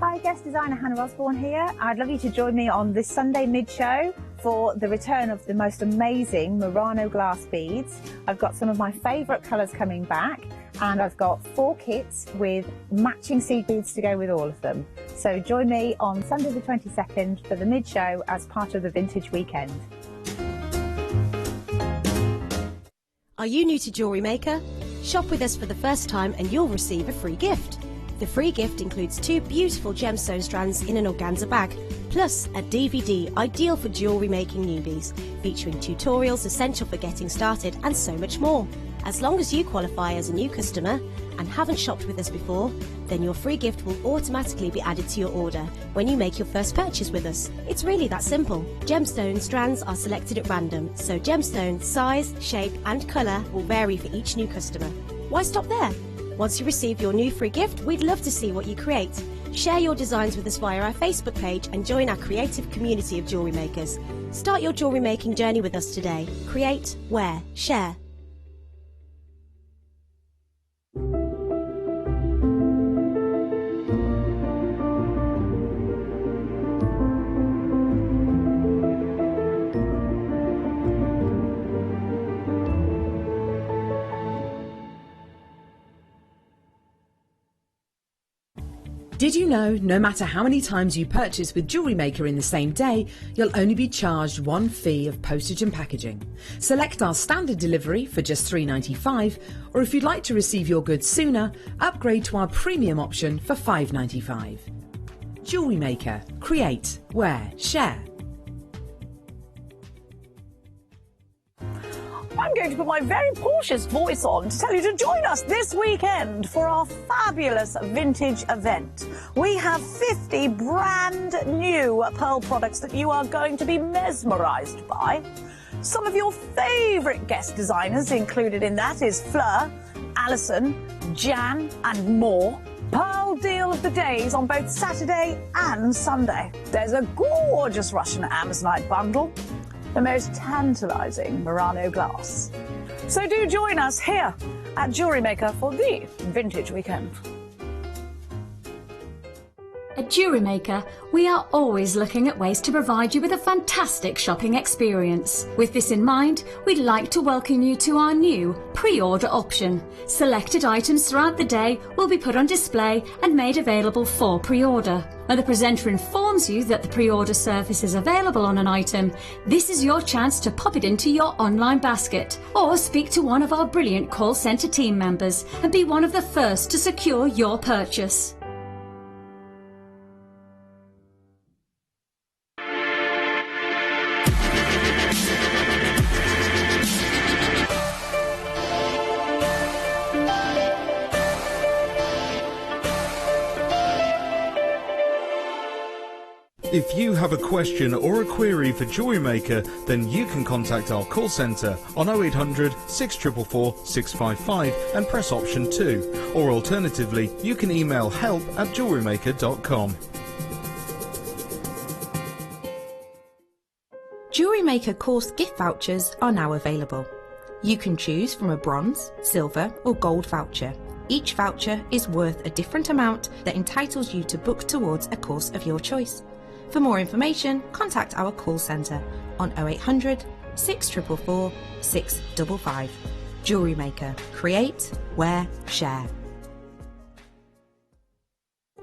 Hi, guest designer Hannah Osborne here. I'd love you to join me on this Sunday mid-show for the return of the most amazing Murano glass beads. I've got some of my favourite colours coming back, and I've got 4 kits with matching seed beads to go with all of them. So join me on Sunday the 22nd for the mid-show as part of the Vintage Weekend. Are you new to JewelleryMaker? Shop with us for the first time and you'll receive a free gift. The free gift includes 2 beautiful gemstone strands in an organza bag, plus a DVD ideal for jewellery making newbies, featuring tutorials essential for getting started and so much more. As long as you qualify as a new customer and haven't shopped with us before, then your free gift will automatically be added to your order when you make your first purchase with us. It's really that simple. Gemstone strands are selected at random, so gemstone size, shape and colour will vary for each new customer. Why stop there? Once you receive your new free gift, we'd love to see what you create. Share your designs with us via our Facebook page and join our creative community of jewellery makers. Start your jewellery making journey with us today. Create, wear, share. Did you know no matter how many times you purchase with Jewellery Maker in the same day, you'll only be charged one fee of postage and packaging? Select our standard delivery for just $3.95, or if you'd like to receive your goods sooner, upgrade to our premium option for $5.95. Jewellery Maker. Create, wear, share. I'm going to put my very cautious voice on to tell you to join us this weekend for our fabulous vintage event. We have 50 brand new pearl products that you are going to be mesmerised by. Some of your favourite guest designers included in that is Fleur, Alison, Jan and more. Pearl deal of the days on both Saturday and Sunday. There's a gorgeous Russian Amazonite bundle, the most tantalising Murano glass. So do join us here at Jewellery Maker for the vintage weekend. At Jewellery Maker, we are always looking at ways to provide you with a fantastic shopping experience. With this in mind, we'd like to welcome you to our new pre-order option. Selected items throughout the day will be put on display and made available for pre-order. When the presenter informs you that the pre-order service is available on an item, this is your chance to pop it into your online basket or speak to one of our brilliant call centre team members and be one of the first to secure your purchase. If you have a question or a query for Jewellery Maker, then you can contact our call centre on 0800 644 655 and press option 2. Or alternatively, you can email help@jewellerymaker.com. Jewellery Maker course gift vouchers are now available. You can choose from a bronze, silver or gold voucher. Each voucher is worth a different amount that entitles you to book towards a course of your choice. For more information, contact our call centre on 0800 644 655. Jewellery Maker. Create, wear, share.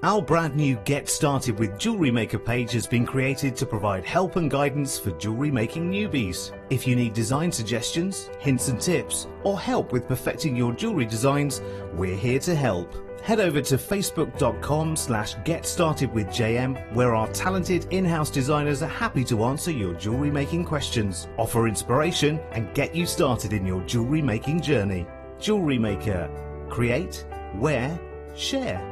Our brand new Get Started with Jewellery Maker page has been created to provide help and guidance for jewellery making newbies. If you need design suggestions, hints and tips, or help with perfecting your jewellery designs, we're here to help. Head over to facebook.com/getstartedwithjm, where our talented in-house designers are happy to answer your jewellery making questions, offer inspiration and get you started in your jewellery making journey. Jewellery Maker. Create, wear, share.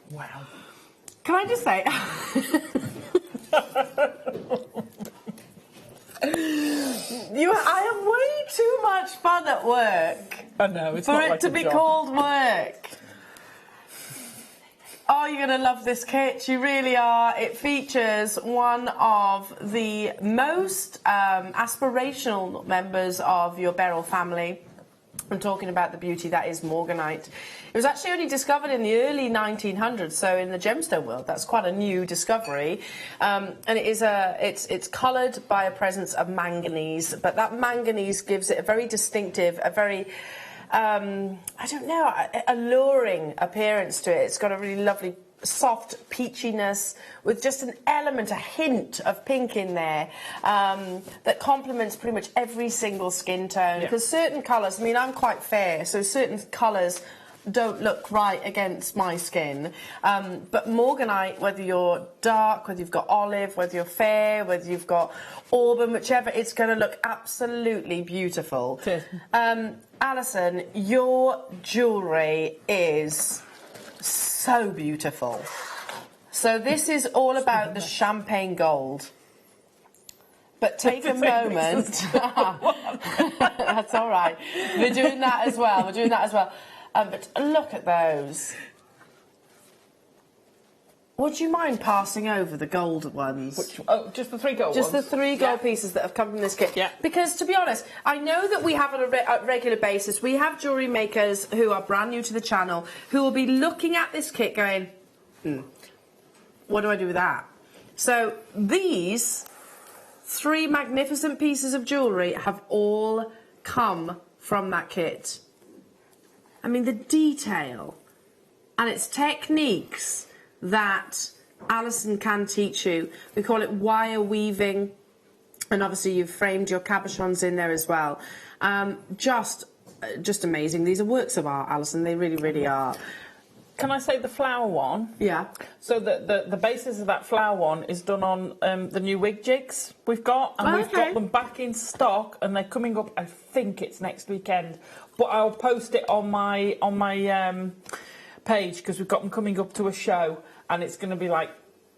Wow. Can I just say, I have way too much fun at work. I know, it's for not it like to a be job. called work. Oh, you're going to love this kit. You really are. It features one of the most aspirational members of your Beryl family. I'm talking about the beauty that is Morganite. It was actually only discovered in the early 1900s, so in the gemstone world, that's quite a new discovery. And it is it's coloured by a presence of manganese, but that manganese gives it a very distinctive, a very I don't know, alluring appearance to it. It's got a really lovely soft peachiness with just an element, a hint of pink in there that complements pretty much every single skin tone. Because certain colours, I mean, I'm quite fair, so certain colours don't look right against my skin. But Morganite, whether you're dark, whether you've got olive, whether you're fair, whether you've got auburn, whichever, it's going to look absolutely beautiful. Alison, your jewellery is so beautiful. So this is all about the champagne gold. But take a moment. That's all right. We're doing that as well. We're doing that as well. But look at those. Would you mind passing over the gold ones? Just the 3 gold ones? Just the 3 gold pieces that have come from this kit. Yeah. Because, to be honest, I know that we have on a regular basis, we have jewellery makers who are brand new to the channel who will be looking at this kit going, what do I do with that? So these 3 magnificent pieces of jewellery have all come from that kit. I mean, the detail, and it's techniques that Alison can teach you. We call it wire weaving, and obviously you've framed your cabochons in there as well. Just amazing. These are works of art, Alison. They really, really are. Can I say the flower one? Yeah. So the basis of that flower one is done on the new wig jigs we've got, and we've got them back in stock, and they're coming up. I think it's next weekend, but I'll post it on my page because we've got them coming up to a show, and it's going to be like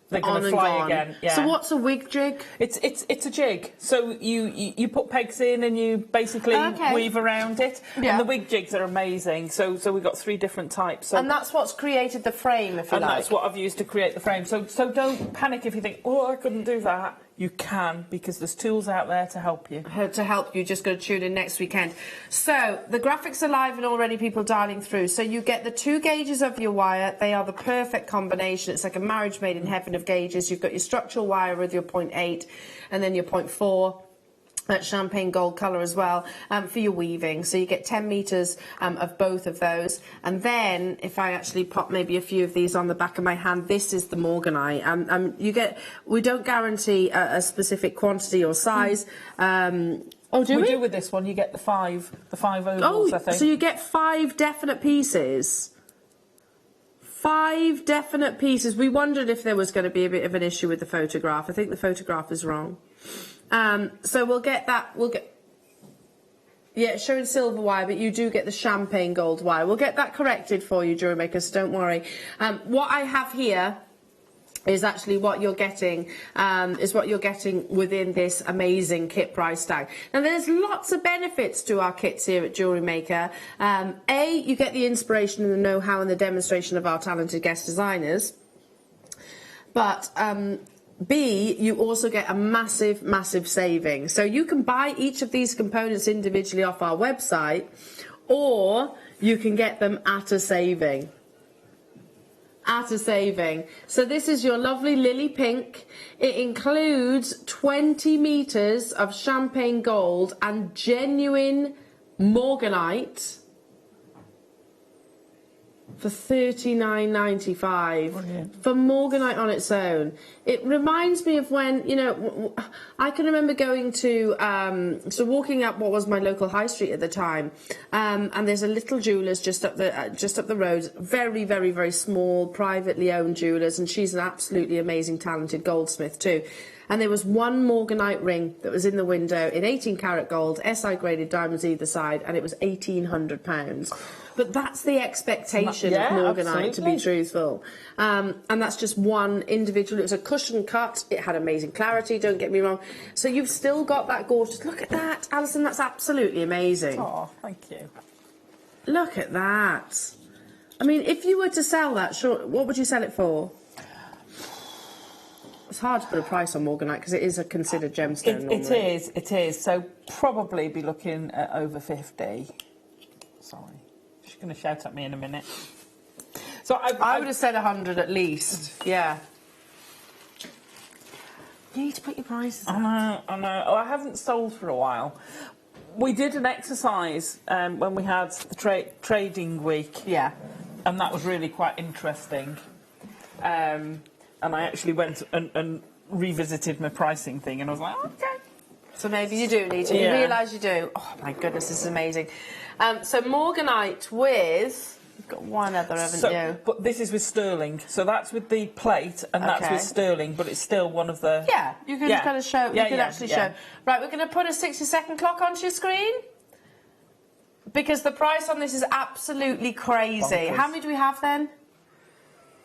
they're going to fly again. Yeah. So what's a wig jig? It's a jig. So you put pegs in and you basically weave around it. Yeah. And the wig jigs are amazing. So we've got 3 different types. So, and that's what's created the frame, if you like. And that's what I've used to create the frame. So don't panic if you think, oh, I couldn't do that. You can, because there's tools out there to help you. To help you, just got to tune in next weekend. So the graphics are live and already people dialing through. So you get the 2 gauges of your wire. They are the perfect combination. It's like a marriage made in heaven of gauges. You've got your structural wire with your 0.8 and then your 0.4. Champagne gold colour as well for your weaving, so you get 10 metres of both of those. And then if I actually pop maybe a few of these on the back of my hand, this is the morganite. You get, we don't guarantee a specific quantity or size. Oh, do we? We do with this one. You get the five ovals. I think. So you get 5 definite pieces. 5 definite pieces. We wondered if there was going to be a bit of an issue with the photograph. I think the photograph is wrong. So we'll get that. Yeah, it's showing silver wire, but you do get the champagne gold wire. We'll get that corrected for you, JewelleryMaker, so don't worry. What I have here is actually what you're getting, within this amazing kit price tag. Now, there's lots of benefits to our kits here at JewelleryMaker. A, you get the inspiration and the know-how and the demonstration of our talented guest designers. But B, you also get a massive, massive saving. So you can buy each of these components individually off our website, or you can get them at a saving. At a saving. So this is your lovely lily pink. It includes 20 metres of champagne gold and genuine morganite for $39.95 for morganite on its own. It reminds me of when, you know, I can remember going to, so walking up what was my local high street at the time, and there's a little jeweller's just up the road, very, very, very small, privately owned jewellers, and she's an absolutely amazing, talented goldsmith too. And there was one morganite ring that was in the window in 18-karat gold, SI graded diamonds either side, and it was £1,800. But that's the expectation of morganite, absolutely, to be truthful. And that's just one individual. It was a cushion cut. It had amazing clarity, don't get me wrong. So you've still got that gorgeous... Look at that, Alison, that's absolutely amazing. Oh, thank you. Look at that. I mean, if you were to sell that, sure, what would you sell it for? It's hard to put a price on morganite because it is a considered gemstone. It is. So probably be looking at over 50. Sorry. She's going to shout at me in a minute. So I would have said 100 at least. Yeah. You need to put your prices up. I know. Oh, I haven't sold for a while. We did an exercise when we had the trading week. Yeah. And that was really quite interesting. And I actually went and revisited my pricing thing, and I was like, okay. So maybe you do need to. You realise you do. Oh, my goodness, this is amazing. So morganite with... You've got one other, haven't you? But this is with sterling. So that's with the plate, and that's with sterling, but it's still one of the... Yeah, you can kind of show... you can actually show. Right, we're going to put a 60-second clock onto your screen, because the price on this is absolutely crazy. Bonkers. How many do we have, then?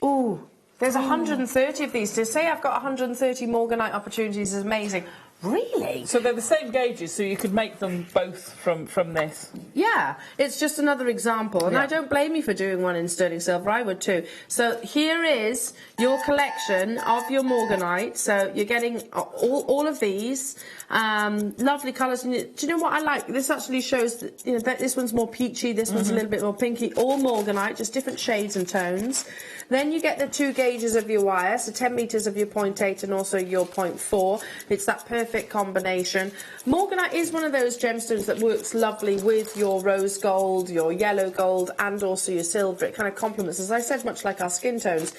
Ooh... There's 130 of these. To say I've got 130 morganite opportunities is amazing. Really? So they're the same gauges, so you could make them both from this. Yeah, it's just another example, and Yeah. I don't blame you for doing one in sterling silver. I would too. So here is your collection of your Morganite. So you're getting all of these lovely colours. And do you know what I like? This actually shows that, you know, that this one's more peachy, this one's a little bit more pinky. All Morganite, just different shades and tones. Then you get the 2 gauges of your wire, so 10 metres of your 0.8 and also your 0.4. It's that perfect combination. Morganite is one of those gemstones that works lovely with your rose gold, your yellow gold, and also your silver. It kind of complements, as I said, much like our skin tones.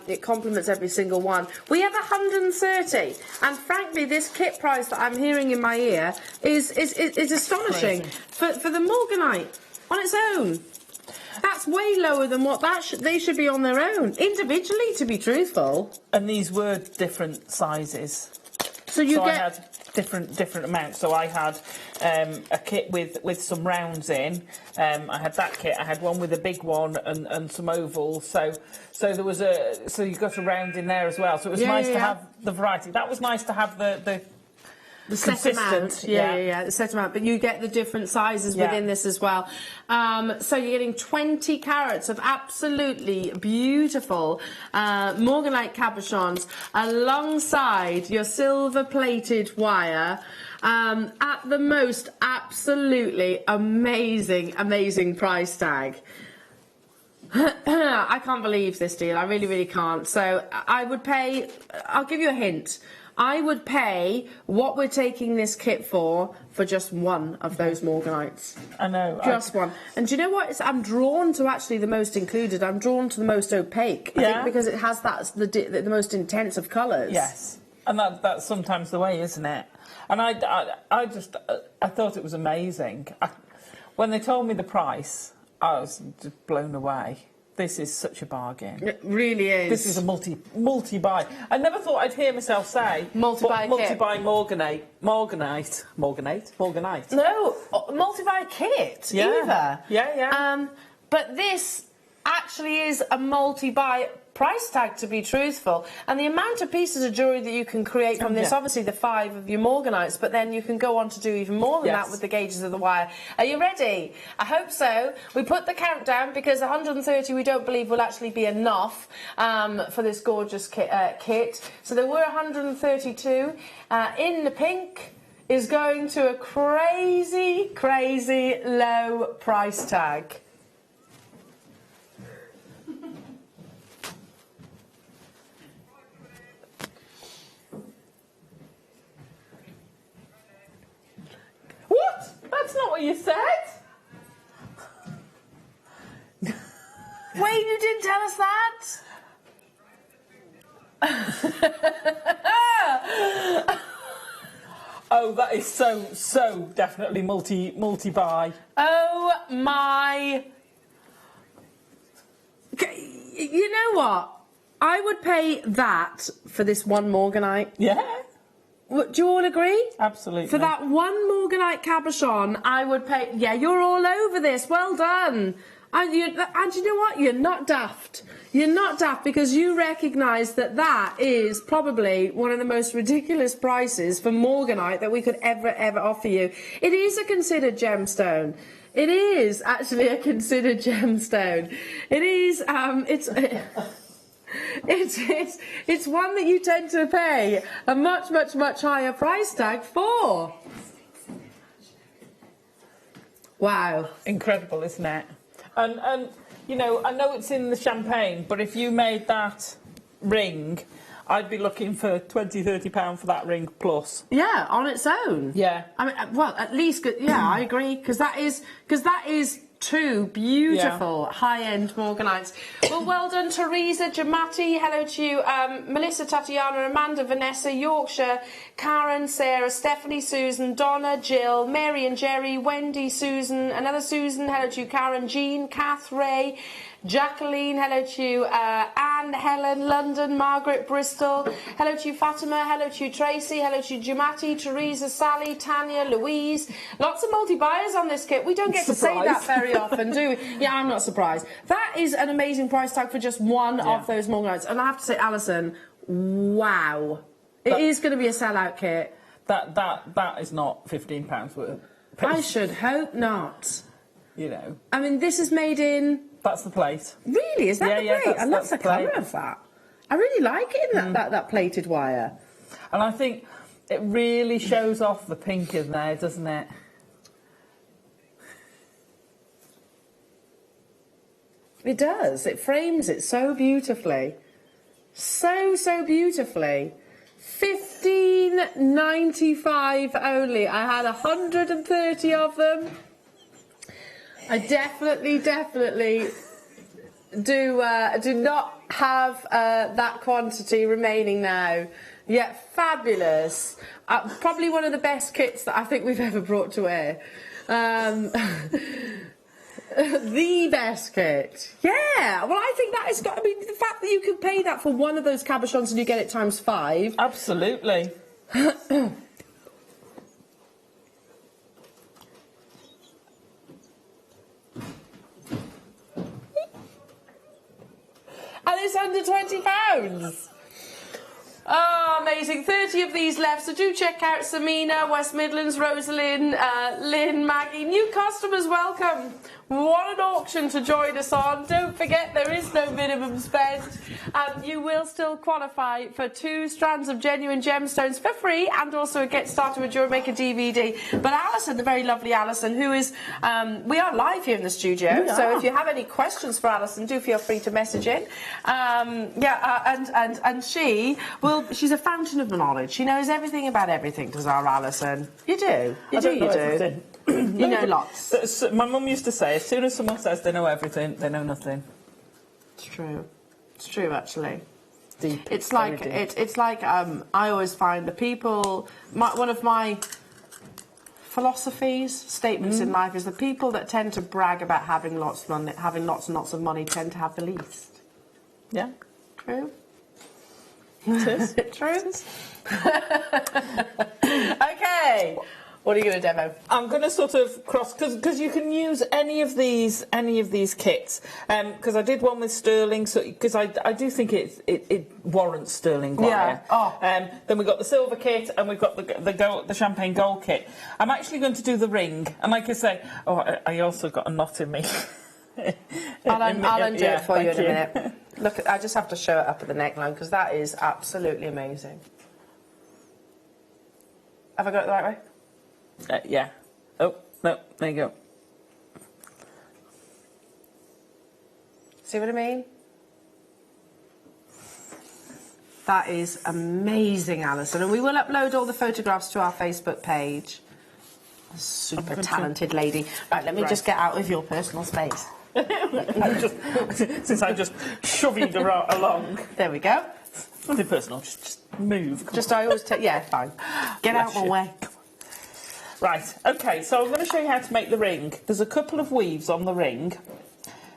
It complements every single one. We have 130, and frankly, this kit price that I'm hearing in my ear is astonishing. For the Morganite on its own. That's way lower than what they should be on their own, individually, to be truthful. And these were different sizes. So you I get... had different amounts. So I had a kit with some rounds in. I had that kit. I had one with a big one and some ovals. So there was so you got a round in there as well. So it was nice to have the variety. That was nice to have the set amount, the set amount, but you get the different sizes within this as well. So you're getting 20 carats of absolutely beautiful Morganite cabochons alongside your silver-plated wire at the most absolutely amazing price tag. I can't believe this deal. I really, really can't. So I would pay... I'll give you a hint. I would pay what we're taking this kit for just one of those Morganites. I know. Just one. And do you know what? I'm drawn to actually the most included. I'm drawn to the most opaque. I think because it has the most intense of colours. Yes. And that's sometimes the way, isn't it? And I thought it was amazing. When they told me the price, I was just blown away. This is such a bargain. It really is. This is a multi-buy. I never thought I'd hear myself say multi-buy Morganite. No, multi-buy kit either. Yeah. But this actually is a multi-buy price tag, to be truthful, and the amount of pieces of jewellery that you can create from this, obviously the 5 of your Morganites, but then you can go on to do even more than that with the gauges of the wire. Are you ready? I hope so. We put the countdown because 130 we don't believe will actually be enough for this gorgeous kit. So there were 132. In the pink is going to a crazy low price tag. What? That's not what you said. Wait, you didn't tell us that? Oh, that is so definitely multi-buy. Oh my! You know what? I would pay that for this one Morganite. Yeah. Do you all agree? Absolutely. For that one Morganite cabochon, I would pay... Yeah, you're all over this. Well done. And you know what? You're not daft. You're not daft because you recognise that that is probably one of the most ridiculous prices for Morganite that we could ever offer you. It is a considered gemstone. It is actually a considered gemstone. It is... It's one that you tend to pay a much higher price tag for. Wow. Incredible, isn't it? And you know, I know it's in the champagne, but if you made that ring, I'd be looking for £20–30 for that ring plus. Yeah, on its own. Yeah. I mean, well, at least, yeah, I agree, because that is 2 beautiful high-end Morganites. Well done, Teresa, Jamati, hello to you, Melissa, Tatiana, Amanda, Vanessa, Yorkshire, Karen, Sarah, Stephanie, Susan, Donna, Jill, Mary and Jerry, Wendy, Susan, another Susan, hello to you, Karen, Jean, Kath, Ray, Jacqueline, hello to you, Anne, Helen, London, Margaret, Bristol, hello to you, Fatima, hello to you, Tracy, hello to you, Jamati, Teresa, Sally, Tanya, Louise. Lots of multi-buyers on this kit. We don't get to say that very often, do we? Yeah, I'm not surprised. That is an amazing price tag for just one of those Morganites. And I have to say, Alison, wow. It is going to be a sellout kit. That is not £15 worth. I should hope not. You know. I mean, this is made in... That's the plate. Really? Is that the plate? I love the colour of that. I really like it in that plated wire. And I think it really shows off the pink in there, doesn't it? It does. It frames it so beautifully. So beautifully. £15.95 only. I had 130 of them. I definitely do not have that quantity remaining now. Yeah, fabulous. Probably one of the best kits that I think we've ever brought to air. The best kit. Yeah, well, I think that has got... I mean, the fact that you can pay that for one of those cabochons and you get it times 5. Absolutely. And it's under £20. Oh, amazing. 30 of these left, so do check out Samina, West Midlands, Rosalind, Lynn, Maggie. New customers, welcome. What an auction to join us on. Don't forget there is no minimum spend. You will still qualify for 2 strands of genuine gemstones for free and also a Get Started with JewelleryMaker DVD. But Alison, the very lovely Alison, who is... we are live here in the studio, so if you have any questions for Alison, do feel free to message in. And she will... She's a fountain of knowledge. She knows everything about everything, does our Alison? You do? You do. You know lots. My mum used to say, as soon as someone says they know everything, they know nothing. It's true. It's true, actually. Deep. It's like I always find the people. One of my philosophies, statements in life is the people that tend to brag about having lots and lots of money tend to have the least. Yeah. True. It is. True. It is. Okay. What are you going to demo? I'm going to sort of cross, because you can use any of these kits. Because I did one with sterling, so because I do think it warrants sterling wire. Yeah. Oh. Then we've got the silver kit, and we've got the champagne gold kit. I'm actually going to do the ring, and like I say, I also got a knot in me. I'll undo it for you in a minute. Look, I just have to show it up at the neckline because that is absolutely amazing. Have I got it the right way? Yeah. Oh, no, there you go. See what I mean? That is amazing, Alison. And we will upload all the photographs to our Facebook page. A super talented lady. Right, let me just get out of your personal space. Since I'm just shoving along. There we go. Nothing personal, just move. I always take... Yeah, fine. Get out of my way. Right, okay, so I'm going to show you how to make the ring. There's a couple of weaves on the ring.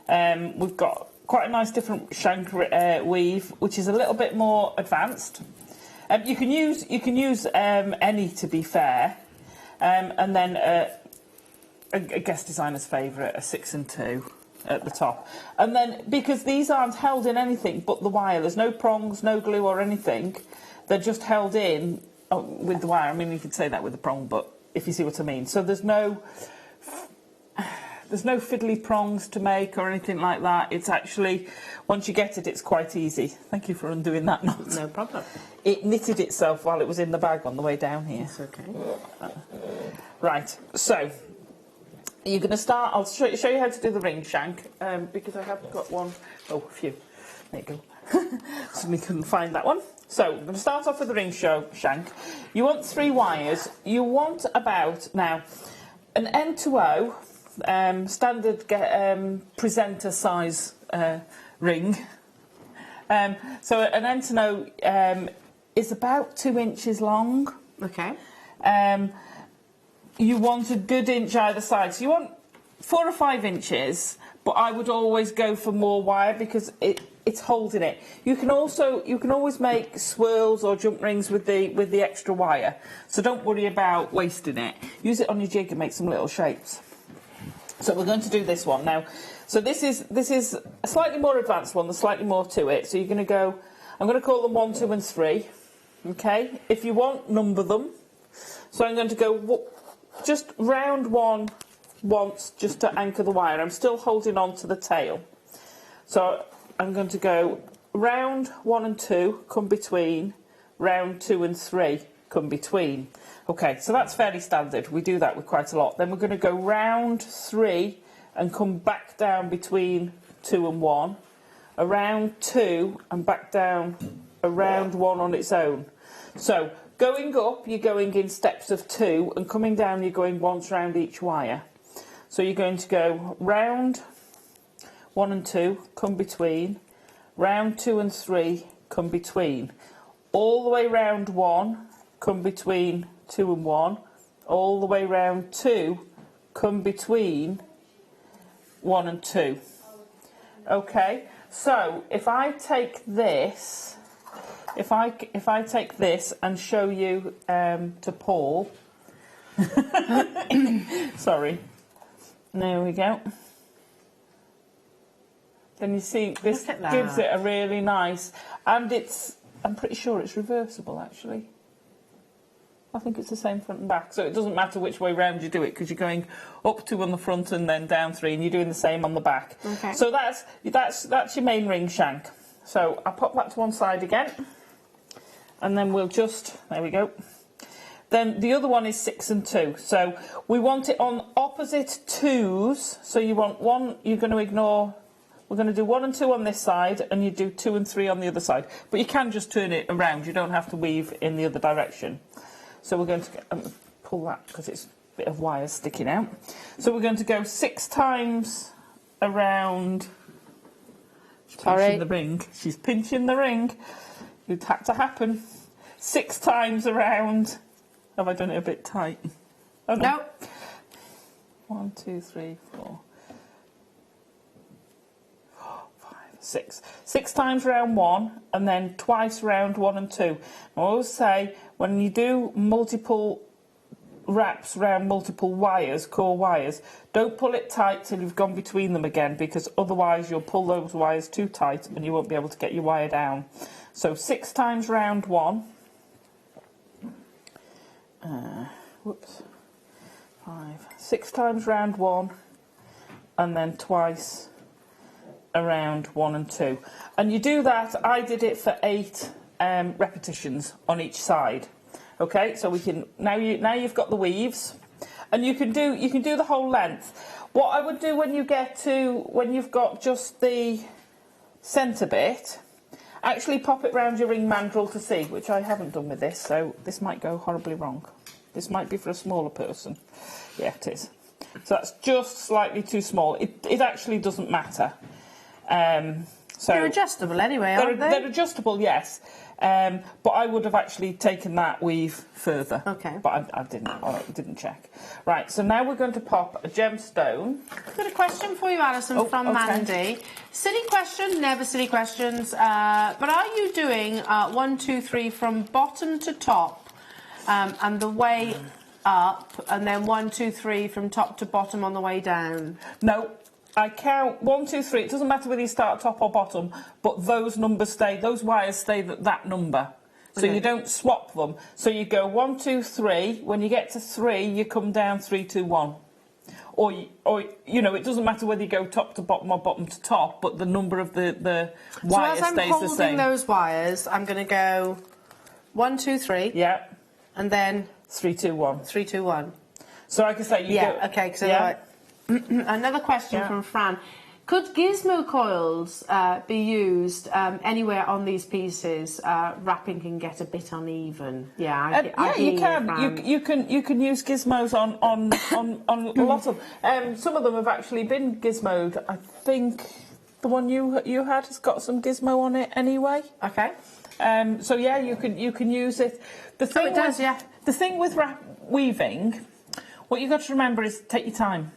We've got quite a nice different shank weave, which is a little bit more advanced. You can use any, to be fair, and then a guest designer's favourite, a 6 and 2 at the top. And then, because these aren't held in anything but the wire, there's no prongs, no glue or anything, they're just held in with the wire. I mean, you could say that with the prong, but if you see what I mean. So there's no fiddly prongs to make or anything like that. It's actually, once you get it, it's quite easy. Thank you for undoing that knot. No problem. It knitted itself while it was in the bag on the way down here. It's okay. Right, so you're going to start. I'll show you how to do the ring shank, because I have got one. Oh, a few. There you go. Somebody couldn't find that one. So we're going to start off with the ring shank. You want 3 wires. You want about, now, an N to O, standard presenter size ring. So an N to O is about 2 inches long. Okay. You want a good inch either side. So you want 4 or 5 inches, but I would always go for more wire because it's holding it. You can always make swirls or jump rings with the extra wire. So don't worry about wasting it. Use it on your jig and make some little shapes. So we're going to do this one now. So this is a slightly more advanced one. There's slightly more to it. So you're going to go. I'm going to call them 1, 2, and 3. Okay. If you want, number them. So I'm going to go just round one once, just to anchor the wire. I'm still holding on to the tail. So I'm going to go round 1 and 2, come between, round 2 and 3, come between. Okay, so that's fairly standard. We do that with quite a lot. Then we're going to go round 3 and come back down between 2 and 1, around 2 and back down around 1 on its own. So going up, you're going in steps of 2, and coming down, you're going once round each wire. So you're going to go round 1 and 2, come between, round 2 and 3, come between, all the way round 1, come between 2 and 1, all the way round 2, come between 1 and 2. Okay, so if I take this, if I take this and show you to Paul, sorry, there we go. Then you see this gives it a really nice, and I'm pretty sure it's reversible actually. I think it's the same front and back, so it doesn't matter which way round you do it, because you're going up 2 on the front and then down 3, and you're doing the same on the back. Okay. So that's your main ring shank. So I'll pop that to one side again, and then we'll just, there we go. Then the other one is 6 and 2. So we want it on opposite 2s. So you want one, you're going to ignore, we're going to do 1 and 2 on this side, and you do 2 and 3 on the other side. But you can just turn it around. You don't have to weave in the other direction. So we're going to pull that because it's a bit of wire sticking out. So we're going to go 6 times around. She's pinching the ring. She's pinching the ring. It had to happen. 6 times around. Have I done it a bit tight? Oh, no. 1, 2, 3, 4, 5, 6. 6 times round 1, and then twice round 1 and 2. I always say, when you do multiple wraps around multiple wires, core wires, don't pull it tight till you've gone between them again, because otherwise you'll pull those wires too tight and you won't be able to get your wire down. So 6 times round 1. 6 times round 1, and then twice around 1 and 2. And you do that, I did it for 8 repetitions on each side. Okay, so we can now you've got the weaves, and you can do the whole length. What I would do when you've got just the centre bit, actually pop it round your ring mandrel to see, which I haven't done with this, so this might go horribly wrong. This might be for a smaller person. Yeah, it is. So that's just slightly too small. It actually doesn't matter. So they're adjustable anyway, aren't they? They're adjustable, yes. But I would have actually taken that weave further. Okay. But I didn't check. Right, so now we're going to pop a gemstone. I've got a question for you, Alison, from Mandy. Silly question, never silly questions. But are you doing 1, 2, 3 from bottom to top, and the way up, and then 1, 2, 3 from top to bottom on the way down? No. I count 1, 2, 3. It doesn't matter whether you start top or bottom, but those numbers stay. Those wires stay that number. So you don't swap them. So you go 1, 2, 3. When you get to 3, you come down 3, 2, 1. Or you know, it doesn't matter whether you go top to bottom or bottom to top, but the number of the wire stays the same. So as I'm holding those wires, I'm going to go 1, 2, 3. Yeah. And then 3, 2, 1. 3, 2, 1. So like I say, you go. Okay. So yeah. Another question from Fran. Could gizmo coils be used anywhere on these pieces? Wrapping can get a bit uneven. Yeah, you can. You can use gizmos on a lot of. Some of them have actually been gizmoed. I think the one you had has got some gizmo on it anyway. Okay. So yeah, you can use it. The thing The thing with weaving, what you've got to remember is take your time.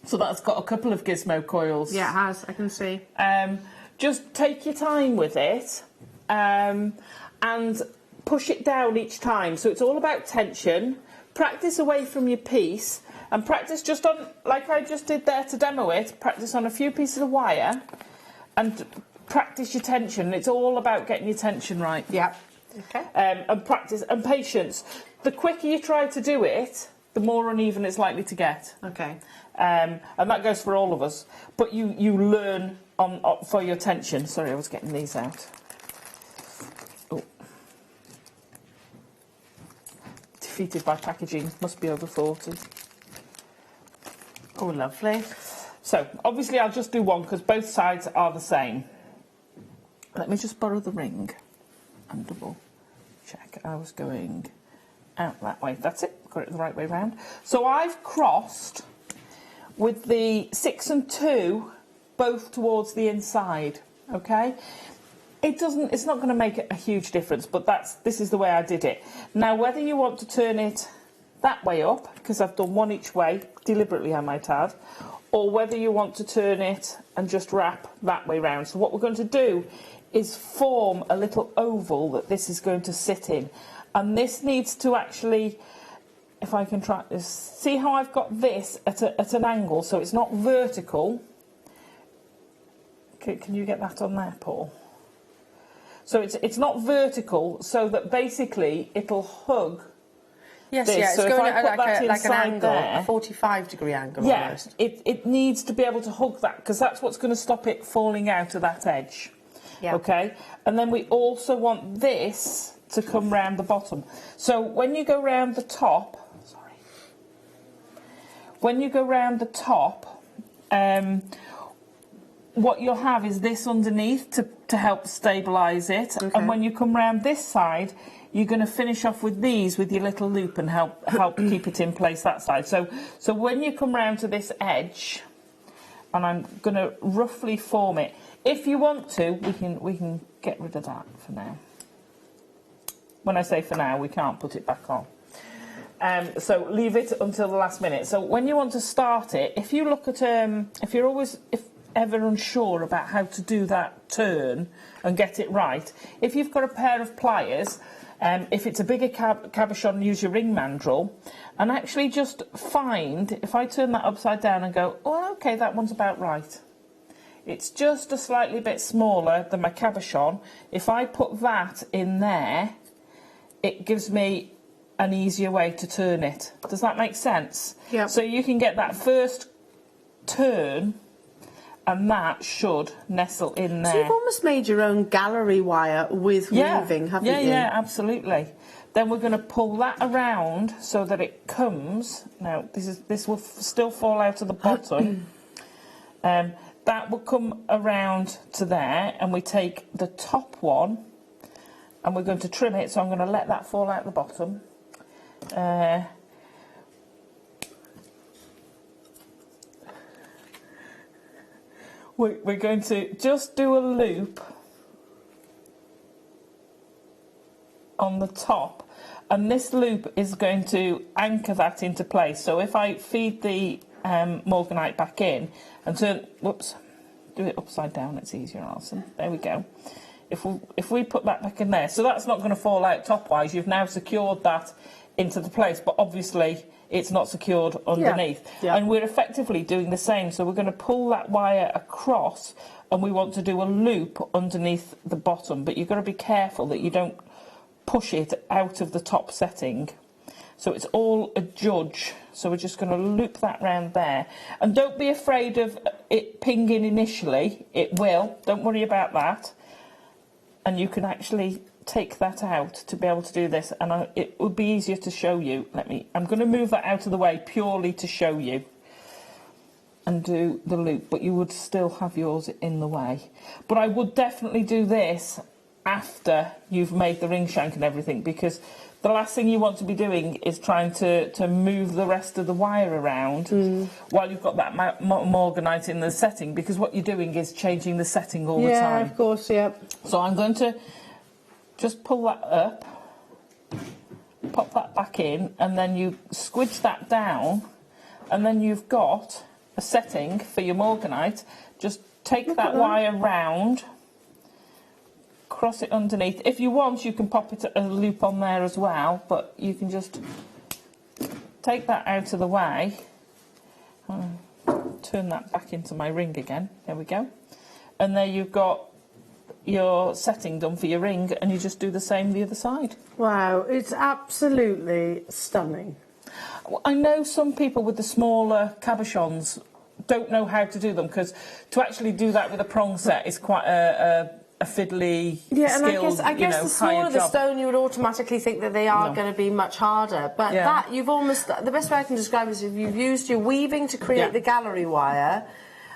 So that's got a couple of gizmo coils. Yeah, it has. I can see. Just take your time with it, and push it down each time. So it's all about tension. Practice away from your piece, and practice just on, like I just did there to demo it, practice on a few pieces of wire, and practice your tension. It's all about getting your tension right. Yeah. Okay. And practice and patience. the quicker you try to do it, the more uneven it's likely to get. Okay. And that goes for all of us. But you learn for your tension. Sorry, I was getting these out. Oh. Defeated by packaging. Must be over 40. Oh, lovely. So, obviously, I'll just do one because both sides are the same. Let me just borrow the ring and double check. I was going out that way. That's it. Got it the right way round. So I've crossed with the 6 and 2 both towards the inside. Okay. It's not going to make a huge difference, but this is the way I did it. Now, whether you want to turn it that way up, because I've done one each way, deliberately I might add, or whether you want to turn it and just wrap that way round. So what we're going to do is form a little oval that this is going to sit in. And this needs to actually, if I can try this, see how I've got this at an angle, so it's not vertical. Okay, can you get that on there, Paul? So it's not vertical, so that basically it'll hug. Yes, this. yeah, it's so going if I put at like an angle, there, a 45-degree angle yeah, almost. it needs to be able to hug that, because that's what's going to stop it falling out of that edge. Yeah. Okay, and then we also want this to come round the bottom. So when you go round the top, when you go round the top, what you'll have is this underneath to help stabilise it. Okay. And when you come round this side, you're going to finish off with these with your little loop and help keep it in place that side. So when you come round to this edge, and I'm going to roughly form it. If you want to, we can get rid of that for now. When I say for now, we can't put it back on. So leave it until the last minute. So when you want to start it, if you look at if ever unsure about how to do that turn and get it right, if you've got a pair of pliers, if it's a bigger cabochon, use your ring mandrel, and actually just find, if I turn that upside down and go, oh, okay, that one's about right. It's just a slightly bit smaller than my cabochon. If I put that in there, it gives me an easier way to turn it. Does that make sense? Yeah. So you can get that first turn, and that should nestle in there. So you've almost made your own gallery wire with weaving, haven't you? Yeah, absolutely. Then we're going to pull that around so that it comes. Now, this will still fall out of the bottom. That will come around to there, and we take the top one, and we're going to trim it, so I'm going to let that fall out the bottom. We're going to just do a loop on the top, and this loop is going to anchor that into place. So if I feed the morganite back in and turn, whoops, do it upside down, it's easier, Alison. There we go. If we put that back in there, so that's not going to fall out top-wise. You've now secured that into the place, but obviously it's not secured underneath. Yeah. And we're effectively doing the same. So we're going to pull that wire across, and we want to do a loop underneath the bottom, but you've got to be careful that you don't push it out of the top setting. So it's all a judge. So we're just going to loop that round there. And don't be afraid of it pinging initially. It will. Don't worry about that. And you can actually take that out to be able to do this. And it would be easier to show you. I'm going to move that out of the way purely to show you. And do the loop. But you would still have yours in the way. But I would definitely do this after you've made the ring shank and everything, because the last thing you want to be doing is trying to move the rest of the wire around while you've got that morganite in the setting, because what you're doing is changing the setting all the time. Yeah, of course, yeah. So I'm going to just pull that up, pop that back in, and then you squidge that down, and then you've got a setting for your morganite. Just take that wire round, cross it underneath. If you want, you can pop it a loop on there as well, but you can just take that out of the way. Turn that back into my ring again. There we go. And there you've got your setting done for your ring, and you just do the same the other side. Wow, it's absolutely stunning. I know some people with the smaller cabochons don't know how to do them, because to actually do that with a prong set is quite a fiddly, skilled, I guess the smaller the stone, you would automatically think that they are going to be much harder. But that, you've almost, the best way I can describe it is if you've used your weaving to create the gallery wire,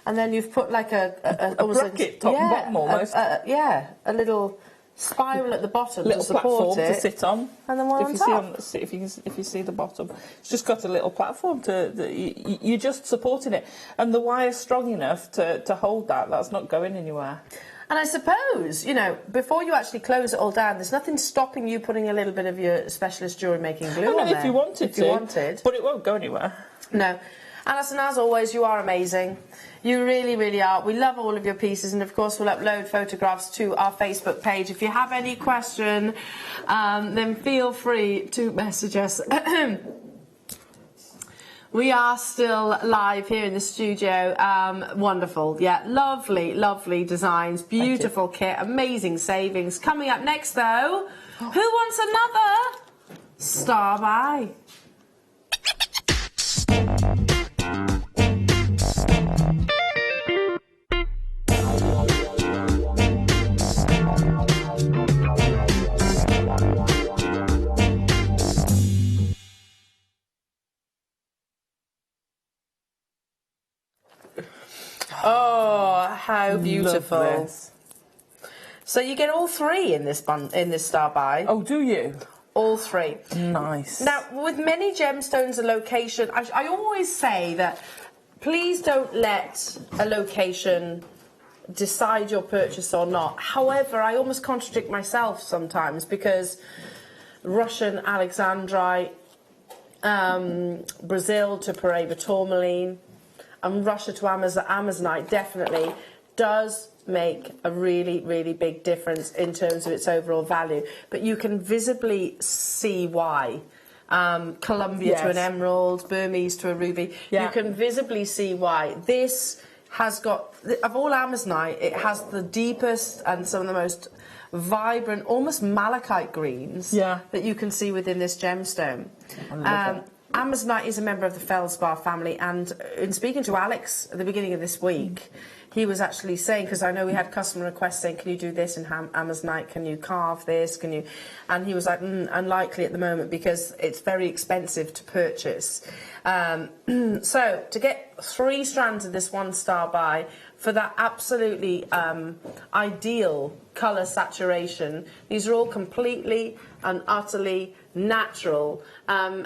and then you've put like a bracket, top and bottom almost. A little spiral at the bottom little to support platform it, to sit on. And then one on top. If you see the bottom, it's just got a little platform you're just supporting it, and the wire's strong enough to hold that. That's not going anywhere. And I suppose, you know, before you actually close it all down, there's nothing stopping you putting a little bit of your specialist jewellery making glue on there. If you wanted, but it won't go anywhere. No. Alison, as always, you are amazing. You really, really are. We love all of your pieces, and of course we'll upload photographs to our Facebook page. If you have any question, then feel free to message us. We are still live here in the studio. Wonderful. Yeah, lovely, lovely designs. Beautiful kit. Amazing savings. Coming up next, though, who wants another Star By? Oh, how beautiful! So you get all three in this Star By. Oh, do you? All three. Nice. Now, with many gemstones, a location. I always say that please don't let a location decide your purchase or not. However, I almost contradict myself sometimes, because Russian Alexandrite, Brazil to Paraiba tourmaline, and Russia to Amazonite definitely does make a really, really big difference in terms of its overall value. But you can visibly see why. Columbia to an emerald, Burmese to a ruby. You can visibly see why. This has got, of all Amazonite, it has the deepest and some of the most vibrant, almost malachite greens that you can see within this gemstone. Amazonite is a member of the feldspar family, and in speaking to Alex at the beginning of this week, he was actually saying, because I know we had customer requests saying, can you do this in Amazonite, can you carve this, can you, and he was like, unlikely at the moment because it's very expensive to purchase. So to get 3 strands of this one Star By for that absolutely ideal colour saturation, these are all completely and utterly natural,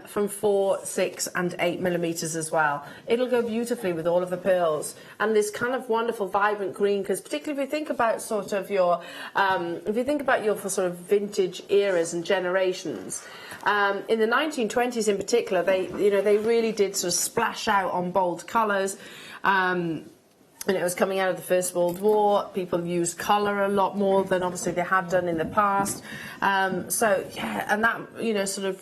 from 4, 6 and 8 millimetres as well. It'll go beautifully with all of the pearls, and this kind of wonderful vibrant green, because particularly if you think about sort of your sort of vintage eras and generations, in the 1920s in particular, they really did sort of splash out on bold colours. And it was coming out of the First World War. People used colour a lot more than obviously they had done in the past. So yeah, and that sort of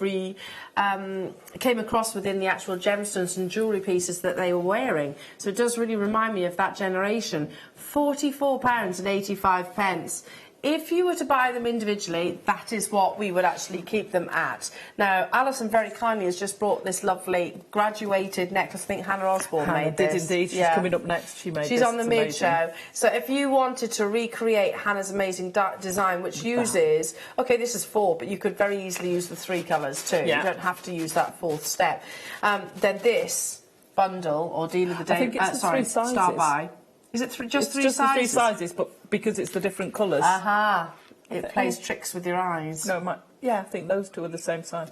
came across within the actual gemstones and jewellery pieces that they were wearing. So it does really remind me of that generation. £44.85. If you were to buy them individually, that is what we would actually keep them at. Now, Alison very kindly has just brought this lovely graduated necklace. I think Hannah Osborne made this. Did indeed. She's coming up next. She's on the mid-show. So if you wanted to recreate Hannah's amazing design, which uses... OK, this is 4, but you could very easily use the 3 colours too. You don't have to use that 4th step. Then this bundle, or deal of the day... I think it's 3 sizes. Star By. Is it just 3 sizes? The 3 sizes, but because it's the different colours. Aha. It plays tricks with your eyes. No, I think those 2 are the same size.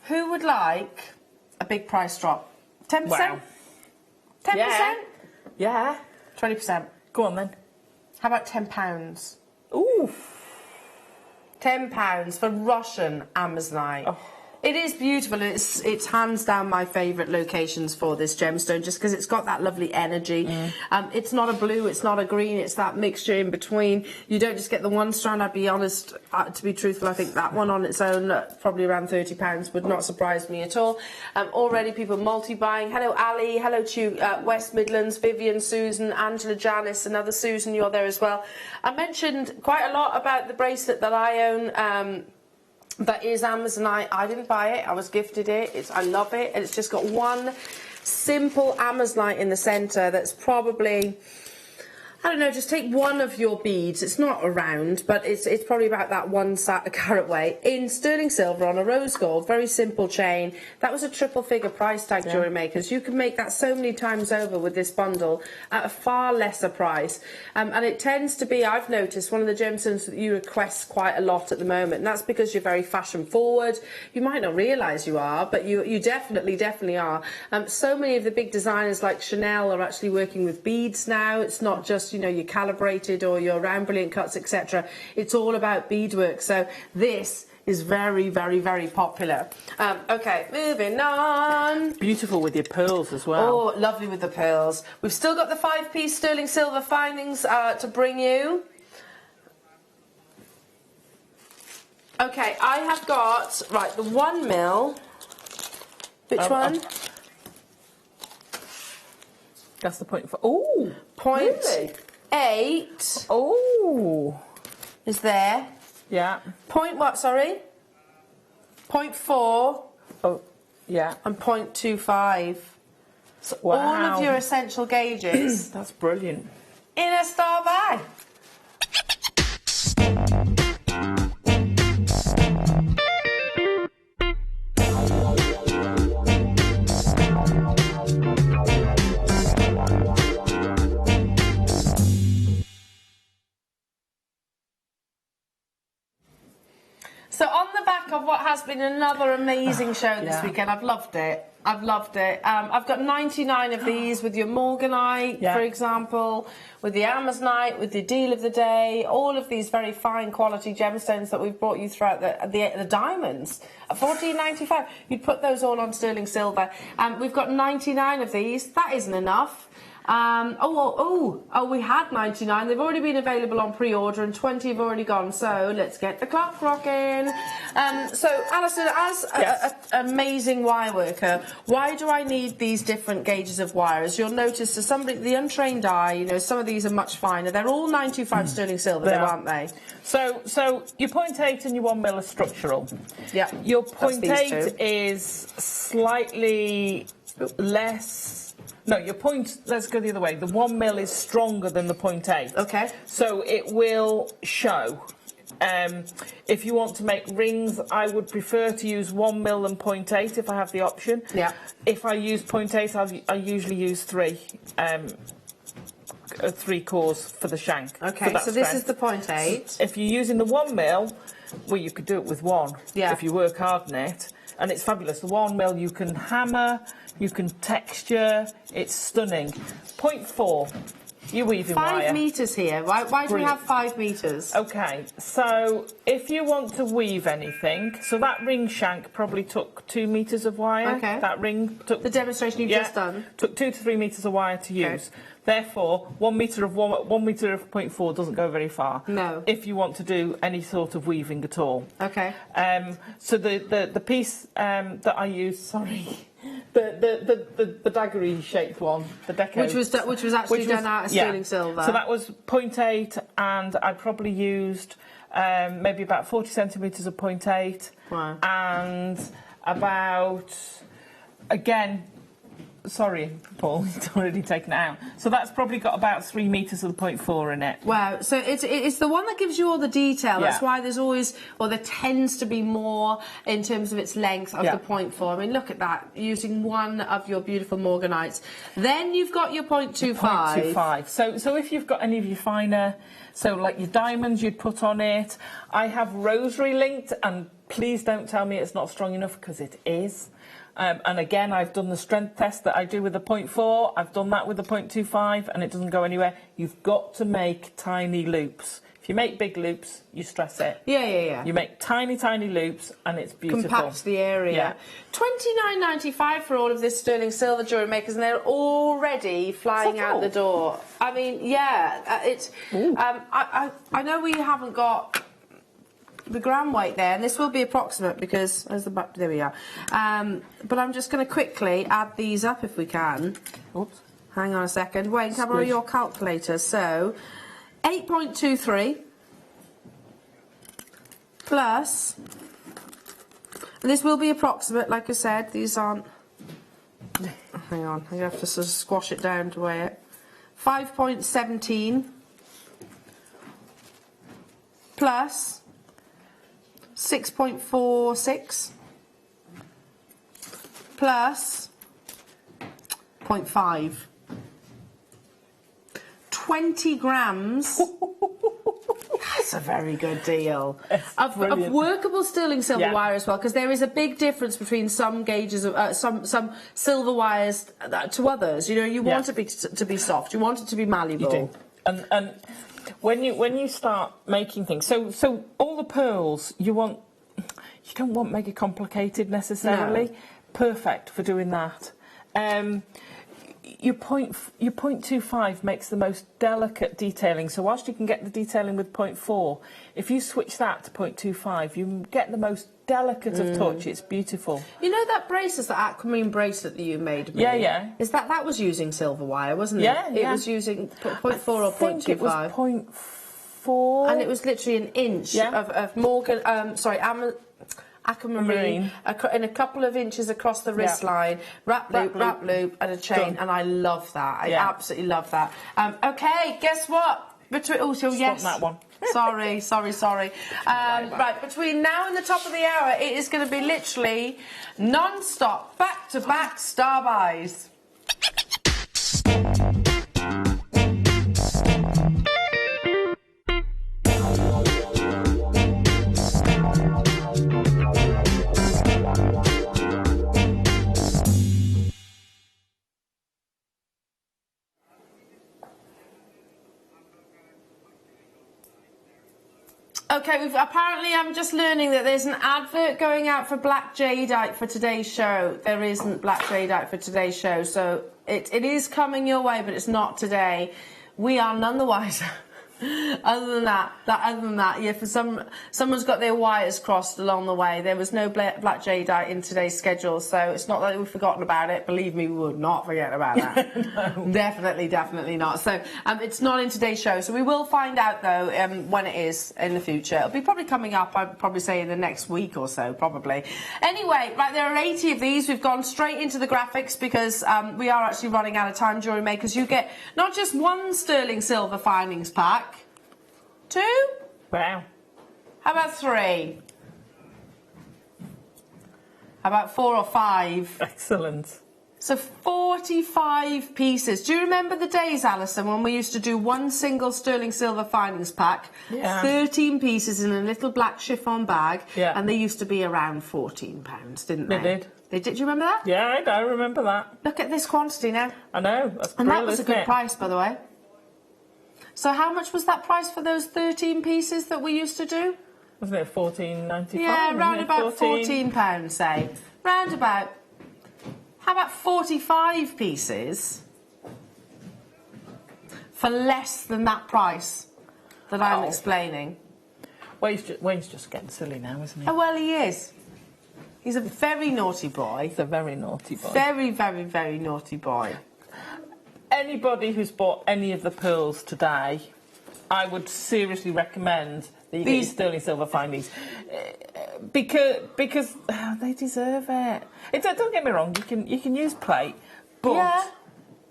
Who would like a big price drop? 10%? Wow. 10%? Yeah. 20%. Go on then. How about £10? Ooh. £10 for Russian Amazonite. Oh. It is beautiful. It's hands down my favourite locations for this gemstone, just because it's got that lovely energy. It's not a blue, it's not a green, it's that mixture in between. You don't just get the one strand. I'd be honest, to be truthful, I think that one on its own, probably around £30, would not surprise me at all. Already people multi-buying. Hello Ali, hello to West Midlands, Vivian, Susan, Angela, Janice, another Susan, you're there as well. I mentioned quite a lot about the bracelet that I own. That is Amazonite. I didn't buy it, I was gifted it. I love it, and it's just got one simple Amazonite in the centre that's probably, I don't know, just take one of your beads. It's not a round, but it's probably about that 1 carat weight in sterling silver on a rose gold, very simple chain. That was a triple figure price tag, jewellery makers. You can make that so many times over with this bundle at a far lesser price. And it tends to be, I've noticed, one of the gemstones that you request quite a lot at the moment. And that's because you're very fashion forward. You might not realise you are, but you definitely are. So many of the big designers like Chanel are actually working with beads now. It's not just, you know, your calibrated or your round brilliant cuts, etc. It's all about beadwork. So this is very, very, very popular. Okay, moving on. Beautiful with your pearls as well. Oh, lovely with the pearls. We've still got the 5-piece sterling silver findings to bring you. Okay, I have got, right, the 1 mil. Which one? That's the point for. Oh, point really? 8. Oh, is there? Yeah. Point what? Sorry. 0.4. Oh, yeah. And 0.25. So wow. All of your essential gauges. That's brilliant. In a star bag. So on the back of what has been another amazing show this weekend, I've loved it. I've loved it. I've got 99 of these with your Morganite, for example, with the Amazonite, with the deal of the day, all of these very fine quality gemstones that we've brought you throughout the diamonds at $14.95. You'd put those all on sterling silver. We've got 99 of these. That isn't enough. We had 99. They've already been available on pre-order and 20 have already gone. So let's get the clock rocking. So Alison, as an amazing wire worker, why do I need these different gauges of wires? You'll notice to somebody, the untrained eye, you know, some of these are much finer. They're all 925 sterling silver, though, aren't they? So your 0.8 and your 1 mil are structural. Yeah. Your 0.8 is slightly less. No, your let's go the other way. The 1 mil is stronger than the 0.8. Okay. So it will show. If you want to make rings, I would prefer to use 1 mil and 0.8 if I have the option. Yeah. If I use 0.8, I usually use 3 cores for the shank. Okay, so this is the 0.8. If you're using the 1 mil, well, you could do it with 1 if you work hard on it. And it's fabulous. The 1 mil you can hammer, you can texture, it's stunning. 0.4, you're weaving wire. 5 metres here. Why do we have 5 metres? Okay, so if you want to weave anything, so that ring shank probably took 2 metres of wire. Okay. That ring took... The demonstration you've just done? Took 2 to 3 metres of wire to use. Therefore, 1 metre of 0.4 doesn't go very far. No. If you want to do any sort of weaving at all. Okay. So the piece that I used, sorry, the daggery shaped one, the deco, which was actually done out of sterling silver. So that was 0.8, and I probably used maybe about 40 centimetres of 0.8, and about, again. Sorry, Paul, it's already taken it out. So that's probably got about 3 metres of the 0.4 in it. Wow, so it's the one that gives you all the detail. Yeah. That's why there's always, well, there tends to be more in terms of its length of the 0.4. I mean, look at that, using one of your beautiful Morganites. Then you've got your 0.25. 0.25. So if you've got any of your finer, so like your diamonds you'd put on it. I have rosary linked, and please don't tell me it's not strong enough, because it is. And again, I've done the strength test that I do with the 0.4. I've done that with the 0.25, and it doesn't go anywhere. You've got to make tiny loops. If you make big loops, you stress it. Yeah. You make tiny, tiny loops, and it's beautiful. Compacts the area. Yeah. $29.95 for all of this sterling silver jewellery makers, and they're already flying out the door. I mean, yeah, it's. I know we haven't got the gram weight there, and this will be approximate because there we are. But I'm just going to quickly add these up if we can. Oops. Hang on a second. Wayne, can I borrow your calculator? So, 8.23 plus, and this will be approximate, like I said, these aren't, hang on, I have to sort of squash it down to weigh it. 5.17 plus 6.46 plus 0.5. 20 grams. That's a very good deal. Of workable sterling silver wire as well, because there is a big difference between some gauges of some silver wires to others. You know, you want it to be soft, you want it to be malleable. You do. And when you start making things, so all the pearls you don't want mega complicated necessarily. No. Perfect for doing that. Your 0.25 makes the most delicate detailing. So whilst you can get the detailing with 0.4, if you switch that to 0.25, you get the most delicate of touch. It's beautiful. You know that bracelet, that aquamarine bracelet that you made me? Yeah. Is that was using silver wire, wasn't it? Yeah. It was using 0.4 or 0.25. I think it was 0.4. And it was literally an inch of Morgan, aquamarine in a couple of inches across the wrist line, wrap loop and a chain. And I love that. I absolutely love that. Okay, guess what? Yes. That one. Sorry. Right, between now and the top of the hour, it is going to be literally non-stop, back-to-back star buys. Okay, apparently I'm just learning that there's an advert going out for black jadeite for today's show. There isn't black jadeite for today's show, so it is coming your way, but it's not today. We are none the wiser. Other than that, yeah, for someone's got their wires crossed along the way. There was no black jadeite in today's schedule, so it's not that we've forgotten about it. Believe me, we would not forget about that. No. Definitely not. So it's not in today's show. So we will find out though when it is in the future. It'll be probably coming up. I'd probably say in the next week or so, probably. Anyway, right, there are 80 of these. We've gone straight into the graphics because we are actually running out of time, jewellery makers. You get not just one sterling silver findings pack. 2? Wow. How about 3? How about 4 or 5? Excellent. So 45 pieces. Do you remember the days, Alison, when we used to do one single sterling silver findings pack, 13 pieces in a little black chiffon bag, and they used to be around £14, didn't they? They did. Did you remember that? Yeah, I remember that. Look at this quantity now. I know. That's and that was a good price, by the way. So how much was that price for those 13 pieces that we used to do? Wasn't it $14.95? Yeah, round about £14, say. Round about. How about 45 pieces for less than that price that I'm explaining? Wayne's just getting silly now, isn't he? Oh, well, he is. He's a very naughty boy. He's a very naughty boy. Very, very, very naughty boy. Anybody who's bought any of the pearls today, I would seriously recommend that you get your sterling silver findings because they deserve it. Don't get me wrong, you can use plate, but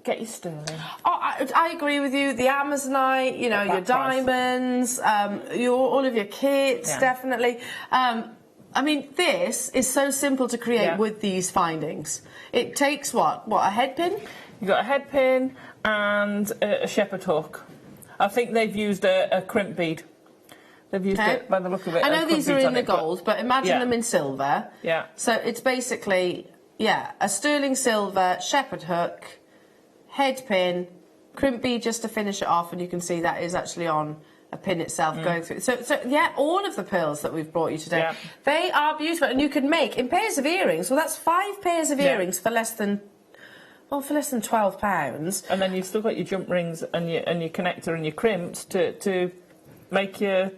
get your sterling. Oh, I agree with you. The Amazonite, you know, your diamonds, all of your kits, definitely. I mean, this is so simple to create with these findings. It takes what, a head pin? You've got a head pin and a shepherd hook. I think they've used a crimp bead. They've used it by the look of it. I know these are in the gold, but imagine them in silver. Yeah. So it's basically, a sterling silver shepherd hook, head pin, crimp bead just to finish it off, and you can see that is actually on a pin itself going through. So yeah, all of the pearls that we've brought you today, Yeah. they are beautiful, and you can make in pairs of earrings. Well, that's 5 pairs of earrings for less than. Well, for less than £12. And then you've still got your jump rings and your connector and your crimps to make your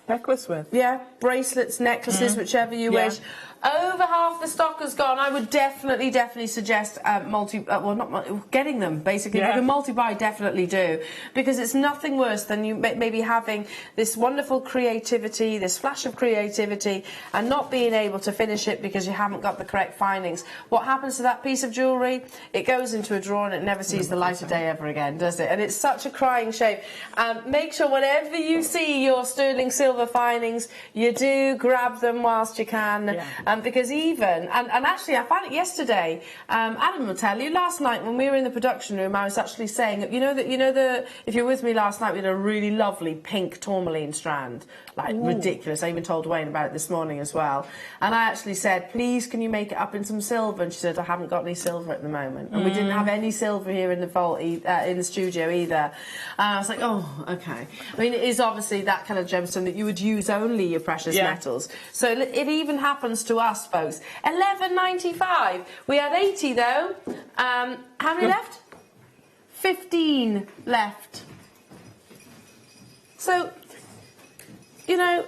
necklace with. Yeah, bracelets, necklaces, whichever you wish. Over half the stock has gone. I would definitely suggest getting them, basically. Yeah. You can multi-buy, definitely do. Because it's nothing worse than you maybe having this wonderful creativity, this flash of creativity, and not being able to finish it because you haven't got the correct findings. What happens to that piece of jewellery? It goes into a drawer and it never sees the light of day ever again, does it? And it's such a crying shame. Make sure whenever you see your sterling silver findings, you do grab them whilst you can. Yeah. Because even, and actually I found it yesterday, Adam will tell you, last night when we were in the production room, I was actually saying, if you were with me last night, we had a really lovely pink tourmaline strand, like ridiculous. I even told Wayne about it this morning as well. And I actually said, please, can you make it up in some silver? And she said, I haven't got any silver at the moment. And we didn't have any silver here in the vault, in the studio either. And I was like, oh, okay. I mean, it is obviously that kind of gemstone that you would use only your precious metals. So it even happens to us, folks. £11.95. We had 80 though. How many left? 15 left. So, you know,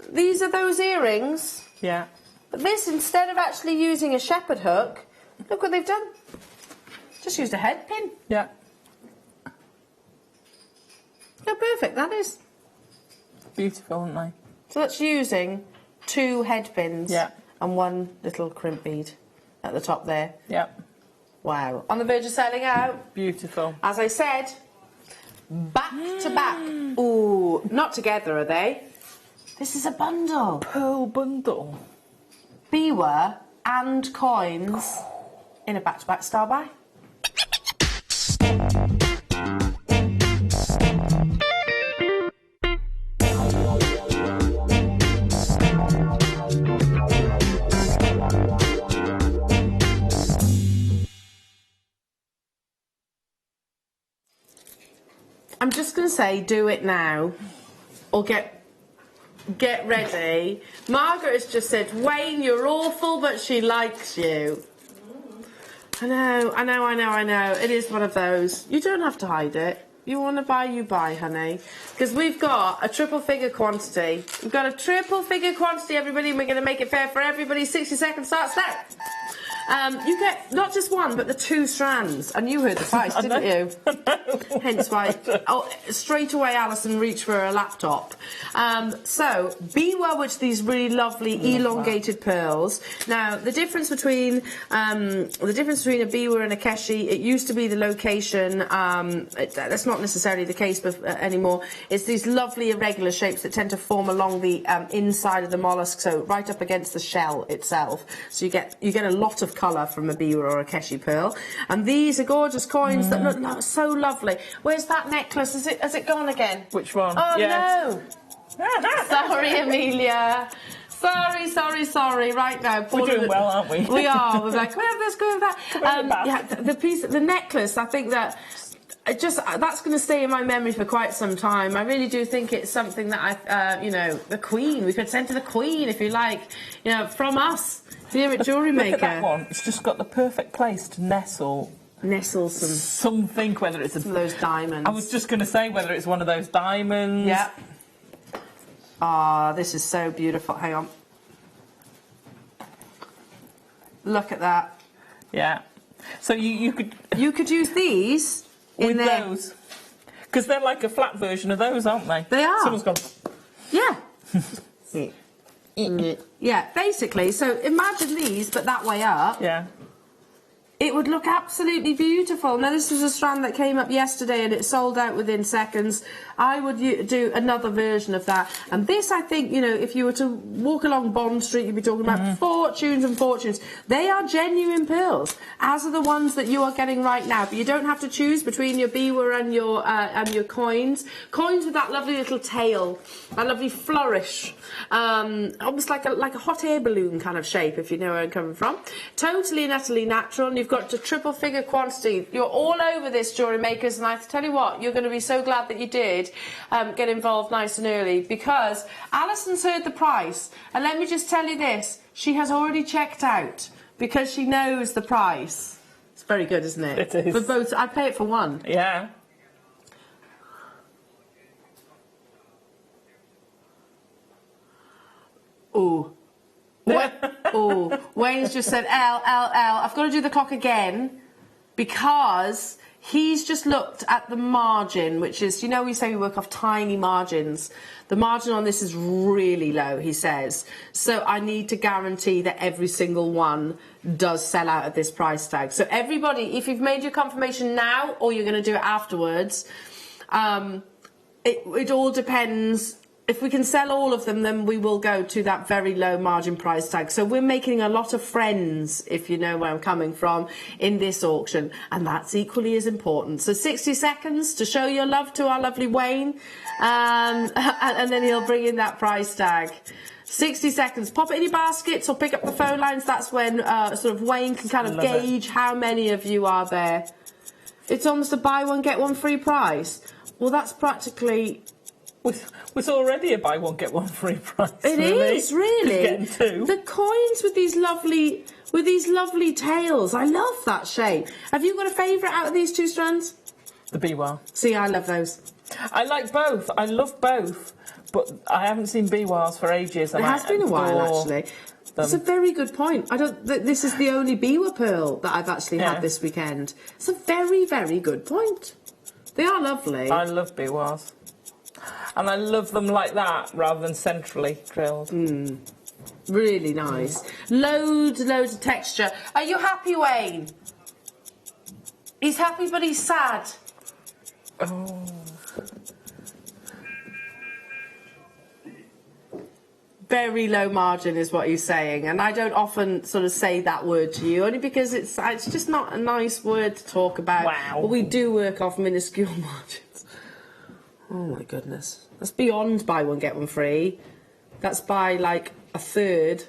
these are those earrings. Yeah. But this, instead of actually using a shepherd hook, look what they've done. Just used a head pin. Yeah. How perfect that is. Beautiful, aren't they? So that's using 2 head pins and 1 little crimp bead at the top there. Yeah. Wow. On the verge of selling out. Beautiful. As I said, back to back. Ooh, not together, are they? This is a bundle. Pearl bundle. Biwa and coins in a back-to-back style buy. I'm just going to say, do it now, or get ready. Margaret has just said, Wayne, you're awful, but she likes you. I know. It is one of those. You don't have to hide it. You want to buy, you buy, honey. Because we've got a triple figure quantity. We've got a triple figure quantity, everybody, and we're going to make it fair for everybody. 60 seconds starts now. You get not just 1, but the 2 strands. And you heard the price, didn't you? Hence why, straight away Alison reached for a laptop. So, Biwa, which these really lovely elongated pearls. Now, the difference between a Biwa and a Keshi, it used to be the location. That's not necessarily the case anymore. It's these lovely irregular shapes that tend to form along the inside of the mollusk, so right up against the shell itself. So you get a lot of colour from a Biwa or a Keshi pearl. And these are gorgeous coins that look so lovely. Where's that necklace? Has it gone again? Which one? Oh, no. Sorry, Amelia. Sorry. Right now, we're doing well, aren't we? We are. We're like, well, let's go with that. The necklace. I think that that's going to stay in my memory for quite some time. I really do think it's something that the Queen. We could send to the Queen if you like. From us here at JewelleryMaker. Look at that one. It's just got the perfect place to nestle something, whether it's some of those diamonds. I was just going to say whether it's one of those diamonds. Yeah. Ah, this is so beautiful. Hang on. Look at that. Yeah. So you could use these with those, because they're like a flat version of those, aren't they? They are. Someone's gone. Yeah. Yeah, basically. So imagine these, but that way up. Yeah. It would look absolutely beautiful. Now, this is a strand that came up yesterday and it sold out within seconds. I would do another version of that. And this, I think, if you were to walk along Bond Street, you'd be talking about fortunes and fortunes. They are genuine pearls, as are the ones that you are getting right now. But you don't have to choose between your Biwa and your coins. Coins with that lovely little tail, that lovely flourish, almost like a hot air balloon kind of shape, if you know where I'm coming from. Totally and utterly natural. And you've got a triple figure quantity. You're all over this, jewellery makers, and I tell you what, you're going to be so glad that you did get involved nice and early, because Alison's heard the price, and let me just tell you this, she has already checked out because she knows the price. It's very good, isn't it? It is. For both, I'd pay it for one. Yeah. Ooh. Oh, Wayne's just said L. I've got to do the clock again because he's just looked at the margin, which is, you know, we say we work off tiny margins. The margin on this is really low, he says. So I need to guarantee that every single one does sell out at this price tag. So everybody, if you've made your confirmation now or you're going to do it afterwards, it all depends. If we can sell all of them, then we will go to that very low margin price tag. So we're making a lot of friends, if you know where I'm coming from, in this auction. And that's equally as important. So 60 seconds to show your love to our lovely Wayne. And then he'll bring in that price tag. 60 seconds. Pop it in your baskets or pick up the phone lines. That's when sort of Wayne can kind of gauge how many of you are there. It's almost a buy one, get one free price. Well, that's practically... It's already a buy one get one free price. It is really. Getting two. The coins with these lovely tails. I love that shape. Have you got a favourite out of these two strands? The Biwa. See, I love those. I like both. I love both, but I haven't seen Biwas for ages. It has been a while, actually. That's a very good point. This is the only Biwa pearl that I've actually had this weekend. It's a very, very good point. They are lovely. I love Biwas. And I love them like that, rather than centrally drilled. Really nice. Loads of texture. Are you happy, Wayne? He's happy, but he's sad. Oh. Very low margin is what he's saying, and I don't often sort of say that word to you, only because it's just not a nice word to talk about. Wow. But we do work off minuscule margins. Oh my goodness. That's beyond buy one, get one free. That's by like a third,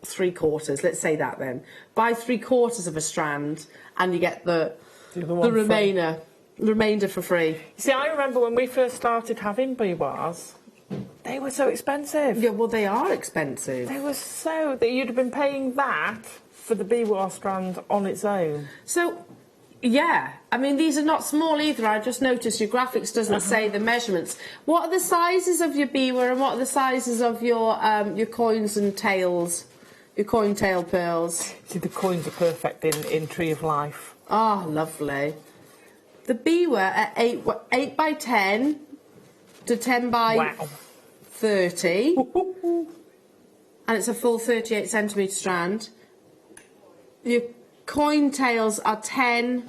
3/4. Let's say that then. Buy 3/4 of a strand and you get the remainder for free. See, I remember when we first started having Biwas, they were so expensive. Yeah, well, they are expensive. They were so... that you'd have been paying that for the Biwa strand on its own. So... yeah, I mean, these are not small either. I just noticed your graphics doesn't say the measurements. What are the sizes of your Biwa and what are the sizes of your coins and tails, your coin tail pearls? See, the coins are perfect in Tree of Life. Oh, lovely. The Biwa at 8 by 10 to 10 by 30. And it's a full 38 centimetre strand. Your coin tails are 10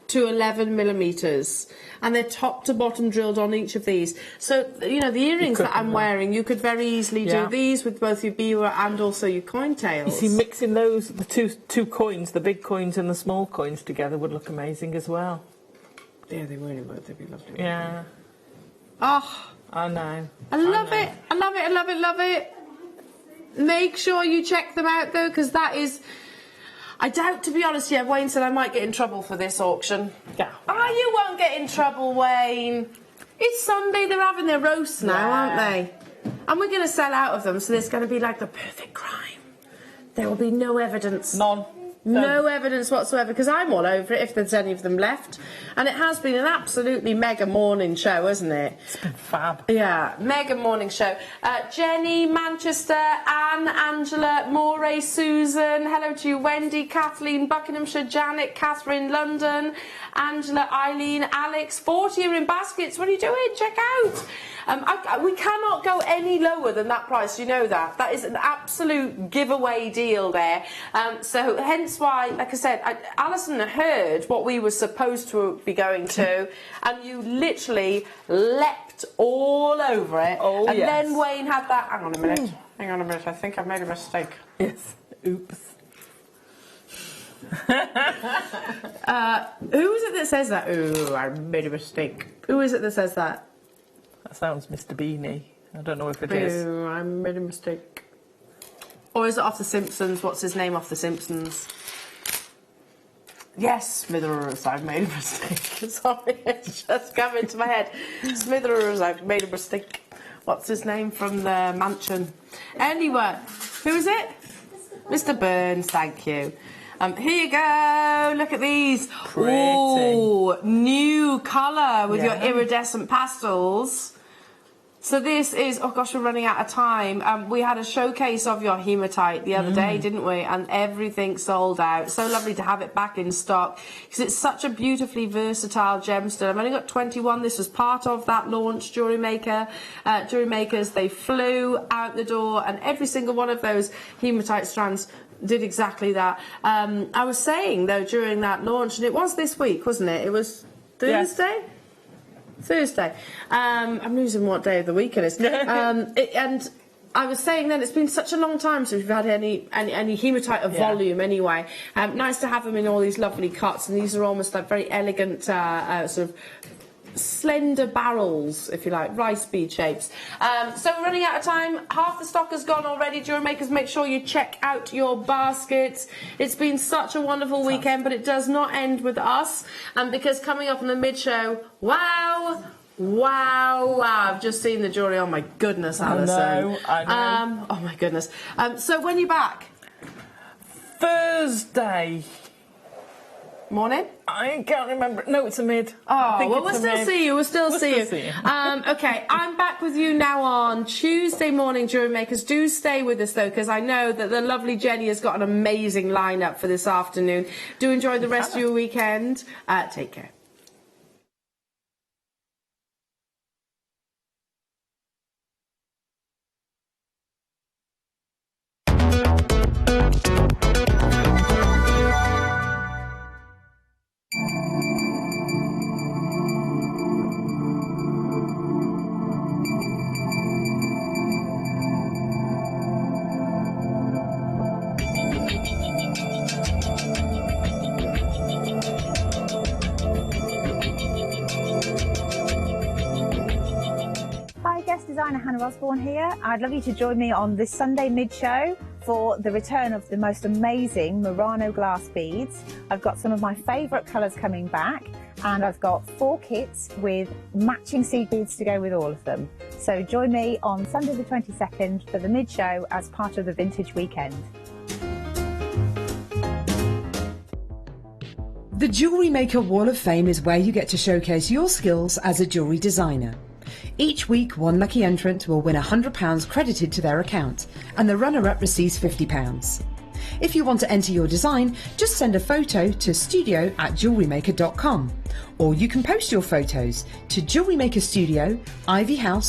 to 11 millimetres, and they're top to bottom drilled on each of these. So, you know, the earrings that I'm wearing, you could very easily do these with both your Biwa and also your coin tails. You see, mixing those, the two coins, the big coins and the small coins together would look amazing as well. Yeah, they really would. They'd be lovely. Yeah. Oh, I know. I love it. I love it. I love it. Love it. Make sure you check them out though, because that is... I doubt, to be honest, Wayne said I might get in trouble for this auction. Yeah. Oh, you won't get in trouble, Wayne. It's Sunday, they're having their roasts now, aren't they? And we're going to sell out of them, so there's going to be like the perfect crime. There will be no evidence. None. No evidence whatsoever, because I'm all over it if there's any of them left. And it has been an absolutely mega morning show, hasn't it? It's been fab. Yeah, mega morning show. Jenny, Manchester, Anne, Angela, Moray, Susan, hello to you, Wendy, Kathleen, Buckinghamshire, Janet, Catherine, London, Angela, Eileen, Alex, 40 are in baskets. What are you doing? Check out. We cannot go any lower than that price, you know that. That is an absolute giveaway deal there. So hence why, like I said, Alison heard what we were supposed to be going to, and you literally leapt all over it. Oh, and yes. then Wayne had that... Hang on a minute. Hang on a minute. I think I've made a mistake. Yes. Oops. Who is it that says that? Ooh, I made a mistake. Who is it that says that? That sounds Mr. Beanie. I don't know if it is. Ooh, I made a mistake. Or is it off The Simpsons? What's his name off The Simpsons? Yes, Smithers, I've made a mistake. Sorry, it's just come into my head. Smithers, I've made a mistake. What's his name from the mansion? Anyway, who is it? Mr. Burns, thank you. Here you go, look at these. Ooh, new colour with your iridescent pastels. So this is, oh gosh, we're running out of time. We had a showcase of your hematite the other day, didn't we? And everything sold out. So lovely to have it back in stock because it's such a beautifully versatile gemstone. I've only got 21. This was part of that launch, Jewellery Maker. Jewellery Makers, they flew out the door, and every single one of those hematite strands did exactly that. I was saying, though, during that launch, and it was this week, wasn't it? It was Thursday? Yes. Thursday. I'm losing what day of the week it is. And I was saying then, it's been such a long time since we've had any hematite of volume anyway. Nice to have them in all these lovely cuts, and these are almost like very elegant sort of slender barrels, if you like, rice bead shapes. So we're running out of time. Half the stock has gone already. Jewellery Makers, make sure you check out your baskets. It's been such a wonderful weekend, but it does not end with us. Because coming up in the mid-show, wow, I've just seen the jewellery. Oh my goodness, Alison. I know. Oh my goodness. So when are you back? Thursday. Morning? I can't remember. No, it's a mid. Oh, well, we'll still see you. We'll still see you. Okay, I'm back with you now on Tuesday morning, Jewellery Makers. Do stay with us, though, because I know that the lovely Jenny has got an amazing lineup for this afternoon. Do enjoy the rest of your weekend. Take care. Designer Hannah Osborne here. I'd love you to join me on this Sunday mid-show for the return of the most amazing Murano glass beads. I've got some of my favourite colours coming back, and I've got 4 kits with matching seed beads to go with all of them. So join me on Sunday the 22nd for the mid-show as part of the Vintage Weekend. The Jewellery Maker Wall of Fame is where you get to showcase your skills as a jewellery designer. Each week, one lucky entrant will win £100 credited to their account, and the runner-up receives £50. If you want to enter your design, just send a photo to studio@jewellerymaker.com, or you can post your photos to Jewellery Maker Studio, Ivy House,